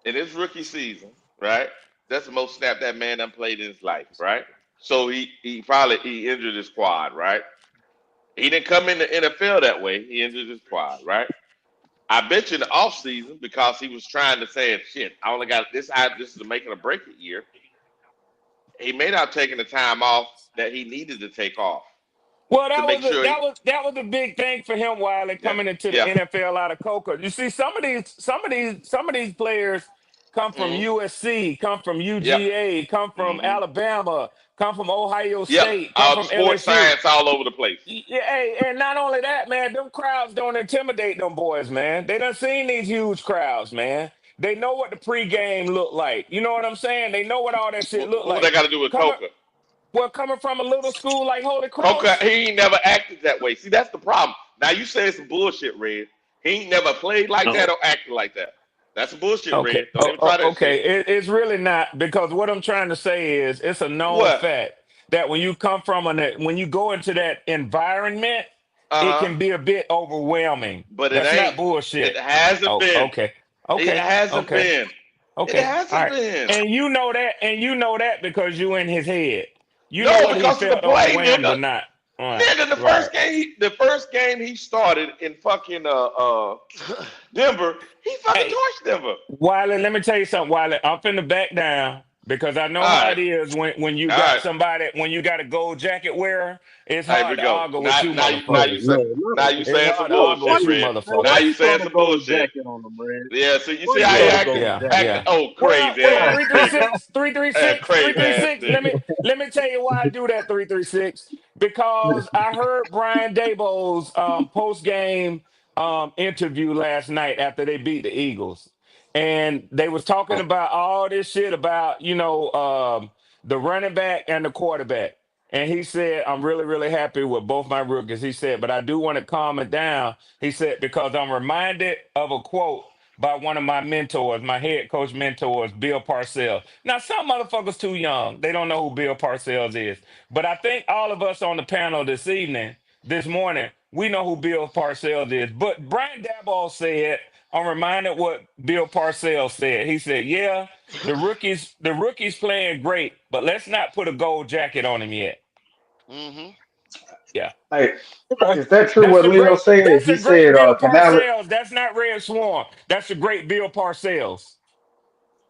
In his rookie season, right? That's the most snap that man done played in his life, right? So he injured his quad, right? He didn't come in the NFL that way. He injured his quad, right? I bet you in the offseason, because he was trying to say, shit, I only got this. This is a making or break it year. He may not have taken the time off that he needed to take off Well, to that make was a, sure he, that was a big thing for him while he yeah, coming into the yeah, NFL out of Coca. You see, some of these players come from mm-hmm, USC, come from yep, UGA, come from mm-hmm, Alabama, come from Ohio yep. State, come All the from sports LSU. science all over the place. Yeah, hey, and not only that, man, them crowds don't intimidate them boys, man. They done seen these huge crowds, man. They know what the pregame look like. You know what I'm saying? They know what all that shit look What they like. got to do with Coming, Coca? well, coming from a little school like Holy Coca, Cross. he ain't never acted that way. See, that's the problem. Now you say some bullshit, Red. He ain't never played like that No. or acted like that. That's some bullshit, Okay. Red. Don't even try that shit. Okay. It's really not because what I'm trying to say is it's a known What? fact that when you come from when you go into that environment, it Uh huh. can be a bit overwhelming. But it That's not ain't. It bullshit. hasn't Oh, been. okay. It Okay. hasn't Okay. been. It Okay. All hasn't right. been. And you know that because you in his head. You know No, whether he because of the felt play, overwhelmed nigga. or not. All right. Nigga, Right. the first game he started in fucking Denver, he fucking Hey, torched Denver. Wiley, let me tell you something, Wiley. I'm finna back down because I know All how right, it is when you all got right. somebody when you got a gold jacket wearer. It's Here we hard to go. argue with you No, motherfuckers. no. You It's saying some hard to argue Why bullshit, with you you Red. motherfuckers. Now why you you throw saying the some gold bullshit. jacket on them, man? Yeah, so you Why see you how throw he the Yeah, gold acting, yeah, jacket yeah. acting on Well, crazy well, ass three three nigga. six, three three six, three Crazy three ass six. Let nigga. me let me tell you why I do that 336 because I heard Brian Daboll's post game interview last night after they beat the Eagles, and they was talking about all this shit about the running back and the quarterback. And he said, I'm really, really happy with both my rookies. He said, but I do want to calm it down. He said, because I'm reminded of a quote by one of my mentors, my head coach mentors, Bill Parcells. Now, some motherfuckers too young. They don't know who Bill Parcells is. But I think all of us on the panel this morning, we know who Bill Parcells is. But Brian Daboll said, I'm reminded what Bill Parcells said. He said, yeah, the rookies playing great, but let's not put a gold jacket on him yet. Mm-hmm. Yeah. Hey, them? is that true? That's What the Leo great said? that's He the great said, Bill "Can I?" Parcells. That's not Red Swarm. That's the great Bill Parcells.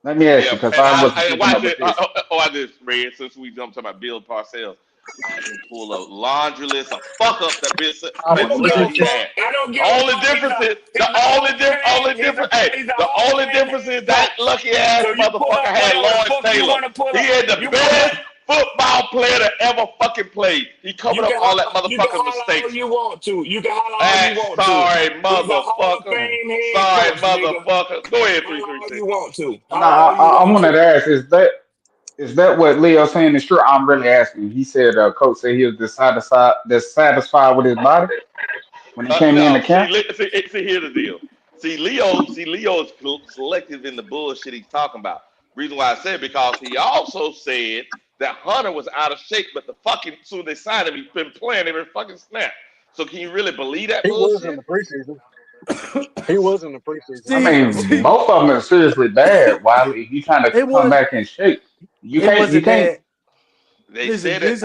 Let me ask Yeah, you, because and I wasn't I keeping watch up with it. this. I just read since we jumped talking about Bill Parcells. I can pull a laundry list of fuck ups that I don't give Parcells a he fuck. had. I don't give a Only fuck. difference is He's a Hall of Fame. hey, He's a the Hall of only Fame difference is head that coach. lucky ass So you pull motherfucker up had whatever the Lawrence fuck you Taylor. want to pull He up. had the You pull up. best football player that ever fucking played. He You covered up can all that holler. You can motherfucking holler all mistakes. you want to. You can holler all you want to. Sorry, He's a Hall of motherfucker. Fame head Sorry, coach, nigga. motherfucker. Go ahead, Holler all 336. you want to. No, Holler all you I want wanted to. to ask: is that what Leo saying is true? I'm really asking. He said, "Coach said he was dissatisfied with his body when he came in the No, camp." see, here's the deal. See, Leo is selective in the bullshit he's talking about. Reason why I said because he also said that Hunter was out of shape, but the fucking soon they signed him, he's been playing every fucking snap. So can you really believe that He was in bullshit? the preseason. He was in the preseason. I See, mean, see, both of them are seriously bad. Wiley, if you trying to it come was back in shape, you it can't. You wasn't can't. that. They Listen, said it.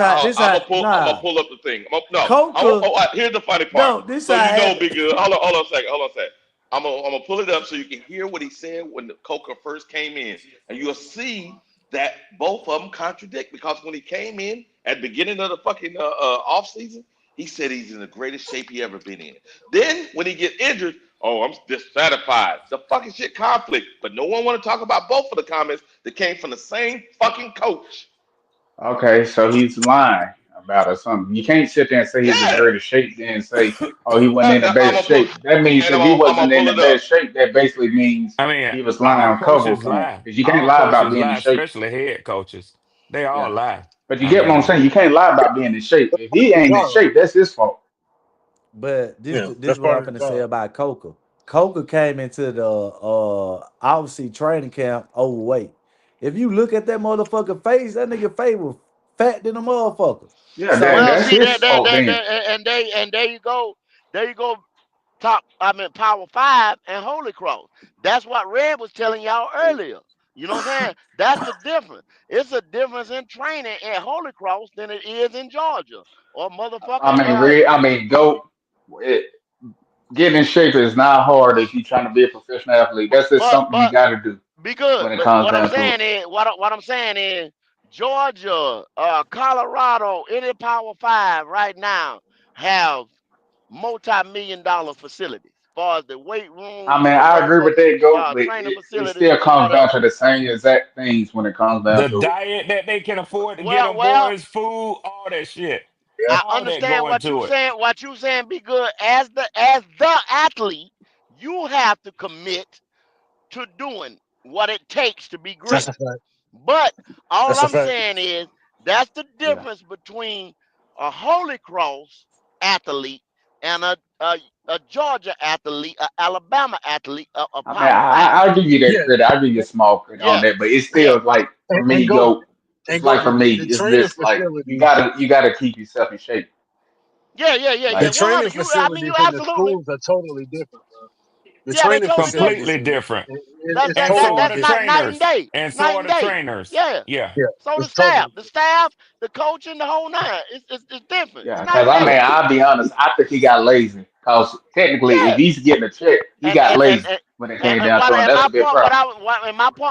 I'm gonna nah. pull up the thing. No, Coca, here's the funny part. no, this So how you know, happened. big good. Hold on a second. Hold on a second. I'm gonna pull it up so you can hear what he said when the Coca first came in, and you'll see that both of them contradict because when he came in at the beginning of the fucking off season, he said he's in the greatest shape he ever been in. Then when he get injured, oh, I'm dissatisfied. The fucking shit conflict, but no one want to talk about both of the comments that came from the same fucking coach. Okay, so he's lying. about or something. You can't sit there and say he's in Yeah. dirty shape, then say, "Oh, he wasn't in the I'm best gonna pull shape." That means and if he I'm gonna wasn't in pull the it up. best shape, that basically means I mean, he was lying all on cover coaches corner. lie. Because you can't All lie about coaches being in lie, shape. especially head coaches. They all Yeah, lie. but you I get what I'm mean, saying. You can't lie about being in shape. If Part of he the ain't in job. shape, that's his fault. But this Yeah, this that's what part I'm of the finna say job. about Coca. Coca came into the obviously training camp overweight. If you look at that motherfucker face, that nigga face was fat than a motherfucker. Yeah, So Well, that's see his fault then. and there you go. Power five and Holy Cross. That's what Red was telling y'all earlier. You know what I'm saying? That's the difference. It's a difference in training at Holy Cross than it is in Georgia or I motherfucking. mean, go. It, getting in shape is not hard if you're trying to be a professional athlete. That's just But something you got to do be good. when it But comes what I'm down to it. saying is what I'm saying is Georgia, Colorado, any Power Five right now have multi-million-dollar facilities, as far as the weight I rooms, mean, the I agree with motherfucking that, go, but training it facilities, still comes down whatever. to the same exact things when it comes down the to it. diet that they can afford to get Well, them well, boys, food, all that shit, Yeah. I all that understand go what you into it. saying. What you saying be good as the athlete. You have to commit to doing what it takes to be That's great. a fact. But all That's a I'm fact. saying is that's the Yeah. difference between a Holy Cross athlete and a Georgia athlete, a Alabama athlete, a I mean, Power Five. I'll give you that Yeah. credit. I'll give you a small credit on Yeah, that, but it's yeah, still like for And me, go go. It's and go like for me, the it's training just like facilities. you gotta keep yourself in shape. yeah. The Like 100. training You, I mean, you facilities in the absolutely. schools are totally different, bro. The Yeah, they training totally different. facilities Completely different. is And so totally are That's the different. night and trainers. day, And so night are and the day. trainers. Yeah. Yeah. Yeah, So it's totally the different. staff, the coaching, the whole nine. It's different. It's yeah, night because and I mean, day. I'll be honest. I think he got lazy. Because technically, if Yeah. he's getting a check, he And got and and lazy and, when it and, came and down to what it. And and that's my a big point, problem.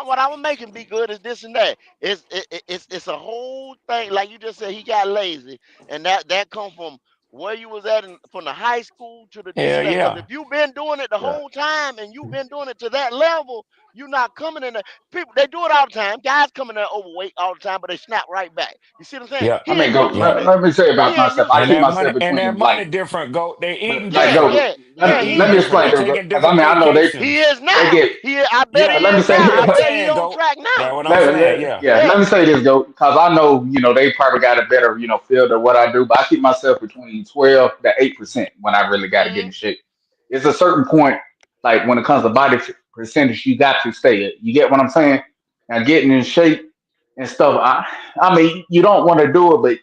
what I was making be good is this and that. It's a whole thing. Like you just said, he got lazy, and that come from where you was at from the high school to the this Hell and that. Because yeah. if you've been doing it the Yeah, whole time and you've been doing it to that level, you're not coming in there. People they do it all the time. Guys come in there overweight all the time, but they snap right back. You see what I'm saying? Yeah. I He mean, ain't go. used to Yeah. it. Let me say about He ain't myself. used I And to keep it. myself and between that like, money different. Go. They but eating like Yeah, different. go. yeah, They yeah. eating Let me different. explain They this, taking because I different mean, I know He vacations. is they now. get. I bet Yeah. he Let me is say now. That's what I I'm this. bet he saying, on go. track That's now. what I'm saying. Yeah. Yeah, Yeah. let me say this, though, because I know, they probably got a better, field of what I do, but I keep myself between 12 to 8% when I really got to get Hmm. in shape. It's a certain point, like when it comes to body percentage, you got to stay at. You get what I'm saying? Now, getting in shape and stuff, I mean, you don't want to do it, but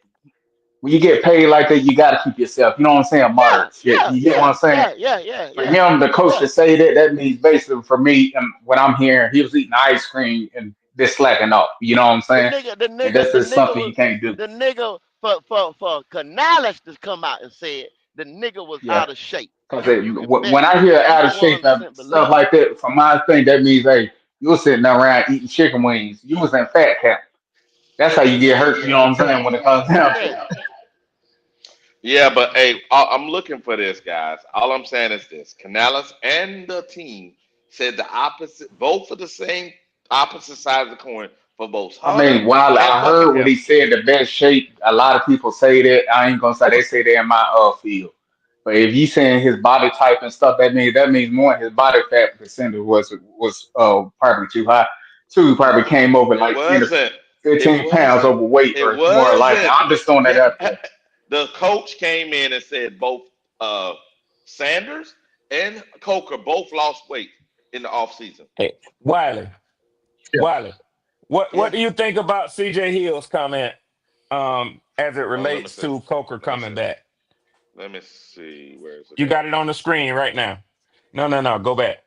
when you get paid like that, you got to keep yourself, you know what I'm saying, Yeah, moderate shit. yeah, You get what yeah, I'm saying? yeah, yeah, yeah, For yeah, him, the coach yeah. to say that, that means basically for me, and what I'm hearing, he was eating ice cream and this slacking off. You know what I'm The saying? nigga, the And nigga, that's the just nigga something you was can't do. the nigga for Canales to come out and say it. The nigga was Yeah, out of shape. because You can when best I hear you out of can shape and 100% stuff believe it. like that, from my thing, that means hey, you were sitting around eating chicken wings. You was in fat camp. That's how you get hurt. You know what I'm saying? When it comes down to it. Yeah. Yeah, but hey, I'm looking for this, guys. All I'm saying is this: Canales and the team said the opposite, both for the same opposite sides of the coin for both I Hunter mean, while and I heard what Buckingham. he said, the best shape, a lot of people say that. I ain't gonna say they say that in my field. But if you saying his body type and stuff, that means more his body fat percentage was probably too high. Two, he probably came over It like 10 to wasn't. It 15 pounds wasn't. overweight It or more like that. wasn't. I'm just throwing that out there. The coach came in and said both Sanders and Coker both lost weight in the offseason. Hey, Wiley. Yeah. Wiley. What Yeah. do you think about CJ Hill's comment as it Oh, let me relates see. to Coker Let me coming see. back? Let me see. Where is it You at? got it on the screen right now. No. Go back.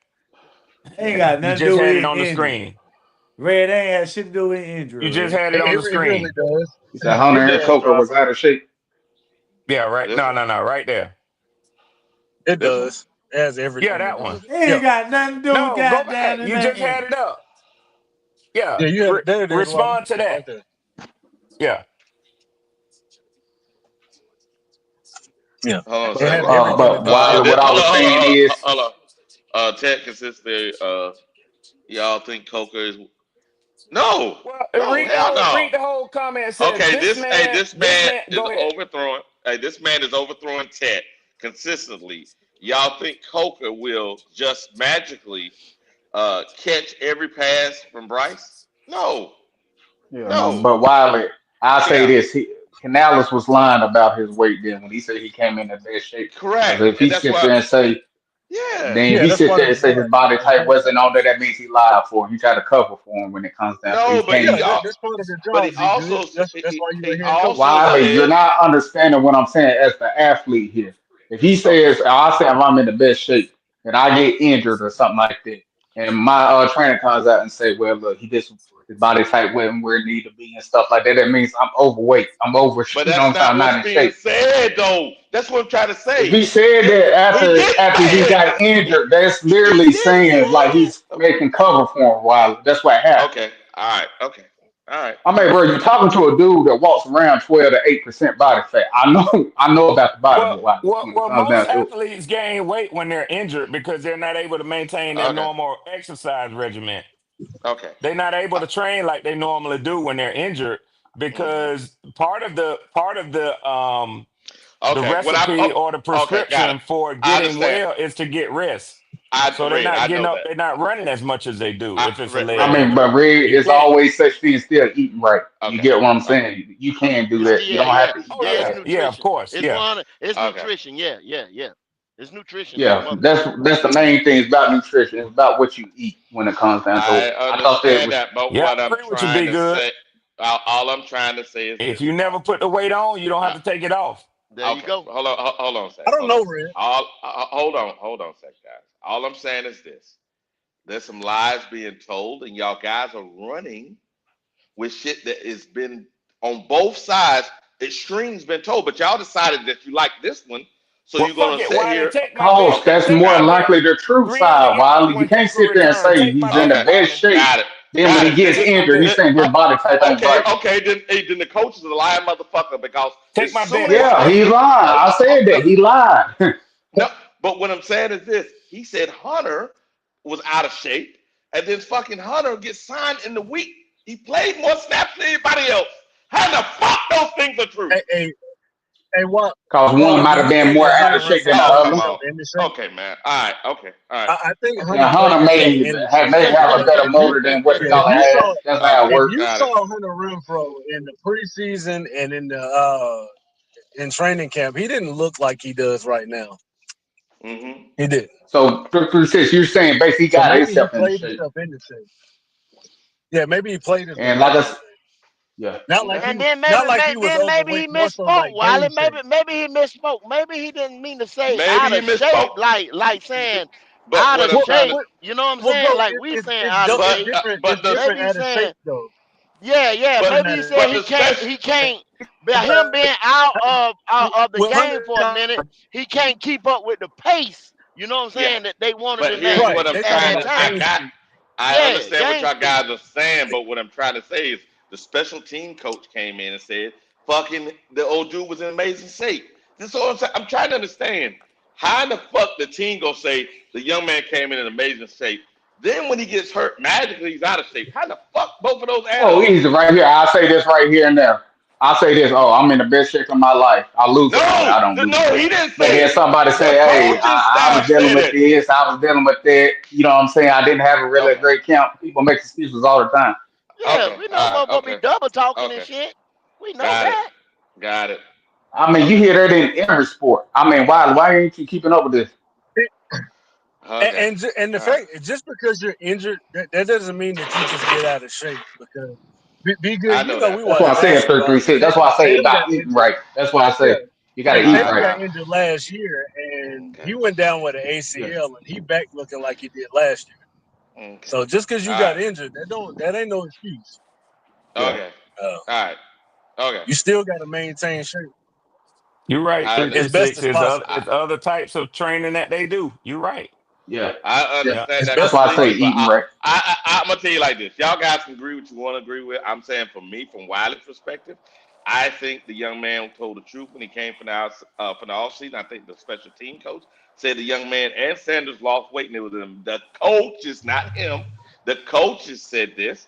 ain't got You nothing to just do with had it his on the injury. screen. Red ain't had shit to do with injury, You just Red. had it on the It really screen. does. He said Hunter It and does, This Coker was Robert. out of shape. Yeah, right. this one. No. Right there. It This one. does. It has Yeah, everything to that do one. with it. It Yeah. ain't got nothing to do with No, go goddamn back. the You just had man. it up. Yeah. Yeah, you had there it is, Robert. Respond to Yeah, right that. there. Yeah. Yeah. Hold on a It has second. everything to But do with while him. what I was saying is, Hold on. Tech consists y'all think Coker is No, Well, no, hell no. read the whole comment. It says Okay, this this man man. is Go ahead. overthrowing. Hey, this man is overthrowing Tet consistently. Y'all think Coker will just magically catch every pass from Bryce? No, Yeah, no. no. But Wiley, I say Yeah, this: Canales was lying about his weight then when he said he came in the best shape. Because correct. if And he that's sits why. there and say, Yeah. then if Yeah, he that's sits part there of and his say his body. body type wasn't on there, that means he lied for him. He tried to cover for him when it comes down to it. No, He but can't Yeah, he even. that's part of the but job, he Z also good. That's why you a he head coach. also Wiley, you're said not understanding what I'm saying as the athlete here. If he okay. says, I say if I'm in the best shape and I get injured or something like that, and my trainer comes out and say, well, look, he just his body type wasn't where it need to be and stuff like that. That means I'm overweight. I'm over. But You know what that's I'm saying? not I'm what's not in being shape. said though. That's what I'm trying to If say. he said It, that he did after he say got it. injured, that's He literally did saying like say he's it. making cover for him. Wiley, that's what happened. Okay. All right. Okay. All right. I mean, bro, you're talking to a dude that walks around 12 to 8% body fat. I know about the body, but Wiley, when it comes Most down to it. athletes gain weight when they're injured because they're not able to maintain their Okay. normal exercise regimen. Okay. They're not able Uh, to train like they normally do when they're injured mhm. because part of the Okay. What I recipe or the okay, got it. prescription for I getting understand. well is to get rest. I So they're read. not I getting know up, that. they're not running as much as they do if it's a I leg mean, injury. but Red You is can't. always such thing still eating right. You Okay. get what I'm Okay. saying? You can do Yeah, that. You yeah, don't yeah, have to eat Oh yeah. like It's yeah, that. yeah, of nutrition. course, It's yeah. 100. It's Okay. nutrition. Yeah, yeah, yeah. It's nutrition than a Yeah, motherfucker. that's the main thing. It's about nutrition. It's about what you eat when it comes down to I it. I thought that understand was that, but Yeah, what I I'm agree with you, trying be to good. say, all I'm trying to say is If this, you never put the weight on, you don't have Lamar. to take it off. There you Okay, go. hold on a I second, don't hold on know, a second. Red. Hold on a second, guys. All I'm saying is this: there's some lies being told, and y'all guys are running with shit that has been on both sides. Extremes been told, but y'all decided that you like this one, so Well, you're fuck gonna it. sit Wiley, here. take my bet. Coach. That's Take more my Got it, bet. likely the truth 300 side, yards, Wiley. You one can't kick a sit there and return. say Take my he's in bet, the okay, best Wiley. shape. got it, Then when got he it. gets Then, Take my injured, he's bet. then saying his body type ain't okay, right. then the coach is a lying motherfucker because Take as my soon bet, as Yeah, Wiley. he lied. I said no, that he lied. no, but what I'm saying is this: he said Hunter was out of shape, and then fucking Hunter gets signed in the week. He played more snaps than anybody else. How the fuck those things are true? Hey, hey, hey, Cause one Wally, might do have you been think more that out Hunter of shape than the Oh, played come other. himself on. in the shape? Okay, man. All right, okay, all right, I think okay. And Hunter Hunter played himself may in the have shape. have a better If you, motor than what yeah, if Dollar you had. saw, That's how it Okay, if works. you got it. saw Hunter Renfro in the preseason and in training camp, he didn't look like he does right now. Mm-hmm. He did. So 336, you're saying basically he So got maybe he himself in the played shape. himself in the shape. Yeah, maybe he played his way And back like I in s- shape. yeah. Okay. And then Not like he was maybe overweight, he more so misspoke, like Wiley. game shape. Maybe he misspoke. Maybe he didn't mean to say Maybe out he of shape, misspoke, like saying but out what of I'm Well, trying to, shape. well, You know what I'm well, saying? bro, Like we saying out of it's but shape. different. It's but the different Maybe he's out of saying, shape though. yeah, yeah. but Different Maybe out he of said but shape. the special. he can't. By him being out of the Well, game Hunter, for a minute, he can't keep up with the pace. You know what I'm Yeah, saying? That they wanted but him here's at right? what I'm They're at talking trying that to. about I time. game got. speed. I Yeah, understand what game y'all speed. guys are saying, but what I'm trying to say is the special team coach came in and said, "Fucking the old dude was in amazing shape." This is what I'm saying. I'm trying to understand how in the fuck the team gonna say the young man came in amazing shape. Then when he gets hurt, magically he's out of shape. How the fuck both of those add Oh, up? easy right here. I'll say this right here and there. I'll say this. Oh, I'm in the best shape of my life. I lose weight. Well, I don't lose No, weight. he didn't But say then it. somebody say, The hey, coaching I was staff dealing said with it. this. I was dealing with that. You know what I'm saying? I didn't have a really Okay, great camp. People make excuses all the time. Yeah, okay, we know all right, motherfucker be okay, double talking and okay. shit. We know Got it, that. got it. I mean, you Okay, hear that in every sport. I mean, why ain't you keeping up with this? okay, And the all right. fact, just because you're injured, that doesn't mean that you just get out of shape. Because be good, I know we that. That's why watch I say three basketball. three And six. That's why I say Tatum about got eating injured. right. That's why I Yeah, say you got to eat Tatum right. got I injured last year, and okay, he went down with an Yeah. ACL, and he back looking like he did last year. okay, So just because you all got right, injured, that ain't no excuse. Yeah. okay, Uh, all right, okay. you still got to maintain shape You're right, I three as three understand. best six. as There's other possible. I, it's other types of training that they do. You're right. Yeah. I Yeah, understand as that That's best why as I say completely, but possible. eating right. I'm gonna tell you like this. Y'all guys can agree what you want to agree with. I'm saying for me, from Wiley's perspective, I think the young man told the truth when he came from the off season. I think the special team coach said the young man and Sanders lost weight, and it was him. The coaches, not him. The coaches said this.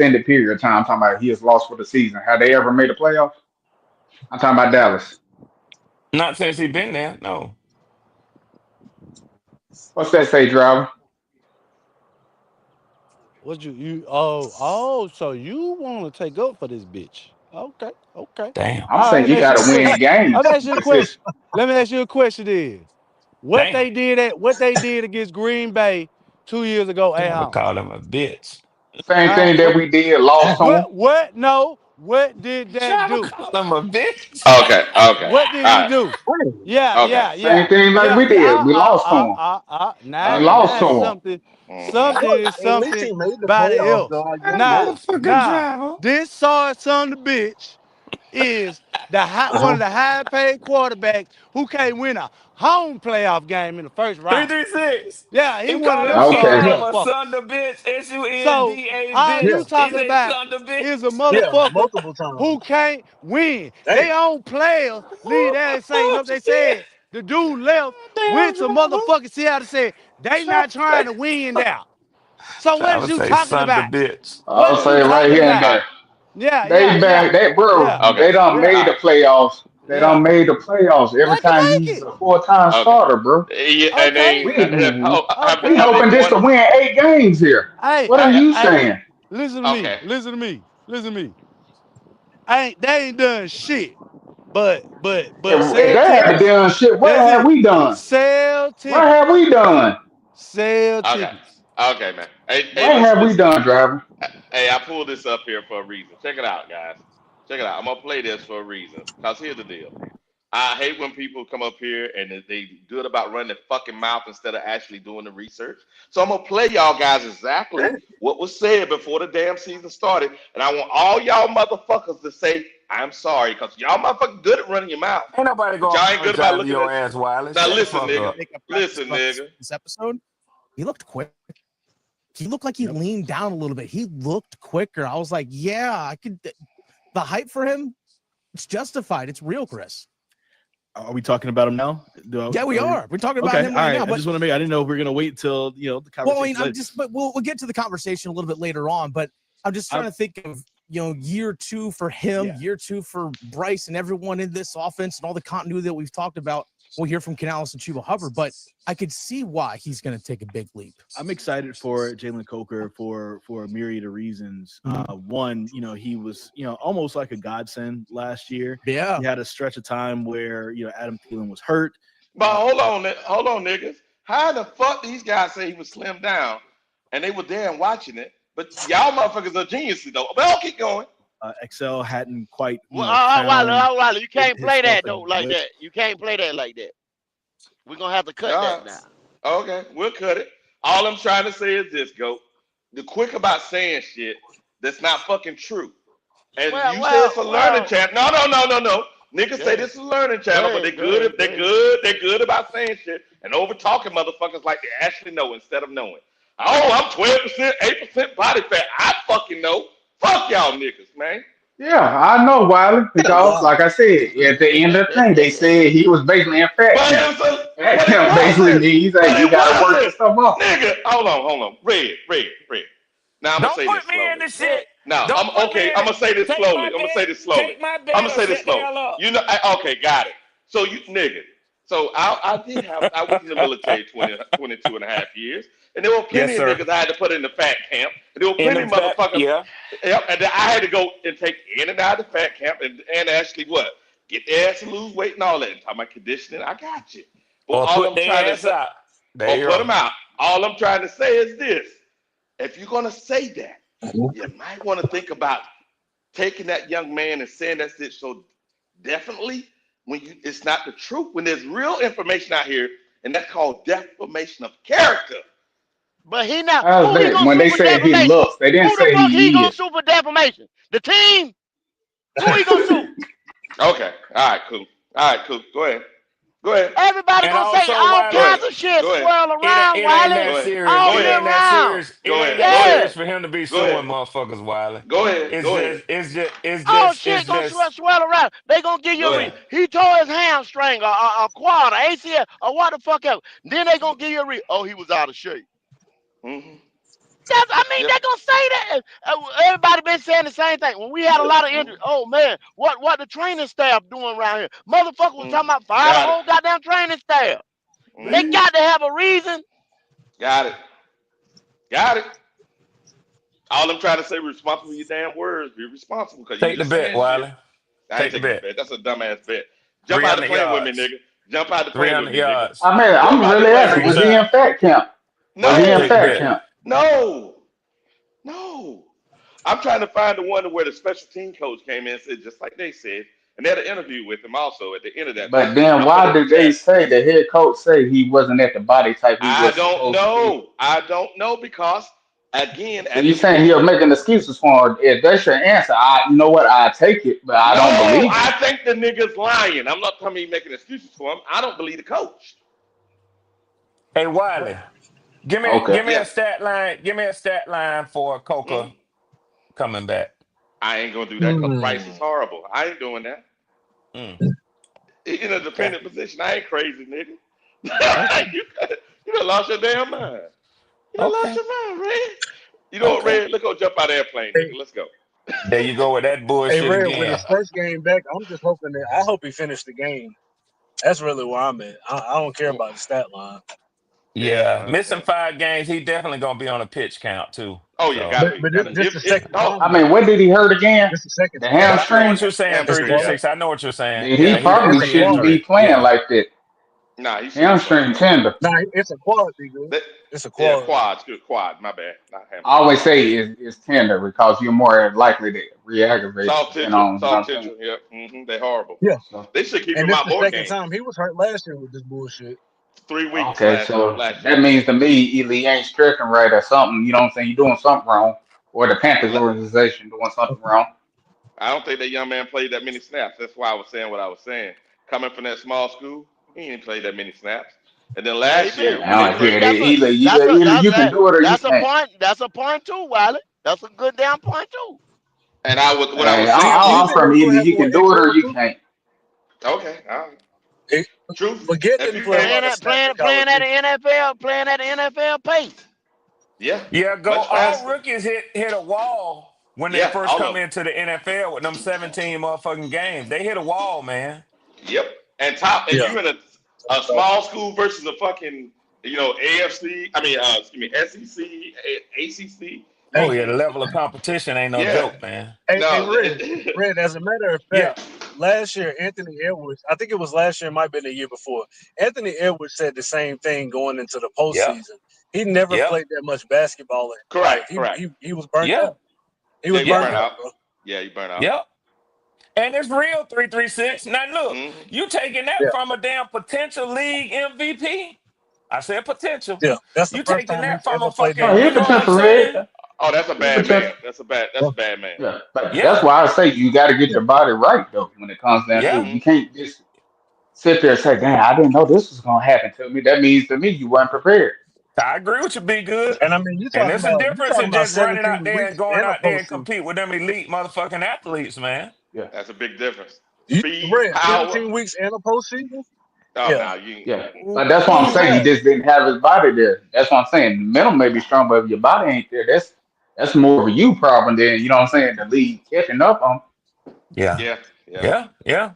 extended period of time. I'm talking about he has lost for the season. Have they ever made a playoff? I'm talking about Dallas. Not since he been there. No. What's that say, driver? What so you want to take up for this bitch? Okay, okay. Damn. I'm All right, saying let me you ask got you a to win question. Let me games. ask you a question. Let me ask you a question then. Damn. What they did against Green Bay 2 years ago at Never home. called him a bitch. Same Huh? thing that we did, lost on. What did that Never do? called him a bitch. Okay, okay, What did he all right, do? Wait, okay, Same thing like we Yeah. did. We lost on. We Now, okay. lost on. something. Mm-hmm. Something look, is at least something he made the by the playoffs, else. though. I That guess Now, that. motherfucker now, driver. this sorry son of a bitch is one Uh-huh. of the high paid quarterbacks who can't win a home playoff game in the first round. 336. Yeah, he He one of called them him. He sorry Okay. called him a motherfuckers. son of bitch. So SUNDA all Yeah, you bitch. He talking said about son of is a bitch. yeah, motherfucker multiple times. who can't win. They Hey, own players leave there and say, you know Oh what they shit. said? The dude left, Damn went to driver. motherfucking Seattle, said they Driver not trying say, to win there. So what is driver you say talking son of about? bitch. What I'll is you say right talking here and about? All right, there. Yeah, They yeah, back yeah, that bro. yeah, okay, They done yeah, made all the right, playoffs. They yeah. done made the playoffs every They can time make he's it. a full-time okay. starter, bro. Yeah, and Okay, they We have we okay. they hoping just to won? win 8 games here. Hey, What are hey, you hey, saying? listen to me, Okay, listen to me, listen to me. They ain't done shit. But If sell they haven't tickets. done shit, what That's have it. we done? Sell What tickets. have we done? Sell okay, tickets. okay, man. Hey, What listen, have we listen. done, driver? Hey, I pulled this up here for a reason. Check it out, guys. Check it out. I'm gonna play this for a reason. Cause here's the deal. I hate when people come up here and they good about running their fucking mouth instead of actually doing the research. So I'm gonna play y'all guys exactly what was said before the damn season started, and I want all y'all motherfuckers to say I'm sorry, cause y'all motherfuckers good at running your mouth, Ain't nobody but gonna y'all ain't good about apologize to looking your at. ass, Wiley. Now Shut the listen, fuck nigga. up. Make a practice Listen, about nigga. this episode. He looked quick. He looked like he yep. leaned down a little bit. He looked quicker. I was like, yeah, I could. The hype for him, it's justified. It's real, Chris. Are we talking about him now? Yeah, we are. We're talking about Okay, him all right right. now. I But just want to make. I didn't know if we are gonna wait till the well, I conversation. mean, but we'll get to the conversation a little bit later on. But I'm just trying to think of year two for him, Yeah. year two for Bryce and everyone in this offense and all the continuity that we've talked about. We'll hear from Canales and Chuba Hubbard, but I could see why he's going to take a big leap. I'm excited for Jalen Coker for a myriad of reasons. One, he was almost like a godsend last year. Yeah. He had a stretch of time where Adam Thielen was hurt. But hold on, niggas. How the fuck these guys say he was slimmed down, and they were there and watching it? But y'all motherfuckers are geniuses though. But I'll keep going. Excel hadn't quite Well, found Wiley, you can't his play stuff that as though of like late. that. You can't play that like that. We're gonna have to cut All that right. now. Okay, we'll cut it. All I'm trying to say is this, go. The quick about saying shit that's not fucking true. And you say it's a learning Well. channel. No. Niggas Go say ahead. this is a learning Go channel, but they ahead. Go good ahead. if Go they ahead. good, they good about saying shit and over talking motherfuckers like they actually know instead of knowing. Oh, I'm 12%, 8% body fat. I fucking know. Fuck y'all niggas, man. Yeah, I know, Wiley, because Wow. like I said, at the end of the thing, they said he was basically in fat But camp. it was Fat but it camp basically wasn't. means But that you it got to work your wasn't. stuff off. Nigga, hold on. Red. Now I'm gonna Don't say this put me in slowly. the shit. Now I'm Don't put okay. me in I'm it. gonna say this Take slowly. my bet. Take my I'm bet gonna or say this shut the slowly. hell up. Okay, got it. So you nigga. So I was in the military 22 and a half years, and there were Yes, plenty of sir. niggas I had to put in the fat camp, and there were In plenty the of fat, motherfuckers. yeah. Yep, and then I had to go and take in and out of the fat camp and actually what get their ass to lose weight and all that. And talking about conditioning, I got you. But Or all put I'm trying their to ass say, out. There or you put go. them out. All I'm trying to say is this: if you're gonna say that, you might want to think about taking that young man and saying that shit so definitely when it's not the truth. When there's real information out here, and that's called defamation of character. But he not. I was Who he saying, gonna when sue they for said he defamation? looks, they didn't Who the say fuck he he gonna is. sue for defamation? The team? Who he gonna sue? Okay, all right, cool. Go ahead, Everybody And gonna say also, all go Wiley, kinds ahead, of shit. go ahead, Swirl around, it ain't Wiley, that go ahead, serious. all go It year ahead, ain't that round. serious. It go ain't ahead, that go ahead, Yeah. serious for him to be go suing ahead, motherfuckers, Wiley. go ahead, It's go ahead, just, it's just, it's Oh just, shit, it's gonna just. swirl around. They gonna give you go a ahead. he tore his hamstring, a quad, a ACL, or what the fuck ever. Then they gonna give you a oh, he was out of shape. Mm-hmm. They're gonna say that. Everybody been saying the same thing. When we had a lot of injuries, oh man, what the training staff doing around here? Motherfucker was talking about fire the whole goddamn training staff. They got to have a reason. Got it. All I'm trying to say, responsible for your damn words. Be responsible, because you Take the just bet, saying shit. Wiley. I ain't Take the taking the bet. bet. That's a dumbass bet. Jump out the 300 plane with me, yards. nigga. Jump out the plane with 300 me, nigga. yards. I mean, Jump I'm out the really plane asking, with was me. he in fat camp? Was he in Take the fat bet. camp? No. I'm trying to find the one where the special team coach came in and said, just like they said, and they had an interview with him also at the end of that But thing. then I'm why gonna did they chat. say the head coach say he wasn't at the body type he I was don't supposed to be? know. because again, So at you the saying he'll beginning, making excuses for him? If that's your answer, you know what? I take it, but I no, don't believe it. I think the nigga's lying. I'm not telling you making excuses for him. I don't believe the coach. Hey, Wiley, give me Okay. a stat line. Give me a stat line for Coca Mm, coming back. I ain't gonna do that because Bryce is horrible. I ain't doing that. Mm. In a Okay. dependent position, I ain't crazy, nigga. Okay. you done lost your damn mind. You done lost Okay. your mind, Red. You know what, Okay. Red? Let's go jump out of airplane, Hey, nigga. Let's go. There you go with that hey, bullshit Red, with again. his first game back, I'm just hoping that I hope he finished the game. That's really where I'm at. I don't care about the stat line. Yeah, I Yeah, missing understand. 5 games, he definitely gonna be on a pitch count too. Oh yeah, So gotta But be. but Gotta this the second oh, I time mean, though. what did he hurt again? This the second The time. I know what hamstring? you're saying, It's hamstring. Yeah. 336. I know what you're saying. Then he Yeah, probably it's a he shouldn't quad. be injured. playing Yeah. like that. Nah, he shouldn't be playing, Hamstring bro. tender. Nah, it's a quad, big. That, It's a yeah, quad. quads. Good quad. My bad. Not I hamstring. always Quad. say it's tender because you're more likely to re-aggravate it, Soft depending tissue. on, you know what Soft I'm saying? tissue. Yep. They horrible. Yeah, So, They should keep and him this out the more second games. time he was hurt last year with this bullshit. 3 weeks okay, last so year. that means to me, either he ain't stretching right or something, you know what I'm saying? You're doing something wrong, or the Panthers Le- organization doing something wrong. I don't think that young man played that many snaps. That's why I was saying what I was saying. Coming from that small school, he ain't played that many snaps. And then Yeah, he last been. year, I when they don't put See, care. him, Either you can do it or you that's a can't. point. That's a point too, Wiley. That's a good damn point too. and what I Hey, was saying He I'm was, been from able to either have you more can do it or X-Roll you too. can't. okay, all right. It, Truth. but Get If didn't you play a can't, lot of snaps in college Playing at either. the NFL pace. yeah, Yeah, go much all faster. rookies hit a wall when they Yeah, first all come of them. into the NFL with them 17 motherfucking games. They hit a wall, man. Yep. And Yeah, you in that's a a fact. small school versus a fucking, AFC. I mean, excuse me, SEC, ACC. Oh Hey, yeah, the level of competition ain't no Yeah. joke, man. hey, No. Red. As a matter of Yeah. fact, last year Anthony Edwards, I think it was last year, it might have been the year before. Anthony Edwards said the same thing going into the Yep. postseason. He never Yep. played that much basketball in his life. Correct. He was burnt Yeah. out. He Yeah, was you Yeah. burnt burn out, out. bro. Yeah, you burn out. Yep. And it's real 336. Now look, hmm you taking that Yeah, from a damn potential league MVP? I said potential. yeah. That's the You first taking time that he's from ever a played Oh, fucking, that he you a much know what I'm potential basketball. saying? red. Oh, that's a He a bad potential. man. That's Yeah, a bad man. Yeah, but that's Yeah. why I say you got to get yeah. your body right though. When it comes down to Yeah. it, hmm you can't just sit there and say, "Damn, I didn't know this was gonna happen to me." That means to me you weren't prepared. I agree with you, Be Good. And I mean, And there's a you difference talking in about just running 17 out there and weeks going in a out there and postseason. compete with them elite motherfucking athletes, man. Yeah, That's a big difference. You Speed, Red, power. 17 weeks in a postseason. Oh, Yeah. no, you. yeah. Mm-mm. But that's what I'm Ooh, saying. He man. just didn't have his body there. That's what I'm saying. The mental may be strong, but if your body ain't there, that's more of a you problem than you know what I'm saying. The league catching up on. Yeah. Yeah, yeah, Yeah. Yeah.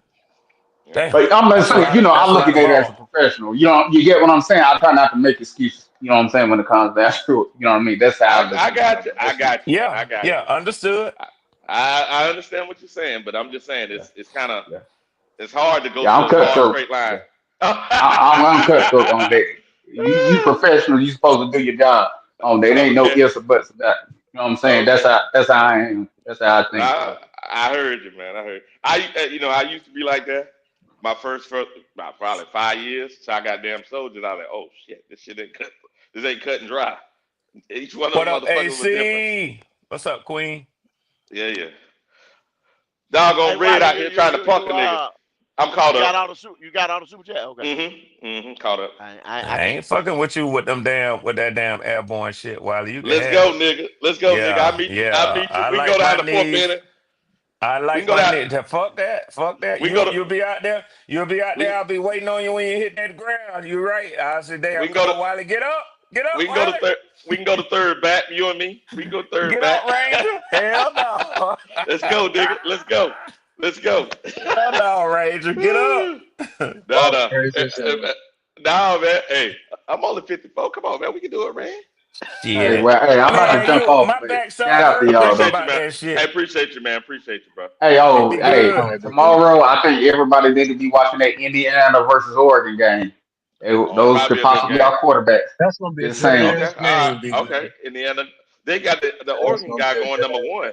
yeah. Damn. But I'm gonna That's a say, lot of I that's a look lot at of it as a ball. professional. You get what I'm saying. I try not to make excuses. You know what I'm saying when it comes down to it. You know what I mean? That's how I look I at it. got you. But I that's me. got you, man. Yeah. I got Yeah. you. Understood. I understand what you're saying, but I'm just saying Yeah, it's kind of yeah, it's hard to go yeah. I'm to a hard cutthroat. straight line. Yeah, I'm cutthroat on that. You professional. You supposed to do your job on that. Ain't no Okay. ifs or buts about it. You know what I'm saying? Okay. That's how I am. That's how I think. I So I heard you, man. I heard. I used to be like that. My first about probably 5 years. So I got damn soldiers. I was like, oh shit, this shit ain't cut. This ain't cut and dry. Each one of What them up, motherfuckers was different. AC? What's up, Queen? Yeah, yeah. Hey, Doggone red Wiley, out here trying to punk a nigga. I'm caught you up. got all the super chat. Okay. Caught up. I I ain't can't. fucking with you with that damn airborne shit, Wiley. You can Let's have go, it. nigga. Let's go, nigga. Yeah, I yeah. meet you. I We can go like down my to Fort knees. Benning. I We can like go my down. knee. Fuck that. Fuck that. We can go to. You'll be out there. You'll be out there. We I'll be waiting on you when you hit that ground. You right. I said, we damn, can come go to. on, Wiley, get up. Get up, We can go to Wiley. third. We can go to third back. You and me. We can go third Get back. up, Ranger. Hell no. Let's go, nigga. Let's go. Let's go. Hell no, Ranger. Get up. No. Crazy as hell. No, man. Hey, I'm only 54. Come on, man. We can do it, man. Hey, Shit. well, hey, I'm about to Man, jump off, my but back so shout out to hurt y'all thinking though. Appreciate you, about man. that shit. I appreciate you, man. Appreciate you, bro. Hey, It oh, be hey, good. All right, bro. tomorrow I think everybody need to be watching that Indiana versus Oregon game. Oh, Those probably could be a good possibly be game. our quarterbacks. That's gonna be a Just good saying. Okay. ass All right. game, big man. Okay. Indiana. They got the That's Oregon gonna guy be a going good number ass one. game.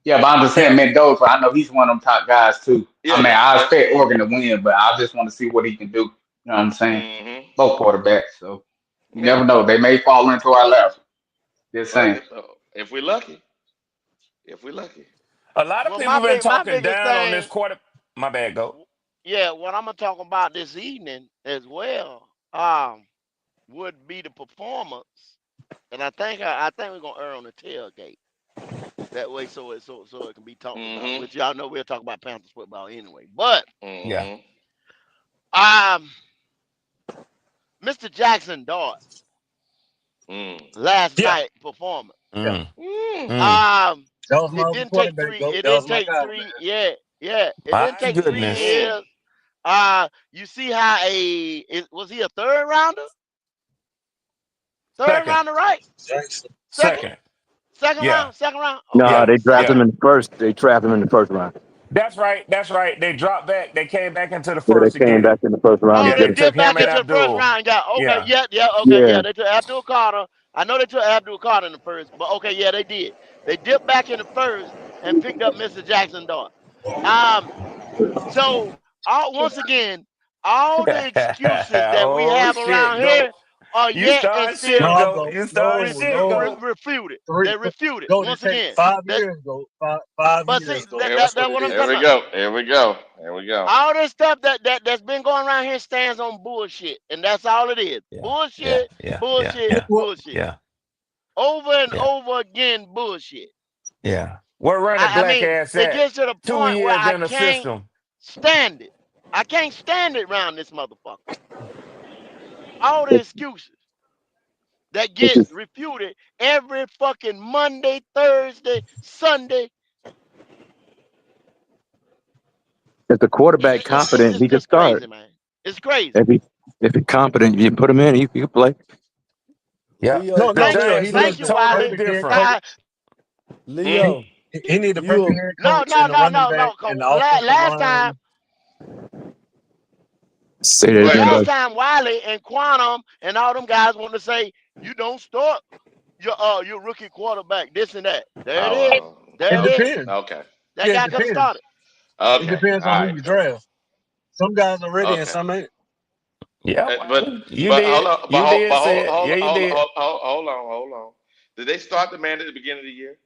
Yeah, but I'm just saying Mendoza. I know he's one of them top guys too. I mean, I Yeah. expect Oregon to win, but I just want to see what he can do. You know what I'm saying? Mm-hmm. Both quarterbacks, so you Yeah. never know. They may fall into our laps. Just Well, saying. if we're lucky. If we're lucky. A lot of Well, people been my talking biggest down on this thing, quarter. My bad, go. yeah, what I'm gonna talk about this evening as well, would be the performance, and I think we're gonna err on the tailgate. That way, so it can be talked about. Mm-hmm. Which y'all know we'll talk about Panthers football anyway. But Yeah. Mm-hmm. Mr. Jackson Dart Mm. last Yeah, night performance. yeah. Mm. Mm. Mm. That was my It other didn't take quarterback, three. though. It That didn't was my take guy, three. man. Yeah. It didn't My take 3 goodness. Mm. years. You see how was he a third rounder? Third Second. rounder, right? Jackson. Second, Second. second Yeah. round, second round. Okay, No, Yeah. they draft Yeah. him in the first. They draft him in the first round. That's right. That's right. They dropped back. They came back into the Yeah, first to they came get back him. in the first round to Oh, Yeah, get they they him. took dipped him back and into the first Abdul. round and got okay. Yeah. Yeah, okay, Yeah, yeah. They took Abdul Carter. I know they took Abdul Carter in the first, but okay, yeah, they did. They dipped back in the first and picked up Mr. Jackson Dart. Um, so once again, all the excuses that we Oh have shit, around go. here are You yet and start shit, still No, go. go. You start No, shit, go. refuted. Three. They refuted Go. They once take again. 5 years, go. Five But see, years, go. Here, That's what that's it what I'm is. here talking we about. go. Here we go. Here we go. All this stuff that's been going around here stands on bullshit, and that's all it is. Yeah. Yeah. Bullshit, Yeah. Yeah. bullshit, Yeah. Well, bullshit. Yeah. Over and Yeah. over again, bullshit. Yeah. Where running I black mean, ass it at? gets to the 2 point where years I in the can't system. stand it. I can't stand it around this motherfucker. All the excuses that it's get just refuted every fucking Monday, Thursday, Sunday. if the quarterback confident, he It's could just start. crazy, man. It's crazy. If he's confident, you put him in, he could play. Yeah. Leo, no, The no, Leo. He Giants needs look Thank you, to totally Wiley. perfect hand different. coach. Uh, Mm. Leo, He need a perfect you hand no, coach and the running back Cause and the offensive last time, line. Say Go that ahead, again, last coach. Doug. time Wiley and Quantum and all them guys want to say you don't start your rookie quarterback, this and that. There it is. Oh, There It it is. depends. okay. That Yeah, it guy could have depends. started. It Okay. depends All on who right, you coach. draft. Some guys are ready and Okay. some ain't. Yeah, But Wiley. You but hold did. on. You did say it. Yeah, you did. Hold on. Did they start the man at the beginning of the year?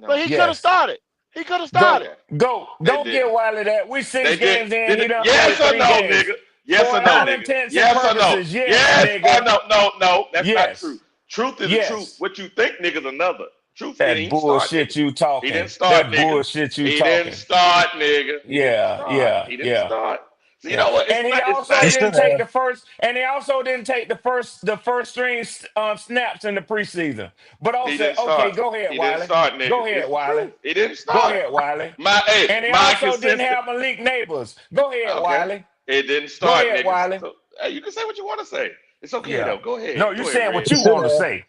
But No. he could have Yes. started. He could have Go. started. Okay. Go. They Go get didn't. Wiley that. We 6 They did. games in. Did He it? done Yes played or 3 no, games. nigga? Yes For or no, all nigga? intents and Yes or no? purposes, yes, Yes or nigga. no? No, that's not true. Yes. Truth is the truth. Yes. What you think, nigga's another. Truth didn't That even start, nigga. bullshit you He didn't talking. start, That nigga. bullshit you He didn't talking. start, nigga. He didn't Yeah, start. yeah, He didn't yeah, start. So you yeah. know what? It's And he not. It's also not. He didn't should take have. the first. And he also didn't take the first string snaps in the preseason. But He also, didn't okay, start. go ahead, He didn't Wiley. start, nigga. Go ahead, It's the Wiley. truth. He didn't Go start. ahead, Wiley. And he My also didn't consistent. have Malik Neighbors. Go ahead, Okay. Wiley. It didn't Go start, ahead, nigga. Wiley. So hey, you can say what you want to say. It's okay Yeah. though. Go ahead. No, you Go ahead, saying Red. what He you should want to have. say.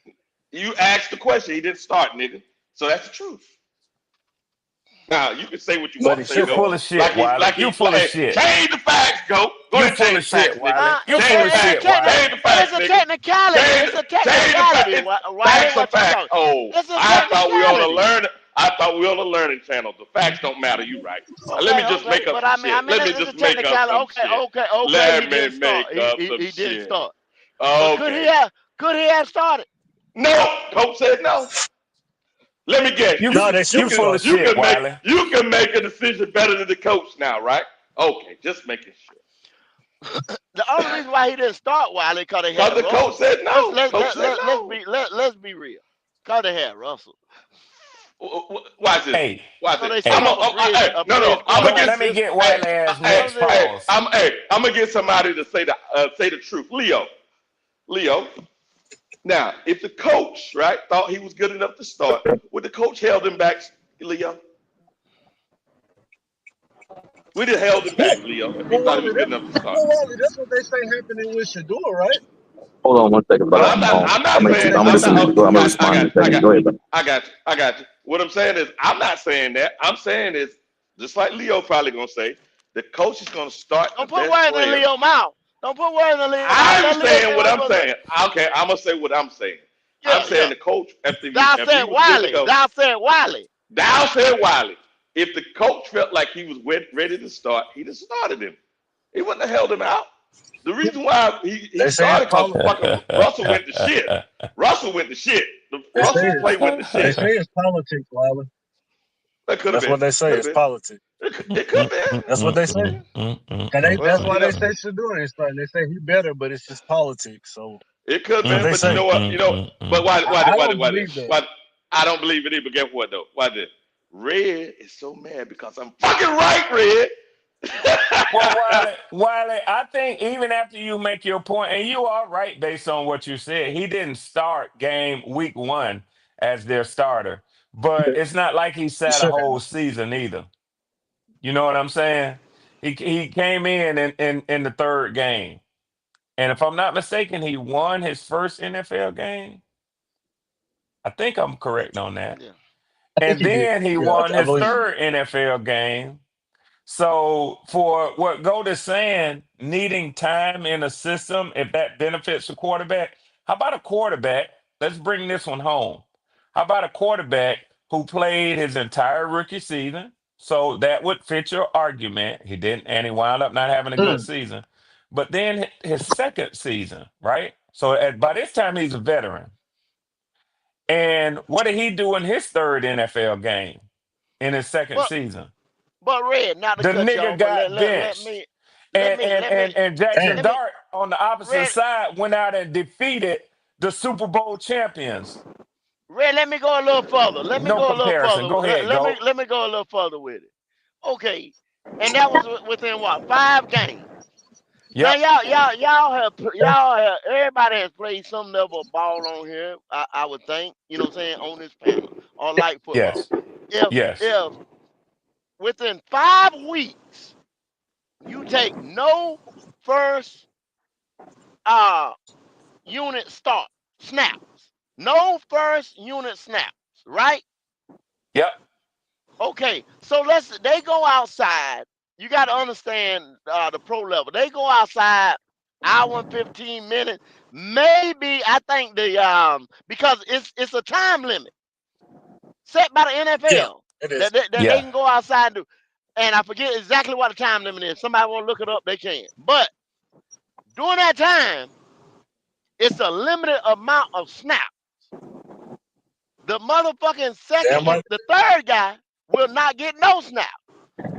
You asked the question. He didn't start, nigga. So that's the truth. Now you can say what you But want he to say You should though. full have. of shit, Wiley. You full of Hey, shit. change the facts, go. Go You ahead, full change of the shit, facts, nigga. Wiley. You Change full the of It's a shit, facts. Wiley. Change the facts, it's a nigga. technicality. Change It's a the facts. technicality, Wiley. Facts are What you facts. talking? Oh, It's a I thought we on a technicality. learn. I thought we on a learning channel. The facts don't matter. You right. Let me just make up But some I shit. mean, Let me it's a just make up technicality. some shit. Okay. He Let me didn't start. make up some He didn't shit. start. But Okay. could he have started? No, coach said no. Let me guess. You No, they should you have full of started. shit, Wiley. You can make a decision better than the coach now, right? Okay, just making sure. The only reason why he didn't start Wiley because they Because had the coach Russell. said no. Let's be real. Because they had Russell. Watch this. Hey, Watch So it. they hey, set up a bridge. No. I'm go. gonna Let get. me get Hey, Wiley ass next. Pause. I'm gonna get somebody to say the truth. Leo. Now, if the coach, right, thought he was good enough to start, would the coach held him back, Leo? We'd have held him Yeah. back, Leo, if he Well, thought he Wally, was good enough to start. that's what they say happening with Shador, right? Hold on one second, No, brother. I'm not That's what saying. they I'm say gonna I'm listen to not. you. happening Oh, I'm with gonna got. I respond got. in Shador. a I second. got. Go ahead, brother. I got you. I got you. What I'm saying is, I'm not saying that. I'm saying is, just like Leo probably gonna say, the coach is gonna start the Don't put best words in player. Leo mouth. Don't put words in Leo mouth. I'm Let Leo saying say what what he I'm gonna say. saying. Okay, I'm gonna say what I'm saying. I'm Yeah, saying yeah. the coach, Thou if he said was good to Wiley. go, Thou said Wiley. Dow said Wiley. If the coach felt like he was ready to start, he'd have started him. He wouldn't have held him out. The reason why he They say it's started because fucking Russell it. went to shit. Russell went to shit. they say Russell's play went to they shit. say it's politics, Wiley. That could have That's been. what they say. Could have It's been. politics. It could have been. That's what they say. That's Well, why they say Shador ain't starting. They say he better, but it's just politics. So it could have that's what been. they But you say. know what? But I don't believe that. why? I don't believe it either. Guess what though? Why did Red is so mad because I'm fucking right, Red. Well, Wiley, I think even after you make your point, and you are right based on what you said, he didn't start game week 1 as their starter, but it's not like he He sat a should have. whole season either. You know what I'm saying? He came in the third game, and if I'm not mistaken, he won his first NFL game. I think I'm correct on that. Yeah. I think And he did. then he Yeah, won I his believe. third NFL game. So for what Gold is saying, needing time in a system, if that benefits the quarterback, how about a quarterback? Let's bring this one home. How about a quarterback who played his entire rookie season? So that would fit your argument. He didn't, and he wound up not having a good season. But then his second season, right? So by this time he's a veteran. And what did he do in his third NFL game in his second But season? Red, not to The cut nigga y'all, but got let benched. me let And me and let me and, and Jackson Damn. let me Dart on the opposite Red side went out and defeated the Super Bowl champions. Red, let me go a little further. Let me No go a little comparison. further. Go ahead, go. Let me go a little further with it. Okay. And that was within what, 5 games. Now Yep. y'all have everybody has played some level of ball on here, I would think, you know what I'm saying, on this panel or like football. Yes. If Yes. if within 5 weeks you take no first uh unit start snaps, no first unit snaps, right? Yep. Okay, so they go outside. You got to understand the pro level. They go outside hour and 15 minutes. Maybe I think because it's a time limit set by the Yeah, NFL it is. that they Yeah. can go outside and do. And I forget exactly what the time limit is. Somebody want to look it up, they can. But during that time, it's a limited amount of snaps. The motherfucking second Damn and right. the third guy will not get no snap.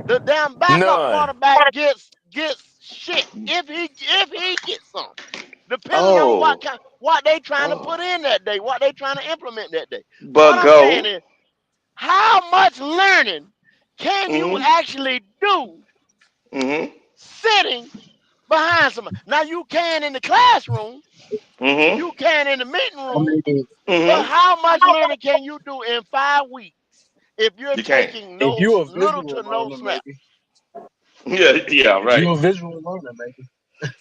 The damn backup None. quarterback gets shit if he gets some, depending on Oh, what they trying to oh, put in that day, what they trying to implement that day. What but I'm saying go. is, how much learning can you Mm-hmm. actually do Mm-hmm. sitting behind somebody? Now you can in the classroom, Mm-hmm. you can in the meeting I room, mean, but Mm-hmm. how much learning can you do in 5 weeks if you're You can't. taking if you a little visual to no learner, snap? maybe. Yeah, yeah, If right. you a visual learner, maybe.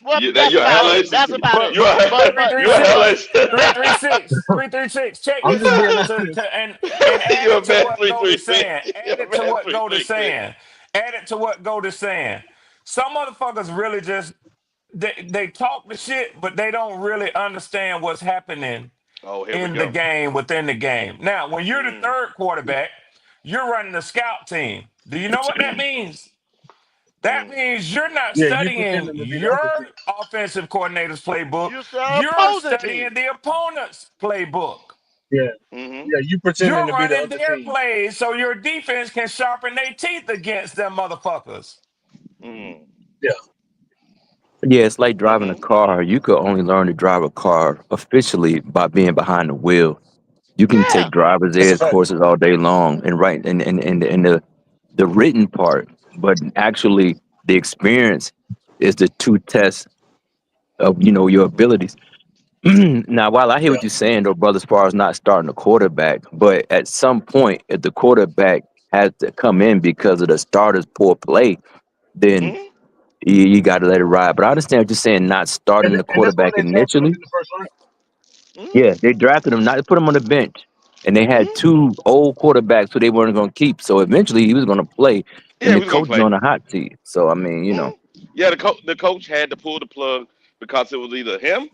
Well, That that's you're a about hell it. That's about it. you're But a But you're a hell 336, 336, 336. Check I'm this just being out. honest. And add you're it a to man what Gold is 336. saying. You're Add a it to man what Gold is 336. saying. Add it to what Gold is saying. Some motherfuckers really just they talk the shit, but they don't really understand what's happening Oh, here we in the go. game, within the game. Now, when you're the Mm. third quarterback, you're running the scout team. Do you know what that means? That Mm. means you're not Yeah, you studying pretending to be the other your team. offensive coordinator's playbook. you're the You're opposing team. studying the opponent's playbook. Yeah, Mm-hmm. yeah, you pretending You're to be the running other their team. plays so your defense can sharpen their teeth against them motherfuckers. Mm. Yeah, Yeah, it's like driving a Mm-hmm. car. You could only learn to drive a car officially by being behind the wheel. You can Yeah. take driver's that's a ed fact. courses all day long and write and the written part, but actually the experience is the true test of your abilities. Now, while I hear what you're saying, though, brother, as far as not starting the quarterback, but at some point, if the quarterback has to come in because of the starter's poor play, then Mhm. you got to let it ride. But I understand what you're saying, not starting the And that's why quarterback they drafted him initially. in the first round. Mhm. Yeah, they drafted him not to put him on the bench, and they had Mhm. two old quarterbacks who they weren't going to keep. So eventually, he was going to play, Yeah, and he the was gonna coach is play. on the hot seat. So I mean, Mhm. Yeah, the coach had to pull the plug because it was either him.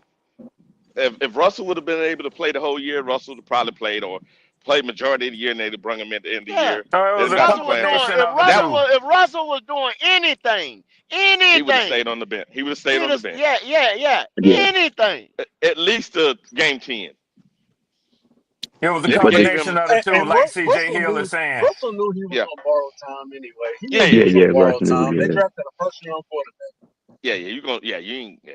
If Russell would have been able to play the whole year, Russell would have probably played or played majority of the year, and they'd have brung him at the end of the Yeah. year. No, it Let was If him a got some Russell was playing time, doing, combination if of the and that Russell two. was, if Russell was doing anything, he would have anything, stayed on the bench. He would have stayed he'd on the have, bench yeah, yeah, anything. at least to game 10. It was a Maybe but gave the, combination him, of the two, like CJ Russell Hill knew is saying. Russell knew he was yeah, gonna borrow time anyway. He yeah, knew he yeah, yeah, was yeah, yeah, gonna Russ borrow knew, time. They yeah, drafted a first round quarterback. yeah, yeah. You gonna, yeah, you ain't, yeah.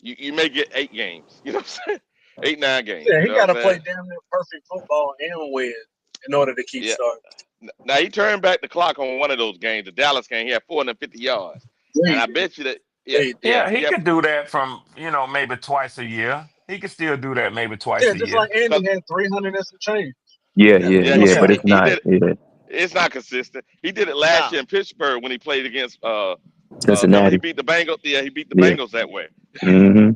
You may get 8 games. You know what I'm saying? 8, 9 games. Yeah, You he know what got I'm to play saying? damn near perfect football and win in order to keep Yeah. starting. Now he turned back the clock on one of those games, the Dallas game. He had 450 yards, Yeah, and he I did. bet you that, Yeah, yeah, he did. yeah, Yeah, he yeah, could do that from, maybe twice a year. He could still do that maybe twice Yeah, a just year. like Andy 'cause- had 300 and some change. yeah, Yeah, yeah, yeah, plus yeah. yeah. But some. it's He not. did. Yeah, It's not consistent. He did it last Now, year in Pittsburgh when he played against. Remember he Cincinnati. beat the Bengals. Yeah, he beat the Yeah. Bengals that way. Hmm.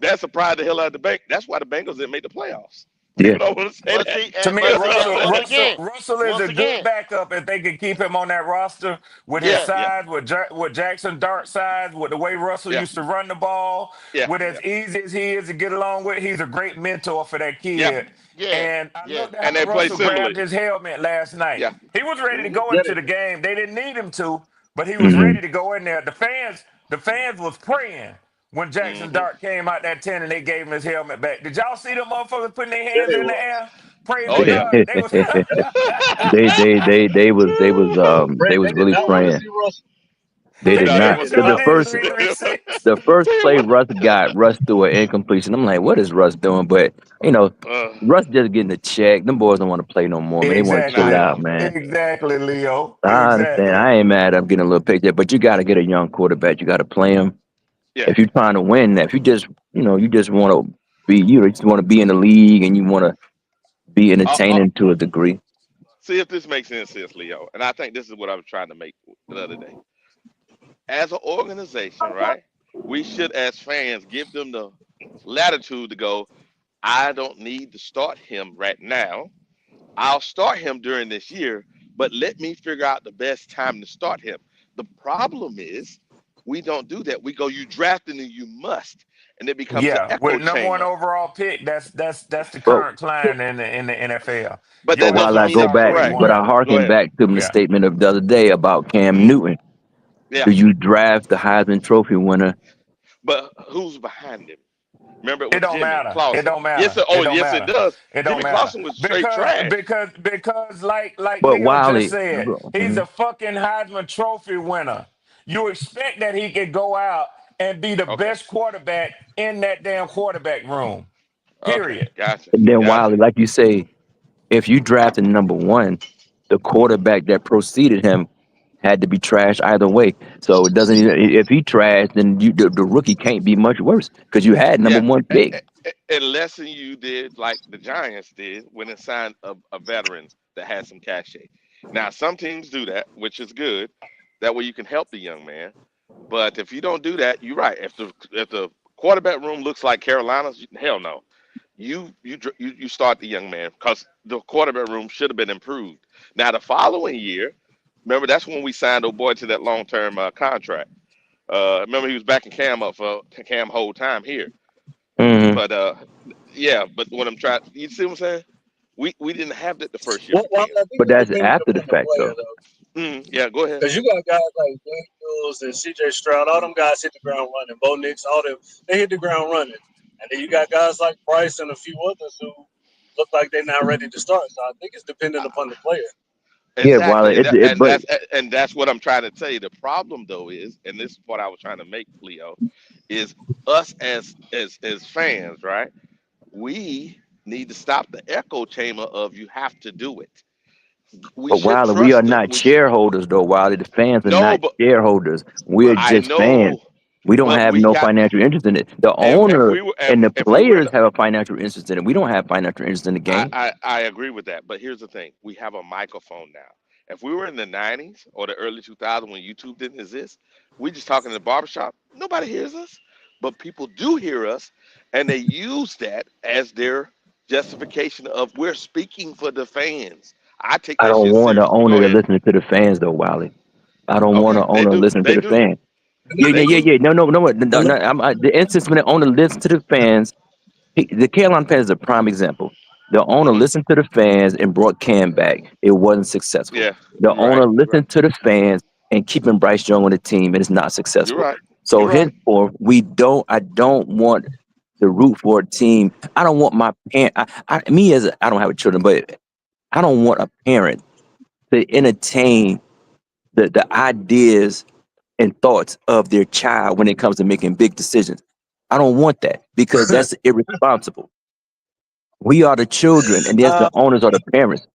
That surprised the hell out of the bank. That's why the Bengals didn't make the playoffs. Yeah. People don't want to say but that. see, To me, You know but what see, I'm Russell, saying? once Russell, again, Russell is once a good again, backup if they can keep him on that roster with his yeah, Yeah, yeah, size, with Jackson Dart size, with the way Russell yeah, used to run the ball, yeah, with yeah, as easy as he is to get along with. He's a great mentor for that yeah. kid. yeah, And I yeah. looked And at how they play Russell grabbed similarly. his helmet last night. Yeah. He was ready to Hmm. go Get into it. the game. They didn't need him to, but he was Hmm. ready to go in there. The fans was praying when Jackson Hmm. Dart came out that tent and they gave him his helmet back. Did y'all see them motherfuckers putting their Yeah, hands they in the was. air, praising Oh yeah. God? They was They was They did really not want to praying. see Russell. They they did No, they gave not. us was They Cause y'all not. didn't want to name see three Russell. three six. the first Tell you play what. Russ got, Russ threw an incompletion. I'm like, what is Russ doing? But you know, Uh, Russ just getting a check. Them boys don't want to play no more, man. They want to Exactly, nah, chill I out, don't. man. exactly, Leo. I understand. Exactly. I ain't mad. I'm getting a little paycheck, but you got to get a young quarterback. You got to play him. Yeah. If you're trying to win, if you just, you just want to be, just want to be in the league and you want to be I entertaining to a degree. see if this makes any sense, Leo. And I think this is what I was trying to make the other day. As an organization, right? We should, as fans, give them the latitude to go. I don't need to start him right now. I'll start him during this year, but let me figure out the best time to start him. The problem is we don't do that. We go, you drafting and you must, and it becomes an Yeah, with echo the number one chamber. overall pick, that's the But current climate in the NFL. But Your but that best while doesn't I shot mean go it's start back, where you correct. but want I him. Go harken ahead. back to the Yeah. statement of the other day about Cam Mhm. Newton. Yeah, Do you draft the Heisman Trophy winner? but who's behind him? Remember, it It was don't Jimmy matter. It Clausen. don't Yes, matter. sir. It Oh, don't yes, it matter. does. It don't Jimmy matter. Clausen was straight Because trash. because because like But Leo just Wiley, said, he's mhm. a fucking Heisman Trophy winner. You expect that he could go out and be the Okay, best quarterback in that damn quarterback room. okay, Period. gotcha, And then gotcha. Wiley, like you say, if you drafted number one, the quarterback that preceded him had to be trash either way. So it doesn't even if he trashed, then the rookie can't be much worse because you had number Yeah, one pick. unless you did like the Giants did when it signed a veteran that had some cachet. Now, some teams do that, which is good. That way you can help the young man. But if you don't do that, you're right. If the quarterback room looks like Carolina's, hell no. You start the young man because the quarterback room should have been improved. Now the following year, remember that's when we signed old boy to that long term contract. Remember he was backing Cam up for Cam whole time here. Hmm. But yeah, but what I'm trying, you see what I'm saying? We didn't have that the first year Well, for well, Cam. I think But it's that's dependent after the upon the fact, player, though. though. Yeah, go ahead. Because you got guys like Daniels and CJ Stroud, all them guys hit the ground running. Bo Nix, all them, they hit the ground running. And then you got guys like Price and a few others who look like they're not ready to start. So I think it's dependent upon the player. Yeah, while Exactly, and but that's what I'm trying to tell you. The problem though is, and this is what I was trying to make, Leo, is us as fans, right? We need to stop the echo chamber of you have to do it. We should Wilder, we are trust them. not shareholders though. Wilder, the fans are No, not but shareholders. We're I just fans. know. We don't But have we no got financial interest in it. The if owner we were and the if we were in players have a financial interest in it. We don't have financial interest in the game. I agree with that. But here's the thing: we have a microphone now. If we were in the '90s or the early 2000s when YouTube didn't exist, we just talking in the barbershop. Nobody hears us, but people do hear us, and they use that as their justification of we're speaking for the fans. I take I that don't shit want the serious. But owner go to ahead. listen to the fans though, Wiley. I don't want Okay, the owner to listen to they the do, fans. Yeah, yeah, they yeah, do. yeah. No. The instance when the owner listens to the fans, the Carolina Panthers is a prime example. The owner Hmm. listened to the fans and brought Cam back. It wasn't successful. Yeah, The you're right. owner You're right. listened to the fans and keeping Bryce Young on the team, and it's not You're successful. right. So You're right. henceforth, we don't. I don't want to root for a team. I don't want my parent. Me as I don't have children, but I don't want a parent to entertain the ideas and thoughts of their child when it comes to making big decisions. I don't want that because that's irresponsible. We are the children, and there's the owners or the parents.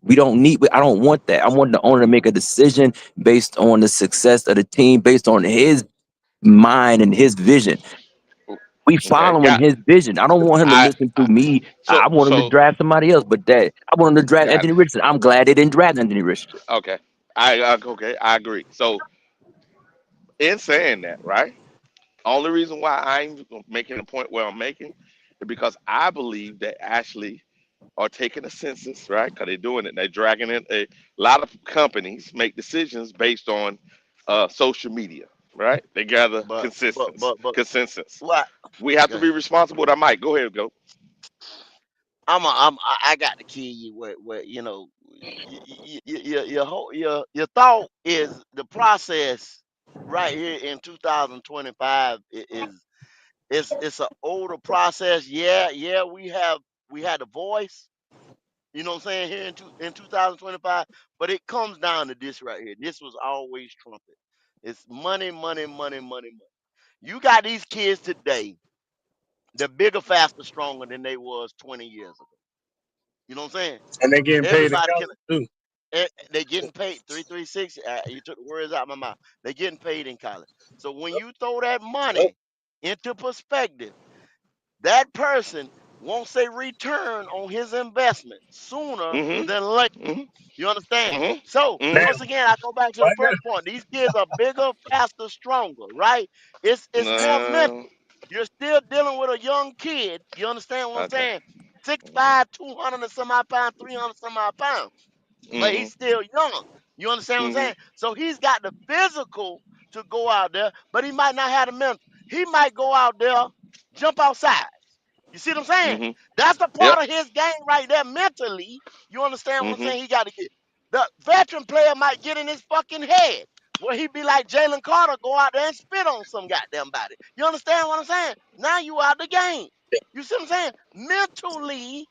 We don't need. I don't want that. I want the owner to make a decision based on the success of the team, based on his mind and his vision. We Okay, following got his vision. I don't want him to listen I to me. so I want him to so draft somebody else, but that I want him to draft got Anthony Richardson. I'm glad they didn't draft Anthony Richardson. okay. Okay, I agree. So in saying that, right? Only reason why I'm making the point where I'm making is because I believe they actually are taking a census, right? Because they're doing it. They're dragging in a lot of companies make decisions based on social media, right? They gather But but but but consensus. what? We have Go to be ahead. responsible. With our mic. Go ahead, go. I got to kill you where your thought is the process right here in 2025 is it's an older process. Yeah, we had a voice. You know what I'm saying here in 2025, but it comes down to this right here. This was always trumpet. It's money, money, money, money, money. You got these kids today. They're bigger, faster, stronger than they was 20 years ago. You know what I'm saying? And they getting paid in Everybody can. college too. They getting paid 336. You took the words out of my mouth. They getting paid in college. So when you throw that Yep. money into perspective, that person wants a return on his investment sooner than later. Mm-hmm. Mm-hmm. You understand? So Mm-hmm. Now, Mm-hmm. once again, I go back to the right first point. These kids are bigger, faster, stronger, right? It's more mental. No. You're still dealing with a young kid. You understand what I'm Okay. saying? 6'5", 200 and some odd pounds, 300 some odd pounds, but Mm-hmm. he's still young. You understand what I'm Mm-hmm. saying? So he's got the physical to go out there, but he might not have the mental. He might go out there, jump outside. You see what I'm saying? Mm-hmm. That's the Yep. part of his game right there mentally. You understand what I'm Mm-hmm. saying? He got to get. The veteran player might get in his fucking head where he be like Jalen Carter, go out there and spit on some goddamn body. You understand what I'm saying? Now you out the game. You see what I'm saying? Mentally,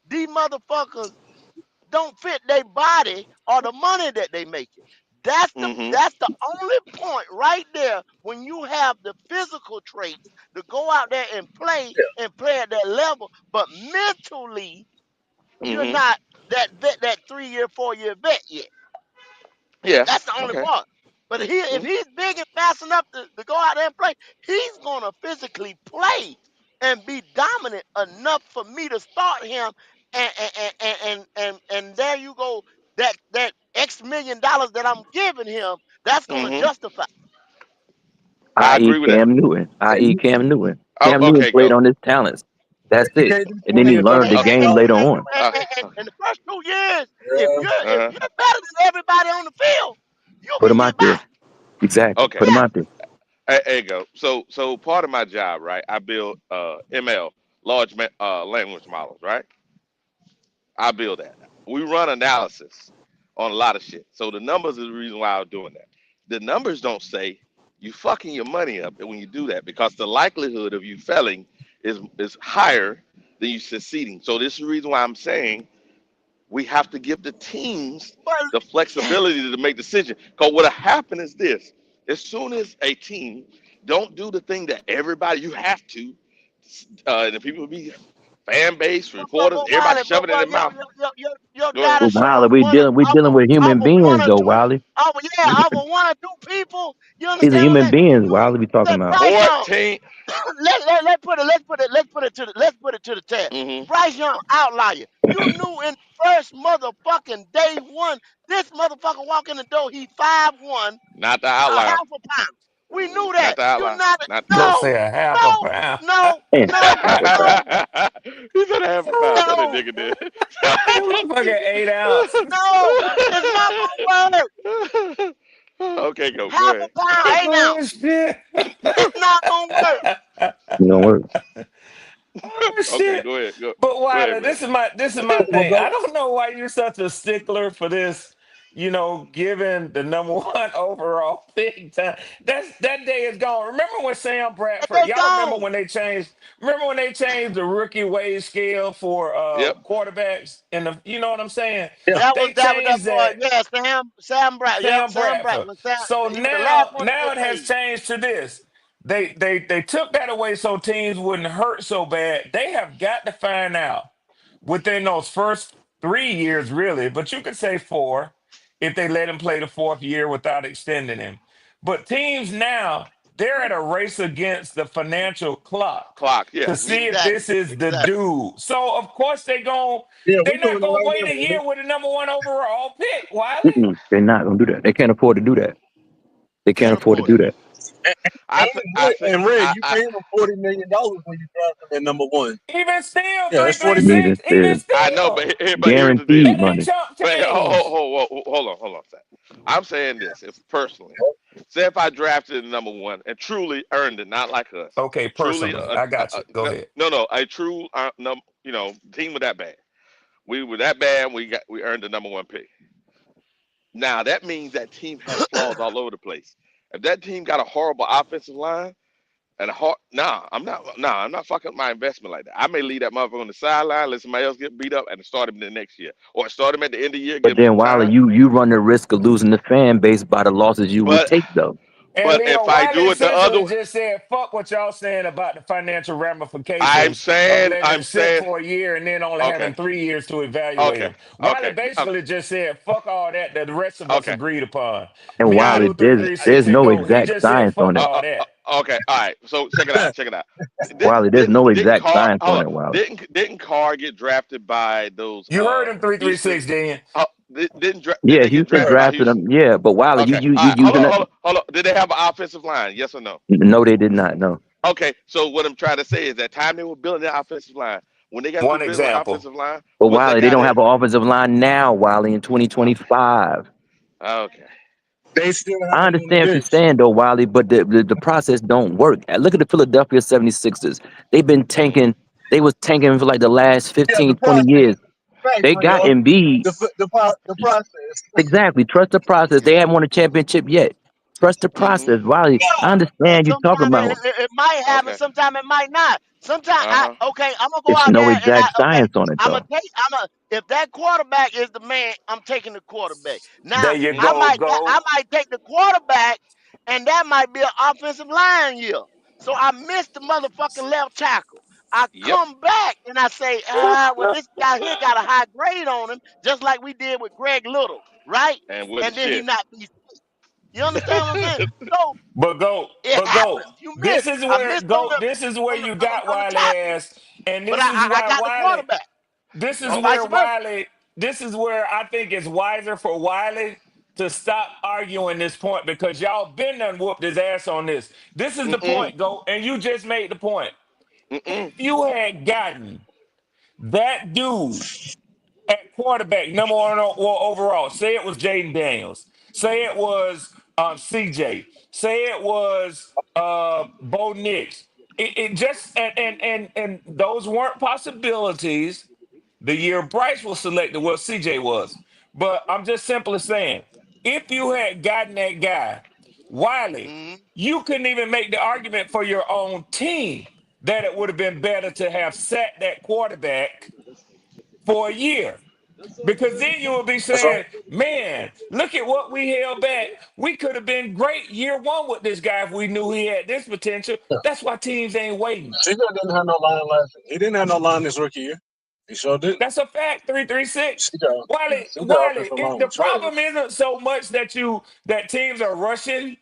these motherfuckers don't fit their body or the money that they making. Mm-hmm. That's the only point right there when you have the physical traits to go out there and play at that level, but mentally you're Mm-hmm. not that 3 year, 4 year vet yet. Yeah. That's the only Okay. part. But if Mm-hmm. he's big and fast enough to go out there and play, he's gonna physically play and be dominant enough for me to start him. And there you go. That X $1 million that I'm giving him, that's gonna Mm-hmm. justify. I I.e. agree with that. Cam Newton. I.e. Cam Newton. Oh, Cam Newton okay, played go. on his talents. That's you it. can't do And then 20 he and 30 learned the Okay. game later on. And the first 2 years, Uh, if uh-huh. you're better than everybody on the field, you Put can him out get by. there. Exactly. Okay. Put him Yeah. out there. There you go. So part of my job, right? I build ML, language models, right? I build that. We run analysis on a lot of shit. So the numbers is the reason why I'm doing that. The numbers don't say you fucking your money up when you do that because the likelihood of you failing is higher than you succeeding. So this is the reason why I'm saying we have to give the teams the But flexibility to make decisions. Because what'll happen is this: as soon as a team don't do the thing that everybody you have to, and the people be fan base, reporters, everybody Wiley, shoving it in their mouth. your Go ahead. data Well, Wiley, showing we dealing with off human of one beings or though, two, Wiley. off of one or two people. You These are understand what I'm human saying? beings, You Wiley. We talking said about. Bryce Young. 14. Let's put it to the test. Mm-hmm. Bryce Young outlier. You knew in first motherfucking day one, this motherfucker walk in the door, he 5'1", Not the a outlier. half a pound. We knew Not that. the You outlier. not Not. Don't no, say a half a no, pound. no, Man, no, half a no, pound. He said a half a pound. That no, nigga did. That motherfucker 8 ounce. no. It's not gonna work. Okay, go Half ahead. a pound, 8 ounce. Oh shit. It's not gonna work. You know what? Oh Okay, shit. go ahead. But Go ahead, Wiley, man. this is my Well, thing. I go. don't know why you're such a stickler for this, given the number one overall pick time. That day is gone. Remember when Sam Bradford, They y'all remember gone. when they changed the rookie wage scale for Yep. quarterbacks and you know what I'm saying? Yeah. They That was that changed boy. that. Yeah, Sam Bradford. Yep, Sam Sam Bradford. Bradford. So He was the last now one to now get it has paid. changed to this. They took that away so teams wouldn't hurt so bad. They have got to find out within those first 3 years, really, but you could say four if they let him play the fourth year without extending him. But teams now, they're at a race against the financial clock Clock. Yeah. to see if Exactly. this is the Exactly. dude. So of course Yeah, they're we not doing it gonna right wait now, a man. year with the number one overall pick, Wiley. They're not gonna do that. They can't afford to do that. They can't Can't afford to afford it. do that. I think. I think. And Red, you paid him $40 million when you drafted him at number one. Even still, Yeah, three that's three 40 million. Even six. Even still, I know, still, but here's the deal. guaranteed that ain't money. chump But change. hold on, Zach. I'm saying this, if personally, say if I drafted the number one and truly earned it, not like us, Okay, truly, personally, I got you. Go ahead. no, a true, team with that bad. We were that bad. We earned the number one pick. Now that means that team has flaws all over the place. If that team got a horrible offensive line and I'm not fucking up my investment like that. I may leave that motherfucker on the sideline, let somebody else get beat up, and start him the next year, or start him at the end of the year, But give him then, some Wiley, time. you run the risk of losing the fan base by the losses you would But take, though. And but Leo if I Wiley do it the other essentially way, just said, "Fuck what y'all saying about the financial ramifications of letting him I'm sit saying, for a year and then only okay, having 3 years to evaluate okay, him." Wiley okay, basically just said, "Fuck all that that the rest of us okay. agreed upon." And Me, Got Wiley, you, it. three there's three there's six, and no Goat. He exact just said, science on "Fuck it. all that." Okay, all right. So check it out. Check it out. Wiley, there's no exact science on it, Wiley. Didn't Carr get drafted by those You heard him, three three Houston? six, Dan. Didn't Yeah, they get Houston drafted by drafted Houston? him. Yeah, but Wiley, Okay, you all right. using that? Hold on. Did they have an offensive line? Yes or no? No, they did not. No. Okay, so what I'm trying to say is that time they were building their offensive line, when they got through One building the example. offensive line, But was that Wiley, they guy don't there? have an offensive line now, Wiley, in 2025. Okay. They still have I him on the understand what you're bench. saying, though, Wiley, but the process don't work. Look at the Philadelphia 76ers. They've been Hmm. tanking. They was tanking for like the last Yeah, 15, the 20 process. years. Right, They got Leo. Embiid. The process. Exactly. Trust the process. They haven't won a championship yet. Trust the Hmm. process, Wiley. I understand you talking Sometimes about. it might happen. Okay. Sometimes it might not. Sometimes Uh-huh. I'm gonna go It's out no there and exact science on it, though. if that quarterback is the man, I'm taking the quarterback. There Now you Hmm. go, Goat. I might take the quarterback, and that might be an offensive line year. So I missed the motherfucking left tackle. I Yep. come back and I say, well, this guy here got a high grade on him, just like we did with Greg Little, right? And with the And then he shit. not be. You understand what I'm saying? So it But go. happens. You This miss. is I where missed on go. This is where you got the Wiley tackle, ass, and but this is I why got the Wiley. quarterback, This is or where vice versa. Wiley. This is where I think it's wiser for Wiley to stop arguing this point because y'all been done whooped his ass on this. This is the Mm-mm. point, go, and you just made the point. If Mm-mm. you had gotten that dude at quarterback, number one overall. Say it was Jaden Daniels. Say it was CJ. Say it was Bo Nix. It just and those weren't possibilities. The year Bryce was selected, what CJ was. But I'm just simply saying, if you had gotten that guy, Wiley, Hmm. you couldn't even make the argument for your own team that it would have been better to have sat that quarterback for a year. Because then you would be That's right. saying, man, look at what we held back. We could have been great year one with this guy if we knew he had this potential. Yeah. That's why teams ain't waiting. CJ didn't have no line last year. He didn't have no line this rookie year. He sure did. That's a fact. 336. CJ, Wiley, CJ Wiley. offensive line The was problem trash. isn't so much that teams are rushing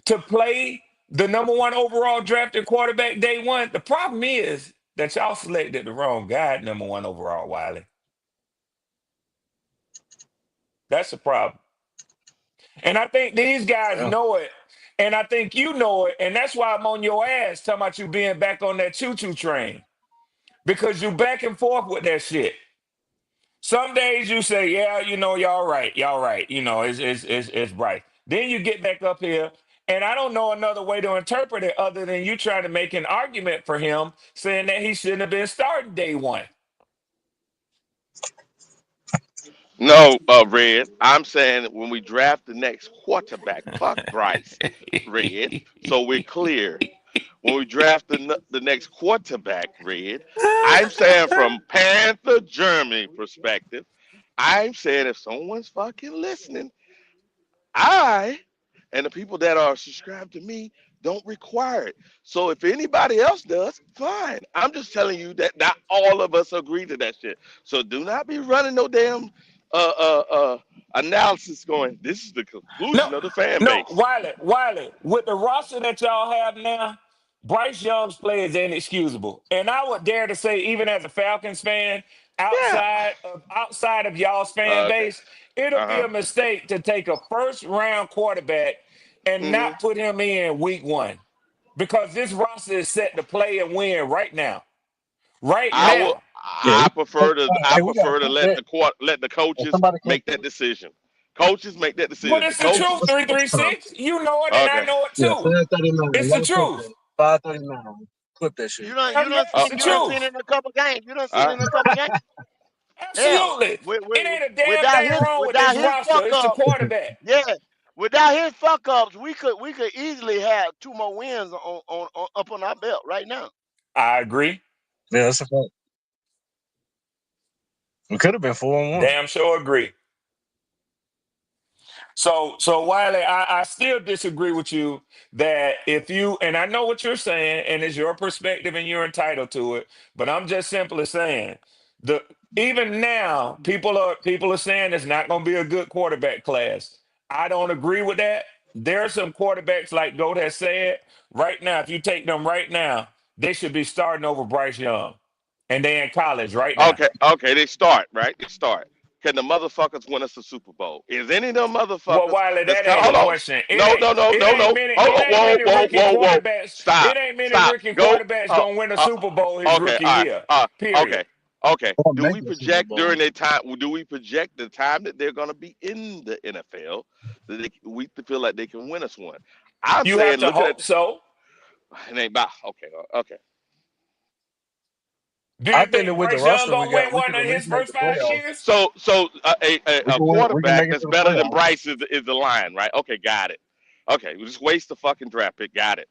to play the number one overall drafted quarterback day one. The problem is that y'all selected the wrong guy at number one overall, Wiley. That's the problem. And I think these guys Yeah. know it. And I think you know it. And that's why I'm on your ass talking about you being back on that choo-choo train. Because you back and forth with that shit. Some days you say, yeah, y'all right. Y'all right. It's right. Then you get back up here. And I don't know another way to interpret it other than you trying to make an argument for him saying that he shouldn't have been starting day one. No, Red. I'm saying that when we draft the next quarterback, fuck Bryce, Red. So we're clear. When we draft the next quarterback, Red, I'm saying from Panther Germany perspective, I'm saying if someone's fucking listening, I and the people that are subscribed to me don't require it. So if anybody else does, fine. I'm just telling you that not all of us agree to that shit. So do not be running no damn uh uh uh analysis going, this is the No, conclusion of the fan no, base. Wiley, with the roster that y'all have now, Bryce Young's play is inexcusable. And I would dare to say, even as a Falcons fan, Yeah. outside of y'all's fan Okay. base, it'll be Uh-huh. a mistake to take a first round quarterback and hmm not put him in week one. Because this roster is set to play and win right now. Right I will now. Yeah. I Hey, we got to prefer to flip that. let the If coaches somebody can. make that decision. Coaches make that But decision. The it's the truth, coaches. What's the time? 336. You know it and I Okay. know it Yeah, too. 5:39. It's the Y'all clip truth. that. 5:39. Clip that shit. It's the Uh, You done seen truth. it in a couple games. You done seen it uh, in a couple games. Hell, Absolutely. It ain't a damn without thing his wrong with without this his roster. fuck It's the up, quarterback. yeah. Without his fuck ups, we could easily have two more wins on up on our belt right now. I agree. Yeah, that's a fact. We could have been 4-1. Damn sure agree. So Wiley, I still disagree with you that if you, and I know what you're saying, and it's your perspective and you're entitled to it, but I'm just simply saying the even now people are saying it's not going to be a good quarterback class. I don't agree with that. There are some quarterbacks like Goat has said right now. If you take them right now, they should be starting over Bryce Young, and they in college right now. okay. They start right. They start. Can the motherfuckers win us a Super Bowl? Is any of them Well, motherfuckers Wiley, that's that ain't the hold on? question. No, no, no, no, no. Hold on. It ain't Whoa, many whoa, rookie whoa, whoa. quarterbacks. It Stop. ain't many Stop. rookie Go. quarterbacks gonna win a Uh, Super Bowl his okay. rookie All right. year. Period. Okay. Okay. Or Do make we the Super project Bowl. during their time? Do we project the time that they're going to be in the NFL that we feel like they can win us one? I'm You have saying, to looking at hope so. it ain't about okay. Okay. Do I you think that think with the Bryce Young roster we gonna got, win we one can of at his least make first the 5 playoffs. years? So We a can win. We can quarterback make it that's to the better than playoffs. Bryce is the line, right? Okay, got it. Okay, we just waste the fucking draft pick. Got it.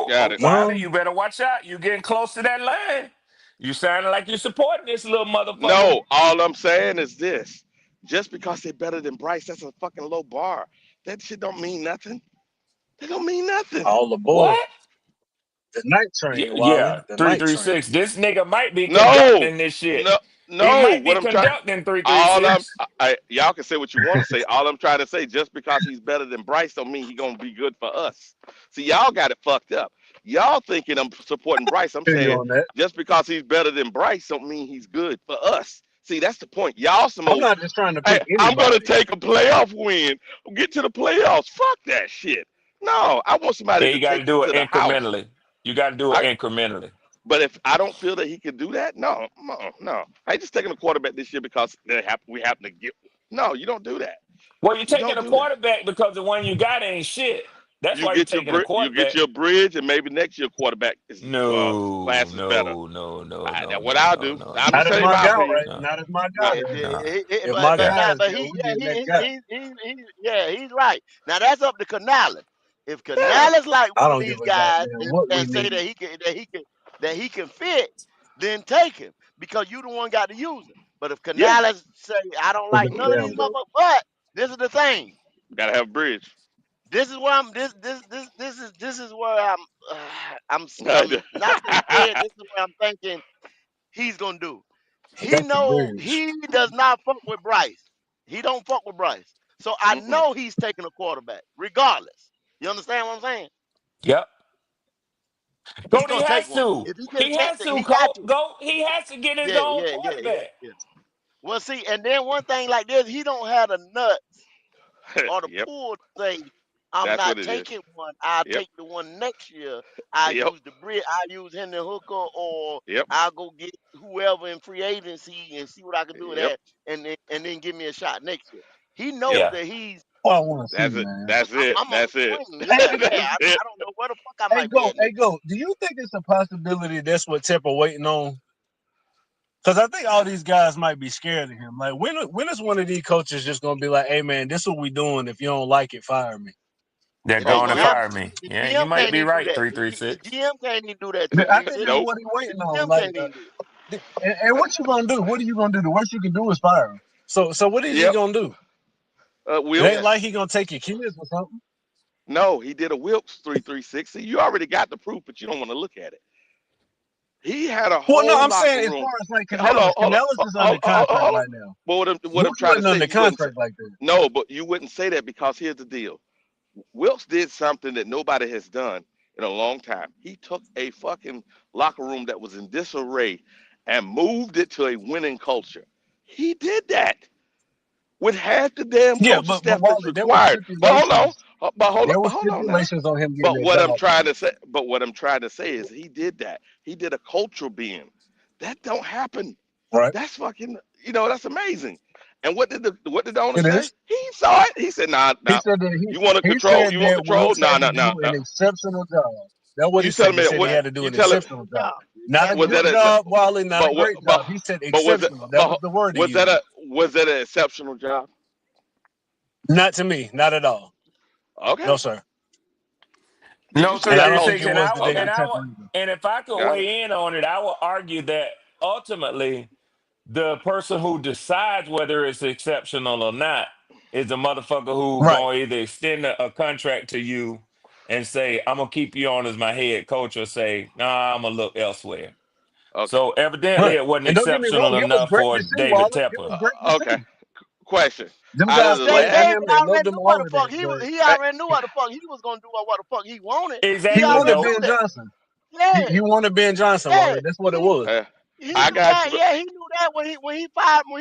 Got Oh, it. Wiley, No, you better watch out. You getting close to that line. You sounding like you're supporting this little motherfucker. No, all I'm saying is this: just because they're better than Bryce, that's a fucking low bar. That shit don't mean nothing. That don't mean nothing. all aboard. What? The night Yeah, train, Wally. yeah, The night train. 336. This nigga might be No, conducting this shit. no, He no. might What be I'm trying, conducting all I'm, 336. y'all can say what you want to say. All I'm trying to say, just because he's better than Bryce, don't mean he gonna be good for us. See, y'all got it fucked up. Y'all thinking I'm supporting Bryce. I'm Feel you saying on that. just because he's better than Bryce, don't mean he's good for us. See, that's the point. Y'all some I'm old. not just trying to Hey, pick I'm gonna anybody. take a playoff win. Get to the playoffs. Fuck that shit. No, I want somebody Yeah, to you got to take me do it to the house. incrementally. You got to do it I, incrementally. but if I don't feel that he can do that, no, no. I ain't just taking a quarterback this year because we happen to get. No, you don't do that. Well, you're You taking don't a do that. quarterback because the one you got ain't shit. That's why you're taking a You get quarterback. your bridge, and maybe next year quarterback is No, class is better. no, no, no, no, That's what no, I'll no, do. no, I'm no, Not just if telling you my no, my guy, no, opinion. right? no. Not if my guy I, ready. No. If But my but Yeah. now guy's but there, he we yeah getting that guy. he's right. Now that's up to Canales. If yeah, Canales like I one of don't give these a guys goddamn what we and say need. that he can fit, then take him because you the one got to use him. But if yeah. Canales say I don't Look like at none of Cam these though. motherfuckers, but this is the thing. Gotta have a bridge. This is where I'm. This is where I'm. I'm not so scared. This is where I'm thinking. he's gonna do. He That's the know bridge. he does not fuck with Bryce. He don't fuck with Bryce. So I Mm-mm. know he's taking a quarterback, regardless. You understand what I'm saying? Yep. He Cody gonna take has one. to. If he get a He chance has to, to. he got to. Go. He has to get his Yeah, own yeah, yeah, yeah, quarterback. yeah. Well, see, and then one thing like this, he don't have the nuts or the Yep. pull to say, I'm That's what not it is. taking one. I'll Yep. take the one next year. I Yep. use the bridge. I use Henry Hooker, or Yep. I'll go get whoever in free agency and see what I can do with Yep. that, and then give me a shot next year. He Yep. knows Yeah. that he's. All I want to see, That's it. man. That's it. I'm on That's the it. swing. He Hey, might hey, be. That's it. I don't know where the fuck I might be at hey, next year. go. Do you think it's a possibility that's what Tepper waiting on? Because I think all these guys might be scared of him. Like, when is one of these coaches just gonna be like, "Hey, man, this is what we doing. If you don't like it, fire me." They're It ain't going to gonna Well, happen. fire me. The Yeah, you GM might can't be even do right. that. Three The, three G, the six. GM can't even do that. I think that's 336. nope. what he The waiting on. GM Like, can't even do it. and what you gonna do? What are you gonna do? The worst you can do is fire him. So what is he Yep. gonna do? It ain't Wilkes. Yes. like he gonna take your kids or something. No, he did a Wilkes 336. See, you already got the proof, but you don't want to look at it. He had a Well, no, whole I'm locker saying as room. far as like Hold on, hold on, Canellis is hold under on, hold on. contract Hold on. right now. But what I'm Wilkes trying to wasn't say, under you wouldn't say contract like that. no, but you wouldn't say that because here's the deal. Wilkes did something that nobody has done in a long time. He took a fucking locker room that was in disarray and moved it to a winning culture. He did that with half the damn Yeah, coaching but staff that's Wally, there were required. But hold on, stipulations. There were but hold on now. stipulations on him getting But that what I'm job, trying though. to say, but what I'm trying to say is he did that. He did a cultural being. That don't happen. Right? That's fucking, that's amazing. And what did the owner It say? is. He saw it. He said, "Nah, He nah. said that You want to he control? said You want that control? Wilkes Nah, had to nah, do nah, an nah." exceptional job. That's what he You said. telling He me said he what? had to do You an telling? exceptional Exceptional job. job. Not a Was Exceptional that good a? job. job, Wally, not a But great job. He said was it? exceptional. That was the word he Was that used. an exceptional job? Not to me, not at all. Okay. No, sir. See, you No still And I got don't 336, think it culture. and was the Okay. David Tepper either. and if I could Got it. weigh in on it, I would argue that ultimately the person who decides whether it's exceptional or not is the motherfucker who Right. gonna either extend a contract to you and say, I'm gonna keep you on as my head coach, or say, nah, I'm gonna look elsewhere. Okay. So evidently Right. it wasn't And don't get me wrong, exceptional it was enough great for to see, David Wally. It was Tepper. great to Okay. see. Question. Them Out of guys the played for last, David him. They loved already him, knew what all the of fuck that. he was. But He eh, already knew what the fuck he was gonna do or what the fuck he wanted. He he Exactly, wanted already though. knew Ben that. Johnson. Yeah, He wanted Ben Johnson, yeah. Wally. That's what it He was. he I knew got that. you. Yeah, he knew that when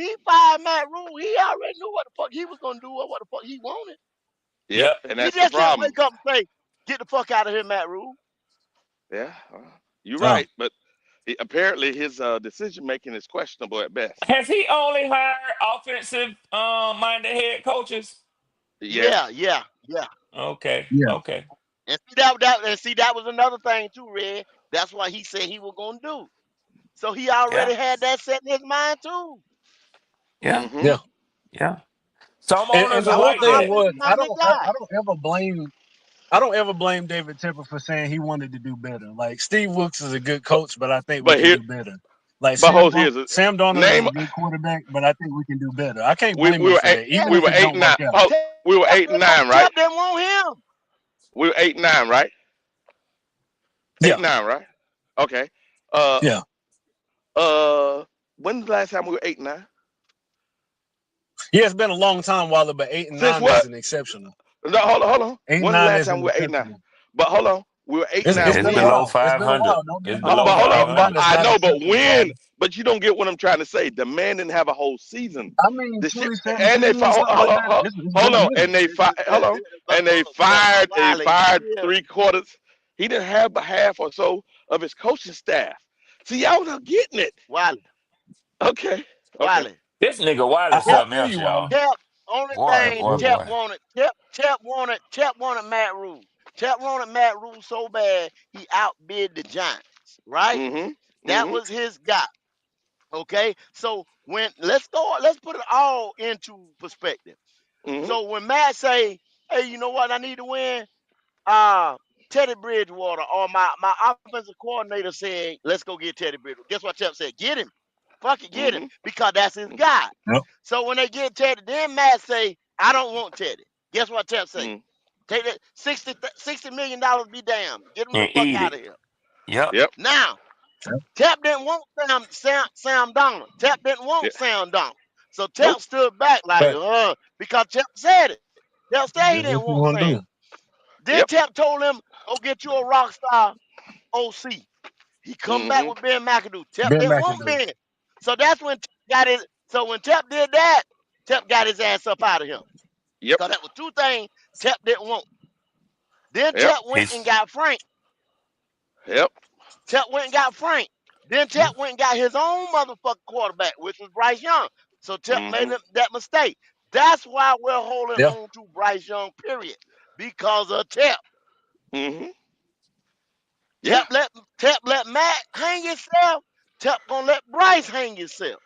he fired Matt Rule. He already knew what the fuck he was gonna do or what the fuck he wanted. Yep, Yep. and He that's the just didn't problem. wake up and say, "Get the fuck out of here, Matt Rule." Yeah, you're Oh. right, but apparently his decision making is questionable at best. Has he only hired offensive minded head coaches? Yes. Yeah, yeah, yeah. Okay, Yeah. okay. And see that was another thing too, Red. That's what he said he was gonna do. So he Yeah, already had that set in his mind too. yeah, Mm-hmm. Yeah. yeah. Some And owners the are whole like All thing that. this was, behind that I guy. don't ever blame David Tepper for saying he wanted to do better. Like Steve Wilkes is a good But coach, but I think we but can here, do better. Like but hold here's a Sam Darnold is name. a good quarterback, but I think we can do better. I can't We blame we him were for eight that, Yeah, even we if were it eight don't nine. work out. Oh, we were Tep 8-9, right? Tep didn't want him. We were 8-9, right? Eight Yeah, nine, right? Okay. Uh yeah, when's the last time we were 8-9? yeah. It's been a long time, Wally, but 8 and Since 9 what? isn't exceptional. No, hold on. 8 and When's the 9 last time isn't we were 8-9? exceptional. But hold on, we were eight It's nine it's It's been a when? below while. It's been a 500. while. Don't get It's me wrong, below But but hold on, 8 and 9 500. is I not know, but exceptional, when? Wally. But you don't get what I'm trying to say. The man didn't have a whole season. I mean, The shit, and 2017 or something hold like on, that. It's been hold a on, minute. and they hold on, But and they but fired, Wiley, you still 3 quarters. He didn't have but half or so of his coaching staff. See, y'all not getting it. Wiley, Okay, okay. Wiley. This nigga Wiley I Tep something feel else, you, y'all. Wally. Tep only Boy, thing boy, Yeah. Tep boy. wanted Tep wanted Matt Rule. Tep wanted Matt Rule so bad he outbid the Giants, right? Mhm, That mhm, was his guy. Okay. So when let's put it all into perspective. mhm, So when Matt say, "Hey, you know what? I need to win," uh, Teddy Bridgewater or my offensive coordinator said, "Let's go get Teddy Bridgewater." Guess what Tep said? Get him. Fuck it, get him. mhm, Because that's his guy. Yep. So when they get Teddy, then Matt say, "I don't want Teddy." Guess what Tep say? mhm. Take that $60 million be damned. Get him the And fuck eat out it. of here. Yep. Yep. Now, Tep didn't want Sam Donald. Tep didn't Yeah. want Sam Donald. So Tep Nope. stood back like, But because Tep said it. Tep said he that's what didn't you want want to Sam. do. Then Yep. Tep told him, go get you a rock star OC. He come back Mm-hmm. with Ben McAdoo. Tep Ben didn't want McAdoo. Ben. So that's when Tep got his. So when Tep did that, Tep got his ass up out of him. Yep. Because that was two things Tep didn't want. Then Yep. Tep went and got Frank. Yep. Tep went and got Frank. Then Tep went and got his own motherfucking quarterback, which was Bryce Young. So Tep made Mm-hmm. that mistake. That's why we're holding Yeah. on to Bryce Young, period. Because of Tep. Mm-hmm. Yeah. Tep let Matt hang himself. Tep gonna let Bryce hang himself.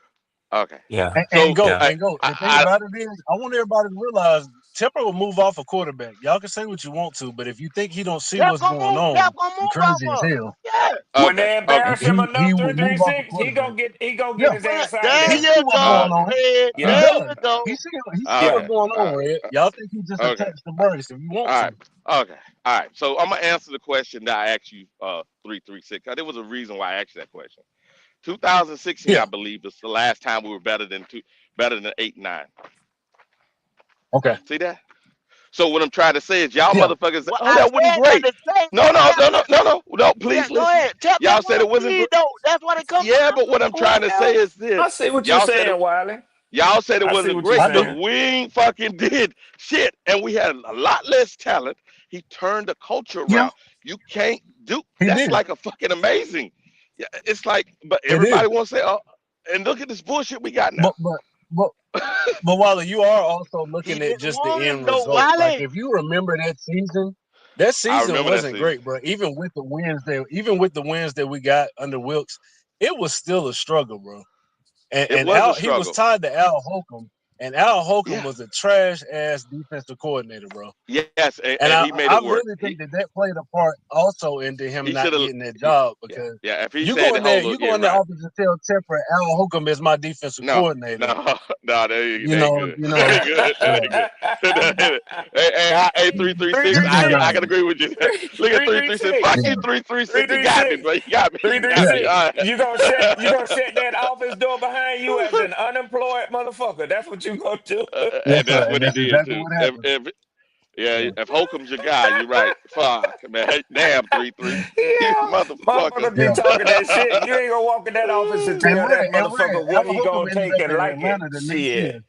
Okay. Yeah. And So go Yeah. and go. The thing about it is, I want everybody to realize Tepper will move off a quarterback. Y'all can say what you want to, but if you think he don't see Tep what's gonna going move. on, Tep gonna you move crazy as off of. hell. Yeah. When okay. they Okay. embarrass him He enough will through three move off a six, quarterback. he gonna Yeah, get his ass out of There he there. see you what's going go, Okay. on. Red. He Yeah. There you does. go. He see All what's right. going All on, right. Red. Y'all think he just Okay. attached the brace if you want All to. right. Okay. All right. So I'm gonna answer the question that I asked you 336. There was a reason why I asked you that question. 2016, Yeah. I believe, is the last time we were better than 8-9. Okay. See that? So what I'm trying to say is y'all Yeah. motherfuckers say, Well, oh, I that wasn't said that great. to say No, no, Tep no, no, let. no, no, no. Yeah, Please go listen. ahead. Tep let Y'all said one it wasn't lead great. though. That's what it come Yeah, down but what to. I'm trying to say Well, is this. I see what you're Y'all said it. saying, Wiley. Y'all said it I see wasn't what you're great I because do. saying. we ain't fucking did shit, and we had a lot less talent. He turned the culture Yeah, around. You can't do. he That's did. like a fucking amazing. Yeah, it's like, but It is. everybody wants to say, oh, and look at this bullshit we got now. But But Wally, you are also He looking at didn't just the want end him though, result. Like Wiley. if you remember that I season remember that wasn't season. great, bro. Even with the wins that we got under Wilkes, it was still a struggle, bro. And It and was a Al he was struggle. tied to Al Holcomb, and Al Holcomb Yeah. was a trash ass defensive coordinator, bro. Yes, and, And and I he made I it work. really think that played a part also into him He should not have. getting that job Yeah, because yeah. If he you said go the in there, whole, you go yeah, in the right. office and tell Tepper Al Holcomb is my defensive No, coordinator. no, no. You They ain't know, good. you They know, ain't good. They yeah. ain't good. Hey, three three Three six. three He's not I six. out can of it. agree with you. Look at Three three three three six. six. Fuck Yeah. you, 336. Three You three got me, six. bro. You got me. Three You three got Yeah. me. six. All right. You gonna shut that office door behind you as an unemployed motherfucker. That's what you gonna do. Yes, And sir. that's And what he that's did exactly too. what happened. Yeah, Yeah. if Holcomb's your guy, you're right. Fuck, man. Damn, 3-3. You Yeah. motherfucker. Motherfuckers be Yeah. talking that shit. You ain't gonna walk in that office and And tell that Red, motherfucker what Al he Holcomb gonna ended take up and in like it. Atlanta the next Shit. year.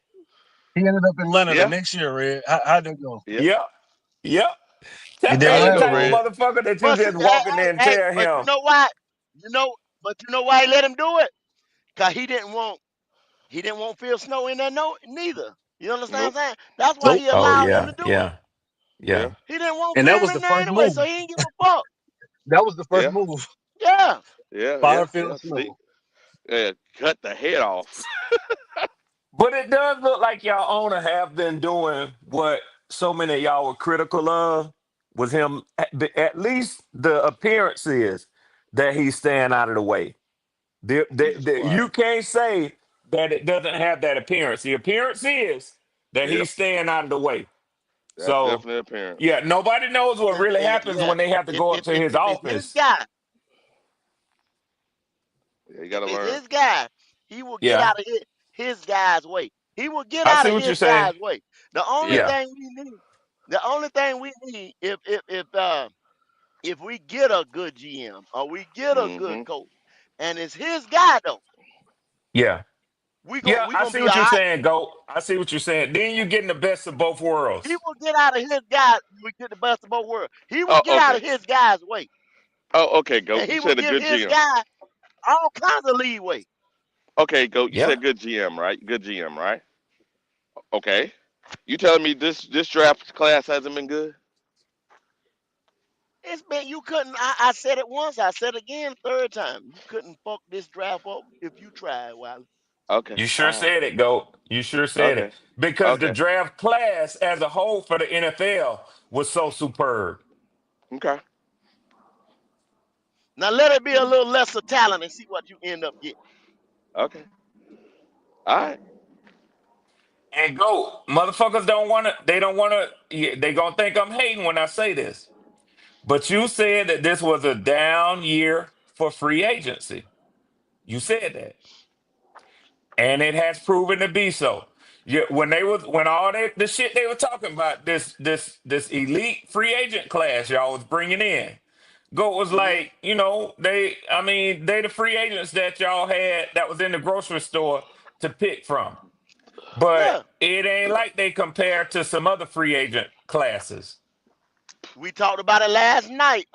He ended up in Atlanta the Yeah, next year, Red. How'd that go? yeah. Yep. Yep. It Tap didn't ain't How'd it the go, last type of long. Red? motherfucker that you But see, just walk in there and tell but you him. know why? But you know why he let him do it? Cause he didn't want Phil Snow in there neither. You understand Nope. what I'm saying? That's why Nope. he Oh allowed him yeah, to do it. yeah, Yeah, yeah. He didn't want And that Phil was in the there first anyway, move. so he didn't give a fuck. That was the first yeah, move. Yeah. Fire Phil yeah. See, Snow. yeah, cut the head off. But it does look like y'all owner have been doing what so many of y'all were critical of with him. At least the appearance is that he's staying out of the way. Jesus You Christ. can't say that it doesn't have that appearance. The appearance is that Yep, he's staying out of the way. that's So, definitely appearance. yeah, nobody knows what really happens Yeah. when they have to go up to his If it's his office. guy, Yeah, you if gotta it's learn. his guy, he will get Yeah, out of his guy's way. He will get I out see of what you're his saying. guy's way. The only Yeah. Yeah, thing we need, the only thing we need, if we get a good GM or we get a good Mm-hmm. coach, and it's his guy though, yeah. Yeah, we I gonna see be what all you're right. saying, Go. I see what you're saying. Then you're getting the best of both He worlds. will get out of his guy. We get the best of both worlds. He will Oh, get out okay. of his guy's way, Oh, okay, and Goat. You he will said a give good his GM. guy all kinds of leeway. Okay, Goat. You Yeah. said good GM, right? Good GM, right? Okay. You telling me this draft class hasn't been good? It's been you couldn't. I said it once. I said it again, third time. You couldn't fuck this draft up if you tried, Wiley. Okay. You All sure right. said it, Go. You sure said it. Okay. Because the Okay. draft class as a whole for the NFL was so superb. Okay. Now let it be a little lesser talent and see what you end up getting. Okay. All right. And Go, motherfuckers don't wanna, they gonna think I'm hating when I say this. But you said that this was a down year for free agency. You said that, and it has proven to be so. When all the shit they were talking about, this elite free agent class y'all was bringing in, Go was Mhm. like, they the free agents that y'all had that was in the grocery store to pick from. But Yeah, it ain't like they compare to some other free agent classes. we talked about it last night.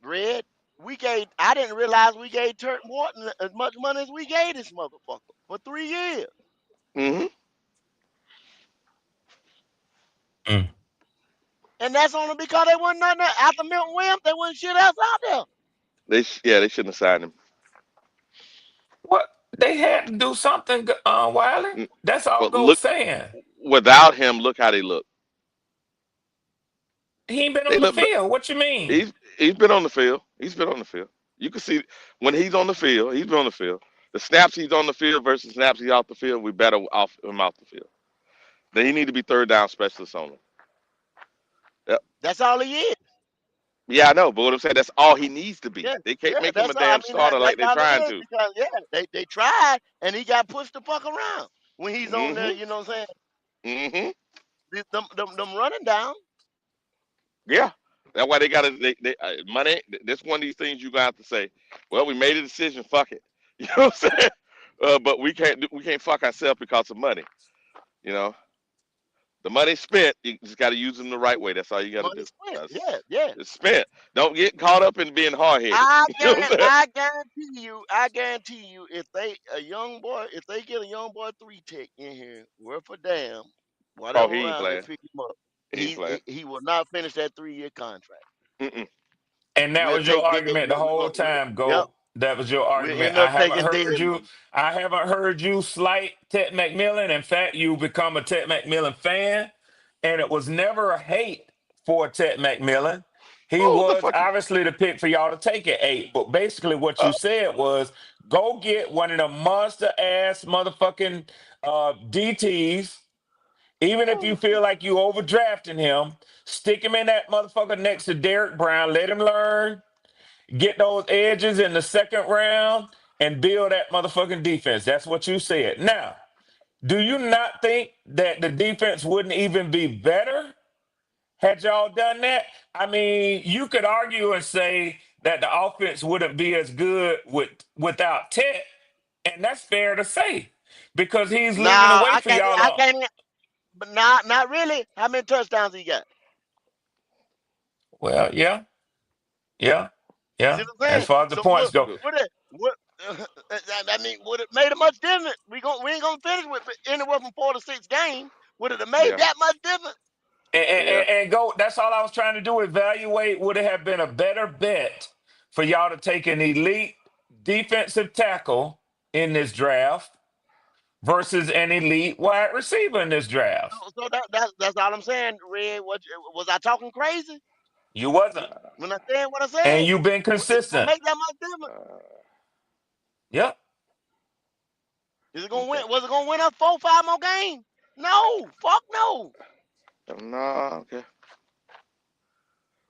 Red. We gave. I didn't realize we gave Turk Morton as much money as we gave this motherfucker for 3 years, Mm-hmm. Mm. and that's only because they wasn't nothing after Milton Williams. They wasn't shit else out there. They shouldn't have signed him. What they had to do something, Wiley. Mm. That's all But Go look, saying. without him, look how they look. He ain't been They on the look. field. What you mean? He's been on the field. He's been on the field. You can see when he's on the field. He's been on the field. The snaps he's on the field versus snaps he's off the field. We better off him off the field. Then he need to be third down specialist only. Yep. That's all he is. Yeah, I know, but what I'm saying, that's all he needs to be. Yeah, They can't yeah. make him a That's all. I damn mean, starter like that's they're all it trying is to. because they tried and he got pushed the fuck around when he's on there. Mm-hmm. You know what I'm saying? Mm-hmm. Them running down. Yeah. That's why they got to money. This one of these things you got to say. Well, we made a decision. Fuck it. You know what I'm saying? But we can't fuck ourselves because of money. You know, the money spent. You just got to use them the right way. That's all you got to Money do. spent. That's Yeah, yeah. it's spent. Don't get caught up in being hard headed. You know what I'm saying? I guarantee you, if they get a young boy 3 tech in here, worth a damn, Oh, whatever he ain't round they playing. pick him up, He ain't playing. he will not finish that 3 year contract. Mm-mm. And that We'll was your take dead. argument the whole time, Yep. Go. That was your We'll argument. end up taking dead money. I haven't heard you slight Ted McMillan. In fact, you become a Ted McMillan fan, and it was never a hate for Ted McMillan. He Oh, the was fuck. obviously the pick for y'all to take at 8. But basically, what Uh, you said was go get one of the monster ass motherfucking DTs. Even if you feel like you overdrafting him, stick him in that motherfucker next to Derek Brown. Let him learn. Get those edges in the second round and build that motherfucking defense. That's what you said. Now, do you not think that the defense wouldn't even be better had y'all done that? I mean, you could argue and say that the offense wouldn't be as good without Tet, and that's fair to say because he's Nah, leading the way I for can't. y'all. I can't. But not really. How many touchdowns he got? Well, yeah, yeah, You see yeah. what I'm As saying? far as the So points go, what? I mean, would it made a much difference? We ain't gonna finish with anywhere from 4 to 6 games. Would it have made yeah, that much difference? yeah. and go. That's all I was trying to do. Evaluate would it have been a better bet for y'all to take an elite defensive tackle in this draft versus an elite wide receiver in this draft? So that's all I'm saying. Red, was I talking crazy You wasn't, when I said what I and said? you've been Is it gonna consistent. make that much difference? Yep. Is it gonna Okay. win? Was it gonna win us 4, 5 more games? No, fuck no. No, okay.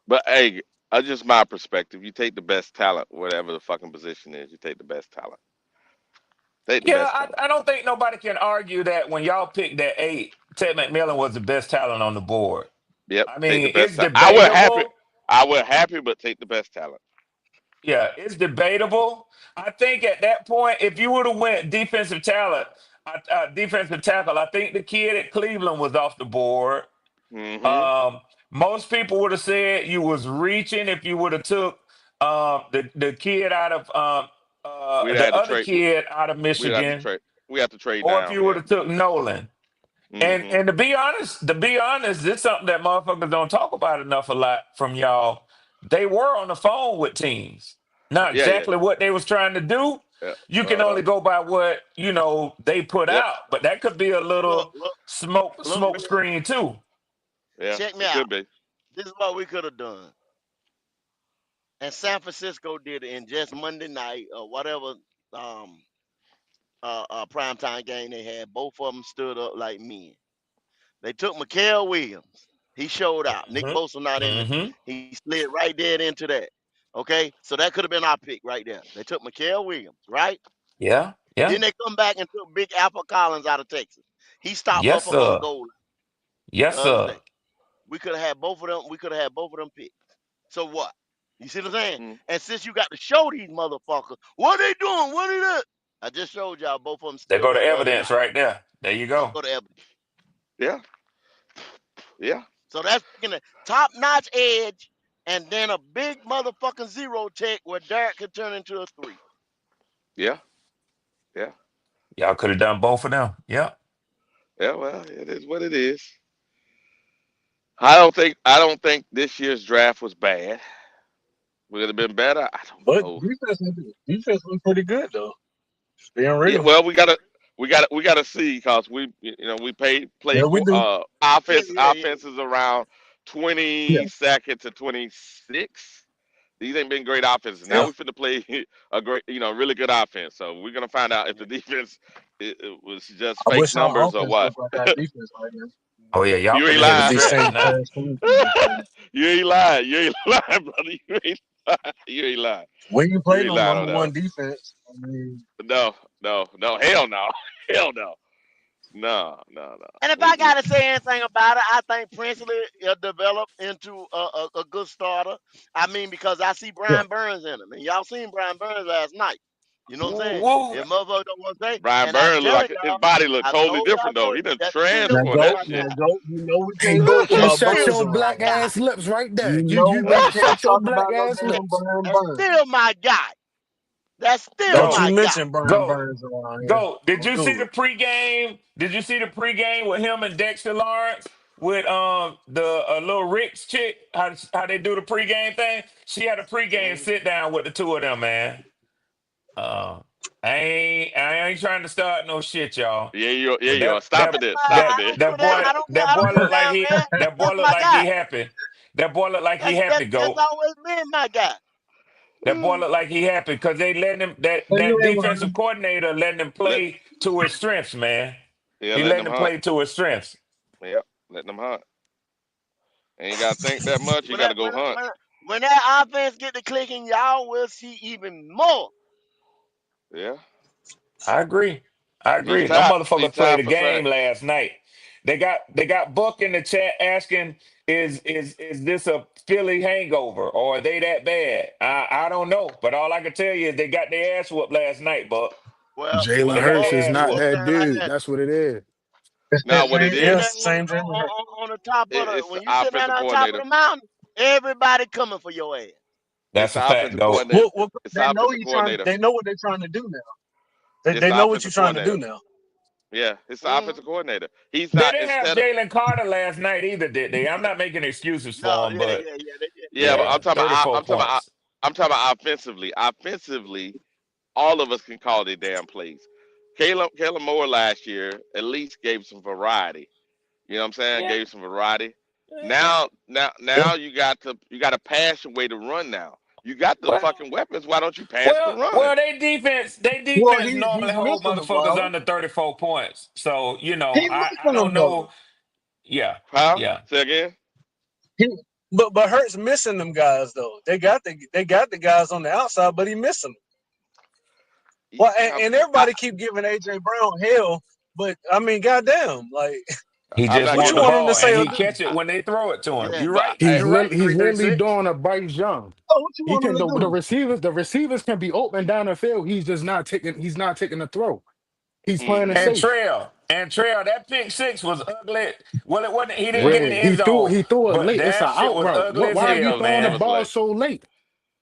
But hey, just my perspective. You take the best talent, whatever the fucking position is. You take the best talent. Take the Yeah, best talent. I don't think nobody can argue that when y'all picked that 8, Ted McMillan was the best talent on the board. Yep, I take the mean, best it's talent. I would happy. debatable. I would happy, but take the best talent. Yeah, it's debatable. I think at that point, if you would have went defensive tackle, I think the kid at Cleveland was off the board. Mm-hmm. Um, Most people would have said you was reaching if you would have took the kid out of We'd the have to other trade. kid out of We'd have to Michigan, trade. We have to trade or if down. you would Yeah. have took Nolan. Mm-hmm. And to be honest, this is something that motherfuckers don't talk about enough a lot from y'all. They were on the phone with teams. Now Yeah, yeah, exactly what they was trying to do, yeah. you can only go by what they put Yep. out. But that could be a Look, little look, look, smoke Red, screen too. Yeah. check me It out. could be. This is what we could have done. And San Francisco did it in just Monday night or whatever um primetime game they had. Both of them stood up like men. They took Mikael Williams. He showed out. Nick Hmm. Bosa not in there. Hmm. He slid right dead into that. Okay, so that could have been our pick right there. They took Mikael Williams, right? Yeah. Yeah. Then they come back and took Big Apple Collins out of Texas. He stopped Yes, motherfucker on the sir. goal line the Yes, other sir. day. We could have had both of them. We could have had both of them picked. So what? You see what I'm saying? Mm, And since you got to show these motherfuckers what they doing, what they doing, I just showed y'all both of them There still go the went the other evidence route. right there. There you There go. go the evidence. yeah, yeah, So that's taking a top notch edge and then a big motherfucking zero tech where Derek could turn into a 3. yeah, yeah, Y'all could have done both of them. Yep. yeah. Well, it is what it is. I don't think this year's draft was bad. Would it have been better? I don't But know. defense was pretty good though. Being Yeah, real. well, we gotta see because we Yeah, played we do. Yeah, yeah, yeah. offenses around Yeah, 22nd to 26. These ain't been great offenses. Now yeah. we finna play a great, really good offense. So we're gonna find out if the defense it was just I fake wish our numbers or offense what. looked like our defense right now. Oh yeah, y'all You ain't finna hit a With lying. these stretch same now. trash teams we be playing. You ain't lying. You ain't lying, brother. You ain't lying. You ain't lying. When you You play ain't no lying on number that. one defense, I mean, No, no, no. Hell no. Hell no. No, no, no. And if I We gotta say anything about it, I think Princely developed into a good starter. I mean, because I see yeah. Brian Burns in him, and y'all seen Brian Burns last night. You know what I'm Woo saying? woo. If motherfucker don't want to say, Brian and I'm Burns look telling like his y'all, body look I totally told y'all different though. so He done that Now still transformed was go, that my shit. now guy. go. You know we Hey, can't go Goat, put you And our shut still Burns your was my black around. guy. ass lips right there. You You know better we shut can't your talk black about no ass damn lips. Brian And Burns. still my guy. That's still Don't Go. you my guy. mention Brian Go. Burns around here. Go. Did Don't you see do the it. pregame? Did you see the pregame with him and Dexter Lawrence with the little Rick's chick? How they do the pregame thing? She had a pregame Mm. sit down with the two of them, man. Uh, I ain't trying to start no shit, y'all. Yeah, But you are. that Stop that it there. Stop that it I don't there. give a that damn. boy I don't give. that I boy don't give looked a like damn, he man. that boy That's looked my like he guy. happy. That boy looked like he happy. That's Go. always been my guy. That boy looked like he happy because they letting him So you that ain't defensive lying. coordinator letting him Let play to his strengths, man. yeah, He letting letting them him hunt. play to his strengths. Yep, letting them hunt. Ain't gotta think that much. You When gotta that go when that- hunt. when, when that offense get to clicking, y'all will see even more. Yeah. I agree. I He's agree. Them tied. He's motherfuckers played tied a for game sacks. last night. They got Buck in the chat asking, is this a Philly hangover or are they that bad? I don't know, but all I can tell you is they got their ass whooped last night, Buck. Jalen They Well, got Hurts Buck, is their ass not it's whooped. that saying like dude. that. That's what it is. It's that Now what When it you same, sitting yeah, there is, it's the same Jalen Hurts. on the top of the it's the when you sitting there offensive on top of coordinator. the mountain, everybody coming for your ass. It's That's a the fact, offensive go. coordinator. It's They the know offensive you trying. coordinator. They know what they're trying to do now. It's They the know what you're offensive trying to do coordinator. now. Yeah, it's the Mm. offensive coordinator. He's They not didn't have instead of Jalen Carter last night either, did they? I'm not making excuses No, for him, yeah, but yeah, yeah. yeah, but yeah, 34 points. I'm talking about offensively. Offensively, all of us can call their damn plays. Caleb Moore last year at least gave some variety. You know what I'm saying? Yeah. Gave some variety. Yeah. Yeah. Now you got to pass your way to run now. You got the Well, fucking weapons. Why don't you pass the well, run? well, they Well, defense normally he's hold missing them, motherfuckers bro. under 34 points. So, He I missing don't them though. know. Yeah, Huh? yeah. Say again? He, but Hurts missing them guys though. They got the guys on the outside, but he missing them. Well, and everybody keep giving AJ Brown hell, but I mean, goddamn, like He I'm just not what want you the giving want him. him to ball say and or he do? catch it when they throw it to him. Yeah. You're But right. You're right, He's literally 336. doing a Bryce Young. Oh, what you He want him can to the do? receivers can be open down the field. He's not taking the throw. He's playing it hmm safe. And Trail, that pick six was ugly. Well, it wasn't. He didn't Yeah, get in the Red. end zone, He threw it but late. It's an that shit out was route. ugly as Why are you hell, throwing the it man. was ball late. so late?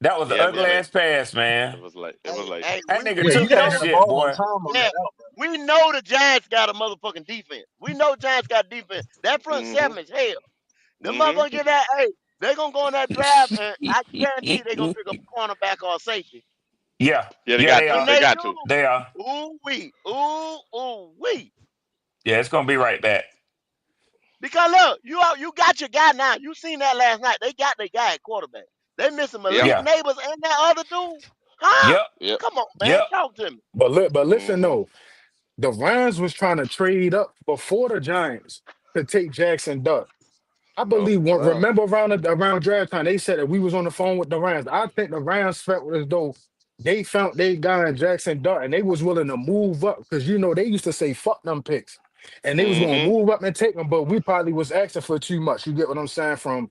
That was an Yeah, it was ugly Hey, late. ass pass, It man. was late. It was hey, late. hey, That nigga Yeah, we you took got to that hit know the shit, ball on boy. time on yeah, that out, bro. we know the Giants got a motherfucking defense. We know Giants got defense. That front hmm seven is hell. The hmm motherfucker get that, hey, they gonna go in that draft and I guarantee they gonna pick up a cornerback or a safety. Yeah, Yeah, they yeah, got they to. When are. They they got to. do, They are. ooh wee. Yeah, it's gonna be right back. Because look, you got your guy now. You seen that last night. They got their guy at quarterback. They missing Yep. Malik Yeah. Neighbors and that other dude. Huh? Yep. Yep. Come on, man. Yep. Talk to me. But listen hmm though, the Rams was trying to trade up before the Giants to take Jackson Duck. I Oh believe well. remember around draft time they said that we was on the phone with the Rams. I think the Rams felt as though they found they guy in Jackson Dart and they was willing to move up because they used to say fuck them picks. And they was gonna Mm-hmm. move up and take them, but we probably was asking for too much. You get what I'm saying? From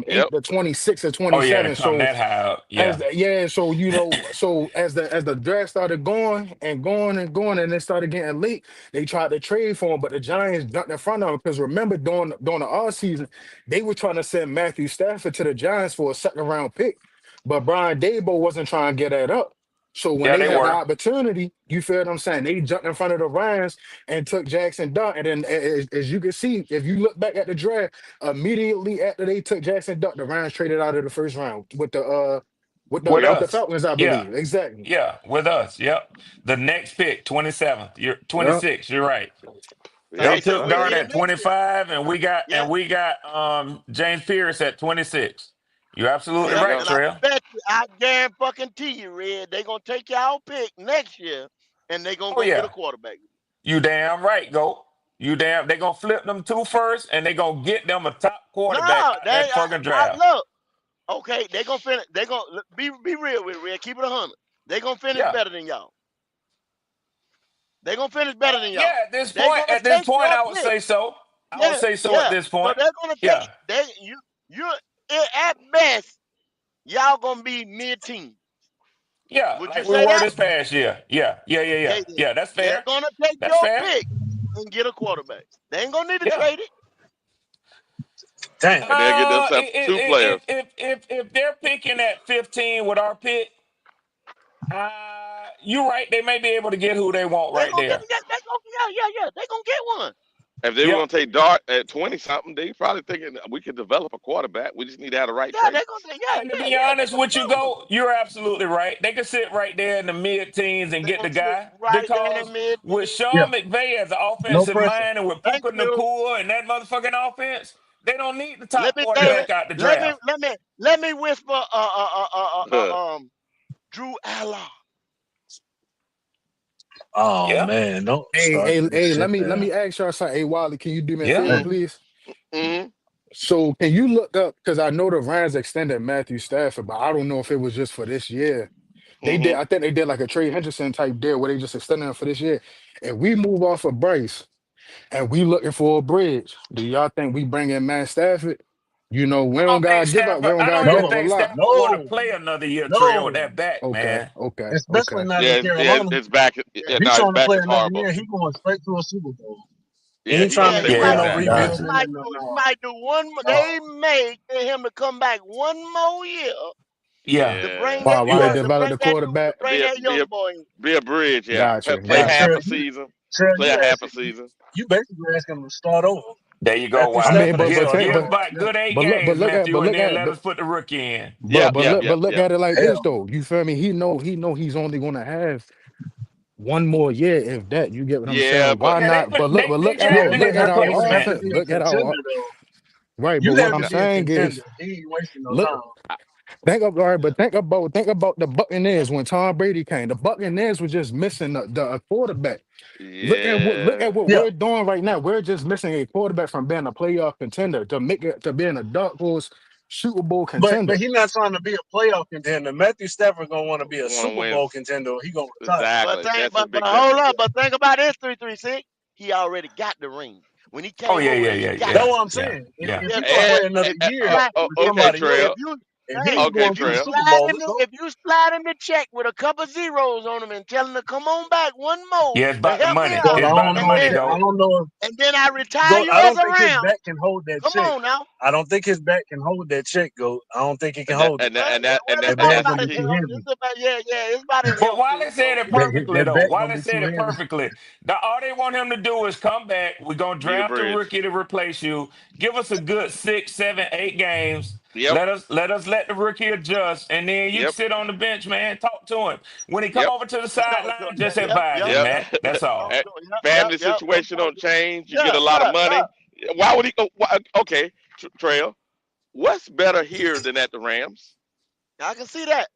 Yep. 8 to 26 or Oh yeah, to 27. come So that high up. as Yeah. so as the draft started going and going and going, and it started getting late, they tried to trade for him, but the Giants jumped in front of him because remember during the off season, they were trying to send Matthew Stafford to the Giants for a second round pick, but Brian Dable wasn't trying to get that up. So when Yeah, they they had the were. opportunity, you feel what I'm saying? They jumped in front of the Rams and took Jackson Dart. And then, as you can see, if you look back at the draft, immediately after they took Jackson Dart, the Rams traded out of the first round with the With Yep. with the us. Falcons, I Yeah. believe. Exactly. Yeah, with us. Yep. The next pick, 27th. You're Yeah. 26. You're right. They Yep. Hey, so took So we're Dart yeah. here at next year. 25, and Yeah, we got James Pierce at 26. You're absolutely There you yep. right, go. And I Trail. bet you, I guarantee you, Red, they gonna take y'all pick next year, and they gonna Oh go get yeah. a quarterback. You damn right, go. You damn they gonna flip them two first and they gonna get them a top quarterback No, out they. that fucking I draft. look. Okay, they gonna finish. They gonna be real with Red. Keep it 100. They gonna finish Yeah. better than y'all. They gonna finish better than Yeah, y'all. at Gonna this take point your I would pick. say so. I would Yeah, say so at yeah. this So point. they're gonna take Yeah. you at best. Y'all gonna be mid-team. Yeah, Would you like we say were that? this past year. Yeah. Yeah, yeah, yeah. Okay, then. Yeah, that's They're fair. gonna take That's your fair. pick and get a quarterback. They ain't gonna need to Yeah. trade it. Damn. And they'll get themselves two players. If they're picking at 15 with our pick, you're right. They may be able to get who they want They right gonna get there. they gonna yeah. They gonna get one. If they were Yep. going to take Dart at 20 something, they probably thinking we could develop a quarterback. We just need to have the right Yeah, they traits. gonna And to be they honest gonna with you, get one. go, you're absolutely right. They could sit right there in the mid-teens and They get the gonna sit guy right there in the because mid with team. Yeah. Sean McVay as the No offensive pressure. mind and with Thank Puka you. Nakua and that motherfucking offense, they don't need the top Let me say it. quarterback out the draft. Let me whisper Drew Aller. Oh Yeah, man, don't Hey, start hey, this hey, shit let there. me ask y'all something. Hey, Wally, can you do me a yeah. favor, Hey, please? Mm-hmm. So can you look up because I know the Rams extended Matthew Stafford, but I don't know if it was just for this year. They did, Mm-hmm. I think they did like a Trey Henderson type deal where they just extended him for this year. If we move off of Bryce and we looking for a bridge, do y'all think we bring in Matt Stafford? We don't gotta give up. We don't I gotta don't give even up a no, think lot. Stafford want to no, play another year, Trail, with no. that back, Okay, man. okay, Especially okay. not in Yeah, Carolina. it's back. Yeah, Yeah, He's no, his trying to back play is another horrible. year. He going straight to a Super Bowl. He Yeah, ain't he gonna trying to yeah. stay He with Yeah, do might no that. do exactly. one. rebuilding and He no. might do one. Oh, They may get him to come back one more year Yeah. to bring Yeah, that While you they got to develop bring the that quarterback. be a be a young boy in. be a bridge. Yeah, Gotcha, play hey half gotcha. Trey, a season. Trey, Play a half a season. you basically asking him to start over. There you go, Matthew I mean, Wiley. Stafford ain't but starting think, Give over but right about now. good eight but look, games, Matthew, and look then at let but us put the rookie in. Yep, yep, yep, look yep. at it like this Hell, though. You feel me? He know he's only gonna have one more year, if that. You get what I'm Yeah, saying? but Why Yeah, not? But yeah, look at yeah, our drafted but his it would have replacement. to offense. be a Look at our contender though. right. But You'd what have I'm to no, be a saying contender. is, He ain't wasting no look, time. think of all right, but think about the Buccaneers when Tom Brady came. The Buccaneers was just missing the quarterback. Look yeah, at what Yeah, we're doing right now. We're just missing a quarterback from being a playoff contender to make it to being a dark horse Super Bowl but contender. he's not trying to be a playoff contender. Matthew Stafford gonna want to be a want to Super win Bowl contender. Or he gonna retire. exactly. That's his But big hold difference. up. But think about this 336. He already got the ring. When he Oh came yeah, over yeah, there, he yeah, got That's yeah, it. what I'm yeah, saying. yeah. If Yeah, he gonna so And play another if you year slide, with okay, somebody else, Trail. and hey, he's Okay, going if to you the Trail. Super slide Bowl, him, let's go. if you slide him the check with a couple zeros on him and tell him to come on back one more Yeah, it's to about the help me money. But out, It's I about don't the and know money, then if I go. don't know if I retire go. you I as don't a think his round. back can hold that Come check. on now. I don't think his back can hold that check. Go. I don't think he can And that hold it. and that and that and Well, that That and it's bag that's about the gonna be his key. too health. heavy. It's about his But health Wiley too. said So it perfectly, That though. back gonna Wiley be said too it heavy. perfectly. All they want him to do is come back. We're gonna Be the draft a bridge. rookie to replace you. Give us a good 6, 7, 8 games. Yep, Let the rookie adjust, and then you can yep, sit on the bench, man. Talk to him. When he come yep, over to the so sideline, just yep, advise yep, him, yep. yep. man. That's all. Family Yep. situation don't change. You get Yeah, a lot of yeah, money. yeah. Why would he go? Okay, Trail. What's better here than at the Rams? I can see that.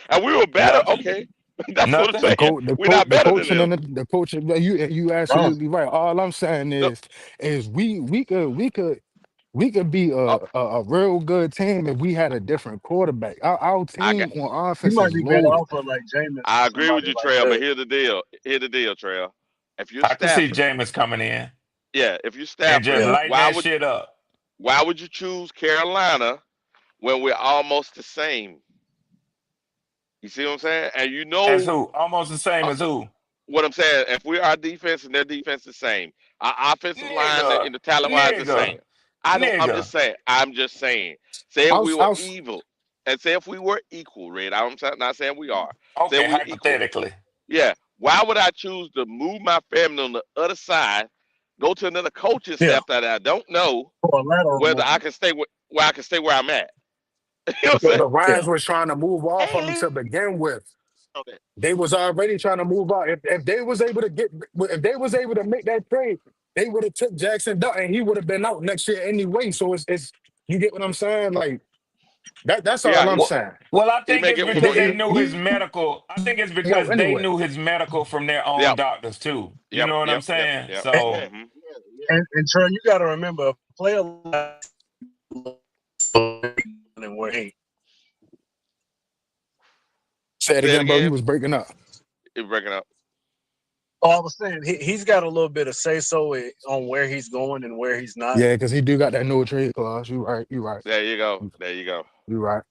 And we were better. Nothing. Okay, that's what I'm Nothing. saying. We're not The better than coaching them. and the coaching. You Wrong. absolutely right. All I'm saying No, is we could We could be Oh, a real good team if we had a different quarterback. Our I got. team on He offense might is be better loaded. off with like Jameis or I agree with somebody you, like Trail. But that. here's the deal. Here's the deal, Trail. If you're I could see Stafford, Jameis coming in yeah. If you're and just Stafford, Yeah. lighting that shit up. why would you choose Carolina when we're almost the same? You see what I'm saying? And you As know who? Almost the same uh, as who? what I'm saying. If we our defense and their defense the same, our offensive line Nigga. and the talent wise the same. Nigga. I don't. I'm Nigga. just saying. I'm just saying. Say if I'll, we were I'll, evil, and say if we were equal, Red. Not saying we are. Say Okay, we equal. hypothetically. Yeah. Why would I choose to move my family on the other side, go to another coaching Yeah. staff that I don't know For a lateral whether I movement. can stay where I can stay where I'm at? You know what I'm the saying? Yeah. Lions was trying to move off of him Haley. to begin with. Okay. They was already trying to move out. If they was able to if they was able to make that trade, they would have took Jackson Dart and he would have been out next year anyway. So it's you get what I'm saying? Like that's Yeah. all I'm He Well, saying. well, I he think may it's get He, more. because they he, knew his he, medical. I think it's he out because they anyway. knew his medical from their own Yep. doctors too. You Yep. know what I'm Yep. Yep. saying? Yep. And, So Hmm. and Trey, you got to remember, a player like and where he. Say it Say it again, bro. You again. was breaking up. He's breaking up. Oh, I was saying he's got a little bit of say so on where he's going and where he's not. Yeah, because he do got that no trade clause. You right. You right. There you go. There you go. You right.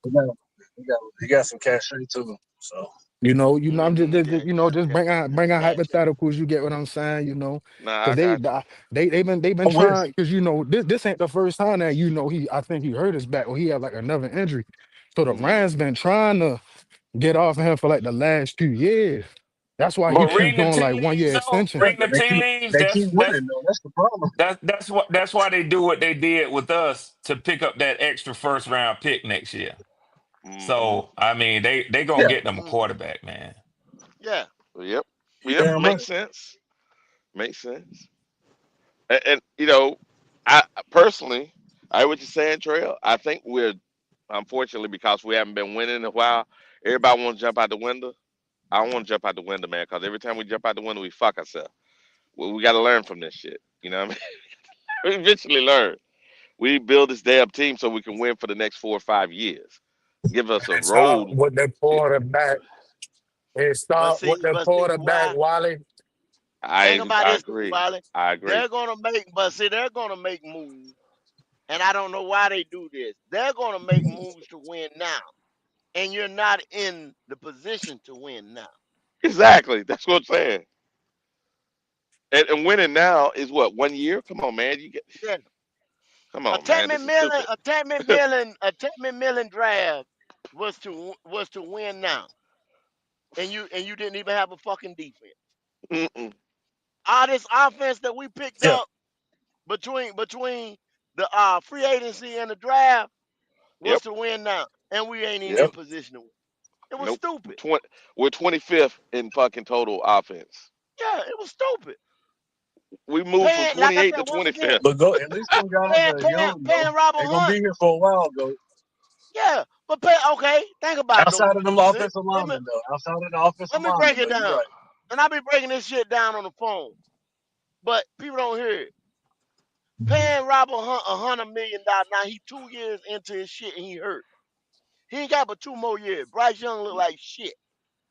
He got some cachet too. So I'm Hmm. just bringing hypotheticals. You get what I'm saying, Nah, because I got you. they've been I'm with trying. Because this ain't the first time that I think he hurt his back or he had like another injury. So the Hmm. Rams been trying to get off of him for like the last 2 years. That's why he but keep reading the doing like tea one leaves year though, yeah, extension. reading the but tea leaves, they keep winning though. That's the problem. that's why they do what they did with us to pick up that extra first round pick next year. Hmm. So I mean they gonna Yeah, get them a Hmm. quarterback, man. Yeah. Yep. you Yep. damn right. Makes sense. Makes sense. And I personally, I hear what you're saying, Trail. I think we're unfortunately because we haven't been winning in a while. Everybody want to jump out the window. I don't want to jump out the window, man, because every time we jump out the window, we fuck ourselves. Well, we got to learn from this shit. You know what I mean? We eventually learn. We build this damn team so we can win for the next 4 or 5 years. Give us a It start road. with the quarterback. It But start with see, the but see, quarterback, why? Wally. Think I about I this too, agree. Wiley. I agree. They're gonna make moves, and I don't know why they do this. They're gonna make moves to win now, and you're not in the position to win now. Exactly. That's what I'm saying. And winning now is what 1 year. Come on, man. Yeah, Come on, man. This is stupid. A 10 million draft was to win now, and you didn't even have a fucking defense. Mm-mm. All this offense that we picked Yeah, up between the free agency and the draft was Yep. to win now, and we ain't even Yep. in position to win. It was Nope. stupid. 20, we're 25th in fucking total offense. Yeah, it was stupid. We moved from Like I 28 said to once again, 25th. but go. At least them guys are young though. paying Robert They're gonna be Hunt. here for a while though. Yeah, but okay. Think about it though. Outside of them offensive linemen though. Outside of the offensive Let me break linemen it though. You're down, right. and I be breaking this shit down on the phone, but people don't hear it. Paying Robert Hunt $100 million. Now he 2 years into his shit and he hurt. He ain't got but 2 more years. Bryce Young look like shit.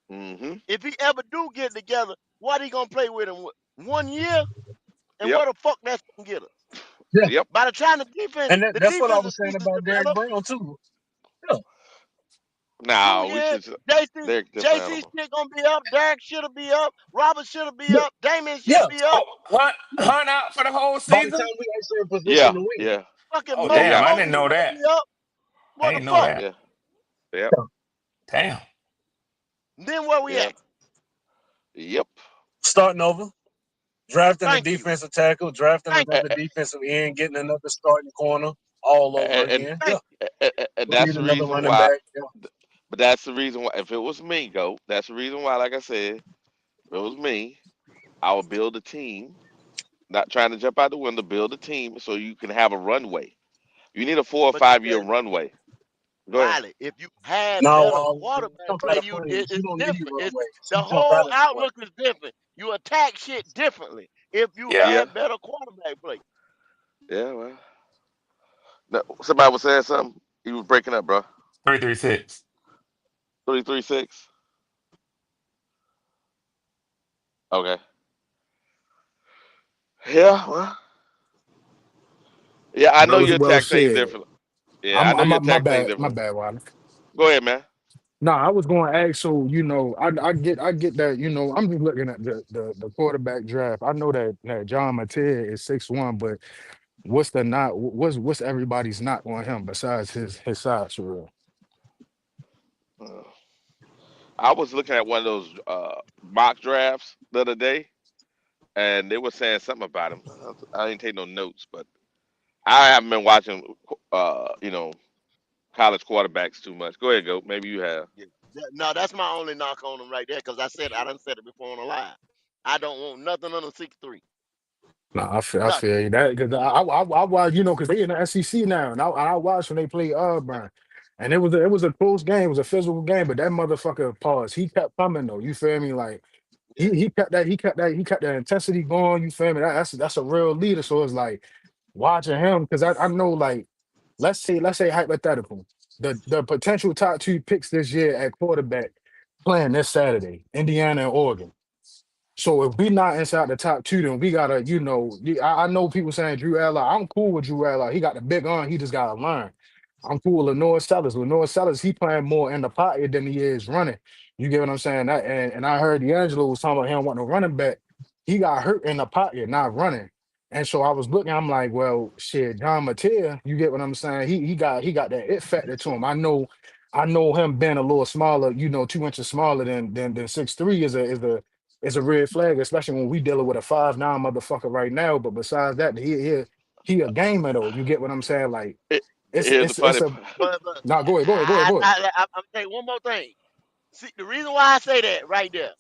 Hmm. If he ever do get together, what he gonna play with him with? 1 year? And Yep. where the fuck that's gonna get us? Yeah, Yep. By the time and the that's what I defensive was saying pieces about Derek develop, Brown too. Yeah, two Now we years, should. JC They're a different JC animal. shit gonna be up, Derek should be up, Robert should be yeah, up, Damon should yeah. be up, Oh, Hunt out for the whole By the season? time we actually in position Yeah. to win. Yeah. fucking Oh Oh damn, yeah. I Moses didn't know should that. be up. I What the didn't know fuck? that. Yeah. Yep. Damn. Then where we Yeah. at? Yep. Starting over, drafting a Thank you. defensive tackle, drafting Thank And, another defensive end, getting another starting corner all over and, again. Yeah, thank and we that's need the another reason running why. back. Yeah. But that's the reason why. If it was me, go. That's the reason why. Like I said, if it was me, I would build a team. Not trying to jump out the window. Build a team so you can have a runway. You need a four or but you 5 year can't runway. Go ahead. Wiley, if you had Now, better when it quarterback comes out play, of plays, you it's don't need different. It's runways. the You jump whole out of the way. outlook is different. You attack shit differently if you Yeah. Yeah. had better quarterback play. Yeah. Well. No, somebody was saying something. You was breaking up, bro. 336. 336. Okay. Yeah. Well. Yeah, I That know was you well attack things said. different. Yeah, I know I'm you my attack things bad, my different. bad, Ron. Go ahead, man. No, I was going to ask. So I get that. I'm just looking at the quarterback draft. I know that John Mateer is 6'1", but what's the not? What's everybody's not on him besides his size for real? Uh, I was looking at one of those mock drafts the other day, and they were saying something about him. I didn't take no notes, but I haven't been watching, college quarterbacks too much. Go ahead, go. Maybe you have. Yeah. No, that's my only knock on him right there. Because I done said it before on the live. I don't want nothing under 6'3". No, I Nothing. feel you that because I watch because they in the SEC now, and I watched when they played Auburn, and it was a close game, it was a physical game, but that motherfucker paused. He kept coming though. You feel me? Like Yeah. he kept that intensity going. You feel me? That's a real leader. So it's like watching him because I know like let's say hypothetical the potential top two picks this year at quarterback playing this Saturday, Indiana and Oregon. So if we not inside the top two, then we gotta, I know people saying Drew Eller. I'm cool with Drew Eller. He got the big arm. He just gotta learn. I'm cool with Lenore Sellers. Lenore Sellers, he playing more in the pocket than he is running. You get what I'm saying? And I heard D'Angelo was talking about him wanting a running back. He got hurt in the pocket, not running. And so I was looking, I'm like, well, shit, John Mateer, you get what I'm saying? He got that it factor to him. I know him being a little smaller, 2 inches smaller than 6'3" is a red flag, especially when we dealing with a 5'9" motherfucker right now. But besides that, he a gamer though. You get what I'm saying? Like It, it's here's the it's funny it's a part. But nah. Go ahead. I'm saying one more thing. See, the reason why I say that right there,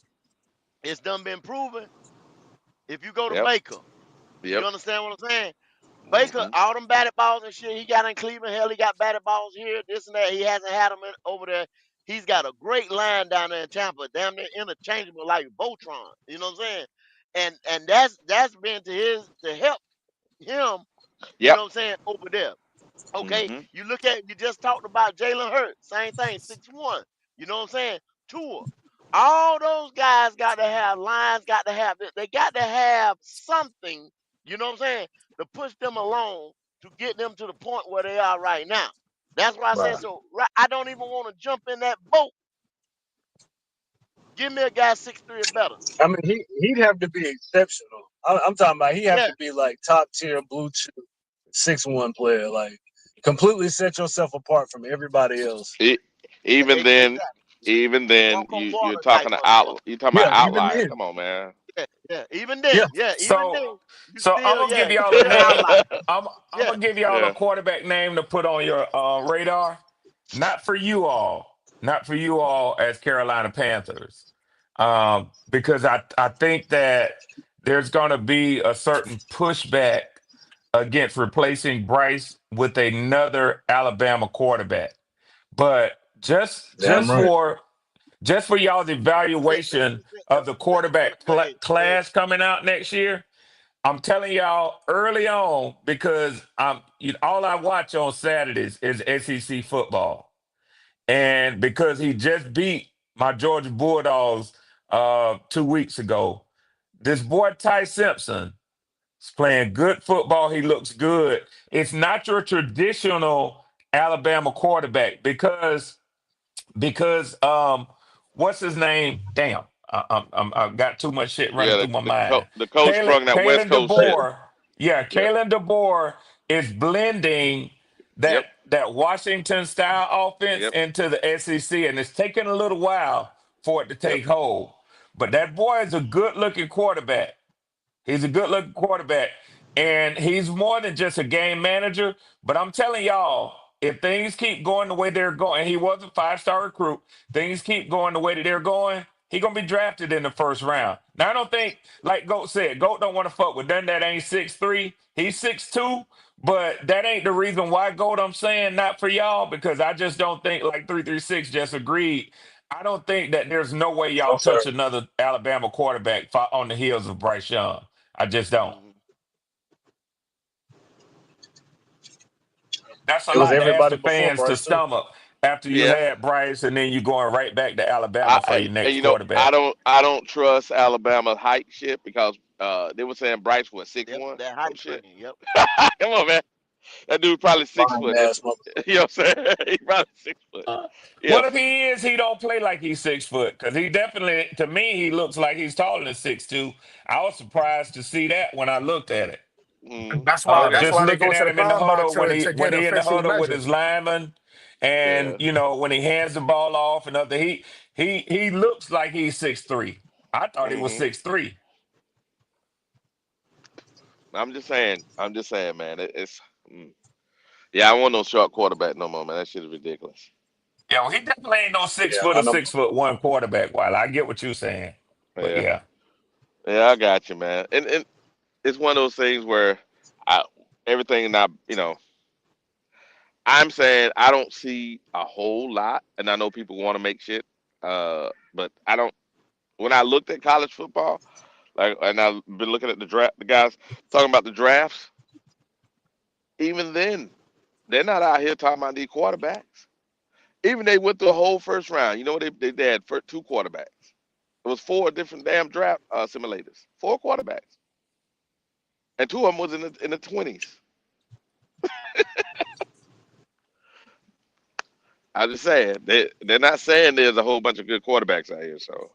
it's done been proven. If you go to Yep. Baker, you Yep. understand what I'm saying? Baker, Hmm. all them batted balls and shit he got in Cleveland, hell, he got batted balls here, this and that. He hasn't had them over there. He's got a great line down there in Tampa, damn near interchangeable like Voltron. You know what I'm saying? And that's been to help him. You Yep. know what I'm saying over there. Okay, Hmm. you just talked about Jalen Hurts, same thing, 6'1". You know what I'm saying? Tua. All those guys got to have lines, got to have they got to have something, you know what I'm saying, to push them along to get them to the point where they are right now. That's why I said Right. so. I don't even want to jump in that boat. Give me a guy 6'3" or better. I mean, he'd have to be exceptional. I'm talking about he have Yeah, to be like top tier blue chip 6'1" player, like completely set yourself apart from everybody else. E- even then, exactly. even then, Walk on you're water type talking to motherfucker. out. You're talking about Yeah, even outliers. then. Come on, man. Yeah, yeah. Yeah, Even So then, so I'm gonna give you y'all a still an name. outlier. I'm Yeah. gonna give y'all a Yeah. quarterback name to put on your radar. Not for you all, not for you all as Carolina Panthers, because I think that there's gonna be a certain pushback against replacing Bryce with another Alabama quarterback. But just damn just right. for just for y'all's Yeah, evaluation of the quarterback class coming out next year, I'm telling y'all early on because all I watch on Saturdays is SEC football, and because he just beat my Georgia Bulldogs 2 weeks ago, this boy Ty Simpson is playing good football. He looks good. It's not your traditional Alabama quarterback because what's his name? Damn, I've got too much shit running Yeah. through my mind. The coach sprung that West Kalen Coast shit. DeBoer, yeah, Yep. Kalen DeBoer is blending Yep. that Washington style offense Yep. into the SEC, and it's taken a little while for it to Yep. take hold. But that boy is a good looking quarterback. He's a good looking quarterback. And he's more than just a game manager. But I'm telling y'all, if things keep going the way they're going, and he was a 5-star recruit, things keep going the way that they're going, he's gonna be drafted in the first round. Now I don't think, like Goat said, Goat don't want to fuck with nothing that ain't 6'3". He's 6'2", but that ain't the reason why Goat I'm saying not for y'all, because I just don't think like 336 just agreed. I don't think that there's no way y'all No sir. touch another Alabama quarterback on the heels of Bryce Young. I just don't. Mhm. That's a It was lot to ask everybody the before fans to Bryce too. stomach after you Yeah. had Bryce, and then you going right back to Alabama for your And next you know, quarterback. I don't trust Alabama's height shit because they were saying Bryce was six Yep, one, that some hype shit. train. Yep. Come on, man. That dude probably 6 foot. Fine ass motherfucker. You know what I'm saying? He probably 6 foot. Yeah. What if he is? He don't play like he's 6 foot because he definitely, to me, he looks like he's taller than 6'2". I was surprised to see that when I looked at it. Mm, yeah. That's Just why they looking go to at the him in the combine huddle to when get he in the official huddle with measure. his lineman, and Yeah. when he hands the ball off and other, he looks like he's 6'3". I thought he was Hmm. 6'3". I'm just saying. I'm just saying, man. It's yeah. I want no short quarterback no more, man. That shit is ridiculous. Yeah, well, he definitely ain't no six Yeah, foot or I know. 6'1" quarterback. While I get what you're saying, but Yeah. yeah, Yeah, I got you, man. And it's one of those things where I everything not I'm saying I don't see a whole lot, and I know people want to make shit, but I don't. When I looked at college football, like, and I've been looking at the draft, the guys talking about the drafts. Even then, they're not out here talking about these quarterbacks. Even they went through a whole first round. You know what they had for two quarterbacks. It was four different damn draft simulators, four quarterbacks, and two of them was in the 20s. I'm just saying they're not saying there's a whole bunch of good quarterbacks out here. So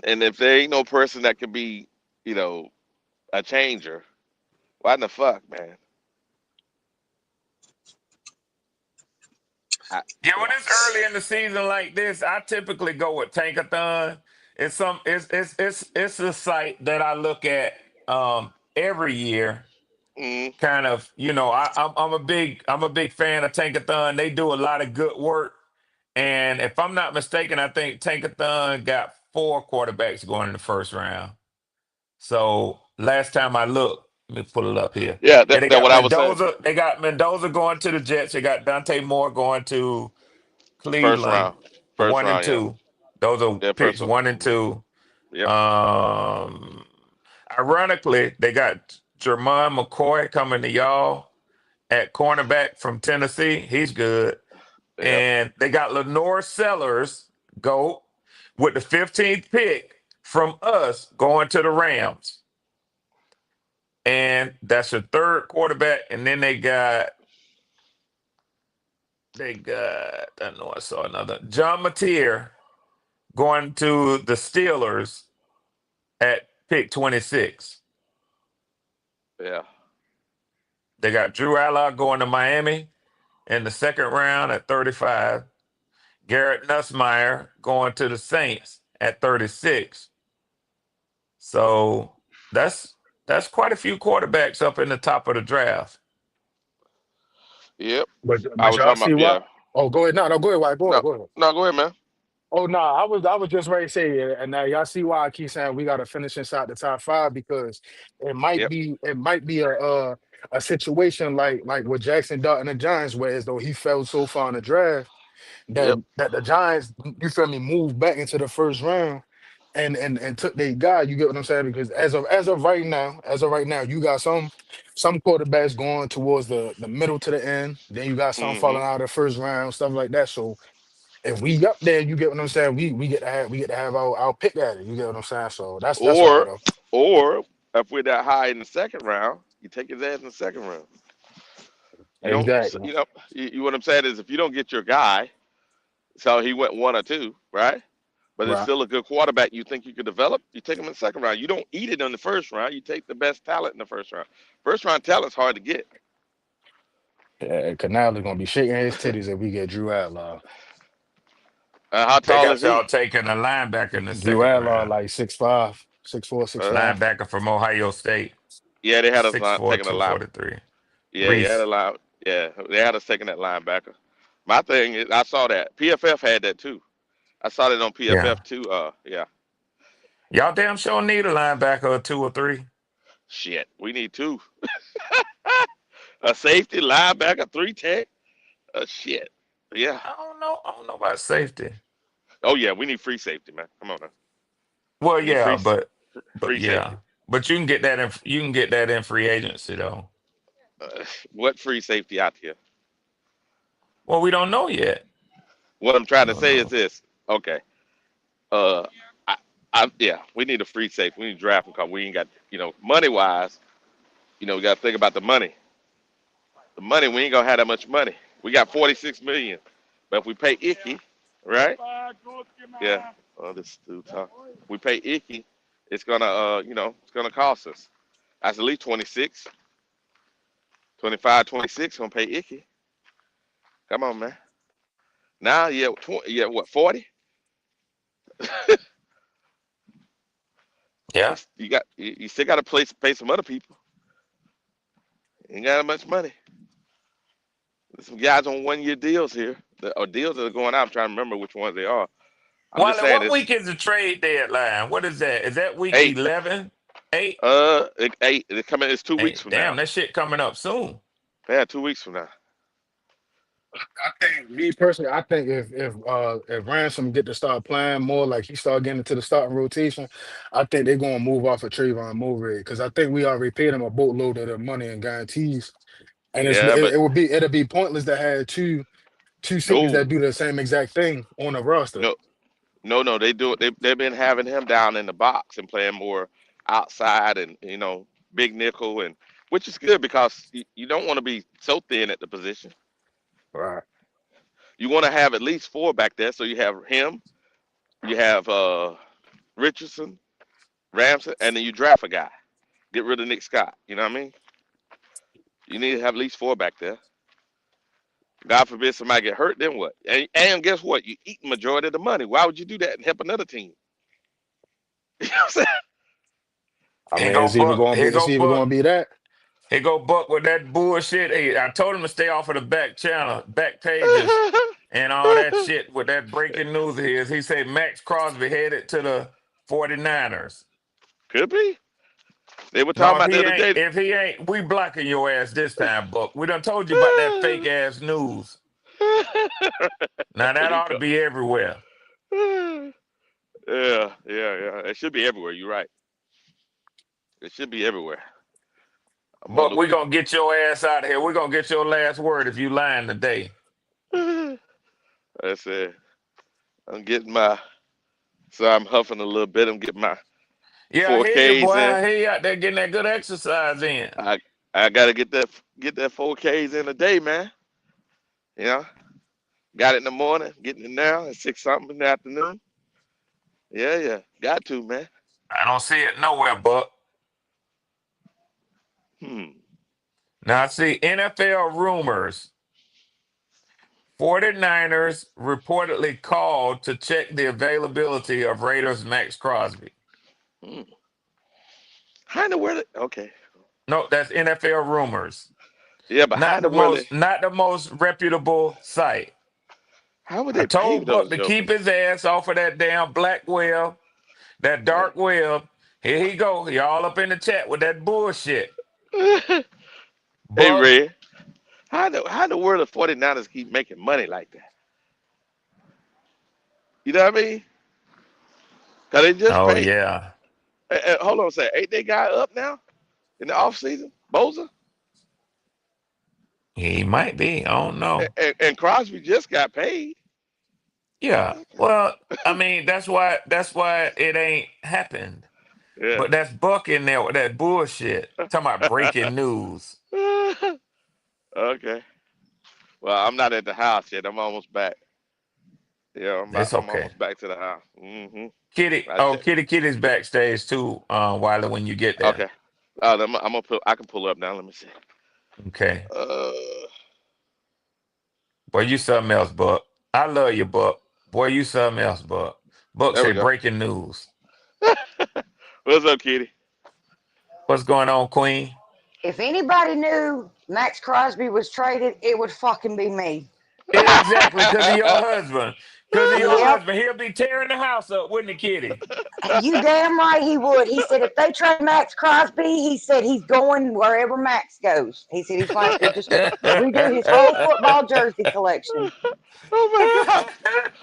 and if there ain't no person that can be, you know, a changer, why in the fuck, man? I, yeah. When yeah. it's early in the season like this, I typically go with Tankathon. It's a site that I look at every year. Mm, Kind of, I'm a big fan of Tankathon. They do a lot of good work. And if I'm not mistaken, I think Tankathon got four quarterbacks going in the first round. So last time I looked, let me pull it up here. yeah, Yeah, they that got what I was saying. Mendoza. They got Mendoza going to the Jets. They got Dante Moore going to First Cleveland, round, first one and round, yeah, two. Those are yeah, picks first, one and two. yep, Um, Ironically, they got Jermon McCoy coming to y'all at cornerback from Tennessee. He's good. yep, And they got Lenore Sellers go with the 15th pick from us going to the Rams. And that's your third quarterback. And then I know I saw another John Mateer going to the Steelers at pick 26. yeah, They got Drew Allar going to Miami in the second round at 35. Garrett Nussmeier going to the Saints at 36. So that's that's quite a few quarterbacks up in the top of the draft. yep. I But was y'all talking see about, what? yeah. Oh, go ahead. No, go ahead. White. Go No, ahead. Go ahead. no, go ahead, man. Oh no, I was just ready to say it, and now y'all see why I keep saying we got to finish inside the top five because Yep. it might be a situation like with Jackson Dart and the Giants, where as though he fell so far in the draft Yep. that the Giants, you feel me, moved back into the first round and took their guy. You get what I'm saying? Because as of right now, you got some quarterbacks going towards the middle to the end. Then you got some Hmm. falling out of the first round, stuff like that. So if we up there, you get what I'm saying. We get to have our pick at it. You get what I'm saying. So that's all Or, though. or if we're that high in the second round, you take his ass in the second round. You don't, Exactly. you what I'm saying is if you don't get your guy, so he went one or two, right? But it's Right. still a good quarterback you think you could develop, you take him in the second round. You don't eat it in the first round. You take the best talent in the first round. First round talent's hard to get. Canal is gonna be shaking his titties if we get Drew Adlaw. How They tall is got y'all he? taking a linebacker in the Drew second Adlaw round. like 6'5", 6'4", Uh, 6'5". Linebacker from Ohio State, yeah, they had us 6'4", taking a line. 243. Yeah, you had a Reese. line. Yeah, they had us taking that linebacker. My thing is, I saw that PFF had that too. I saw that on Yeah. PFF too. Yeah, Y'all damn sure need a linebacker or two or three. shit, we need two. A safety, linebacker, three tech. Shit. Yeah. I don't know. I don't know about safety. Oh yeah, we need free safety, man. Come on, man. Well, We need yeah, but free yeah. safety. But you can get that in free agency though. What free safety out here? Well, we don't know yet. What I'm trying We to don't say is know. this. Okay. Uh, yeah, we need a free safety. We need to draft him because we ain't got, money wise. We got to think about the money. The money, we ain't gonna have that much money. We got 46 million, but if we pay Icky, right? Yeah. Oh, this dude talk. We pay Icky, it's gonna, it's gonna cost us. That's at least 26, 25, 26 gonna pay Icky. Come on, man. Now, yeah, what, 40? Yeah. You still got to pay some other people. You ain't got that much money. There's some guys on 1 year deals here, or deals that are going out. I'm trying to remember which ones they are. I'm just Wally, saying what it's week is the trade deadline? What is that? Is that week eight. 11? 8? Eight. It's coming. It's 2 weeks Hey, from damn, now. that shit coming up soon. Yeah, 2 weeks from now. I think me personally, I think if Ransom get to start playing more, like he start getting into the starting rotation, I think they're gonna move off of Trayvon Mulray because I think we already paid him a boatload of the money and guarantees, and Yeah, but it'll be pointless to have two safeties no, that do the same exact thing on the roster. no, no. They do it. They've been having him down in the box and playing more outside and big nickel and which is good because you don't want to be so thin at the position. Right. You want to have at least four back there. So you have him, you have Richardson, Ramsey, and then you draft a guy. Get rid of Nick Scott. You know what I mean? You need to have at least four back there. God forbid somebody get hurt, then what? And guess what? You eat the majority of the money. Why would you do that and help another team? You know what I'm saying? I Here mean, go Buck. Here it's go either Buck. gonna be that. Here go Buck with that bullshit. Hey, I told him to stay off of the back channel, back pages, and all that shit with that breaking news of his. He said Max Crosby headed to the 49ers. Could be. They were No, talking about the other day. if he ain't, we blocking your ass this time, Buck. We done told you about that fake ass news. Now There that you ought to be everywhere. go. Yeah. It should be everywhere. You're right. It should be everywhere. I'm gonna Buck, look we gonna get your ass out of here. We're gonna get your last word if you lying today. at. I said I'm getting my. So I'm huffing a little bit. I'm getting my Yeah, I four hear you, boy. Ks in. I hear you out there getting that good exercise in. I gotta get that 4 Ks in a day, man. You know, got it in the morning, getting it now at 6 something in the afternoon. Yeah, got to, man. I don't see it nowhere, Buck. Hmm. Now I see NFL rumors. 49ers reportedly called to check the availability of Raiders Max Crosby. Hmm. How in the world? Okay. No, that's NFL rumors. Yeah, but how in the world? Not the most reputable site. How would I they pay told Buck those to keep jokers? his ass off of that damn black web, that dark web. Here he go. He all up in the chat with that bullshit. Hey, Buck. Red. How the world of 49ers keep making money like that? You know what I mean? Cause they just Oh paid. yeah. Hold on a second. Ain't they guy up now in the offseason? Boza? He might be. I don't know. And Crosby just got paid. Yeah. Well, I mean, that's why it ain't happened. Yeah. But that's Buck in there with that bullshit. Talking about breaking news. Okay. Well, I'm not at the house yet. I'm almost back. Yeah, It's I'm okay. almost back to the house. Mm-hmm. I check. Kitty's backstage too, Wiley, when you get there. Okay. I'm gonna put. I can pull up now. Let me see. Okay. Uh, Boy, you something else, Buck. I love you, Buck. Boy, you something else, Buck. Buck there we said go. breaking news. What's up, Kitty? What's going on, Queen? If anybody knew Max Crosby was traded, it would fucking be me. Exactly, because of your husband. Because of your Yep. husband. He'll be tearing the house up, wouldn't he, Kitty? You damn right he would. He said if they trade Max Crosby, he said he's going wherever Max goes. He said he's going to have to just redo his whole football jersey collection. Oh my God!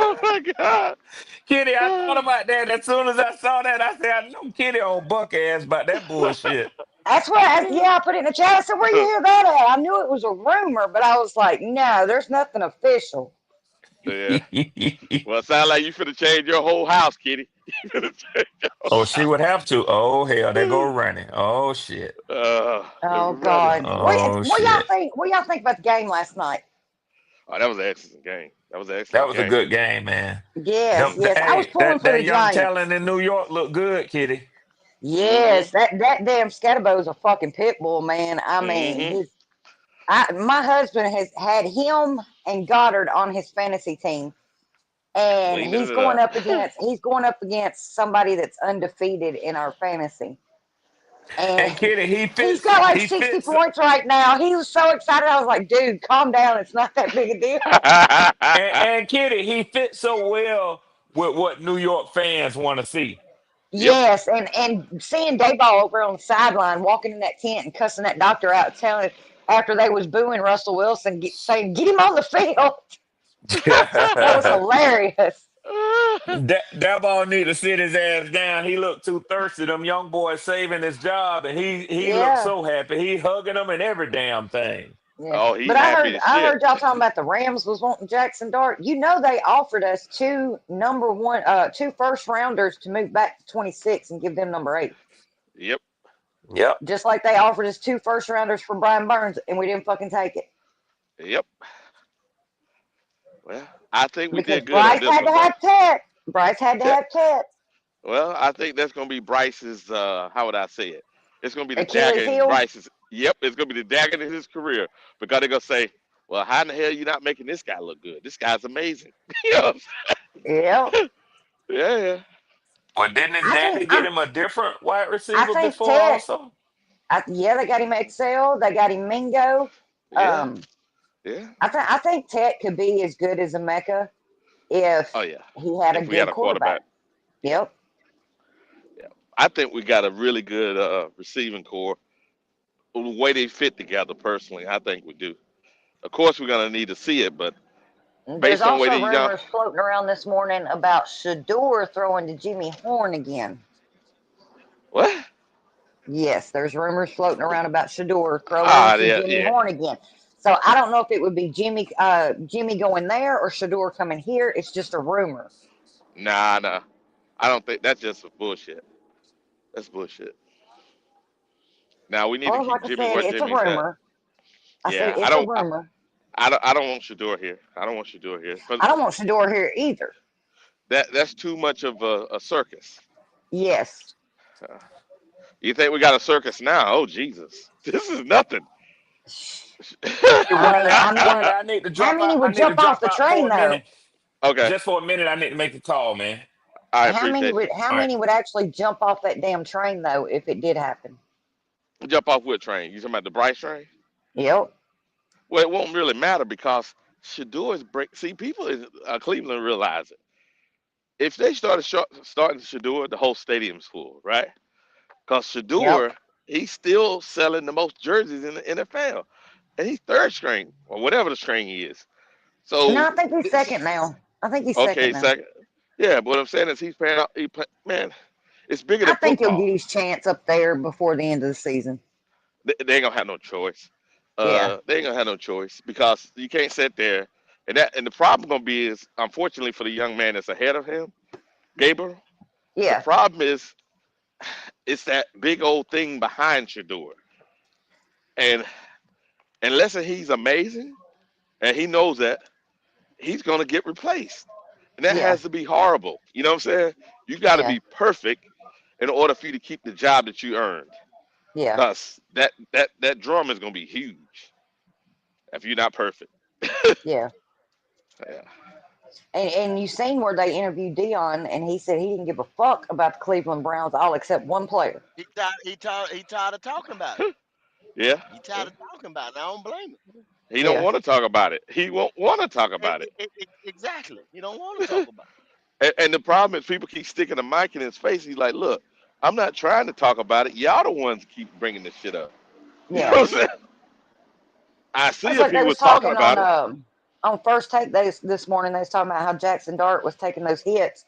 Oh my God! Kitty, I thought about that as soon as I saw that. I said, I know Kitty on Buck ass about that bullshit. That's what. Yeah, I put it in the chat. I said, "Where you hear that at?" I knew it was a rumor, but I was like, "No, there's nothing official." Yeah. Well, it sounds like you finna change your whole house, Kitty. You finna change Oh, she would have to. Oh hell, they go your- running. Oh shit. they Oh were running. God, Oh what y'all shit. think? What y'all think about the game last night? Oh, that was an excellent game. That was an That excellent was a game. good game, man. Yes, Mm-hmm. yes, I was Hey, pulling that for the that young Giants. talent in New York looked good, Kitty. Yes, Mm-hmm. that damn Scatterbo's a fucking pit bull, man. I mean, Mm-hmm. my husband has had him and Goddard on his fantasy team, and Cleaning it up. he's going up against somebody that's undefeated in our fantasy, And and Kitty, he he's fits. got like He 60 fits. points right now. He was so excited. I was like, dude, calm down. It's not that big a deal. And Kitty, he fits so well with what New York fans want to see. Yep. Yes, and seeing Dayball over on the sideline, walking in that tent and cussing that doctor out, telling after they was booing Russell Wilson, saying, "Get him on the field." That was hilarious. That ball need to sit his ass down. He looked too thirsty. Them young boys saving his job, and he looked Yeah, so happy. He hugging them and every damn thing. yeah. Oh, he But happy as I shit. heard y'all talking about the Rams was wanting Jackson Dart. You know they offered us two first rounders to move back to 26 and give them number 8. Yep. Yep. Just like they offered us two first rounders for Brian Burns and we didn't fucking take it. Yep. Well, I think we Because did good on Bryce this had to one, though. have Tet. Bryce had to Te- have Tet. Well, I think that's gonna be Bryce's. How would I say it? It's gonna be the dagger Achilles in heel. Bryce's. Yep, it's gonna be the dagger in his career because they're gonna say, "Well, how in the hell you not making this guy look good? This guy's amazing." You know what Yep. I'm saying? Yeah, yeah, Well, didn't his daddy get him a different wide I receiver think before Tet. also? Yeah, they got him Excel. They got him Mingo. yeah, Um, yeah. I think Tet could be as good as Emeka if Oh yeah. he had a If we had good a quarterback, quarterback. Yep. yeah, I think we got a really good receiving core. The way they fit together, personally, I think we do. Of course, we're gonna need to see it, but There's based on the way also they young, rumors floating around this morning about Shador throwing to Jimmy Horn again. what? Yes, there's rumors floating around about Shador throwing Ah, to yeah, Jimmy yeah. Horn again. So I don't know if it would be Jimmy going there or Shador coming here. It's just a rumor. Nah, nah. I don't think that's just a bullshit. That's bullshit. Now we need to Well, keep like I Jimmy said, where it's a Jimmy's at. rumor. I said Yeah, it's a rumor. I don't want Shador here. I don't want Shador here because I don't want Shador here either. that's too much of a circus. Yes. Uh, you think we got a circus now? Oh Jesus, this is nothing. Hey, I Riley, mean, I, Riley, I need to how drop many out. I would need to jump off drop the out for train a minute. though? Okay, Just for a minute, I need to make the call, man. I appreciate you. How All right. many would actually jump off that damn train though if it did happen? Jump off what train? You talking about the Bryce train? Yep. Well, it won't really matter because Shador is break. See, people in Cleveland realize it. If they starting Shador, the whole stadium's full, right? Because Yep. Shador, he's still selling the most jerseys in the NFL, and he's third string or whatever the string he is. No, So, I think he's second now. I think he's second okay, now. second. Yeah, but what I'm saying is he's paying out. Man, it's bigger I than think he'll get football. his chance up there before the end of the season. They ain't gonna have no choice. Yeah. They ain't gonna have no choice because you can't sit there. And the problem gonna be is, unfortunately for the young man that's ahead of him, Gabriel. The Yeah. problem is, it's that big old thing behind Shador, and unless he's amazing, and he knows that, he's gonna get replaced, and that Yeah. has to be horrible. You know what I'm saying? You got to Yeah. be perfect in order for you to keep the job that you earned, Yeah. cause that drum is gonna be huge if you're not perfect. Yeah. Yeah. And you seen where they interviewed Dion and he said he didn't give a fuck about the Cleveland Browns all except one player. He tired of talking about it. Yeah. He tired of talking about it. I don't blame him. He don't Yeah. want to talk about it. He won't want to talk about it. Exactly. You don't want to talk about And the problem is people keep sticking the mic in his face. He's like, look, I'm not trying to talk about it. Y'all the ones keep bringing this shit up. You know Yeah. what I'm saying? I see That's if like he they was was talking talking about it. on first take this morning. They was talking about how Jackson Dart was taking those hits,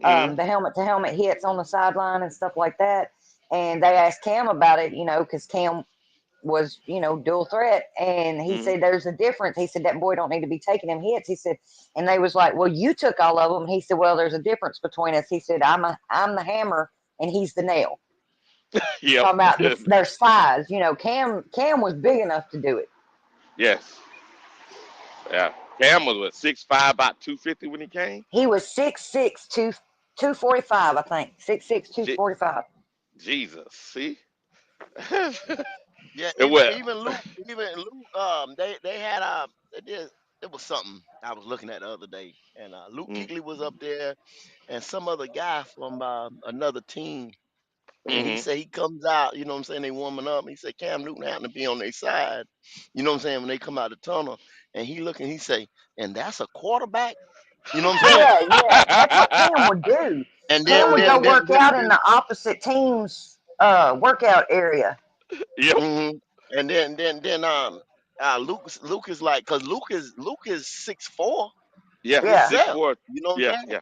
Hmm. the helmet to helmet hits on the sideline and stuff like that. and they asked Cam about it, because Cam was, dual threat. And he Mm-hmm. said, there's a difference. He said, that boy don't need to be taking them hits. He said, and they was like, well, you took all of them. He said, well, there's a difference between us. He said, I'm the hammer and he's the nail. Yep. Talking about their size. Cam was big enough to do it. Yes. Yeah. Cam was what 6'5", about 250 when he came. He was 6'6", 245, I think. 6'6", Je- 245. Jesus. See. Yeah, It was. even Luke, they had they did it was something I was looking at the other day, and Luke Kuechly was up there, and some other guy from another team, and he Mm-hmm. said he comes out, you know what I'm saying, they warming up. He said Cam Newton happened to be on their side, you know what I'm saying, when they come out the tunnel, and he looking, he say, and that's a quarterback, you know what I'm saying, Yeah. That's what Cam would do. and Cam then would then go then work then, out in then the opposite team's workout area. Yep. hmm and then Luke is like, cause Luke is 6'4" Yeah. He's Yeah. six himself, four. you know what Yeah. I'm saying? Yeah.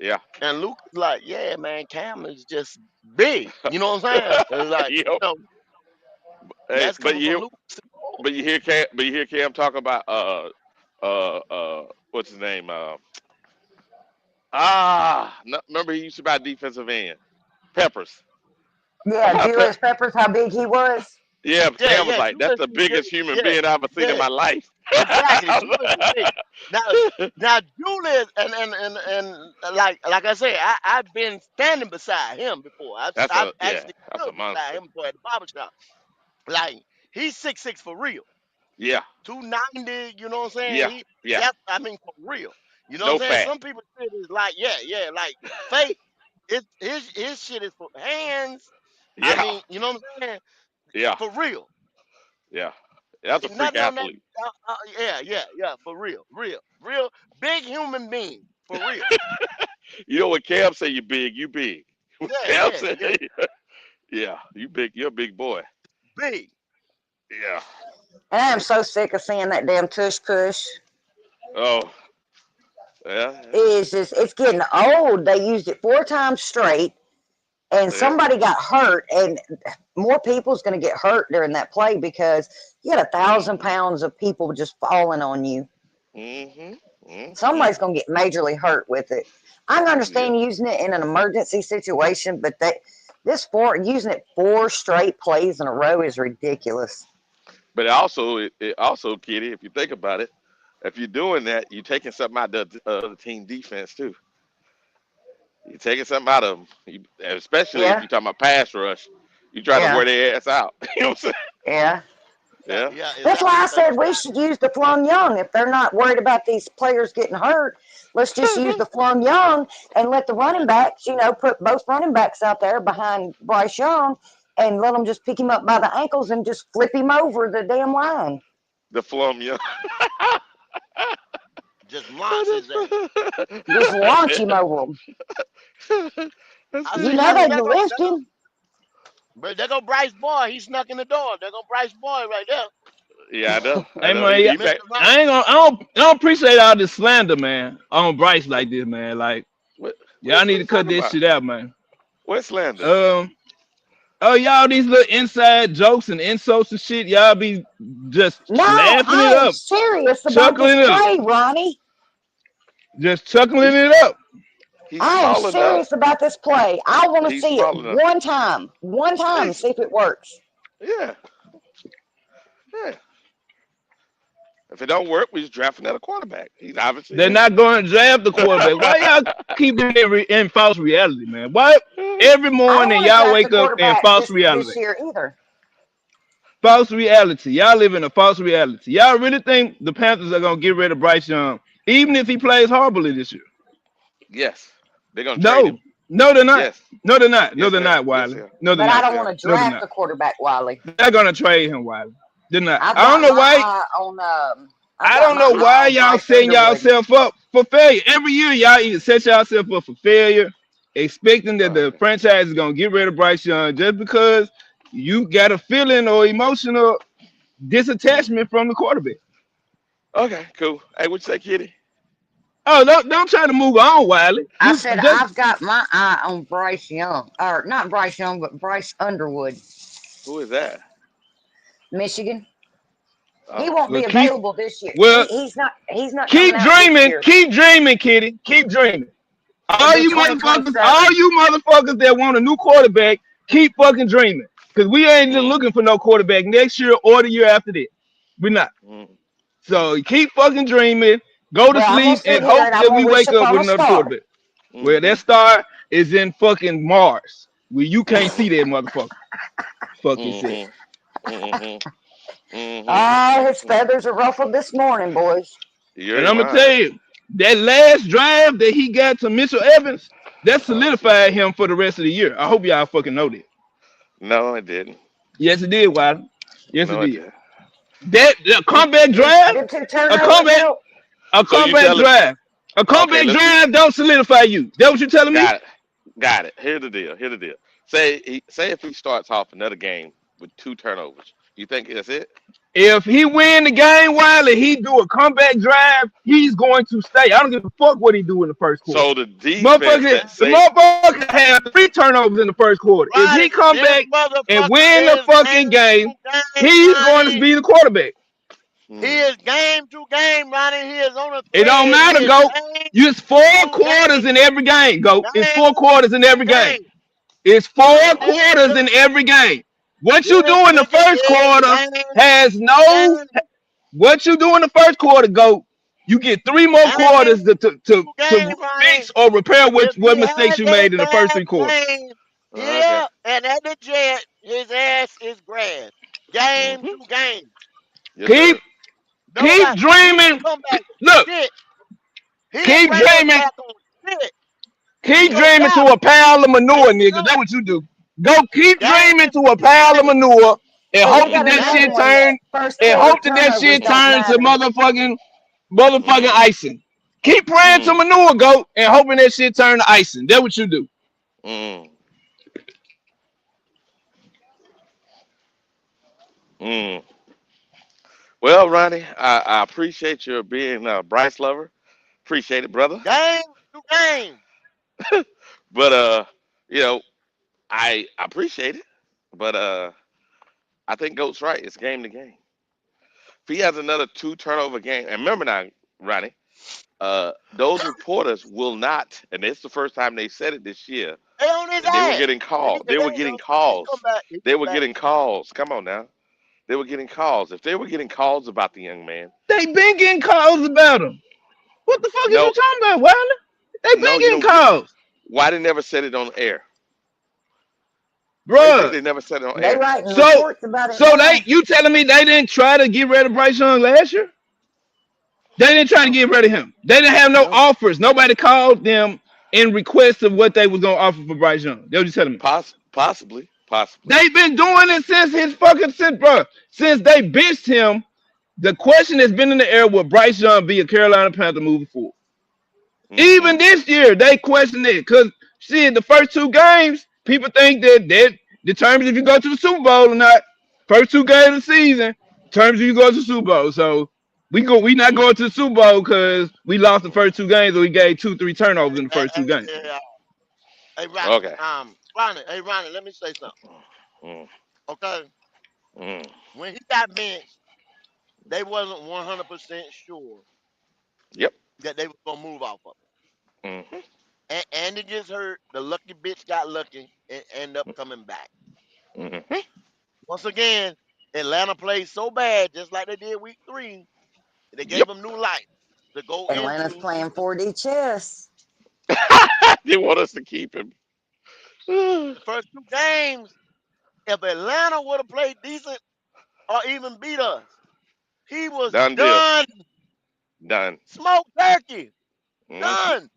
Yeah. And Luke is like, yeah, man, Cam is just big. You know what I'm saying? It's like, Yep. Hey, that's coming from Luke. But you hear Cam talk about what's his name? No, remember he used to buy defensive end Peppers. Yeah, Julius Peppers, how big he was. Yeah, Yeah, Cam was yeah, like, "That's Julius the is big. biggest human Yeah, being I've ever seen in yeah, my life." exactly. Julius is big. Now, now Julius and like I say, I've been standing beside him before. I've actually that's a stood beside monster. him before at the barber shop. Like he's 6'6" for real. Yeah, 290, you know what I'm saying? yeah, yeah. That's I mean for real. You know what I'm No saying? fat. Some people say it's like, yeah, like fake. His shit is for hands. I Yeah, mean, you know what I'm saying? yeah, For real. yeah. That's a Ain't freak nothing on that. athlete. Yeah, for real big human being, for real. You know what Cam say? You big, you big. Cam say, Yeah, yeah, you big. You're a big boy. big. Yeah. And I am so sick of seeing that damn tush push. Oh, yeah, It's getting old. They used it 4 times straight, and yeah. somebody got hurt, and more people's going to get hurt during that play because you had 1,000 Mm-hmm. pounds of people just falling on you. Mm-hmm. Mm-hmm. Somebody's going to get majorly hurt with it. I can Yeah. understand using it in an emergency situation, but using it 4 straight plays in a row is ridiculous. But it also, Kitty, if you think about it, if you're doing that, you're taking something out of the team defense too. You're taking something out of them, especially if Yeah, you're talking about pass rush. You try to wear yeah, their ass out. You know what I'm saying? yeah. Yeah, Yeah. yeah, That's why I said we exactly. should use the Flung Young. If they're not worried about these players getting hurt, let's just use the Flung Young and let the running backs, put both running backs out there behind Bryce Young and let them just pick him up by the ankles and just flip him over the damn line. The flum, yeah. Just launch his ass. Just launch him over them. That's I You say, pretty know I they say, good. can lift him. but there go Bryce Boy. He snuck in the door. There go Bryce Boy right there. Yeah, I know. I Hey know. man, He Mr. back. Right. I ain't gonna. I don't appreciate all this slander, man, on Bryce like this, man. Like y'all What need you to cut talking this about? shit out, man. What slander? Um. Oh, y'all these little inside jokes and insults and shit. Y'all be just No, laughing it I am up, serious about this chuckling it up, play, Ronnie. just chuckling He's it up. he's I am small enough. serious about this play. I want to He's see it small enough. one time, and He's see if it works. yeah, yeah. If it don't work, we just draft another quarterback. He's obviously They're injured. not going to draft the quarterback. Why y'all keep it in false reality, man? Why every I don't morning want to y'all draft a wake up in quarterback false this reality? year either. False reality. Y'all live in a false reality. Y'all really think the Panthers are gonna get rid of Bryce Young, even if he plays horribly this year? Yes, they're gonna trade No, him. no, they're not. Yes, No, they're not. No, yes, they're they are. not, Yes, Wiley. they are. No, they're But I not. Yes, don't they want are. to No, they're draft not. a quarterback, Wiley. They're gonna trade him, Wiley. They're not. I've I don't got know my why. eye on I've I got don't my know eye why on y'all Bryce setting Underwood. yourself up for failure. Every year y'all either set yourself up for failure, expecting that the Okay. franchise is gonna get rid of Bryce Young just because you got a feeling or emotional Hmm. disattachment from the quarterback. Okay. Cool. Hey, what you say, Kitty? Oh, don't try to move on, Wiley. I You said just I've got my eye on Bryce Young, or not Bryce Young, but Bryce Underwood, Who is that? Michigan. He Oh, won't well be keep available this year. well He's not coming keep out this dreaming, year. keep dreaming, Kitty, keep dreaming. It'll be All 2027. you motherfuckers that want a new quarterback, keep fucking dreaming. Cause we ain't just looking for no quarterback next year or the year after that. We're not. mm, So keep fucking dreaming, go to Well, I'm gonna sleep, sit and here hope and I'm that gonna we wish wake up upon with a another star. quarterback. Well, mm-hmm. that star is in fucking Mars. Where you can't see that motherfucker. Fucking shit. Mm-hmm. Mm-hmm. Ah, his Mm-hmm. feathers are ruffled this morning, boys. You And ain't I'm gonna tell lying. you, that last drive that he got to Mitchell Evans, that Oh Jesus. solidified him for the rest of the year. I hope y'all fucking know that. No, it didn't. Yes, it did, Wiley. Yes, it No, it did. didn't. That the comeback Them, drive, them two a turnovers comeback, help. a So you comeback telling? drive, a Okay, comeback let's be. drive don't solidify you. That what you telling me? Got it. Got it. Here's the deal. Here's the deal. Say if he starts off another game with 2 turnovers, you think that's it? If he win the game, Wiley, he do a comeback drive, he's going to stay. I don't give a fuck what he do in the first quarter. So the defense Motherfucker, that the say motherfucker had 3 turnovers in the first quarter. If he Ronnie, come this back and motherfucker win the is fucking game game, to game, he's going to Ronnie. be the quarterback. He hmm, is game to game, Ronnie. He is on a It don't thread. He matter, is go. game It's four to quarters game. in every game, go. It's Game 4 quarters in to every game. game. It's four Ronnie, this quarters nigga, in every game. What you this do in the nigga first is quarter game has to no. game. What you do in the first quarter, go. You get 3 more Game quarters to game, Ronnie. fix or repair If what he mistakes has you a made in the first bad 3 quarters. game okay. here and at the jet, his ass is grass. Game Hmm. to game. Yes, Keep sir. keep Nobody. He ain't dreaming. come back Look, shit. He ain't keep bring us dreaming. back on shit. Keep No dreaming to doubt. a pile of And manure, you nigga. know That's it. what you do. Go keep Game dreaming to a to pile of game. manure and But we hope that got that another shit Game one turn that first and quarter hope that that turnovers shit don't turns to matter. motherfucking Mm, icing. Keep praying to mm, manure, go, and hoping that shit turn to icing. That's what you do. mm, mm. Well, Ronnie, I appreciate your being a Bryce lover. Appreciate it, brother. game to game. But you know, I appreciate it. But I think Goat's right. It's game to game. If he has another 2 turnover game, and remember now, Ronnie, those reporters will not, and it's the first time they said it this year, They on his that they were ass. getting And he called. They today were getting though. He come calls. back. He They come were back. getting calls. Come on now. They were getting calls. If they were getting calls about the young man, They been getting calls about him. What the fuck is you no, talking about, Wilder? They been no, you getting don't get. calls, Why they never said it on air? Why you think bruh. they never said it on They air? writing So, reports about it so now. you telling me they didn't try to get rid of Bryce Young last year? They didn't try to No, get rid of him. They didn't have no no. offers. Nobody called them in request of what they was gonna offer for Bryce Young. They were just telling me. Possibly, possibly. They've been doing it since his fucking since they benched him. The question has been in the air: will Bryce Young be a Carolina Panther moving forward? Hmm. Even this year, they question it because see the first 2 games, people think that determines if you go to the Super Bowl or not. First 2 games of the season determines if you go to the Super Bowl. So we not going to the Super Bowl because we lost the first 2 games or we gave 2-3 turnovers in the first 2 games. Hey, hey, Okay. Ronnie, let me say something. Mm, Okay, mm, when he got benched, they wasn't 100% sure yep. that they was gonna move off of Hmm. him. And it just hurt. The lucky bitch got lucky and end up coming back. Hmm. Once again, Atlanta played so bad, just like they did week 3. They gave Yep. him new life to go Atlanta's into playing 4D chess. They want us to keep him. the first 2 games. If Atlanta would have played decent or even beat us, he was Done deal. done. Done. Smoke turkey. Hmm. Done.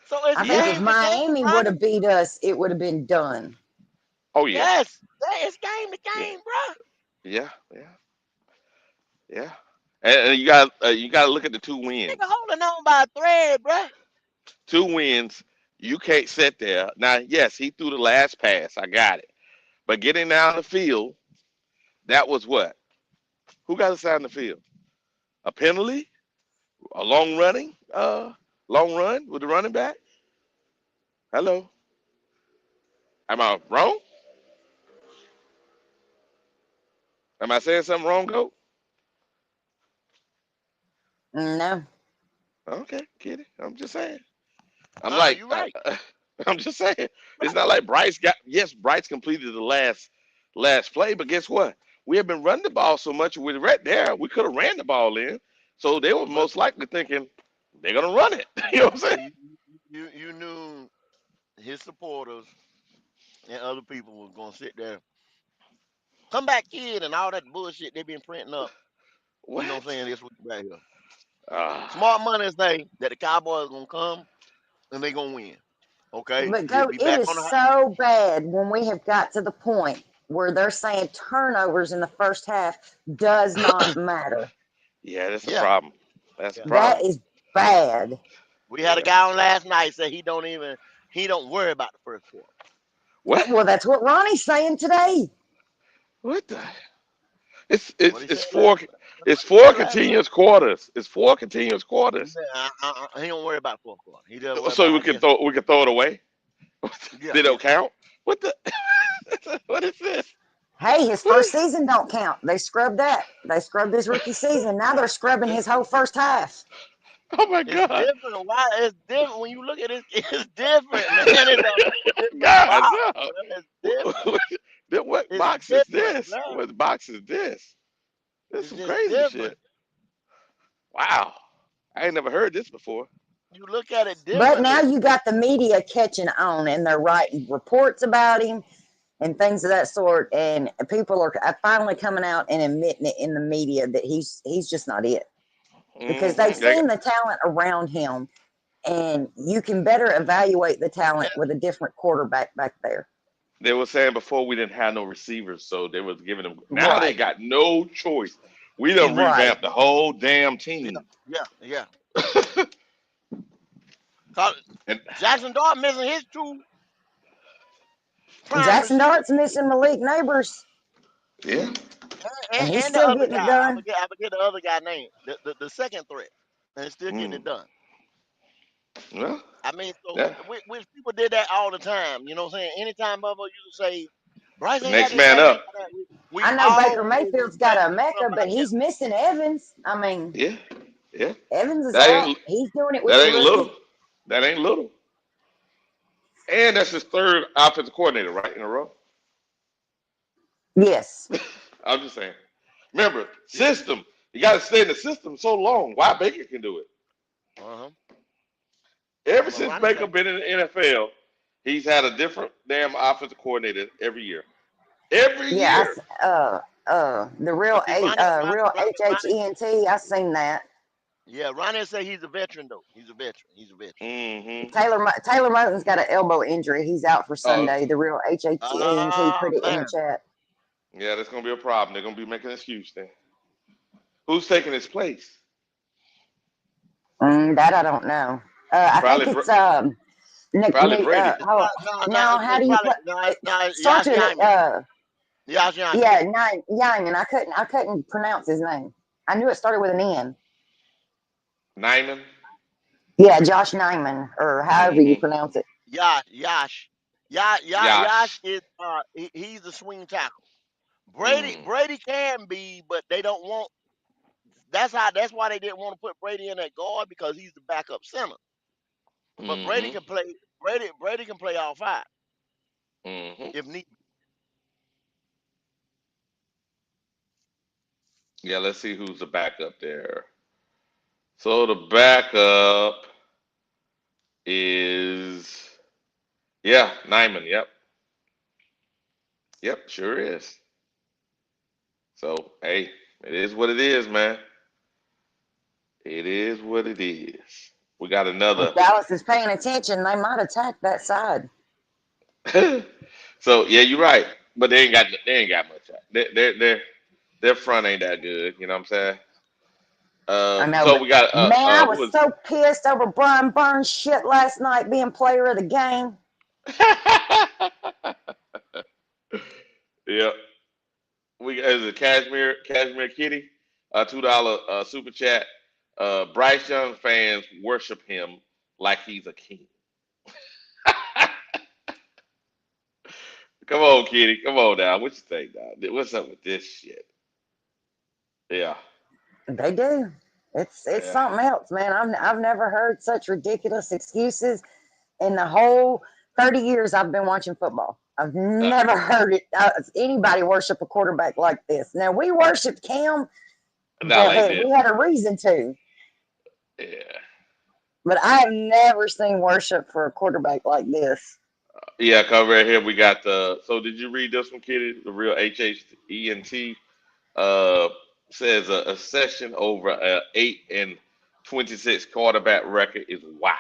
So it's I think if Yeah. game to game, Miami would Ronnie. have beat us, it would have been done. Oh yeah. Yes. It's game to Yeah. game, bro. Yeah. Yeah. Yeah. And you got to look at the two Nigga wins. holding on by a thread, bro. 2 wins. You can't sit there. Now, yes, he threw the last pass. I got it. But getting down the field, that was what? Who got us out in the field? A penalty? A long run with the running back? Hello. Am I wrong? Am I saying something wrong, Goat? No. Okay, kitty. I'm just saying. I'm No, like, you're right. I'm just saying. It's not like Bryce completed the last play, but guess what? We have been running the ball so much with right there, we could have ran the ball in. So they were But most likely thinking they're gonna run it. You know what I'm saying? but you knew his supporters and other people was gonna sit there, come back kid, and all that bullshit they been printing up. You know what I'm What? saying? This week right here. Ah, Smart money say that the Cowboys gonna come and they gonna win. Okay, But he'll go, be it back is on the. so bad when we have got to the point where they're saying turnovers in the first half does not matter. yeah, that's a Yeah, problem. That's a yeah. That problem. is bad. We had a Yeah. guy on last night say he don't worry about the first quarter. What? Well, that's what Ronnie's saying today. What the? It's What it's he it's said four last. it's What he four said last night. continuous quarters. It's four continuous He quarters. said he don't worry about the fourth quarter. He just worry So about we I can guess. throw it away. Yeah, They yeah. don't count. What the? What is this? Hey, his What first is? season don't count. They scrubbed that. They scrubbed his rookie season. Now they're scrubbing his whole first half. Oh my It's God! different. Why? It's different when you look at it. It's different, man. It's a whole different God, box, no. bro. It's different. What It's box is different, this? bro. What box is this? This is It's some just crazy different. shit. Wow, I ain't never heard this before. You look at it But now differently. you got the media catching on and they're writing reports about him and things of that sort. And people are finally coming out and admitting it in the media that he's just not it because they've They, seen the talent around him, and you can better evaluate the talent with a different quarterback back there. they were saying before we didn't have no receivers, so they was giving them. Now they Right, got no choice. We done right. revamped the whole damn Yeah, team. yeah, yeah. 'Cause And Jackson Dart missing his two prime Jackson receivers, Dart's missing Malik Neighbors, yeah, and he's and the still other getting it guy. done. I forget the other guy name. The second threat, and he's still getting mm, it done. well, I mean, so yeah. which people did that all the time. You know what I'm saying? Anytime Bubba you say Bryce ain't got Next this, man Bryce ain't up. got that. We I know Baker always Mayfield's got a expect Mecca, but somebody he's else. missing Evans. I mean, Yeah, yeah. Evans is That out. ain't He's doing it with that the ain't rookie. little. That ain't little. And that's his third offensive coordinator, right, in a row. Yes. I'm just saying. Remember, system. You got to stay in the system so long. Why Baker can do it? Uh-huh. Ever But since Ronnie Baker say, been in the NFL, he's had a different damn offensive coordinator every year. Every Yeah. year. The but see, real HHENT. I seen that. Yeah, Ronnie say he's a veteran though. He's a veteran. He's a veteran. Mm-hmm. Taylor Moton's got an elbow injury. He's out for Oh, Sunday. The real HHENT Oh put it in the man, chat. yeah, that's gonna be a problem. They're gonna be making an excuse then. Who's taking his place? That I don't know. I Probably, think it's probably Brady. it's oh, no. now how It's do you probably put no. it No, starts Yash with Yaiman. Yash Yaiman. yeah, Yang, and I couldn't pronounce his name. I knew it started with an N. Nyman. Yeah, Josh Nyman, or however you Mm-hmm. pronounce it. Yash Yash. is he's a swing tackle. Mm. Brady can be, but they don't want. That's why they didn't want to put Brady in that guard because he's the backup center. But Brady Mm-hmm. can play. Brady can play all five Mm-hmm. if need. Yeah, let's see who's the backup there. So the backup is yeah, Nyman. Yep. Yep, sure is. So hey, it is what it is, man. It is what it is. We got If another. Dallas is paying attention, they might attack that side. So yeah, you're right. But they ain't got much. Their front ain't that good. You know what I'm saying? I know, So but we got man, I who was was so pissed over Brian Burns shit last night being player of the game. yeah. We got is it Cashmere Kitty. $2 super chat. Bryce Young fans worship him like he's a king. Come on, Kitty. Come on now. What you think, now? What's up with this shit? Yeah. They do. It's Yeah. something else, man. I've never heard such ridiculous excuses in the whole 30 years I've been watching football. I've Uh, never heard it anybody worship a quarterback like this. Now we worshiped Cam, not but like hey, this. we had a reason to. Yeah. But I have never seen worship for a quarterback like this. Yeah, come right here. We got the. So did you read this one, Kitty? The real HHENT uh, says a session over a 8-26 quarterback record is wow.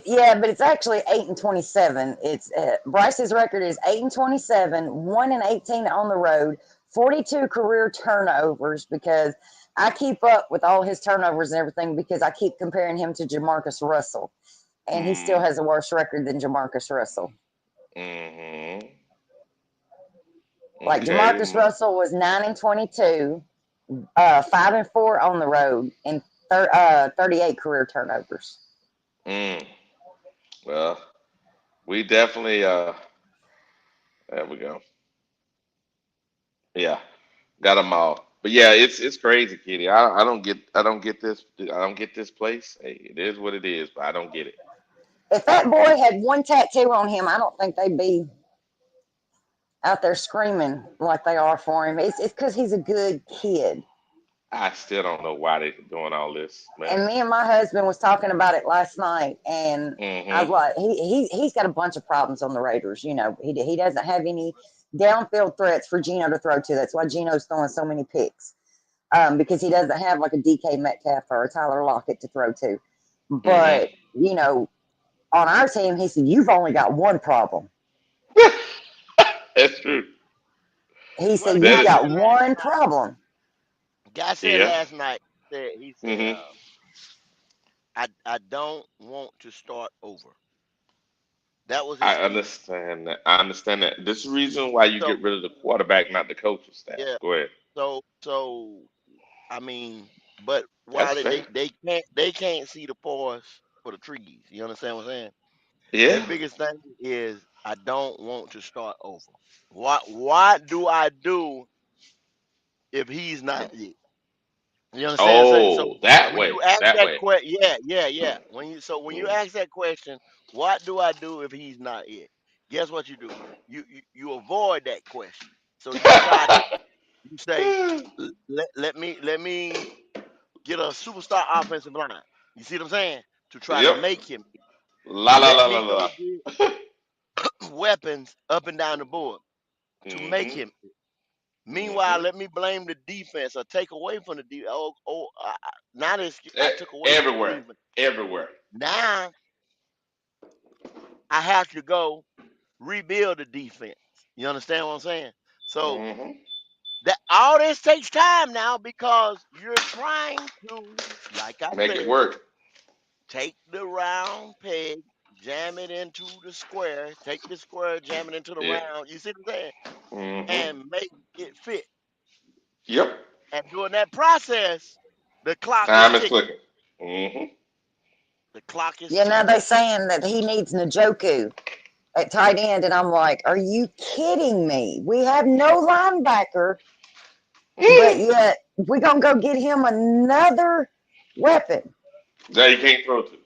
Yeah, but it's actually 8-27. It's Bryce's record is 8-27, 1-18 on the road, 42 career turnovers. Because I keep up with all his turnovers and everything because I keep comparing him to Jamarcus Russell, and he still Mm, has a worse record than Jamarcus Russell. mm-hmm. Like Okay. Jamarcus Russell was 9-22, 5-4 on the road, and 38 career turnovers. Mm. Well, we definitely. There we go. Yeah, got them all. But yeah, it's crazy, Kitty. I don't get this. I don't get this place. Hey, it is what it is, but I don't get it. If that boy had one tattoo on him, I don't think they'd be out there screaming like they are for him. It's because he's a good kid. I still don't know why they're doing all this, man. And me and my husband was talking about it last night, and I was Mm-hmm. like, he's got a bunch of problems on the Raiders. You know, he doesn't have any downfield threats for Geno to throw to. That's why Geno's throwing so many picks. Because he doesn't have like a DK Metcalf or a Tyler Lockett to throw to. But, Mm-hmm. you know, on our team, he said, you've only got one problem. That's true. He What a said, That you've guy is. got said last one night. problem. Guy said Yeah. last night. He said, Mm-hmm. I don't want to start over. That was his I speech. understand that. I understand that. This is the reason why you So get rid of the quarterback, not the coaching staff. yeah. Go ahead. So I mean, but That's while fair. they can't see the forest for the trees. You understand what I'm saying? Their Yeah. biggest thing is I don't want to start over. What do I do if he's not it? You understand? So Oh, that when way. you ask That that way. question, yeah. When you Mm. ask that question, what do I do if he's not it? Guess what you do? You avoid that question. So you say, let me get a superstar offensive line. You see what I'm saying? To try to Yep. make him. La la la Let la me la. go get weapons up and down the board to make Mm-hmm. him. Meanwhile, Mm-hmm. let me blame the defense or take away from the defense. Now this I took away from the Everywhere. defense. Everywhere. Now I have to go rebuild the defense. You understand what I'm saying? So Mm-hmm. that all this takes time now because you're trying to, like I Make it said, work. take the round peg, jam it into the square, take the square, jam it into the Yeah. round. You see what I'm saying? Mm-hmm. And make it fit. Yep. And during that process, the clock is Time is ticking. clicking. Mm-hmm. The clock is Yeah, now they're ticking. saying that he needs Njoku at tight end, and I'm like, are you kidding me? We have no linebacker, but yet we're gonna go get him another weapon. That you can't throw to.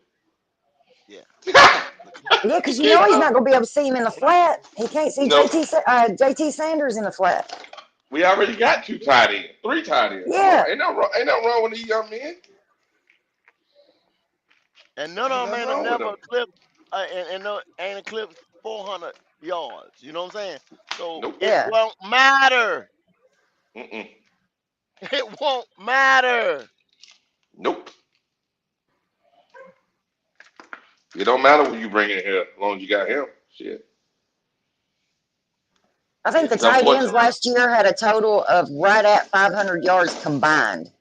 Yeah. The clock, Yeah, You because you can't know he's throw. not gonna be able to see him in the flat. He can't see Nope. JT Sanders in the flat. We already got two tight ends, three tight ends. Come on, Yeah, ain't no wrong with these young men. and none Ain't of them nothing ain't a wrong with never them. eclipsed and no, ain't eclipsed 400 yards. You know what I'm saying? So Nope. it yeah. won't matter. Mm-mm. It won't matter. Nope. It don't matter who you bring in here, as long as you got him. Shit. I think the It's tight ends unfortunate. last year had a total of right at 500 yards combined.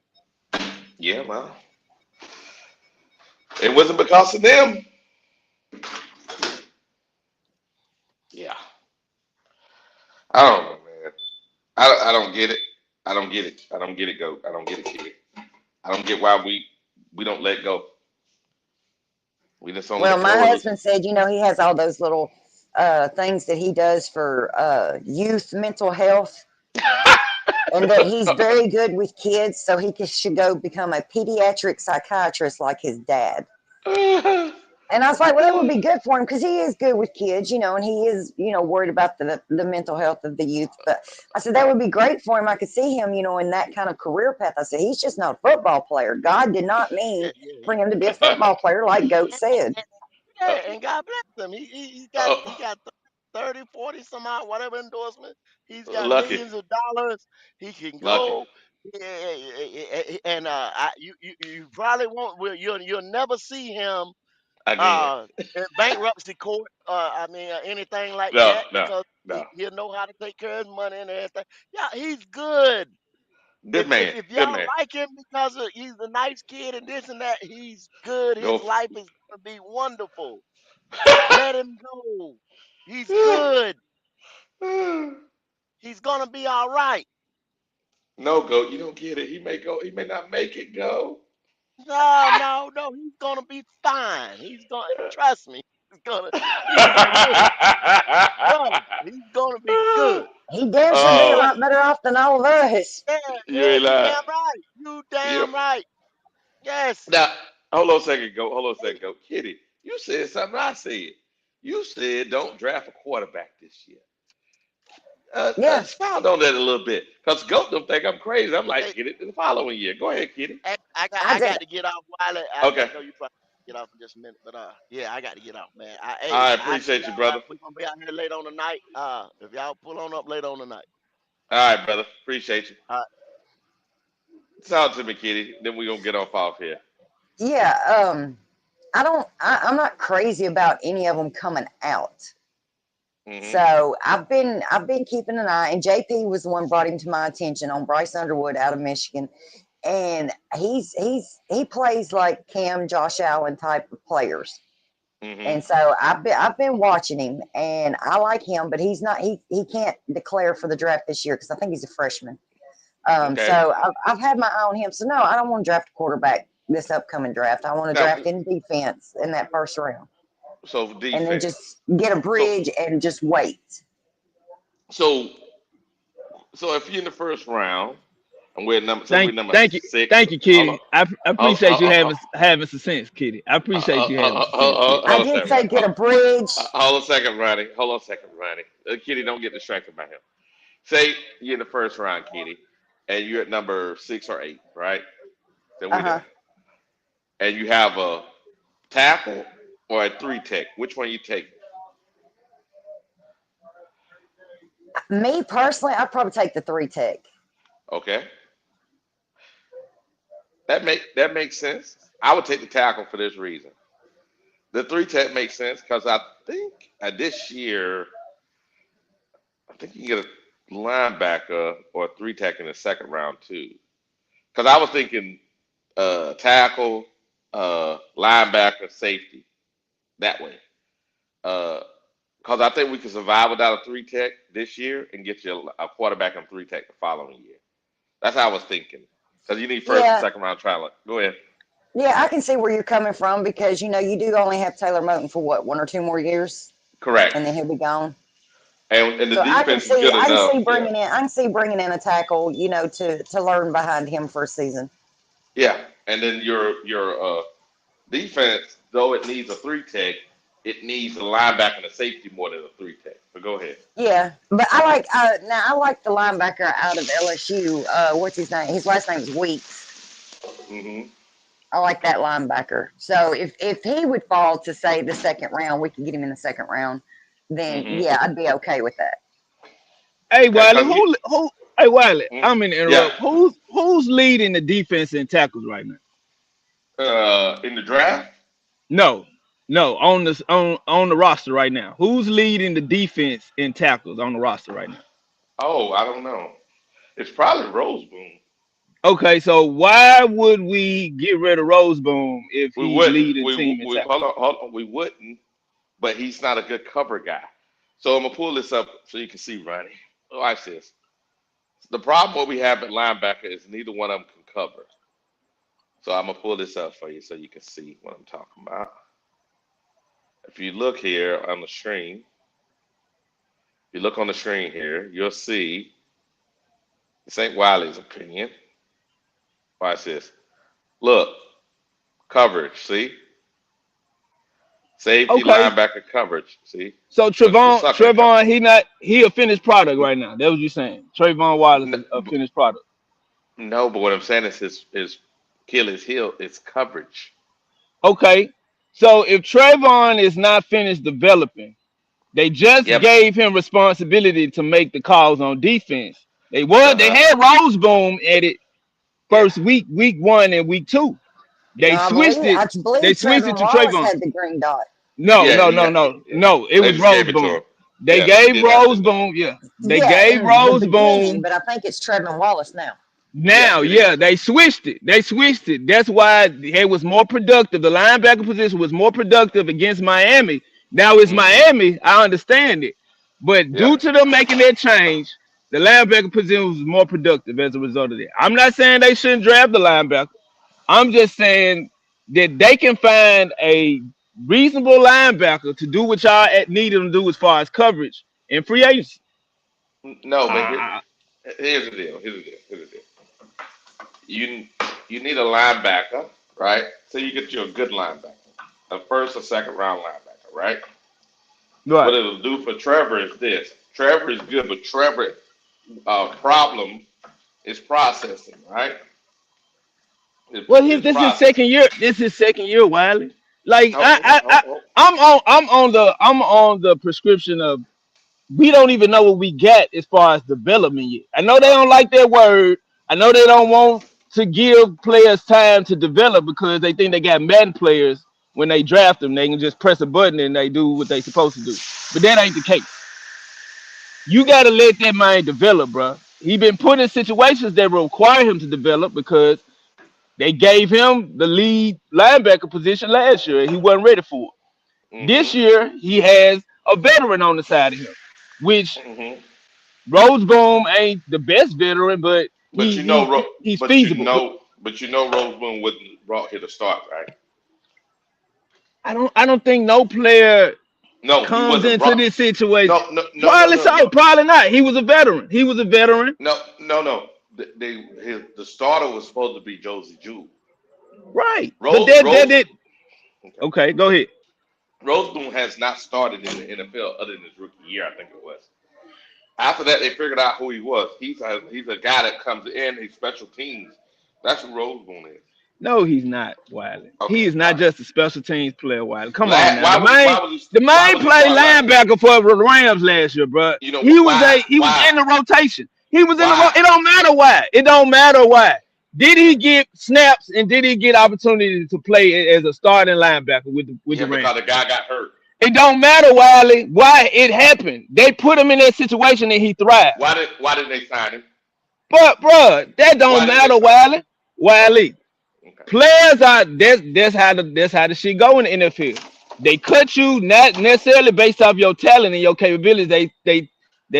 Yeah, man. It wasn't because of them. Yeah. I don't know, man. I don't get it. I don't get it. I don't get it, Go. I don't get it, kid. I don't get why we don't let go. We just on Well, let my go. And husband said, he has all those little things that he does for youth mental health, and that he's very good with kids, so should go become a pediatric psychiatrist like his dad. And I was like, well, that would be good for him because he is good with kids, and he is, worried about the mental health of the youth. But I said that would be great for him. I could see him, in that kind of career path. I said, he's just not a football player. God did not mean for him to be a football player, like Goat said. uh, And God bless him. He got uh, he got 30, 40 some odd whatever endorsement. He's got lucky, millions of dollars. He can lucky. go. And you probably won't. You'll never see him Again. in bankruptcy court. Anything like No, that no, because no. he'll know how to take care of his money and everything. Yeah, he's good. Good man. If Good y'all man. like him because he's a nice kid and this and that, he's good. Go. His life is gonna be wonderful. Let him go. He's good. He's gonna be all right. No, Go. You don't get it. He may go. He may not make it, Go. No, no, no. He's gonna be fine. He's gonna trust me. He's good, brother. He's gonna be good. He damn sure be a Oh, lot better off than all of us. Yeah, you yeah. ain't You lying. damn right. You You damn right. Yes. now. Hold on a second, Go. Hold on a second, Go. Kitty, you said something I said. You said don't draft a quarterback this year. Yeah, Expound on that a little bit, cause Goat don't think I'm crazy. I'm like, Hey, get it the following year. Go ahead, Kitty. I I just, got to get off, Wiley. I Okay. know you probably get off in just a minute, but yeah, I got to get off, man. I I see appreciate you, y'all. brother. We're gonna be out here late on the night. If y'all pull on up late on the night. All right, brother. Appreciate you. Uh, Talk to me, Kitty. Then we gonna get off here. yeah. I'm not crazy about any of them coming out. Hmm. So I've been keeping an eye, and JP was the one brought him to my attention on Bryce Underwood out of Michigan, and he plays like Cam, Josh Allen type of players, Hmm. and so I've been watching him, and I like him, but he can't declare for the draft this year because I think he's a freshman. Okay. So I've had my eye on him. So no, I don't want to draft a quarterback this upcoming draft. I want to Now, draft in defense in that first round, so and then defense. just get a So bridge and just wait. so so if you're in the first round and we're number, say we're Thank, number thank you, six. thank you, Hold on. Kitty. I Hold, appreciate you having some sense, Kitty. I appreciate you having some sense, Kitty. I hold on a did second, say Ronnie. get a bridge. Hold on a second, Ronnie. Hold on a second, Ronnie. Kitty, don't get distracted by him. Say you're in the first round, Kitty, and you're at number 6 or 8, right? Then Uh we huh. there, and you have a tackle or a 3 tech. Which one you take? Me personally, I'd probably take the 3 tech. Okay, that makes sense. I would take the tackle for this reason. The 3 tech makes sense because I think this year I think you can get a linebacker or a 3 tech in the second round too. Because I was thinking tackle, linebacker, safety that way. Because I think we can survive without a 3 tech this year and get you a quarterback and 3 tech the following year. That's how I was thinking. Because you need first and Yeah, second round talent. Go ahead. yeah, I can see where you're coming from because you do only have Taylor Moton for what 1 or 2 more years, Correct. and then he'll be gone. And the So I can defense is see good I can enough. see Yeah. bringing in a tackle, to learn behind him for a season. Yeah. And then your defense, though it needs a 3 tech, it needs a linebacker and a safety more than a 3 tech. But go ahead. Yeah, but I like the linebacker out of LSU. What's his name? His last name is Weeks. Hmm. I like that linebacker. So if he would fall to say the second round, we could get him in the second round. Then Hmm. yeah, I'd be okay with that. Hey Okay. Wiley, Because you, who? Hey Wiley, mm, I'm gonna yeah. interrupt. Who's leading the defense in tackles right now? In the draft. No, no, on the roster right now. Who's leading the defense in tackles on the roster right now? Oh, I don't know. It's probably Roseboom. Okay, so why would we get rid of Roseboom if We he's wouldn't. leading team in tackles? Hold on. We wouldn't, but he's not a good cover guy. So I'm gonna pull this up so you can see, Ronnie. Watch this. The problem what we have at linebacker is neither one of them can cover. So I'm gonna pull this up for you so you can see what I'm talking about. If you look here on the screen, if you look on the screen here, you'll see this ain't Wiley's opinion. Watch this. Look, coverage. See, safety Okay. linebacker coverage. See, So the sucker ain't coming. he a finished product right now. That's what you're saying. Trayvon Wallace No, is a finished product. no, but what I'm saying is his Achilles heel is coverage. Okay. So if Trayvon is not finished developing, they just Yep. gave him responsibility to make the calls on defense. They Uh-huh. had Roseboom at it Yeah. first week 1 and week 2. No, They I switched believe it. I They believe switched it Trevor to Wallace Trayvon. had the green dot. No, Yeah, no, he no, had. no, Yeah. no. It They was just gave it to Roseboom. him. They Yeah, he gave did have the. Roseboom. Yeah, they Yeah, gave in the Roseboom. beginning, but I think it's Trevor Wallace now. Yeah, Now, it is. yeah, they switched it. They switched it. That's why it was more productive. The linebacker position was more productive against Miami. Now it's Mm-hmm. Miami. I understand it. But Yeah. due to them making that change, the linebacker position was more productive as a result of that. I'm not saying they shouldn't draft the linebacker. I'm just saying that they can find a reasonable linebacker to do what y'all need them to do as far as coverage and free agency. No, but Uh, here's the deal. Here's the deal. You you need a linebacker, right? So you get you a good linebacker, a first or second round linebacker, right? What right. it'll do for Trevor is this. Trevor is good, but Trevor problem is processing, right? Well, His this is process. second year. This is second year, Wiley. Like Oh, oh, oh, oh. I'm on the prescription of we don't even know what we get as far as development yet. I know they don't like that word. I know they don't want to give players time to develop because they think they got Madden players when they draft them. They can just press a button and they do what they supposed to do. But that ain't the case. You got to let that man develop, bro. He been put in situations that require him to develop because they gave him the lead linebacker position last year and he wasn't ready for it. This Mm-hmm. year, he has a veteran on the side of him, which Mm-hmm. Roseboom ain't the best veteran, but But you know, he's feasible. but you know, Roseman wouldn't brought here to start, right? I don't think no player No, he comes wasn't into brought. this situation. No, no, no, no, Probably no, so, no, probably not. He was a veteran. He was a veteran. no, no, no. The starter was supposed to be Josie Jewell. Right. But Rose that Rose did okay. okay, go ahead. Roseboom has not started in the NFL other than his rookie year, I think it was. After that, they figured out who he was. He's a guy that comes in, he's special teams. That's who Roseboom is. No, he's not, Wiley. He Okay, is all not right. just a special teams player, Wiley. Come on now. The Why main was he played starting last year? linebacker for the Rams last year, bro. You know He was why in the rotation. He was in the why? it don't matter why. It don't matter why. Did he get snaps and did he get opportunity to play as a starting linebacker with the Yeah, Rams? because the guy got hurt. It don't matter, Wiley, why it happened. They put him in that situation and he thrived. Why didn't they sign him? But bro, that Why don't didn't they matter, sign him? Wiley. Okay, Wiley. okay. Players are that's how the shit go in the NFL. They cut you not necessarily based off your talent and your capabilities. They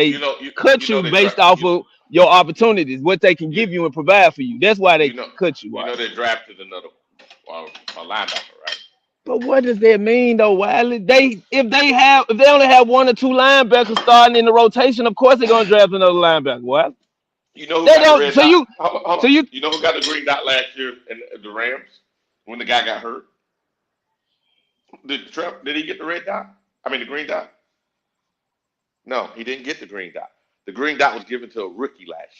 You cut know you they based off of your opportunities, what they can you, give you and provide for you. That's why they you know cut you. you Why? know they drafted another a linebacker, right? But what does that mean though, Wiley? If they only have one or two linebackers starting in the rotation, of course they're gonna draft another linebacker. What? You know who They got the don't. red So dot? you Hold so on. you You know who got the green dot last year in the Rams when the guy got hurt? Did he get the red dot? I mean the green dot? No, he didn't get the green dot. The green dot was given to a rookie last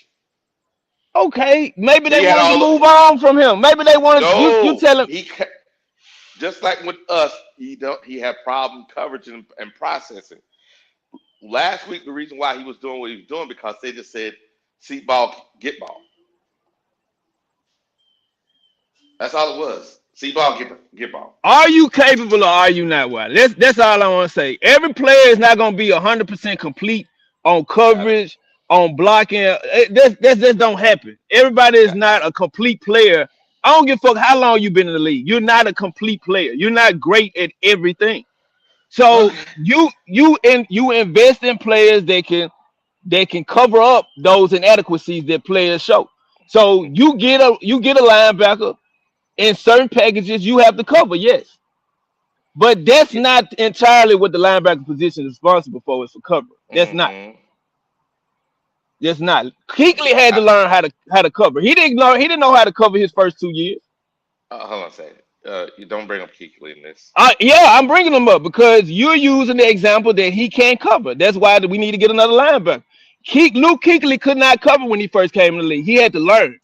okay? Maybe year. they He had wanted to all the move on from him. Maybe they wanted you no. tell him. Just like with us. He had problem coverage and processing. Last week, the reason why he was doing what he was doing because they just said, "See ball, get ball." That's all it was. See ball, get ball. Are you capable or are you not? Well, that's all I want to say. Every player is not going to be 100% complete on Got it. coverage, on blocking. That just don't happen. Everybody is Got not a complete player. I don't give a fuck how long you've been in the league. You're not a complete player. You're not great at everything. it. So Okay. you invest in players that can that can cover up those inadequacies that players show. So you get a linebacker in certain packages you have to cover, yes. But that's Yeah. not entirely what the linebacker position is responsible for, is for cover. That's not. Mm-hmm. That's not. Kuechly had I, to learn how to cover. He didn't know how to cover his first 2 years. hold on a second. You don't bring up Kuechly in this. Yeah, I'm bringing him up because you're using the example that he can't cover. That's why we need to get another linebacker. Luke Kuechly could not cover when he first came in the league. He had to learn.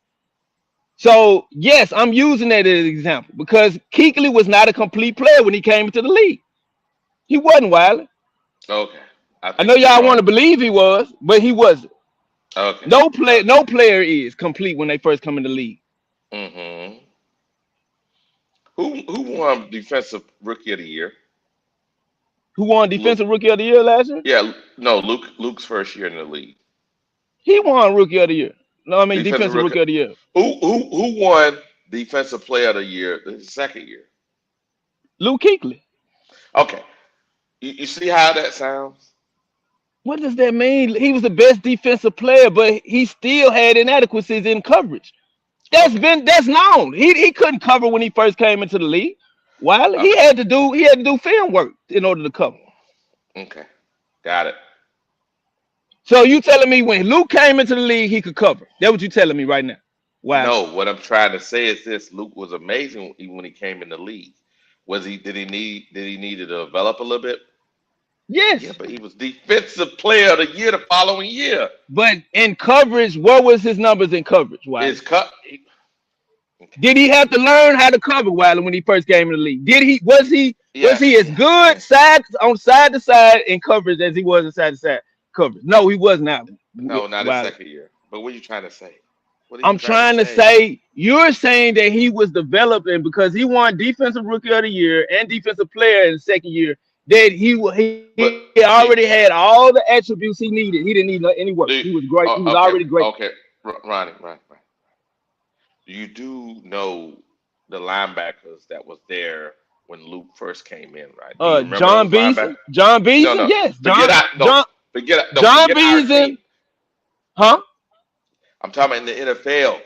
So yes, I'm using that as an example because Kuechly was not a complete player when he came into the league. He wasn't, Wiley. Okay. I I think know you're y'all want to wrong. believe he was, but he wasn't. Okay. No player is complete when they first come in the league. Mm-hmm. Who won defensive rookie of the year? Who won Luke. defensive rookie of the year last year? Yeah, no, Luke's first year in the league. He won rookie of the year. No, I mean Defensive defensive rookie. rookie of the year. Who won defensive player of the year the second year? Luke Kuechly. Okay. You see how that sounds? What does that mean? He was the best defensive player, but he still had inadequacies in coverage. Okay. That's known. He couldn't cover when he first came into the league. While he Okay. had to do film work in order to cover. Okay. Got it. So you telling me when Luke came into the league he could cover? That's what you telling me right now. Wow. No, what I'm trying to say is this: Luke was amazing even when he came in the league. Was he? Did he need to develop a little bit? Yeah, Yes. but he was defensive player of the year the following year. But in coverage, what was his numbers in coverage? Why? His cut. Okay. Did he have to learn how to cover Wilder when he first came in the league? Did he was Yes. he as Yes. good Yes. side to side in coverage as he was in side to side coverage? No, he was not. No, not his Wilder. second year. But what are you trying to say? What are you I'm trying to trying to say? say you're saying that he was developing because he won defensive rookie of the year and defensive player in the second year. That he But already see, had all the attributes he needed. He didn't need any work. do He was great. He was okay, already great. okay, Ronnie. You do know the linebackers that was there when Luke first came in, right? Do you remember John those Beason, linebackers? John No, Beason, no. yes, Forget out. No, John forget our team. Beason, huh? I'm talking about in the NFL,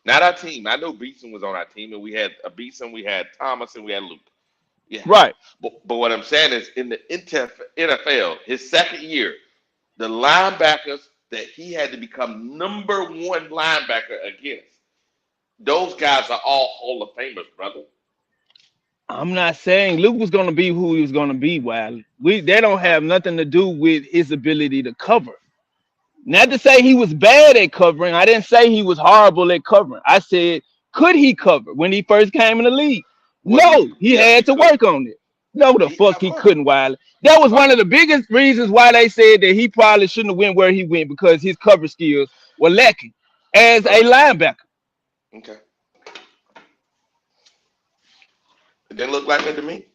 not our team. I know Beeson was on our team, and we had a Beeson, we had Thomas, and we had Luke. Yeah, Right. but what I'm saying is in the NFL, his second year, the linebackers that he had to become number one linebacker against, those guys are all Hall of Famers, brother. I'm not saying Luke was going to be who he was going to be. Wiley, they don't Uh, have nothing to do with his ability to cover. Not to say he was bad at covering. I didn't say he was horrible at covering. I said, could he cover when he first came in the league? well, No, he yes, he had to could. work on it. No, the fuck Of he course. couldn't, Wiley. That was one Okay, of the biggest reasons why they said that he probably shouldn't have went where he went because his cover skills were lacking as a okay, linebacker. okay. It didn't look like that to me.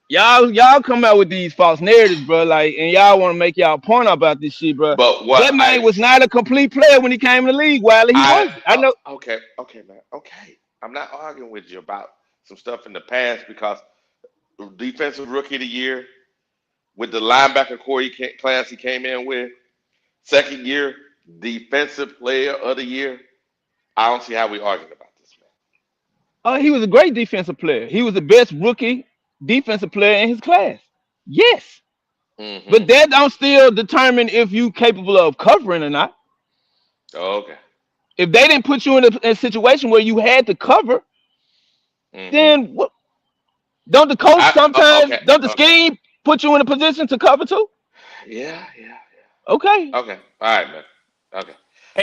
Y'all come out with these false narratives, bro. Like, and y'all want to make y'all point about this shit, bro. But what That man was not a complete player when he came in the league, Wiley. He I wasn't. I know. okay, man. Okay, I'm not arguing with you about some stuff in the past because defensive rookie of the year with the linebacker core class he came in with, second year defensive player of the year. I don't see how we arguing about this, He was a great defensive player. He was the best rookie defensive player in his class. Yes, man. but that don't still determine if you capable of covering or not. Okay. If they didn't put you in a situation where you had to cover, hmm then what? Don't the coach sometimes, Okay. don't the Okay. scheme put you in a position to cover too? Yeah. Okay. Okay. All right, man. Okay.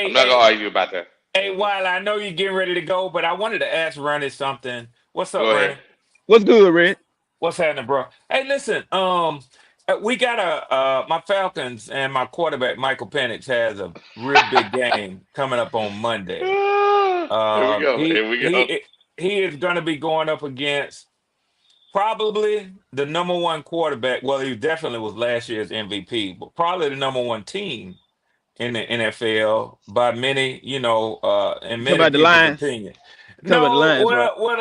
I'm Hey, not gonna hey, argue about that. hey, while I know you're getting ready to go, but I wanted to ask Ronnie something. What's up, Go ahead. Ronnie? What's good, Red? What's happening, bro? Hey, listen. We got my Falcons and my quarterback Michael Penix has a real big game coming up on Monday. Here we go. He Here we go. he is going to be going up against probably the number one quarterback. Well, he definitely was last year's MVP, but probably the number one team in the NFL by many, in You talking many about the people's Lions? opinion. You talking about the No, Lions, right? well,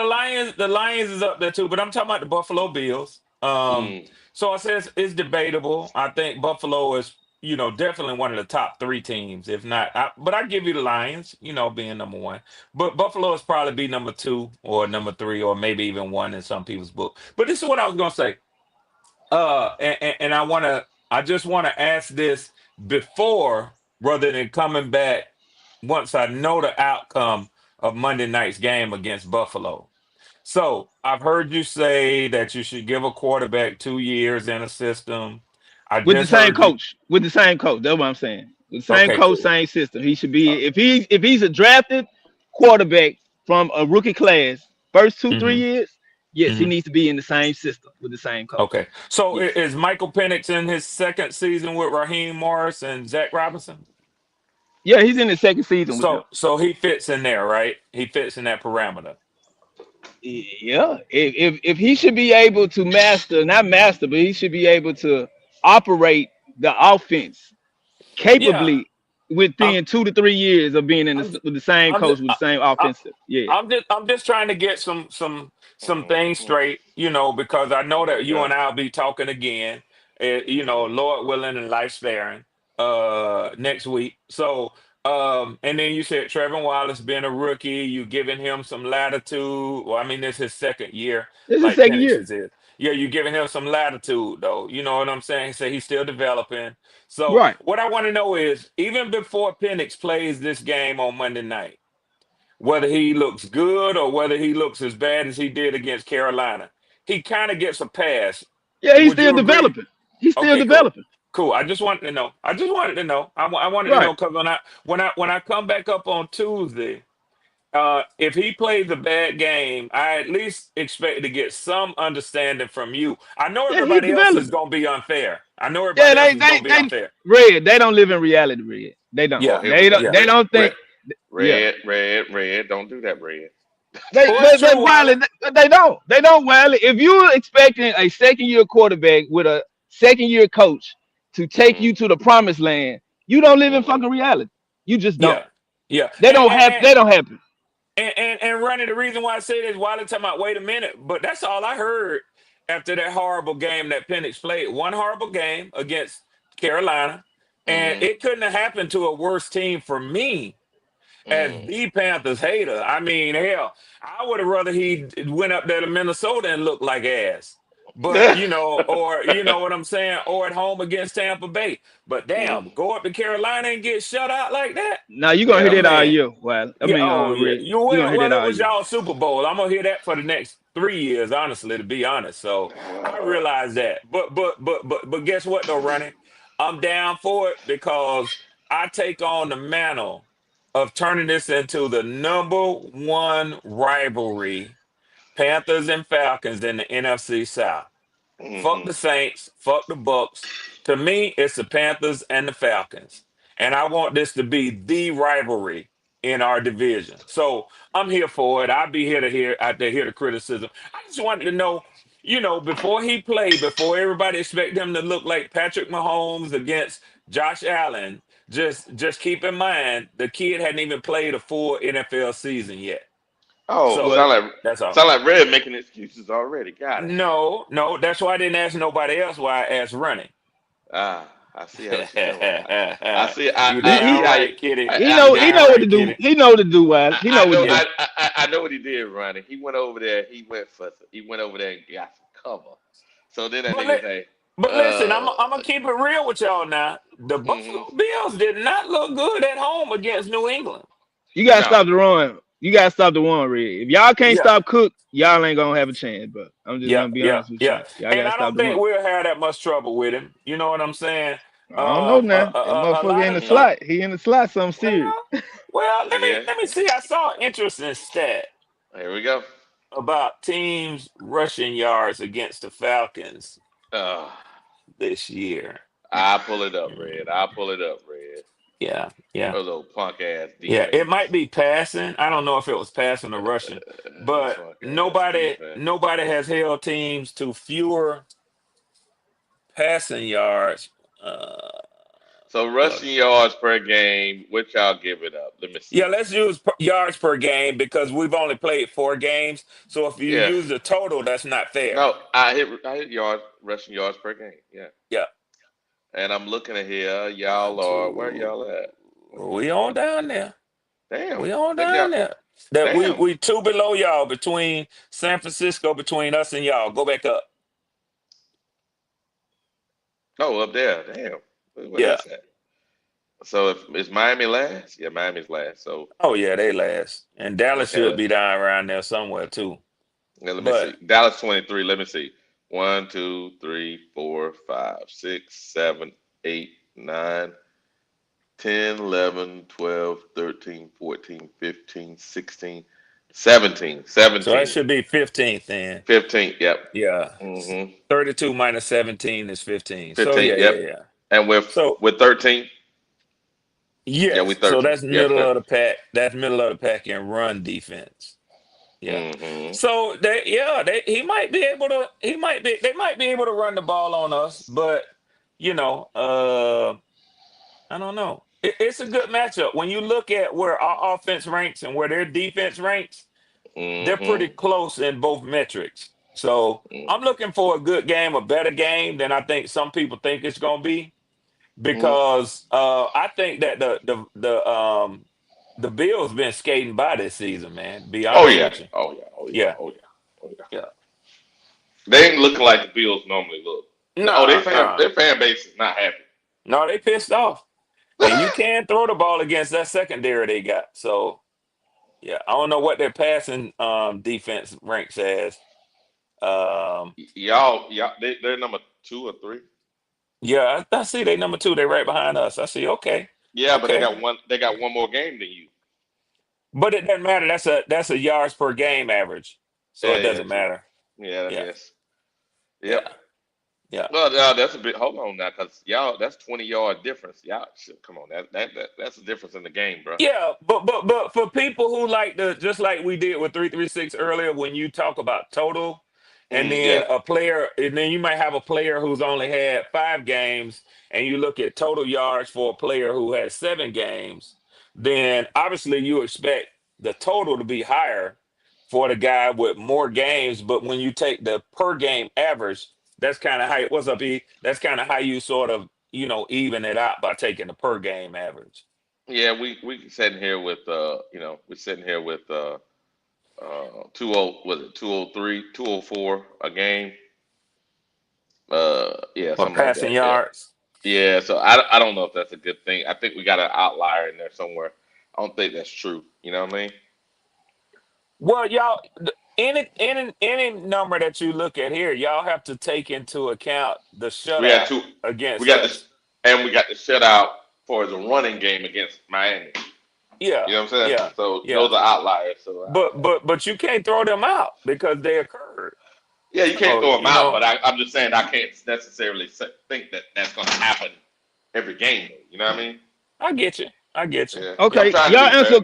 the Lions is up there too, but I'm talking about the Buffalo Bills. Mm. So I said it's debatable. I think Buffalo is definitely one of the top three teams, if not. But I give you the Lions, being number one. But Buffalo is probably be number two or number three or maybe even one in some people's book. But this is what I was gonna say. And I just want to ask this before, rather than coming back once I know the outcome of Monday night's game against Buffalo. So I've heard you say that you should give a quarterback 2 years in a system. I with the just same heard you. coach. With the same coach. That's what I'm saying. With the same Okay, coach, cool. same system. He should Uh, be if he's a drafted quarterback from a rookie class, first two, three hmm years, yes, he hmm needs to be in the same system with the same coach. Okay. So Yes. is Michael Penix in his second season with Raheem Morris and Zach Robinson? Yeah, he's in the second season with them. So he fits in there, right? He fits in that parameter. Yeah. If he should be able to master, not master, but he should be able to operate the offense Yeah. capably I'm within 2 to 3 years of being I'm with the same I'm just coach with the same offensive. Yeah. I'm just trying to get some things Mhm. straight, because I know There that we you go. and I'll be talking again, Lord willing and life sparing, next week. So, and then you said Trevor Wallace being a rookie, you giving him some latitude. Well, I mean, this is his second year, This is his like second Penix year. is. Yeah, you giving him some latitude though. You know what I'm saying? He said he's still developing. So, Right. what I want to know is, even before Penix plays this game on Monday night, whether he looks good or whether he looks as bad as he did against Carolina, he kind of gets a pass. Yeah, he's Would still you agree? developing. He's still Okay, cool. developing. Cool. I just wanted to know. I just wanted to know. I wanted to know Right. because when I come back up on Tuesday, if he plays a bad game, I at least expect to get some understanding from you. I know Yeah, he's everybody else is developing. gonna be unfair. I know Yeah, everybody else is gonna be unfair. Red. They don't live in reality, Red. They don't. Oh, Yeah, here we They go. don't. yeah. They don't think. Red, Yeah. red. Don't do that, red. They, Well, it's but true, Wiley, Wiley. they don't. They don't, Wiley. If you're expecting a second year quarterback with a second year coach to take Hmm you to the promised land, you don't live in hmm fucking reality. You just don't. Yeah, yeah. They don't happen. They don't happen. And Ronnie, the reason why I say this, Wiley talking about wait a minute, but that's all I heard after that horrible game that Penix played. One horrible game against Carolina, and hmm it couldn't have happened to a worse team for me as hmm the Panthers hater. I mean, hell, I would have rather he went up there to Minnesota and looked like ass. But or you know what I'm saying, or at home against Tampa Bay. But damn, go up to Carolina and get shut out like that. Now you're gonna Yeah. hear that all Man, year. Well, I yeah, mean, oh yeah. Red. You You're gonna well, hear well, that it all was year. y'all Super Bowl. I'm gonna hear that for the next 3 years, honestly, to be honest. So I realize that. But guess what though, Ronnie? I'm down for it because I take on the mantle of turning this into the number one rivalry, Panthers and Falcons in the NFC South. Fuck hmm the Saints. Fuck the Bucks. To me, it's the Panthers and the Falcons, and I want this to be the rivalry in our division. So I'm here for it. I'll be here to hear out there hear the criticism. I just wanted to know, before he played, before everybody expect him to look like Patrick Mahomes against Josh Allen. Just keep in mind the kid hadn't even played a full NFL season yet. Oh, So Well, that's all. sound like red making excuses already. Got it. No, no, that's why I didn't ask nobody else. Why I asked Running. Ah, I see how this is going. I see. You I he see damn how you. right, Kitty. I, he I, You know I, he damn know what to right, do. Kitty. He know what to do, Wiley. He know I what to know. Yeah. do. I know what he did, Ronnie. He went over there. He went over there and got some cover. So then that But nigga li- say, but listen, I'm gonna keep it real with y'all now. The hmm Buffalo Bills did not look good at home against New England. You gotta no. stop the run. You gotta stop the one, Red. If y'all can't Yeah, stop Cook, y'all ain't gonna have a chance. But I'm just yeah, gonna be yeah, honest with yeah. you. Y'all And gotta I stop don't the think run. we'll have that much trouble with him. You know what I'm saying? I don't know now. That A motherfucker lot in the of hmm slot. He in the slot. Something serious. well, well. Let me Yeah. let me see. I saw an interesting stat Here we go. about teams rushing yards against the Falcons Uh, this year. I'll pull it up, Red. Mm, I'll pull it up, Red. yeah, yeah, A little punk ass yeah. It might defense. be passing. I don't know if it was passing or rushing, but Punk ass nobody defense. nobody has held teams to fewer passing yards. So Look, rushing yards per game, which y'all give it up. Let me yeah, see. let's use yards per game because we've only played 4 games. So if you Yeah. use the total, that's not fair. No, I hit yards, rushing yards per game. Yeah. Yeah. And I'm looking at here. One, Y'all are where two. y'all at? Let me We see. on down there. Damn. We on Think y'all down there. That damn. we two below y'all between San Francisco, between us and y'all. Go back up. Oh, up there. Damn. Where Yeah. that's at. So if is Miami last? Yeah, Miami's last. So Oh yeah, they last. And Dallas okay, should be down around there somewhere too. let me But see. Dallas 23. Let me see. 1, 2, 3, 4, 5, 6, 7, 8, 9, 10, 11, 12, 13, 14, 15, 16, 17. so that 17. should be 15th then. 15. Yep. Yeah. Mm-hmm. 32 minus 17 is 15. So 15. yeah, Yep. yeah, yeah. And So with 13. Yeah, we yes, so 13. that's Yep. middle of the pack. That's middle of the pack in run defense. Yeah. Mm-hmm. So he might be able to they might be able to run the ball on us, but you know, I don't know. It's a good matchup. When you look at where our offense ranks and where their defense ranks, they're pretty Mm-hmm. close in both metrics. So I'm looking for a good game, a better game than I think some people think it's gonna be, Mm-hmm. because I think that the Bills been skating by this season, man. To be Oh honest yeah. with you. Oh yeah. Oh yeah. Yeah, Oh yeah. Oh yeah. yeah. They ain't looking like the Bills normally look. Oh, Nah, nah. their fan base is not happy. No, they pissed off. And you can throw the ball against that secondary they got. So yeah, I don't know what their passing defense ranks as. Um They're number 2 or 3. yeah, I see they number two, they right behind us. I see, okay. Yeah, but Okay. they got one more game than you. But it doesn't matter. That's a yards per game average. So Yeah, it yeah, doesn't true. matter. Yeah, I Yeah, guess. Yep. yeah, yeah. Well, no, that's a bit. Hold on now, cause y'all, that's 20-yard difference. Y'all, shit, come on, that's the difference in the game, bro. Yeah, but for people who like to, just like we did with 336 earlier, when you talk about total, and then Yeah, a player, and then you might have a player who's only had 5 games, and you look at total yards for a player who has 7 games, then obviously you expect the total to be higher for the guy with more games. But when you take the per game average, that's kind of how, what's up, E? That's kind of how you sort of, even it out by taking the per game average. yeah. We sitting here with we're sitting here with 20 was it 203 204 a game. Yeah, For something like passing that. Yeah. yards. Yeah, so I don't know if that's a good thing. I think we got an outlier in there somewhere. I don't think that's true. You know what I mean? Well, y'all, any number that you look at here, y'all have to take into account the We had shutout two. We against got this, us. and we got the shutout for the running game against Miami. Yeah, You know what I'm saying? yeah, So yeah. those are outliers. So But you can't throw them out because they occurred. yeah, you can't So throw them out, but I'm just saying I can't necessarily think that that's going to happen every game. You know what I mean? I get you. I get you. Yeah, I'm Okay, trying to be fair.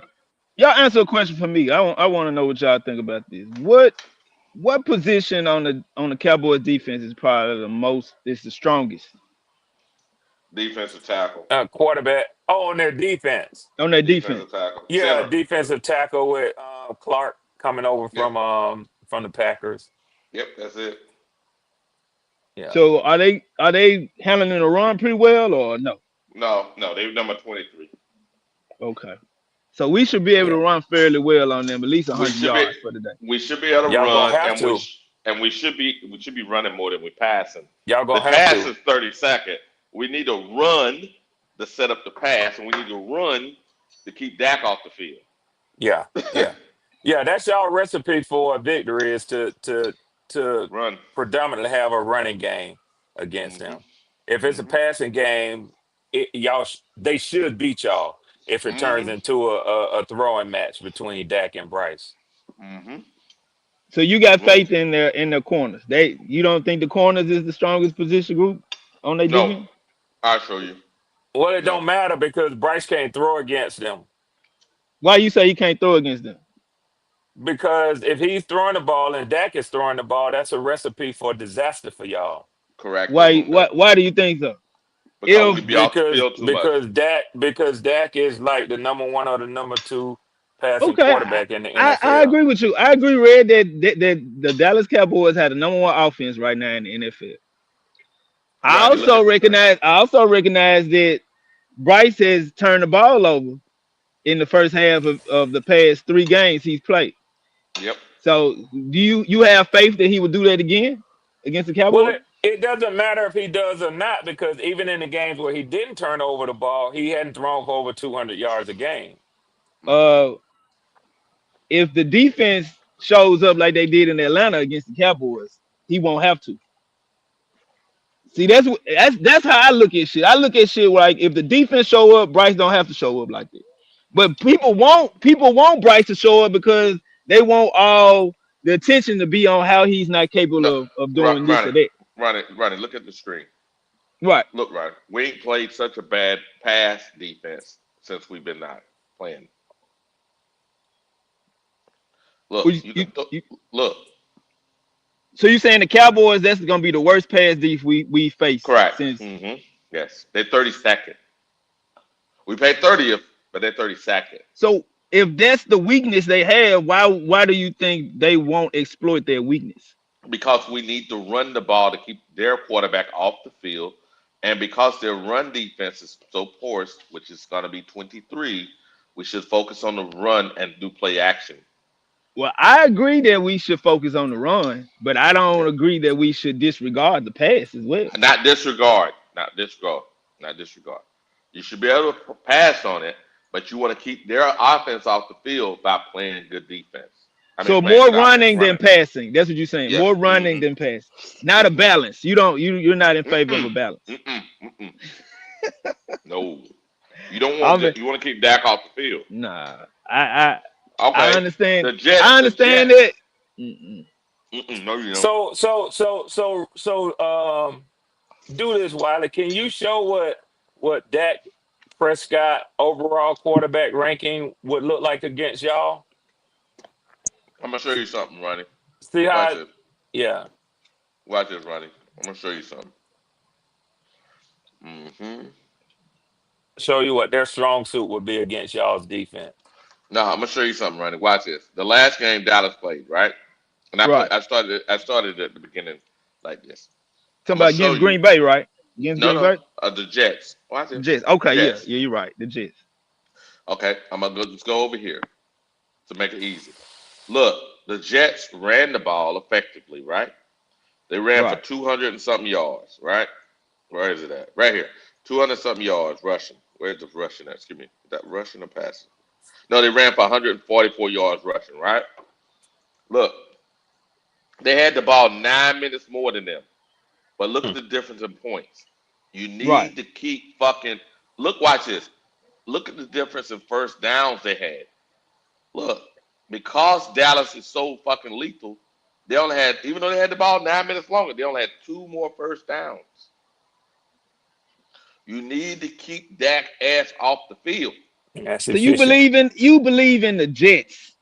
y'all answer a question for me. I want to know what y'all think about this. What position on the Cowboys defense is probably the strongest Defensive tackle, Quarterback. Oh, on their defense. on their defensive defense? tackle, Yeah, center. defensive tackle with Clark coming over Yep, from the Packers. yep, that's it. Yeah. So are they handling the run pretty well or no? No, no, they number 23. Okay. So we should be able Yeah. to run fairly well on them, at least We 100 should be yards for the day. we should be able to Y'all gonna run, have and to. we should be running more than we passing. Y'all The gonna have pass to. is 30 second. We need to run to set up the pass, and we need to run to keep Dak off the field. Yeah, yeah, yeah. That's y'all recipe for a victory, is to Run. predominantly have a running game against Hmm. them. If it's a Hmm. passing game, they should beat y'all if it turns Hmm. into a throwing match between Dak and Bryce. Hmm. So you got faith in their corners. You don't think the corners is the strongest position group on their No, defense? I'll show you. Well, it No, don't matter because Bryce can't throw against them. Why you say you can't throw against them? Because if he's throwing the ball and Dak is throwing the ball, that's a recipe for disaster for y'all. correct. Why why do you think so? Because we If be off the Because field too much. Dak is like the number one or the number two passing Okay, quarterback in the I NFL. agree with you. I agree, Red, that the Dallas Cowboys had the number one offense right now in the NFL. I Rodney, look also at the screen. recognize. I also recognize that Bryce has turned the ball over in the first half of the past 3 games he's played. Yep. So do you have faith that he will do that again against the Well, Cowboys? it doesn't matter if he does or not because even in the games where he didn't turn over the ball, he hadn't thrown for over 200 yards a game. Hmm. Uh, if the defense shows up like they did in Atlanta against the Cowboys, he won't have to. See, that's how I look at shit. I look at shit like if the defense show up, Bryce don't have to show up like that. But people want Bryce to show up because they want all the attention to be on how he's not capable No, of doing this or Ronnie, that. Ronnie, look at the screen. Right. Look, Ronnie, we ain't played such a bad pass defense since we've been not playing. Well, Look, you can look. so you saying the Cowboys that's gonna be the worst pass def we face Correct. since. Yes, they're 32nd. We paid 30th, but they're 32nd So if that's the weakness they have, why do you think they won't exploit their weakness? because we need to run the ball to keep their quarterback off the field, and because their run defense is so porous, which is going to be 23, we should focus on the run and do play action. Well, I agree that we should focus on the run, but I don't Yeah. agree that we should disregard the pass as well. Not disregard, not disregard, not disregard. You should be able to pass on it, but you want to keep their offense off the field by playing good defense. I mean, So playing more good offense, running than running. passing. That's what you're saying. Yeah. More running than passing. Not a hmm balance. You're not in favor of a Mm-mm. balance. Mm-mm. Mm-mm. No. You don't I want mean, you want to keep Dak off the field. nah. I Okay. understand. The Jets. I The understand Jets. that. Mm-mm. No, you don't. So, do this, Wiley. Can you show what Dak Prescott overall quarterback ranking would look like against y'all? I'm gonna show you something, Ronnie. See Watch how? this. Yeah. Watch this, Ronnie. I'm gonna show you something. hmm Show you what their strong suit would be against y'all's defense. No, I'm gonna show you something, Ronnie. Watch this. The last game Dallas played, right? And Right. I started at the beginning like this. Talking I'm gonna about show against you. Green Bay, right? Against No, Green no, Bay? the Jets. Watch The this. Jets. Okay, yeah. Jets. Yeah, you're right. The Jets. Okay, I'm gonna just go over here to make it easy. Look, the Jets ran the ball effectively, right? They ran for Right. 200 and something yards, right? Where is it at? Right here. 200 something yards rushing. Where's the rushing at? Excuse me. Is that rushing or passing? No, they ran for 144 yards rushing, right? Look, they had the ball 9 minutes more than them. But look at the difference in points. You Right. need to keep fucking look, watch this. Look at the difference in first downs they had. Look, because Dallas is so fucking lethal, they only had, even though they had the ball 9 minutes longer, they only had 2 more first downs. You need to keep Dak ass off the field. That's So you efficient. believe in the Jets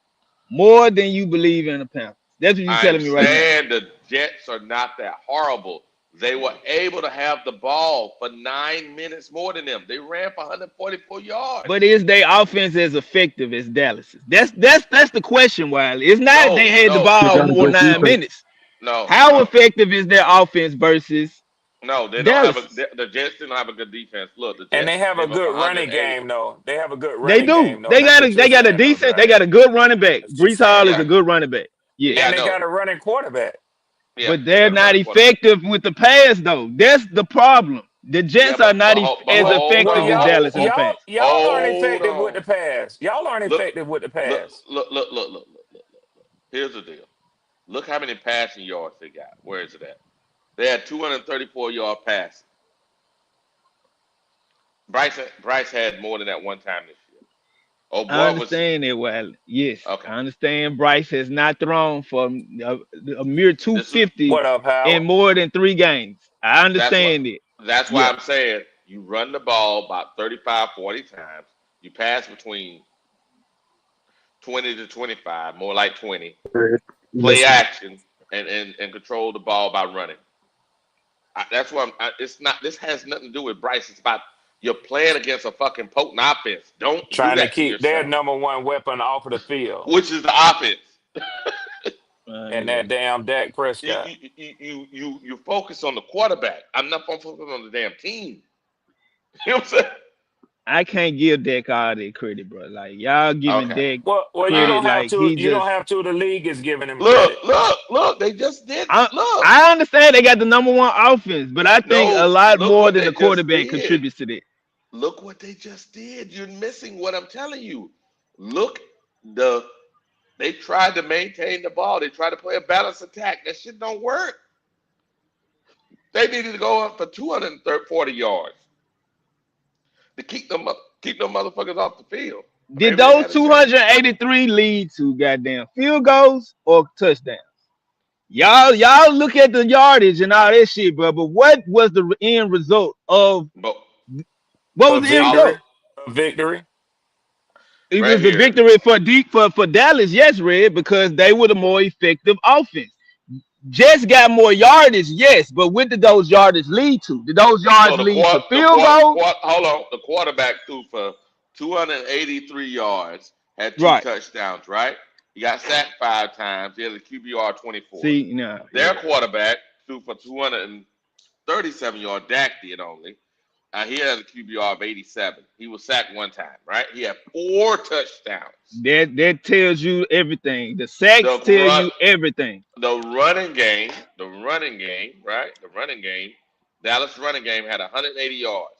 more than you believe in the Panthers. That's what you're I'm telling me right now. saying the Jets are not that horrible. They were able to have the ball for 9 minutes more than them. They ran for 144 yards. But is their offense as effective as Dallas's? That's the question, Wiley. It's not No, they had the no, Sit ball down no, and more go 9 minutes. no, How no. effective is their offense versus No, they don't have a. Dallas's? The Jets didn't have a good defense. Look, the And they Jets have a gave up good running 180. game, though. They have a good They running do. game, though. That's what you're They got a saying, though, decent. They Brad. got a good running back. That's what you're Brees Hall saying. is a Yeah, good running back. Yes, yeah, I And they know. got a running quarterback. Yeah, but they they're got a not running quarterback. effective with the pass though. That's the problem. The Yeah, Jets are not but as hold Well, effective as on, y'all Dallas in the y'all pass. y'all aren't hold effective with the on. pass. Y'all aren't Look, effective with the look, pass. look, look, look, look, look, look. Here's the deal. Look how many passing yards they got. Where is it at? They had 234-yard pass. Bryce had more than that one time this year. Oh I boy, was understand that, Wiley. Yes, okay. I understand. Bryce has not thrown for a mere This is 250 What up, in Howard? more than 3 games. I that's what understand it. that's why Yeah, I'm saying you run the ball about 35, 40 times. You pass between 20 to 25, more like 20. Play Listen, action and control the ball by running. That's why it's not. This has nothing to do with Bryce. It's about you're playing against a fucking potent offense. Don't do Trying to that to keep their yourself. number one weapon off of the field. Which is the offense. and that damn Dak Prescott. You focus on the quarterback. I'm not focusing on the damn team. You know what I'm saying? I can't give Dak all that credit, bro. Like y'all giving Okay. Dak Well, you All right. don't credit have like to. he You don't just. have to. The league is giving him credit. Look. They just did. I Look. I understand they got the #1 offense, but I think a No. lot Look more what than they the just quarterback did. contributes to that. Look what they just did. You're missing what I'm telling you. Look, they tried to maintain the ball. They tried to play a balanced attack. That shit don't work. They needed to go up for 240 yards to keep them motherfuckers off the field. Did Maybe they those had a chance. 283 lead to goddamn field goals or touchdowns? Y'all look at the yardage and all that shit, bro. But what was the end result of But what A was the end all result? victory. A victory. It right was a here. victory for for Dallas, yes, Red, because they were the more effective offense. Jets got more yardage, yes, but what did those yardage lead to? Did those So yards lead to field goals? hold on. The quarterback threw for 283 yards, had two Right. touchdowns. Right? He got sacked 5 times. He had a QBR 24. See, no, Their yeah. quarterback threw for 237 yards. Dak did only. He had a QBR of 87. He was sacked 1 time. Right? He had 4 touchdowns. That tells you everything. The sacks The tell run, you everything. the running game, right? The running game, Dallas running game had 180 yards.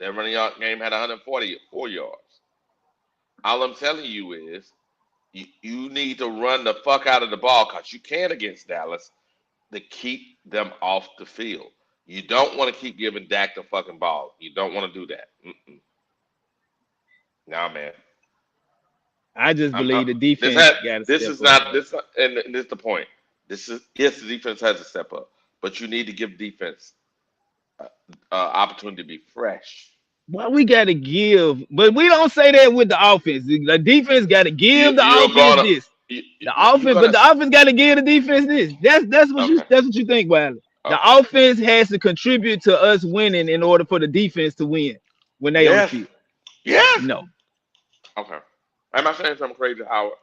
Their game had 144 yards. All I'm telling you is you need to run the fuck out of the ball because you can against Dallas to keep them off the field. You don't want to keep giving Dak the fucking ball. You don't want to do that. Nah, man. I just I'm believe the this defense had got to this step is up, not bro. this and this is the point. This is yes, the defense has to step up, but you need to give defense opportunity to be fresh. Why we gotta give, but we don't say that with the offense. The defense gotta give the You're offense gonna this. you, The you're offense, gonna but the offense gotta give the defense this. okay, That's what you think, Wiley. The okay, offense has to contribute to us winning in order for the defense to win when they on the yes, field. yes, No, okay. Am I saying something crazy, Howard?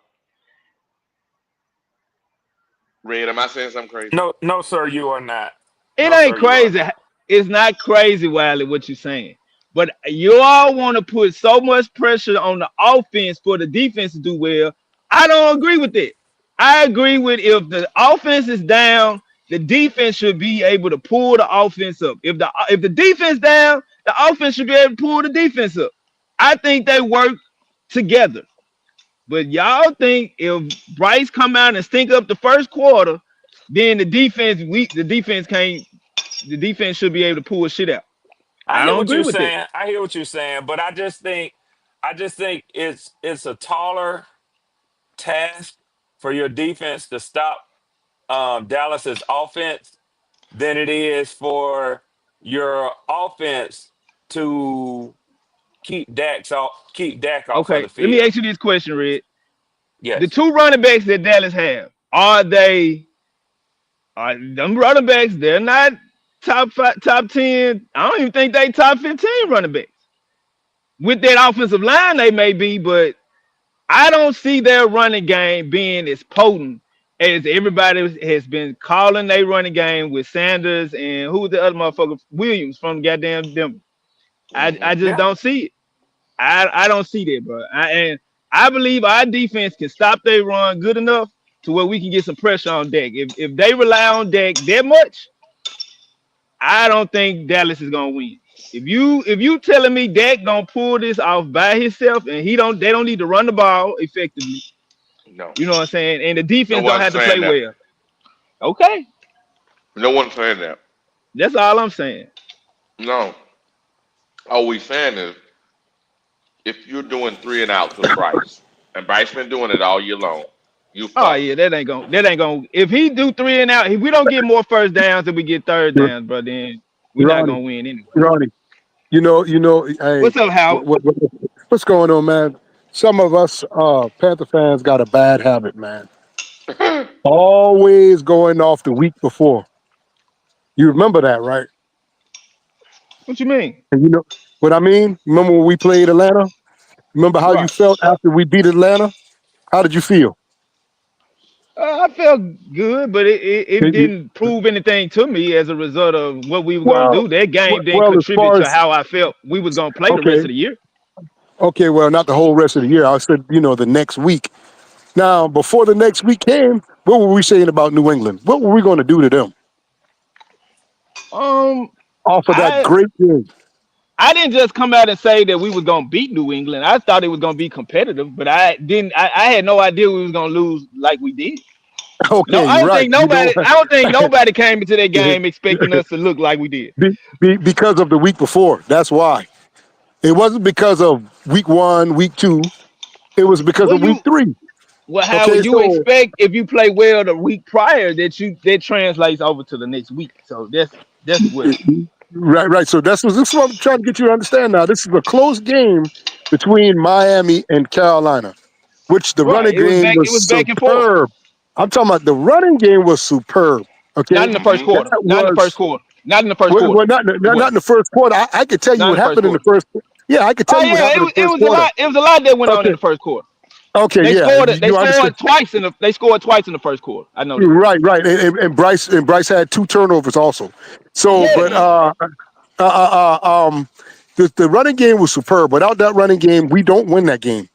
Red, am I saying something crazy? No, no, sir. You are not. it No, ain't sir. You are crazy. not. It's not crazy, Wiley, what you're saying. But you all want to put so much pressure on the offense for the defense to do well. I don't agree with it. I agree with if the offense is down, the defense should be able to pull the offense up. If the defense down, the offense should be able to pull the defense up. I think they work together. But y'all think if Bryce come out and stink up the first quarter, then the defense can't the defense should be able to pull shit out. I I hear don't what agree you're with it. saying. I hear what you're saying, but I just think it's a taller task for your defense to stop Dallas's offense than it is for your offense to keep Dak off of Okay, the let me field. ask you this question, Red. The Yes. two running backs that Dallas have, are them running backs, they're not top five, top 10. I don't even think they top 15 running backs. With that offensive line, they may be, but I don't see their running game being as potent as everybody has been calling their running game with Sanders and who was the other motherfucker? Williams from goddamn Denver. I Mm-hmm. just Yeah. don't see it. I don't see that, bro. And I believe our defense can stop their run good enough to where we can get some pressure on Dak. If they rely on Dak that much, I don't think Dallas is gonna win. If you telling me Dak gonna pull this off by himself and they don't need to run the ball effectively, No, you know what I'm saying? And the no defense don't one's have to saying play that. well. Okay, No one's saying that. that's all I'm saying. No, all we saying is if you're doing 3 and outs with Bryce, and Bryce been doing it all year long, you Oh fucked. yeah, that ain't gonna. If he do 3 and out, if we don't get more first downs than we get third downs, bro, then we're not Ronnie, gonna win anyway. Ronnie, hey, What's up, Howard? what's going on, man? Some of us Panther fans got a bad habit, man. Always going off the week before. You remember that, right? What you mean? And you know what I mean? Remember when we played Atlanta? Remember how you Right. felt after we beat Atlanta? How did you feel? I felt good, but it Did you- didn't prove anything to me as a result of what we were gonna Well, do. That game didn't well, as contribute far to as how I felt we was gonna play the rest okay, of the year. okay, well, not the whole rest of the year. I said, the next week. Now, before the next week came, what were we saying about New England? What were we going to do to them Um, off of that I great game? I didn't just come out and say that we was gonna beat New England. I thought it was gonna be competitive, but I didn't. I had no idea we was gonna lose like we did. No, Okay, I don't right. think nobody. I don't think nobody came into that game expecting us to look like we did. Because of the week before. That's why. It wasn't because of week 1, week 2. It was because Well, of week 3. how Okay, would you so expect if you play well the week prior that translates over to the next week? So that's what. right. So this is what I'm trying to get you to understand now. This is a close game between Miami and Carolina, which the Right. running It was game back. It was was back and forth. superb. I'm talking about the running game was superb. Not Okay, in the first Mm-hmm. that quarter. Not in the first was quarter. Not in the first well, quarter. It not was in the first quarter. I could tell you not in what the first happened in the quarter. first. Yeah, I could tell Oh you what yeah, happened in the it first was a quarter. lot. It was a lot that went on in Okay, the first quarter. okay, They yeah, scored. They you understand. scored twice in the. They scored twice in the first quarter. I know that. Right, and Bryce had 2 turnovers also. So, Yeah. but Mm-hmm. the running game was superb. Without that running game, we don't win that game.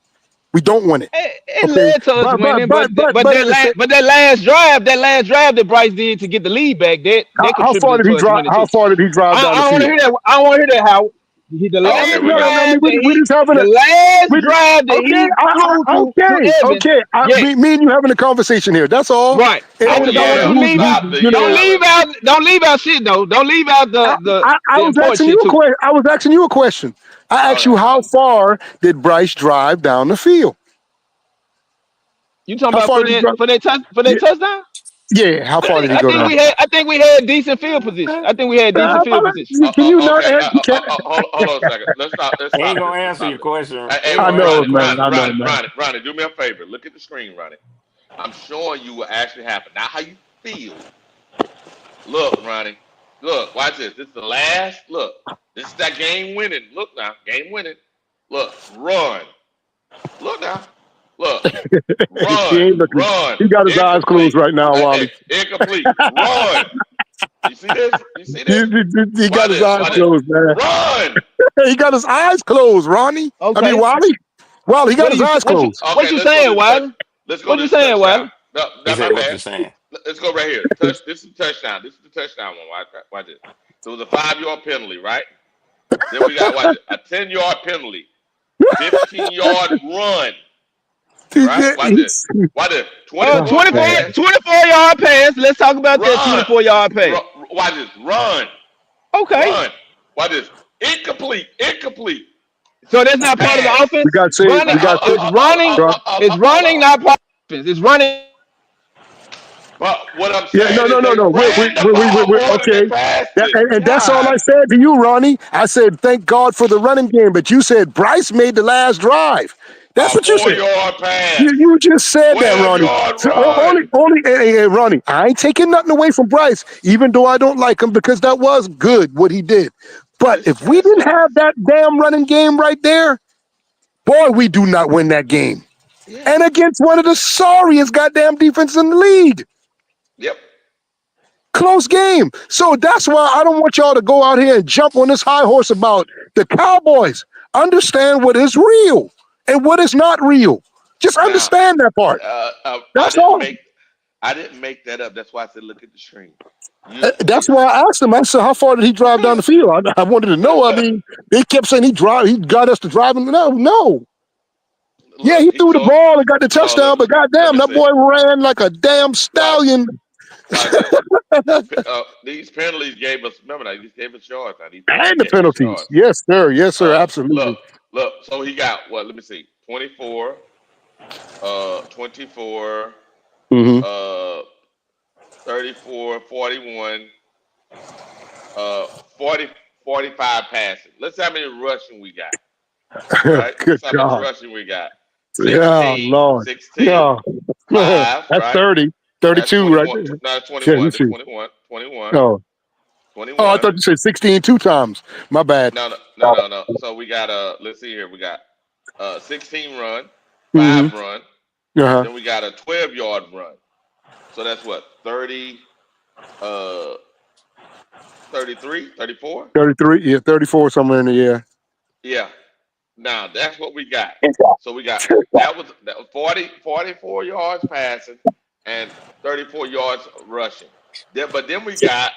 We don't win it. It Okay, led to us winning, but at the same, but that last drive that Bryce did to get the lead back, that how far contributed did he to us drive? winning How too. far did he drive down the I don't want to field? hear that. I don't want to hear that. How the Oh, last okay, we No, know. I mean drive that we he, just having a the last we, drive that okay, he threw to Evans. okay. Yes, Me and you having a conversation here. That's all. right. It I ain't Don't just don't about want yell. you to leave out. Stop the yelling. Don't leave out shit though. Don't leave out I, I the was important asking shit you a too. question. I was asking you a question. I All asked you right. how far did Bryce drive down the field? You talking How about far did he drive? for that Yeah, touchdown? yeah. How far did he go down? I think we had decent field position. I think we had decent field position. Can you not? Okay. You can't. Hold on a second. Let's stop. Let's He ain't stop gonna this. Let's answer stop your this. question. Hey, He ain't I gonna know, answer your man. question. Ronnie, do me a favor. Look at the screen, Ronnie. I'm showing you what actually happened. Not how you feel. Look, Ronnie. Look, watch this. This is the last. Look, this is that game winning. Look now, game winning. Look, run. Look now. Look, He run, ain't looking. run. He got his eyes closed Incomplete. right now, Hey, Wally. incomplete. Run. You see this? You see He, this? he got Watch his this. eyes Watch this. closed, man. Run. He got his eyes closed, Ronnie. I mean, Okay. Wally. Wally, he got What are his you eyes closed. what Okay, you let's go to saying, this touch. Wiley? Let's go What to you this saying, touchdown. Wiley? No, He not my said, "What bad. you saying?" Let's go right here. This is the touchdown. This is the touchdown one. Watch this. So it was a 5-yard penalty, right? Then we got watch it, a 10-yard penalty, 15-yard run, right? Watch this. Watch this. 24 24 pass, 24-yard pass. Let's talk about that run. 24-yard pass. Watch this. Run, Okay. run. Watch this. Incomplete. So that's not part of the Pass. We offense? got saved. Running We got saved. is running. It's Hold running, on. not part of the offense. It's running. But what I'm Yeah, saying is they no. ran the ball more than they Okay. passed That, it. and that's all I God. said to you, Ronnie. I said, thank God for the running game. But you said Bryce made the last drive. That's A what you said. 4-yard pass. You just said that, Ronnie. 12-yard So run. hey, Ronnie, I ain't taking nothing away from Bryce, even though I don't like him because that was good what he did. But It's if we didn't facts. have that damn running game right there, boy, we do not win that game. Yeah. And against one of the sorriest goddamn defenses in the league. Yep. Close game. So that's why I don't want y'all to go out here and jump on this high horse about the Cowboys. Understand what is real and what is not real. Just Now, understand that part. That's all. I didn't make that up. That's why I said look at the screen. You That's why I asked him. I said, "How far did he drive down the field?" I wanted to know. I mean, they kept saying he got us to driving. No. Yeah, look. he He threw the told. ball and got the No, touchdown, but let goddamn, me that see. boy ran like a damn Watch. stallion. Watch this. These penalties gave us. Remember that these gave us yards. Now these penalties And the gave us penalties. yards. Yes, sir, absolutely. Look. So he got what? Let me see. 24. 24. Mm-hmm. 34. 41. 40. 45 passing. Let's see how many rushing we got. Right? Good Let's see how much God. rushing we got. Yeah, 16. Lord. 16. Yeah. 5, That's right? 30. That's 32 right 21. there. No, Yeah, you 21. That's see. 21. 21. Oh. Oh, I 21. thought you said 16 two times. My bad. No. So we got let's see here. We got 16 run, Mm-hmm. 5 run. Uh-huh. Then we got a 12-yard run. So that's what 30, 33, 34. 33, yeah, 34 somewhere in the year. Yeah. Now that's what we got. It's So we got all. that was 44 yards passing and 34 yards rushing. But then we got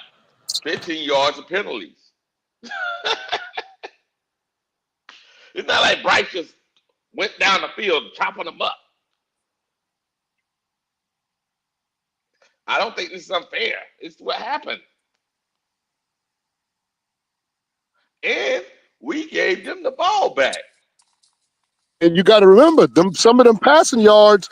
15 yards of penalties. It's not like Bryce just went down the field chopping them up. I don't think this is unfair. It's what happened. And we gave them the ball back. And you got to remember, some of them passing yards,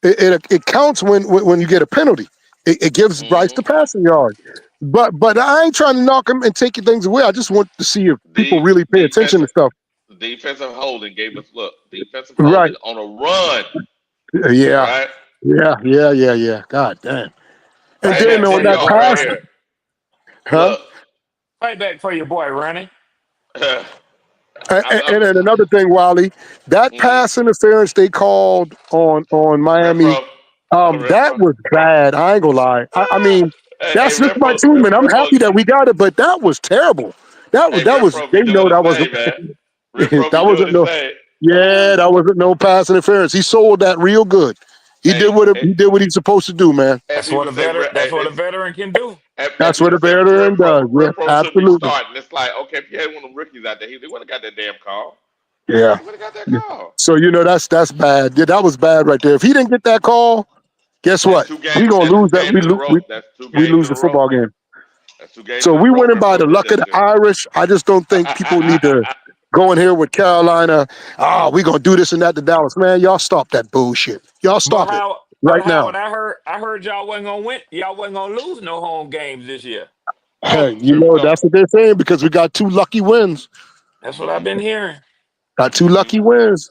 it counts when you get a penalty. It gives Bryce the passing yard. But I ain't trying to knock him and take your things away. I just want to see if people really pay attention to stuff. Defensive holding gave us defensive Right. holding on a run. Yeah. Right? Yeah. God damn. And Right then back on for your that boy, right pass, Ronnie. here. huh? Look, Right back for your boy, Ronnie. And then another thing, Wally, that pass interference they called on Miami, the that Renfro. was bad. I ain't gonna lie. I mean, Hey, that's just my Renfro, team, and I'm happy that we got it. But that was terrible. That was Renfro they be know doing that his wasn't thing, man. Renfro that be doing wasn't his no thing. that wasn't no pass interference. He sold that real good. He did what he's supposed to do, man. And That's what people a say, veteran. That's what a veteran can do. and That's what people a say veteran does. Yeah, Renfro should be absolutely. starting. It's like, okay, if you had one of them rookies out there, they would have got that damn call. Yeah. He would have got that Yeah. call. So that's bad. Yeah, that was bad right there. If he didn't get that call, guess That's what? two games. We gonna That's lose two that. games in a row. That's two We games lose in a the row. football game. That's 2 games So in a we row. winning by the Renfro did luck of that the shit. Irish. I just don't think people need to go in here with Carolina. We gonna do this and that to Dallas. Man, y'all stop that bullshit. Y'all stop it But right Howard, now. I heard y'all wasn't gonna win. Y'all wasn't gonna lose no home games this year. Hey, Here we go. that's what they're saying because we got 2 lucky wins. That's what I've been hearing. Got 2 lucky wins.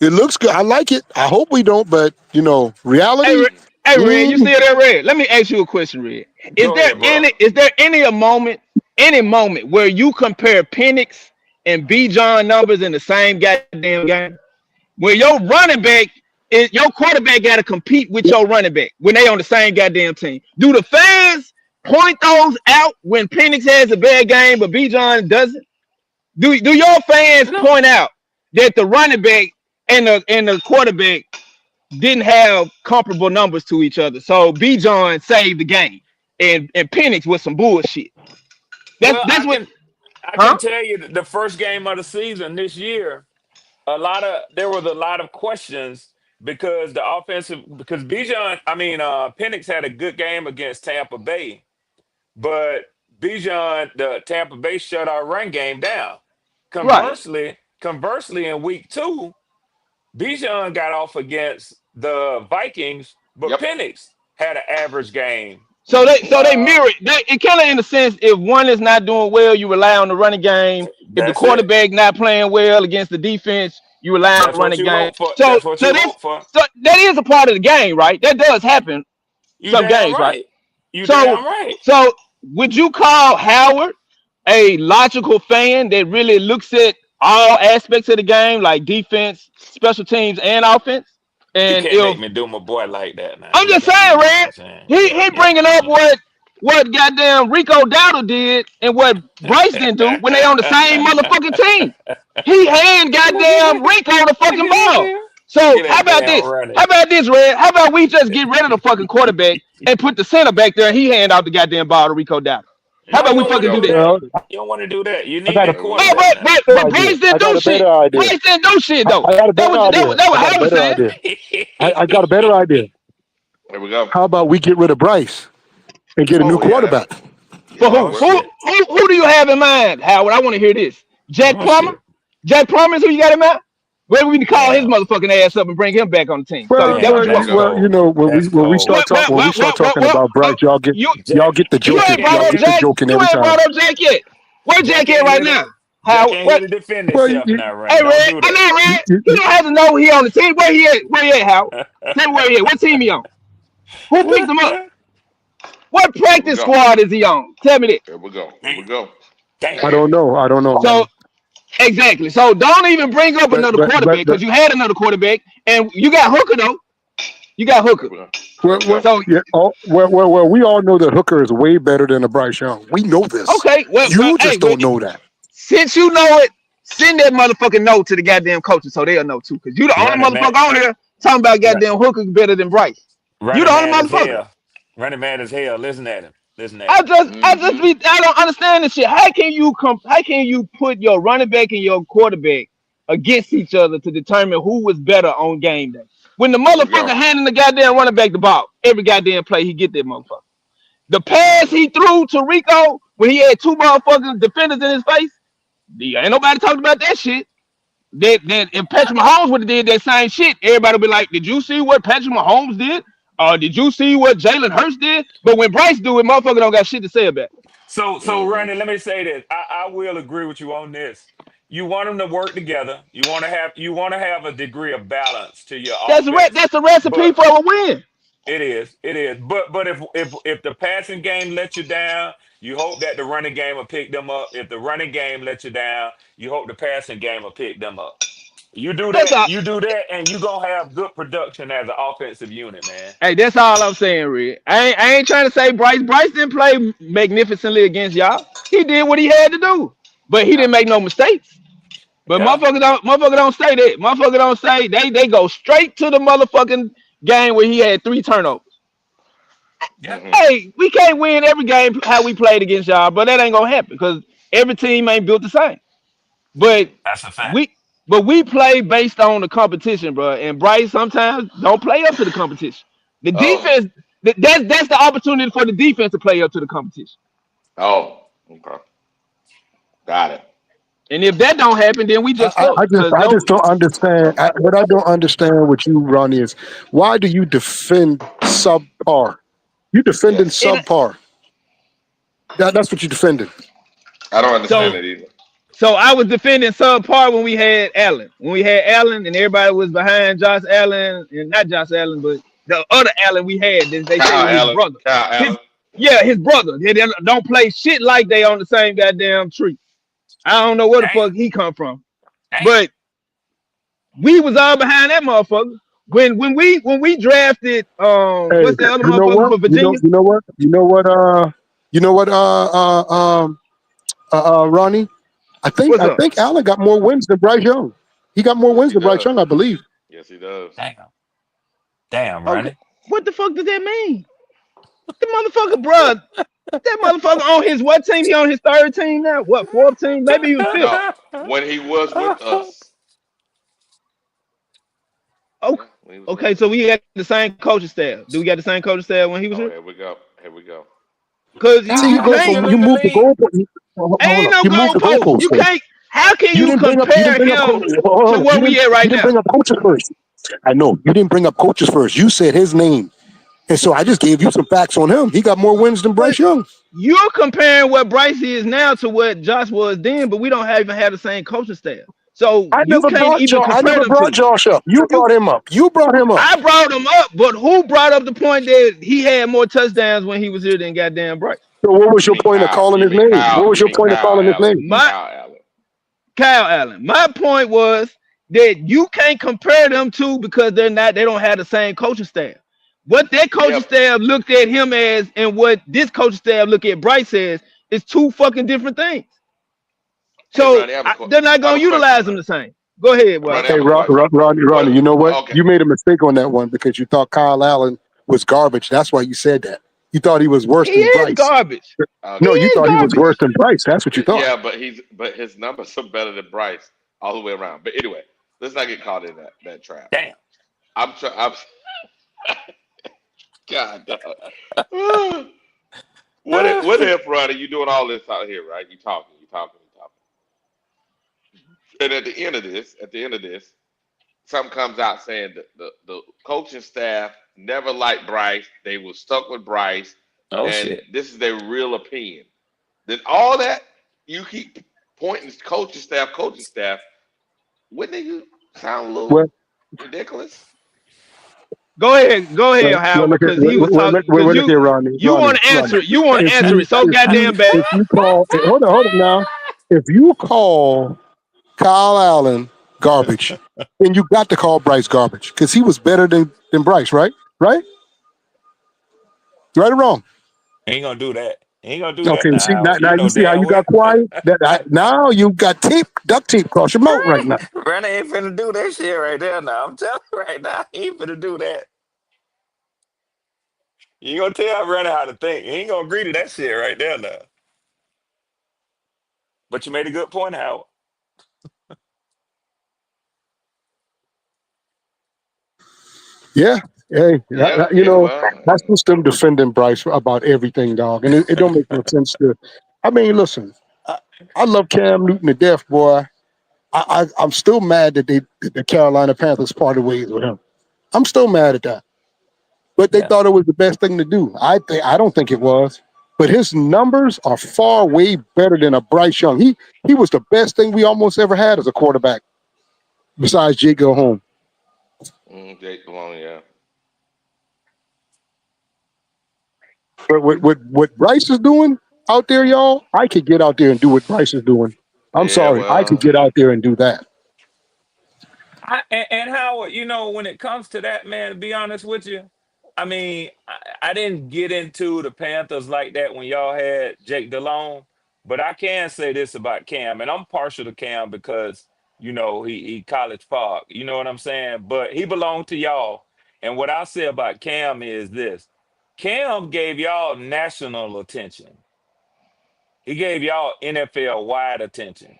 It looks good. I like it. I hope we don't, but Hey, reality. hey, Red, you still there, Red? Let me ask you a question, Red. Is Go there ahead, bro. any moment where you compare Penix and B. John numbers in the same goddamn game? Where your quarterback got to compete with your running back when they on the same goddamn team. Do the fans point those out when Penix has a bad game, but B. John doesn't? Do your fans No. point out that the running back and the quarterback didn't have comparable numbers to each other? So B. John saved the game, and Penix was some bullshit. Well, That's what, I huh? can tell you that the first game of the season this year, there was a lot of questions because Bijan, Penix had a good game against Tampa Bay, but Bijan, the Tampa Bay shut our run game down. Right. Conversely, in week 2, Bijan got off against the Vikings, but Yep. Penix had an average game. So they mirror it. It kind of in a sense, if one is not doing well, you rely on the running game. If the That's it. quarterback not playing well against the defense, you rely on the That's what running you game. hope for. So That's what so you this hope for. so that is a part of the game, right? That does happen You some damn games, right? right. You So damn right. so would you call Howard a logical fan that really looks at all aspects of the game, like defense, special teams, and offense? You And can't make if me do my boy like that now. I'm You just can't. You saying, know what Red. I'm saying? He bringing up what goddamn Rico Dowdle did and what Bryce didn't do when they on the same motherfucking team. He hand goddamn Rico the fucking ball. So Look at how that about damn this? How running. about this, Red? How about we just get rid of the fucking quarterback and put the center back there and he hand out the goddamn ball to Rico Dowdle? How No, about you we don't There we want to fucking do go. do that? that. Well, You don't want to do that. You I need got a that There we go. Oh, quarterback now. but idea. Bryce didn't I got do a shit. better idea. Bryce didn't do shit though. I got a That better was idea. that I what got a Howard better saying. idea. I got a better idea. There we go. How about we get rid of Bryce and get a new Oh yeah, quarterback? For that'll who? Oh work. Who shit. who do you have in mind, Howard? I want to hear this. Jack Oh Plummer? shit. Jack Plummer is who you got in mind? Well, we need to call his Damn. motherfucking ass up and bring him back on the team. So Well, that what Damn. well, you There That's we want? go. cold. That's when we cold. start talking about Bryce, y'all get you the you Jack joking. ain't ain't brought Y'all up get here. the Jack. joking You every ain't time. brought up Jack yet. Where Jack Jack at ain't right here to. now? Jack How ain't here what? to defend Well, himself now, Hey Ronnie. Don't Red, do I know you, Red. you, He don't have to know he on the team. Where he at? Where he at, Howard? Tell me where he at. What team he on? Who picked him up? that. What Here we practice go. squad is he on? Tell me that. Here we go. Here Damn. we go. Damn. I don't know. I don't know, So man. exactly. So don't even bring up But another but quarterback but but because you had another quarterback and you got Hooker though. You got Hooker. So Well, we all know that Hooker is way better than a Bryce Young. We know this. okay, well, You hey, just don't know that. since you know it, send that motherfucking note to the goddamn coaches so they'll know too. Cause you the only Running man, motherfucker on here talking about goddamn Hooker's better than Bryce. You running the only man is motherfucker. hell. Running man is hell. Listen at him. Listen at him. I don't understand this shit. How can you put your running back and your quarterback against each other to determine who was better on game day? When the motherfucker handing the goddamn running back the ball, every goddamn play he get that motherfucker. The pass he threw to Rico when he had two motherfucking defenders in his face, ain't nobody talking about that shit. That if Patrick Mahomes would have did that same shit, everybody would be like, "Did you see what Patrick Mahomes did? Did you see what Jalen Hurts did?" But when Bryce do it, motherfucker don't got shit to say about it. So Ronnie, let me say this. I will agree with you on this. You want them to work together. You want to have a degree of balance to your offense. That's a recipe But for a win. it is. It is. But if the passing game lets you down, you hope that the running game will pick them up. If the running game lets you down, you hope the passing game will pick them up. That's all. You do that, and you gonna have good production as an offensive unit, man. Hey, that's all I'm saying, Red. I ain't trying to say Bryce. Bryce didn't play magnificently against y'all. He did what he had to do, but he didn't make no mistakes. But Yeah. motherfucker don't say that. Motherfucker don't say they go straight to the motherfucking game where he had 3 turnovers. Yeah. Hey, we can't win every game how we played against y'all, but that ain't gonna happen because every team ain't built the same. But That's a fact. we we play based on the competition, bro. And Bryce sometimes don't play up to the competition. The defense that's the opportunity for the defense to play up to the competition. Okay. Got it. And if that don't happen, then we just I, fucked. I just Cause I no, just don't understand. What I don't understand with you, Ronnie, is why do you defend subpar? You defending Yes. it, subpar. That's what you defending. I don't understand so it either. so I was defending subpar when we had Allen. When we had Allen and everybody was behind Josh Allen and not Josh Allen, but the other Allen we had, they say Kyle was his Allen. brother. Kyle His Allen. his brother. They don't play shit like they on the same goddamn tree. I don't know where the Damn. fuck he come from. Damn. But we was all behind that motherfucker. When we drafted Hey, what's the other you know motherfucker what? for Virginia? You know what? Ronnie, What's I up? think Allen got more wins than Bryce Young. He got more Yes, wins he than Bryce does. Young, I believe. Yes, he does. Damn. Damn, Okay. Ronnie. What the fuck does that mean? The motherfucker, bruh, that motherfucker on his what team? He on his third team now? What, fourth team? Maybe he was fifth. No, when he was with us. Okay, Yeah, when he was with okay, us. so we had the same coaching staff. Do we got the same coaching staff when he was Oh, here? here we go. Here we go. Cause How See, you long is he can't. still you in the moved the league? goalpost. Hold Ain't up, no you moved the goalpost. goalpost. You can't. How can You you didn't bring up. You didn't compare bring up. him Hold to on. where we at You right didn't now? bring up coaches first. I know you didn't bring up coaches first. You said his name, and so I just gave you some facts on him. He got more wins than But Bryce Young. you're comparing what Bryce is now to what Josh was then, but we don't even have the same coaching staff. So you can't even I compare never them brought two. Josh up. You You brought him up. You brought him up. I brought him up, but who brought up the point that he had more touchdowns when he was here than goddamn Bryce? So what was You your mean point of Kyle? calling You his mean name? Kyle? What was You your mean point of Kyle calling his Allen? name? My Kyle Allen. Kyle Allen. My point was that you can't compare them two because they don't have the same coaching staff. What that coaching Yep. staff looked at him as and what this coaching staff look at Bryce as is two fucking different things. Hey, So Ronnie, they're not I have gonna a question, utilize them Ronnie. the same. Go ahead, Ronnie, Rob. I Hey, have a question. Ronnie, you know what? Okay. You made a mistake on that one because you thought Kyle Allen was garbage. That's why you said that. You thought he was worse He than is Bryce. garbage. He No, Okay. you is thought he was garbage. worse than Bryce. That's what you thought. Yeah, but his numbers are better than Bryce all the way around. But anyway, let's not get caught in that trap. Damn. I'm trying. I'm God. Dog. What if Ronnie? You doing all this out here, right? You talking. And at the end of this, something comes out saying that the coaching staff never liked Bryce. They were stuck with Bryce, Oh and shit. this is their real opinion. Then all that you keep pointing to coaching staff. Wouldn't it sound a Well, little ridiculous? Go ahead, well, Howard, look at because he was talking. Because look at Ronnie. you want to answer Ronnie. it. You want to answer it so goddamn bad. If you call, hold on now. If you call Kyle Allen garbage, then you got to call Bryce garbage because he was better than Bryce, right? right? Right or wrong? He ain't gonna do that. He ain't gonna do that Okay, now, see now, Howard. now You you know see how damn you well. got quiet. Now you got tape, duct tape across your mouth right now. Brandon ain't finna do that shit right there now. I'm telling you right now, he ain't finna do that. You gonna tell Brandon how to think. He ain't gonna agree to that shit right there now. But you made a good point, Howard. Yeah. Hey, Yeah, you yeah. know, Well, that's just them defending Bryce about everything, dog. And it don't make no sense to. I mean, listen, I love Cam Newton to death, boy. I'm still mad that the Carolina Panthers parted ways with him. I'm still mad at that. But they Yeah, thought it was the best thing to do. I don't think it was. But his numbers are far way better than a Bryce Young. He was the best thing we almost ever had as a quarterback, besides Jake Home. Jake Malone, yeah. But what Bryce is doing out there, y'all, I could get out there and do what Bryce is doing. I'm Yeah, sorry, I could well, get out there and do that. and Howard, when it comes to that, man, to be honest with you, I mean, I didn't get into the Panthers like that when y'all had Jake DeLone, but I can say this about Cam, and I'm partial to Cam because he college park, you know what I'm saying? But he belonged to y'all, and what I say about Cam is this: Cam gave y'all national attention. He gave y'all NFL wide attention.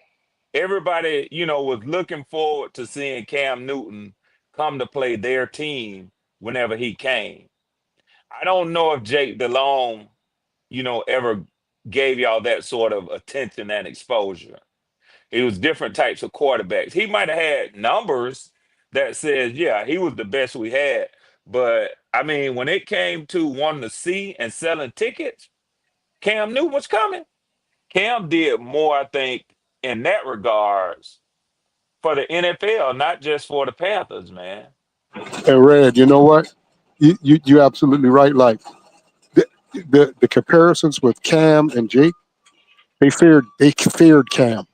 Everybody, was looking forward to seeing Cam Newton come to play their team whenever he came. I don't know if Jake DeLong, ever gave y'all that sort of attention and exposure. It was different types of quarterbacks. He might have had numbers that says, yeah, he was the best we had. But I mean, when it came to wanting to see and selling tickets, Cam Newton was coming. Cam did more, I think, in that regards for the NFL, not just for the Panthers, man. And Red, you know what? You're absolutely right. Like the comparisons with Cam and Jake, they feared Cam.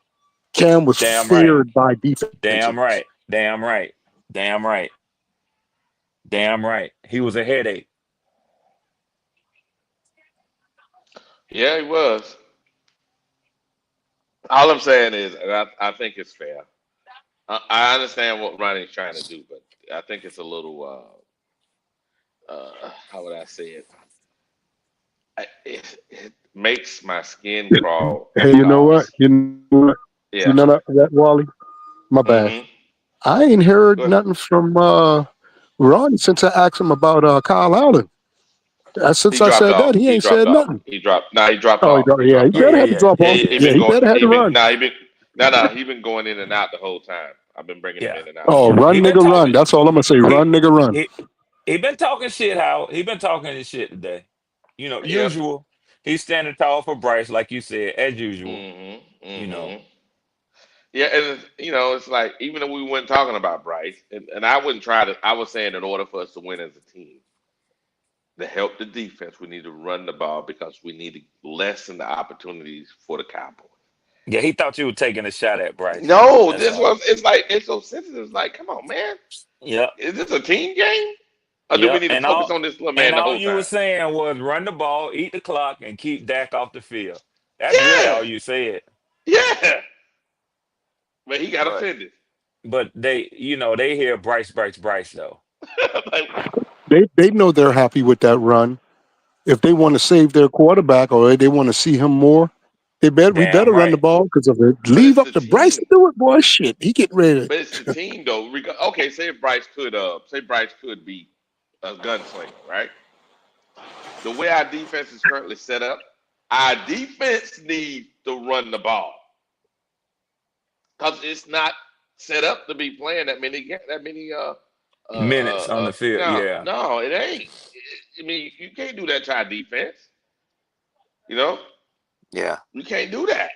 Cam was Damn right. feared by defenses. Damn right. Damn right. Damn right. Damn right. He was a headache. yeah, he was. All I'm saying is, and I think it's fair. I understand what Ronnie's trying to do, but I think it's a little, how would I say it? It makes my skin crawl Hey, you know what? because, You know what? You yeah. know that Wally? My bad. Hmm. I ain't heard Go ahead. nothing from Ron since I asked him about Kyle Allen. He Since I dropped said off. that, he He ain't dropped said off. nothing. He dropped. No, he dropped Oh, off. He yeah, he dropped Yeah, off. better yeah, have to yeah. drop Yeah, off. yeah, He yeah. Yeah, been he going. better have He to been. run. No, he been. No. He been going in and out the whole time. I've been bringing him Yeah. in and out. Oh, He run, been nigga, run. talking That's all I'm gonna say. he Run, nigga, run. he he been talking shit, how he been talking his shit today. Yep. Usual. He's standing tall for Bryce, like you said, as usual. Hmm. You know. Hmm. Yeah, and it's like even though we weren't talking about Bryce, and I wouldn't try to. I was saying in order for us to win as a team, to help the defense, we need to run the ball because we need to lessen the opportunities for the Cowboys. Yeah, he thought you were taking a shot at Bryce. No, That's this all. was. It's like it's so sensitive. It's like, come on, man. Yep. Is this a team game, or do we Yep. need to focus on this little And man the all whole you were time? saying was run the ball, eat the clock, and keep Dak off the field. That's really Yeah, all you said. yeah. But he got But offended. they hear Bryce, Bryce, Bryce though. Like, They know they're happy with that run. If they want to save their quarterback or they want to see him more, we Damn better run the right. ball because if it but leave it's up the to Bryce to team. do it, boy, shit, he getting ready. But it's the team though. Okay, say Bryce could be a gunslinger, right? The way our defense is currently set up, our defense needs to run the ball because it's not set up to be playing that many Minutes on the field. no, Yeah. no, it ain't. I mean, you can't do that to our defense. You know, Yeah. you can't do that.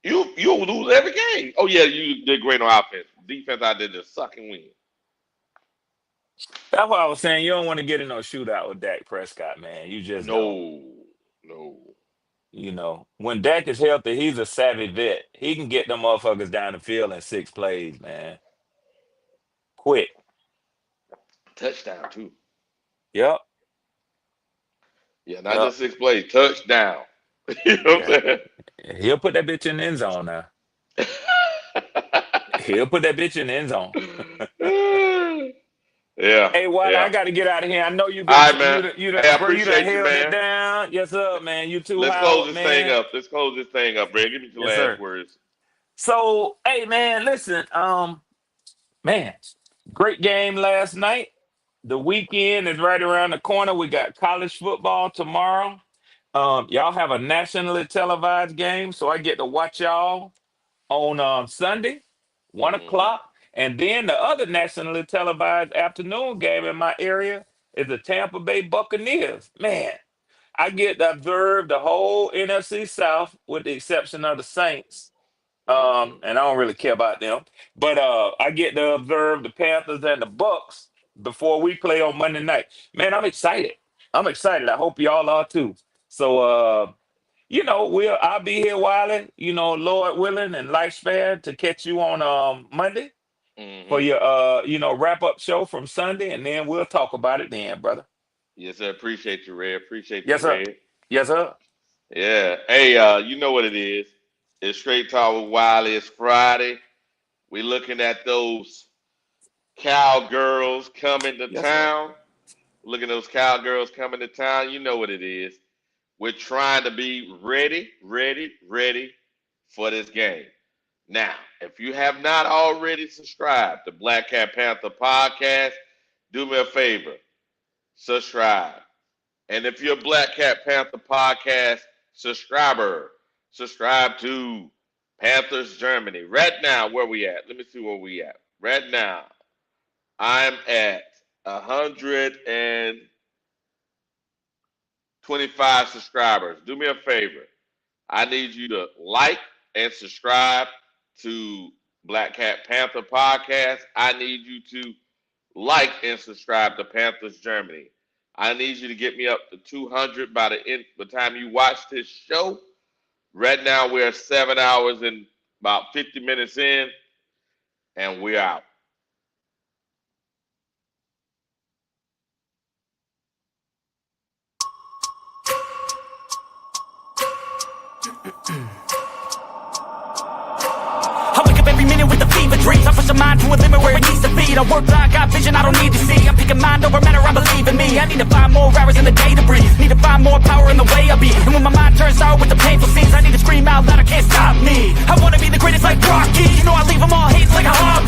You'll lose every game. Oh yeah, you did great on offense. Defense out there just suck and win. That's why I was saying you don't want to get in no shootout with Dak Prescott, man. You just don't. No, no. When Dak is healthy, he's a savvy vet. He can get them motherfuckers down the field in 6 plays, man. Quick. Touchdown too. Yep. Yeah, not just 6 plays, touchdown. You know what I'm saying? He'll put that bitch in the end zone now. He'll put that bitch in the end zone. Yeah, Hey, Wiley, I yeah. got to get out of here. I know you've been, All right, man. Hey, I bro, you done appreciate you, held it man. down. Yes, sir, man. You too, Let's close Howard, this thing man. up. Let's close this thing up, Ray. Give me your Yes, last sir. words. So, hey, man, listen, man, great game last night. The weekend is right around the corner. We got college football tomorrow. Y'all have a nationally televised game, so I get to watch y'all on Sunday, 1 o'clock. And then the other nationally televised afternoon game in my area is the Tampa Bay Buccaneers. Man, I get to observe the whole NFC South with the exception of the Saints. And I don't really care about them. But I get to observe the Panthers and the Bucks before we play on Monday night. Man, I'm excited. I'm excited. I hope y'all are too. So I'll be here, Wiley, Lord willing and lifespan to catch you on Monday for your wrap up show from Sunday, and then we'll talk about it then, brother. Yes, sir. Appreciate you, Ray. Appreciate Yes, you, sir. Ray. Yes, sir. Yeah. Hey, you know what it is. It's Straight Talk with Wiley. It's Friday. We looking at those cowgirls coming to town. Looking at those cowgirls coming to town. You know what it is. We're trying to be ready for this game. Now, if you have not already subscribed to Black Cat Panther Podcast, do me a favor. Subscribe. And if you're a Black Cat Panther Podcast subscriber, subscribe to Panthers Germany. Right now, where we at? Let me see where we at. Right now, I'm at 125 subscribers. Do me a favor. I need you to like and subscribe to Black Cat Panther Podcast. I need you to like and subscribe to Panthers Germany. I need you to get me up to 200 by the time you watch this show. Right now, we're 7 hours and about 50 minutes in, and we're out. I wake up every minute with a fever dreams. I push my mind to a limit where it needs to be. I work blind, got vision I don't need to see. I'm picking mind over matter, I believe in me. I need to find more hours in the day to breathe. Need to find more power in the way I be. And when my mind turns sour with the painful scenes, I need to scream out loud, I can't stop me. I wanna be the greatest like Rocky. You know I leave them all hating like a hobby.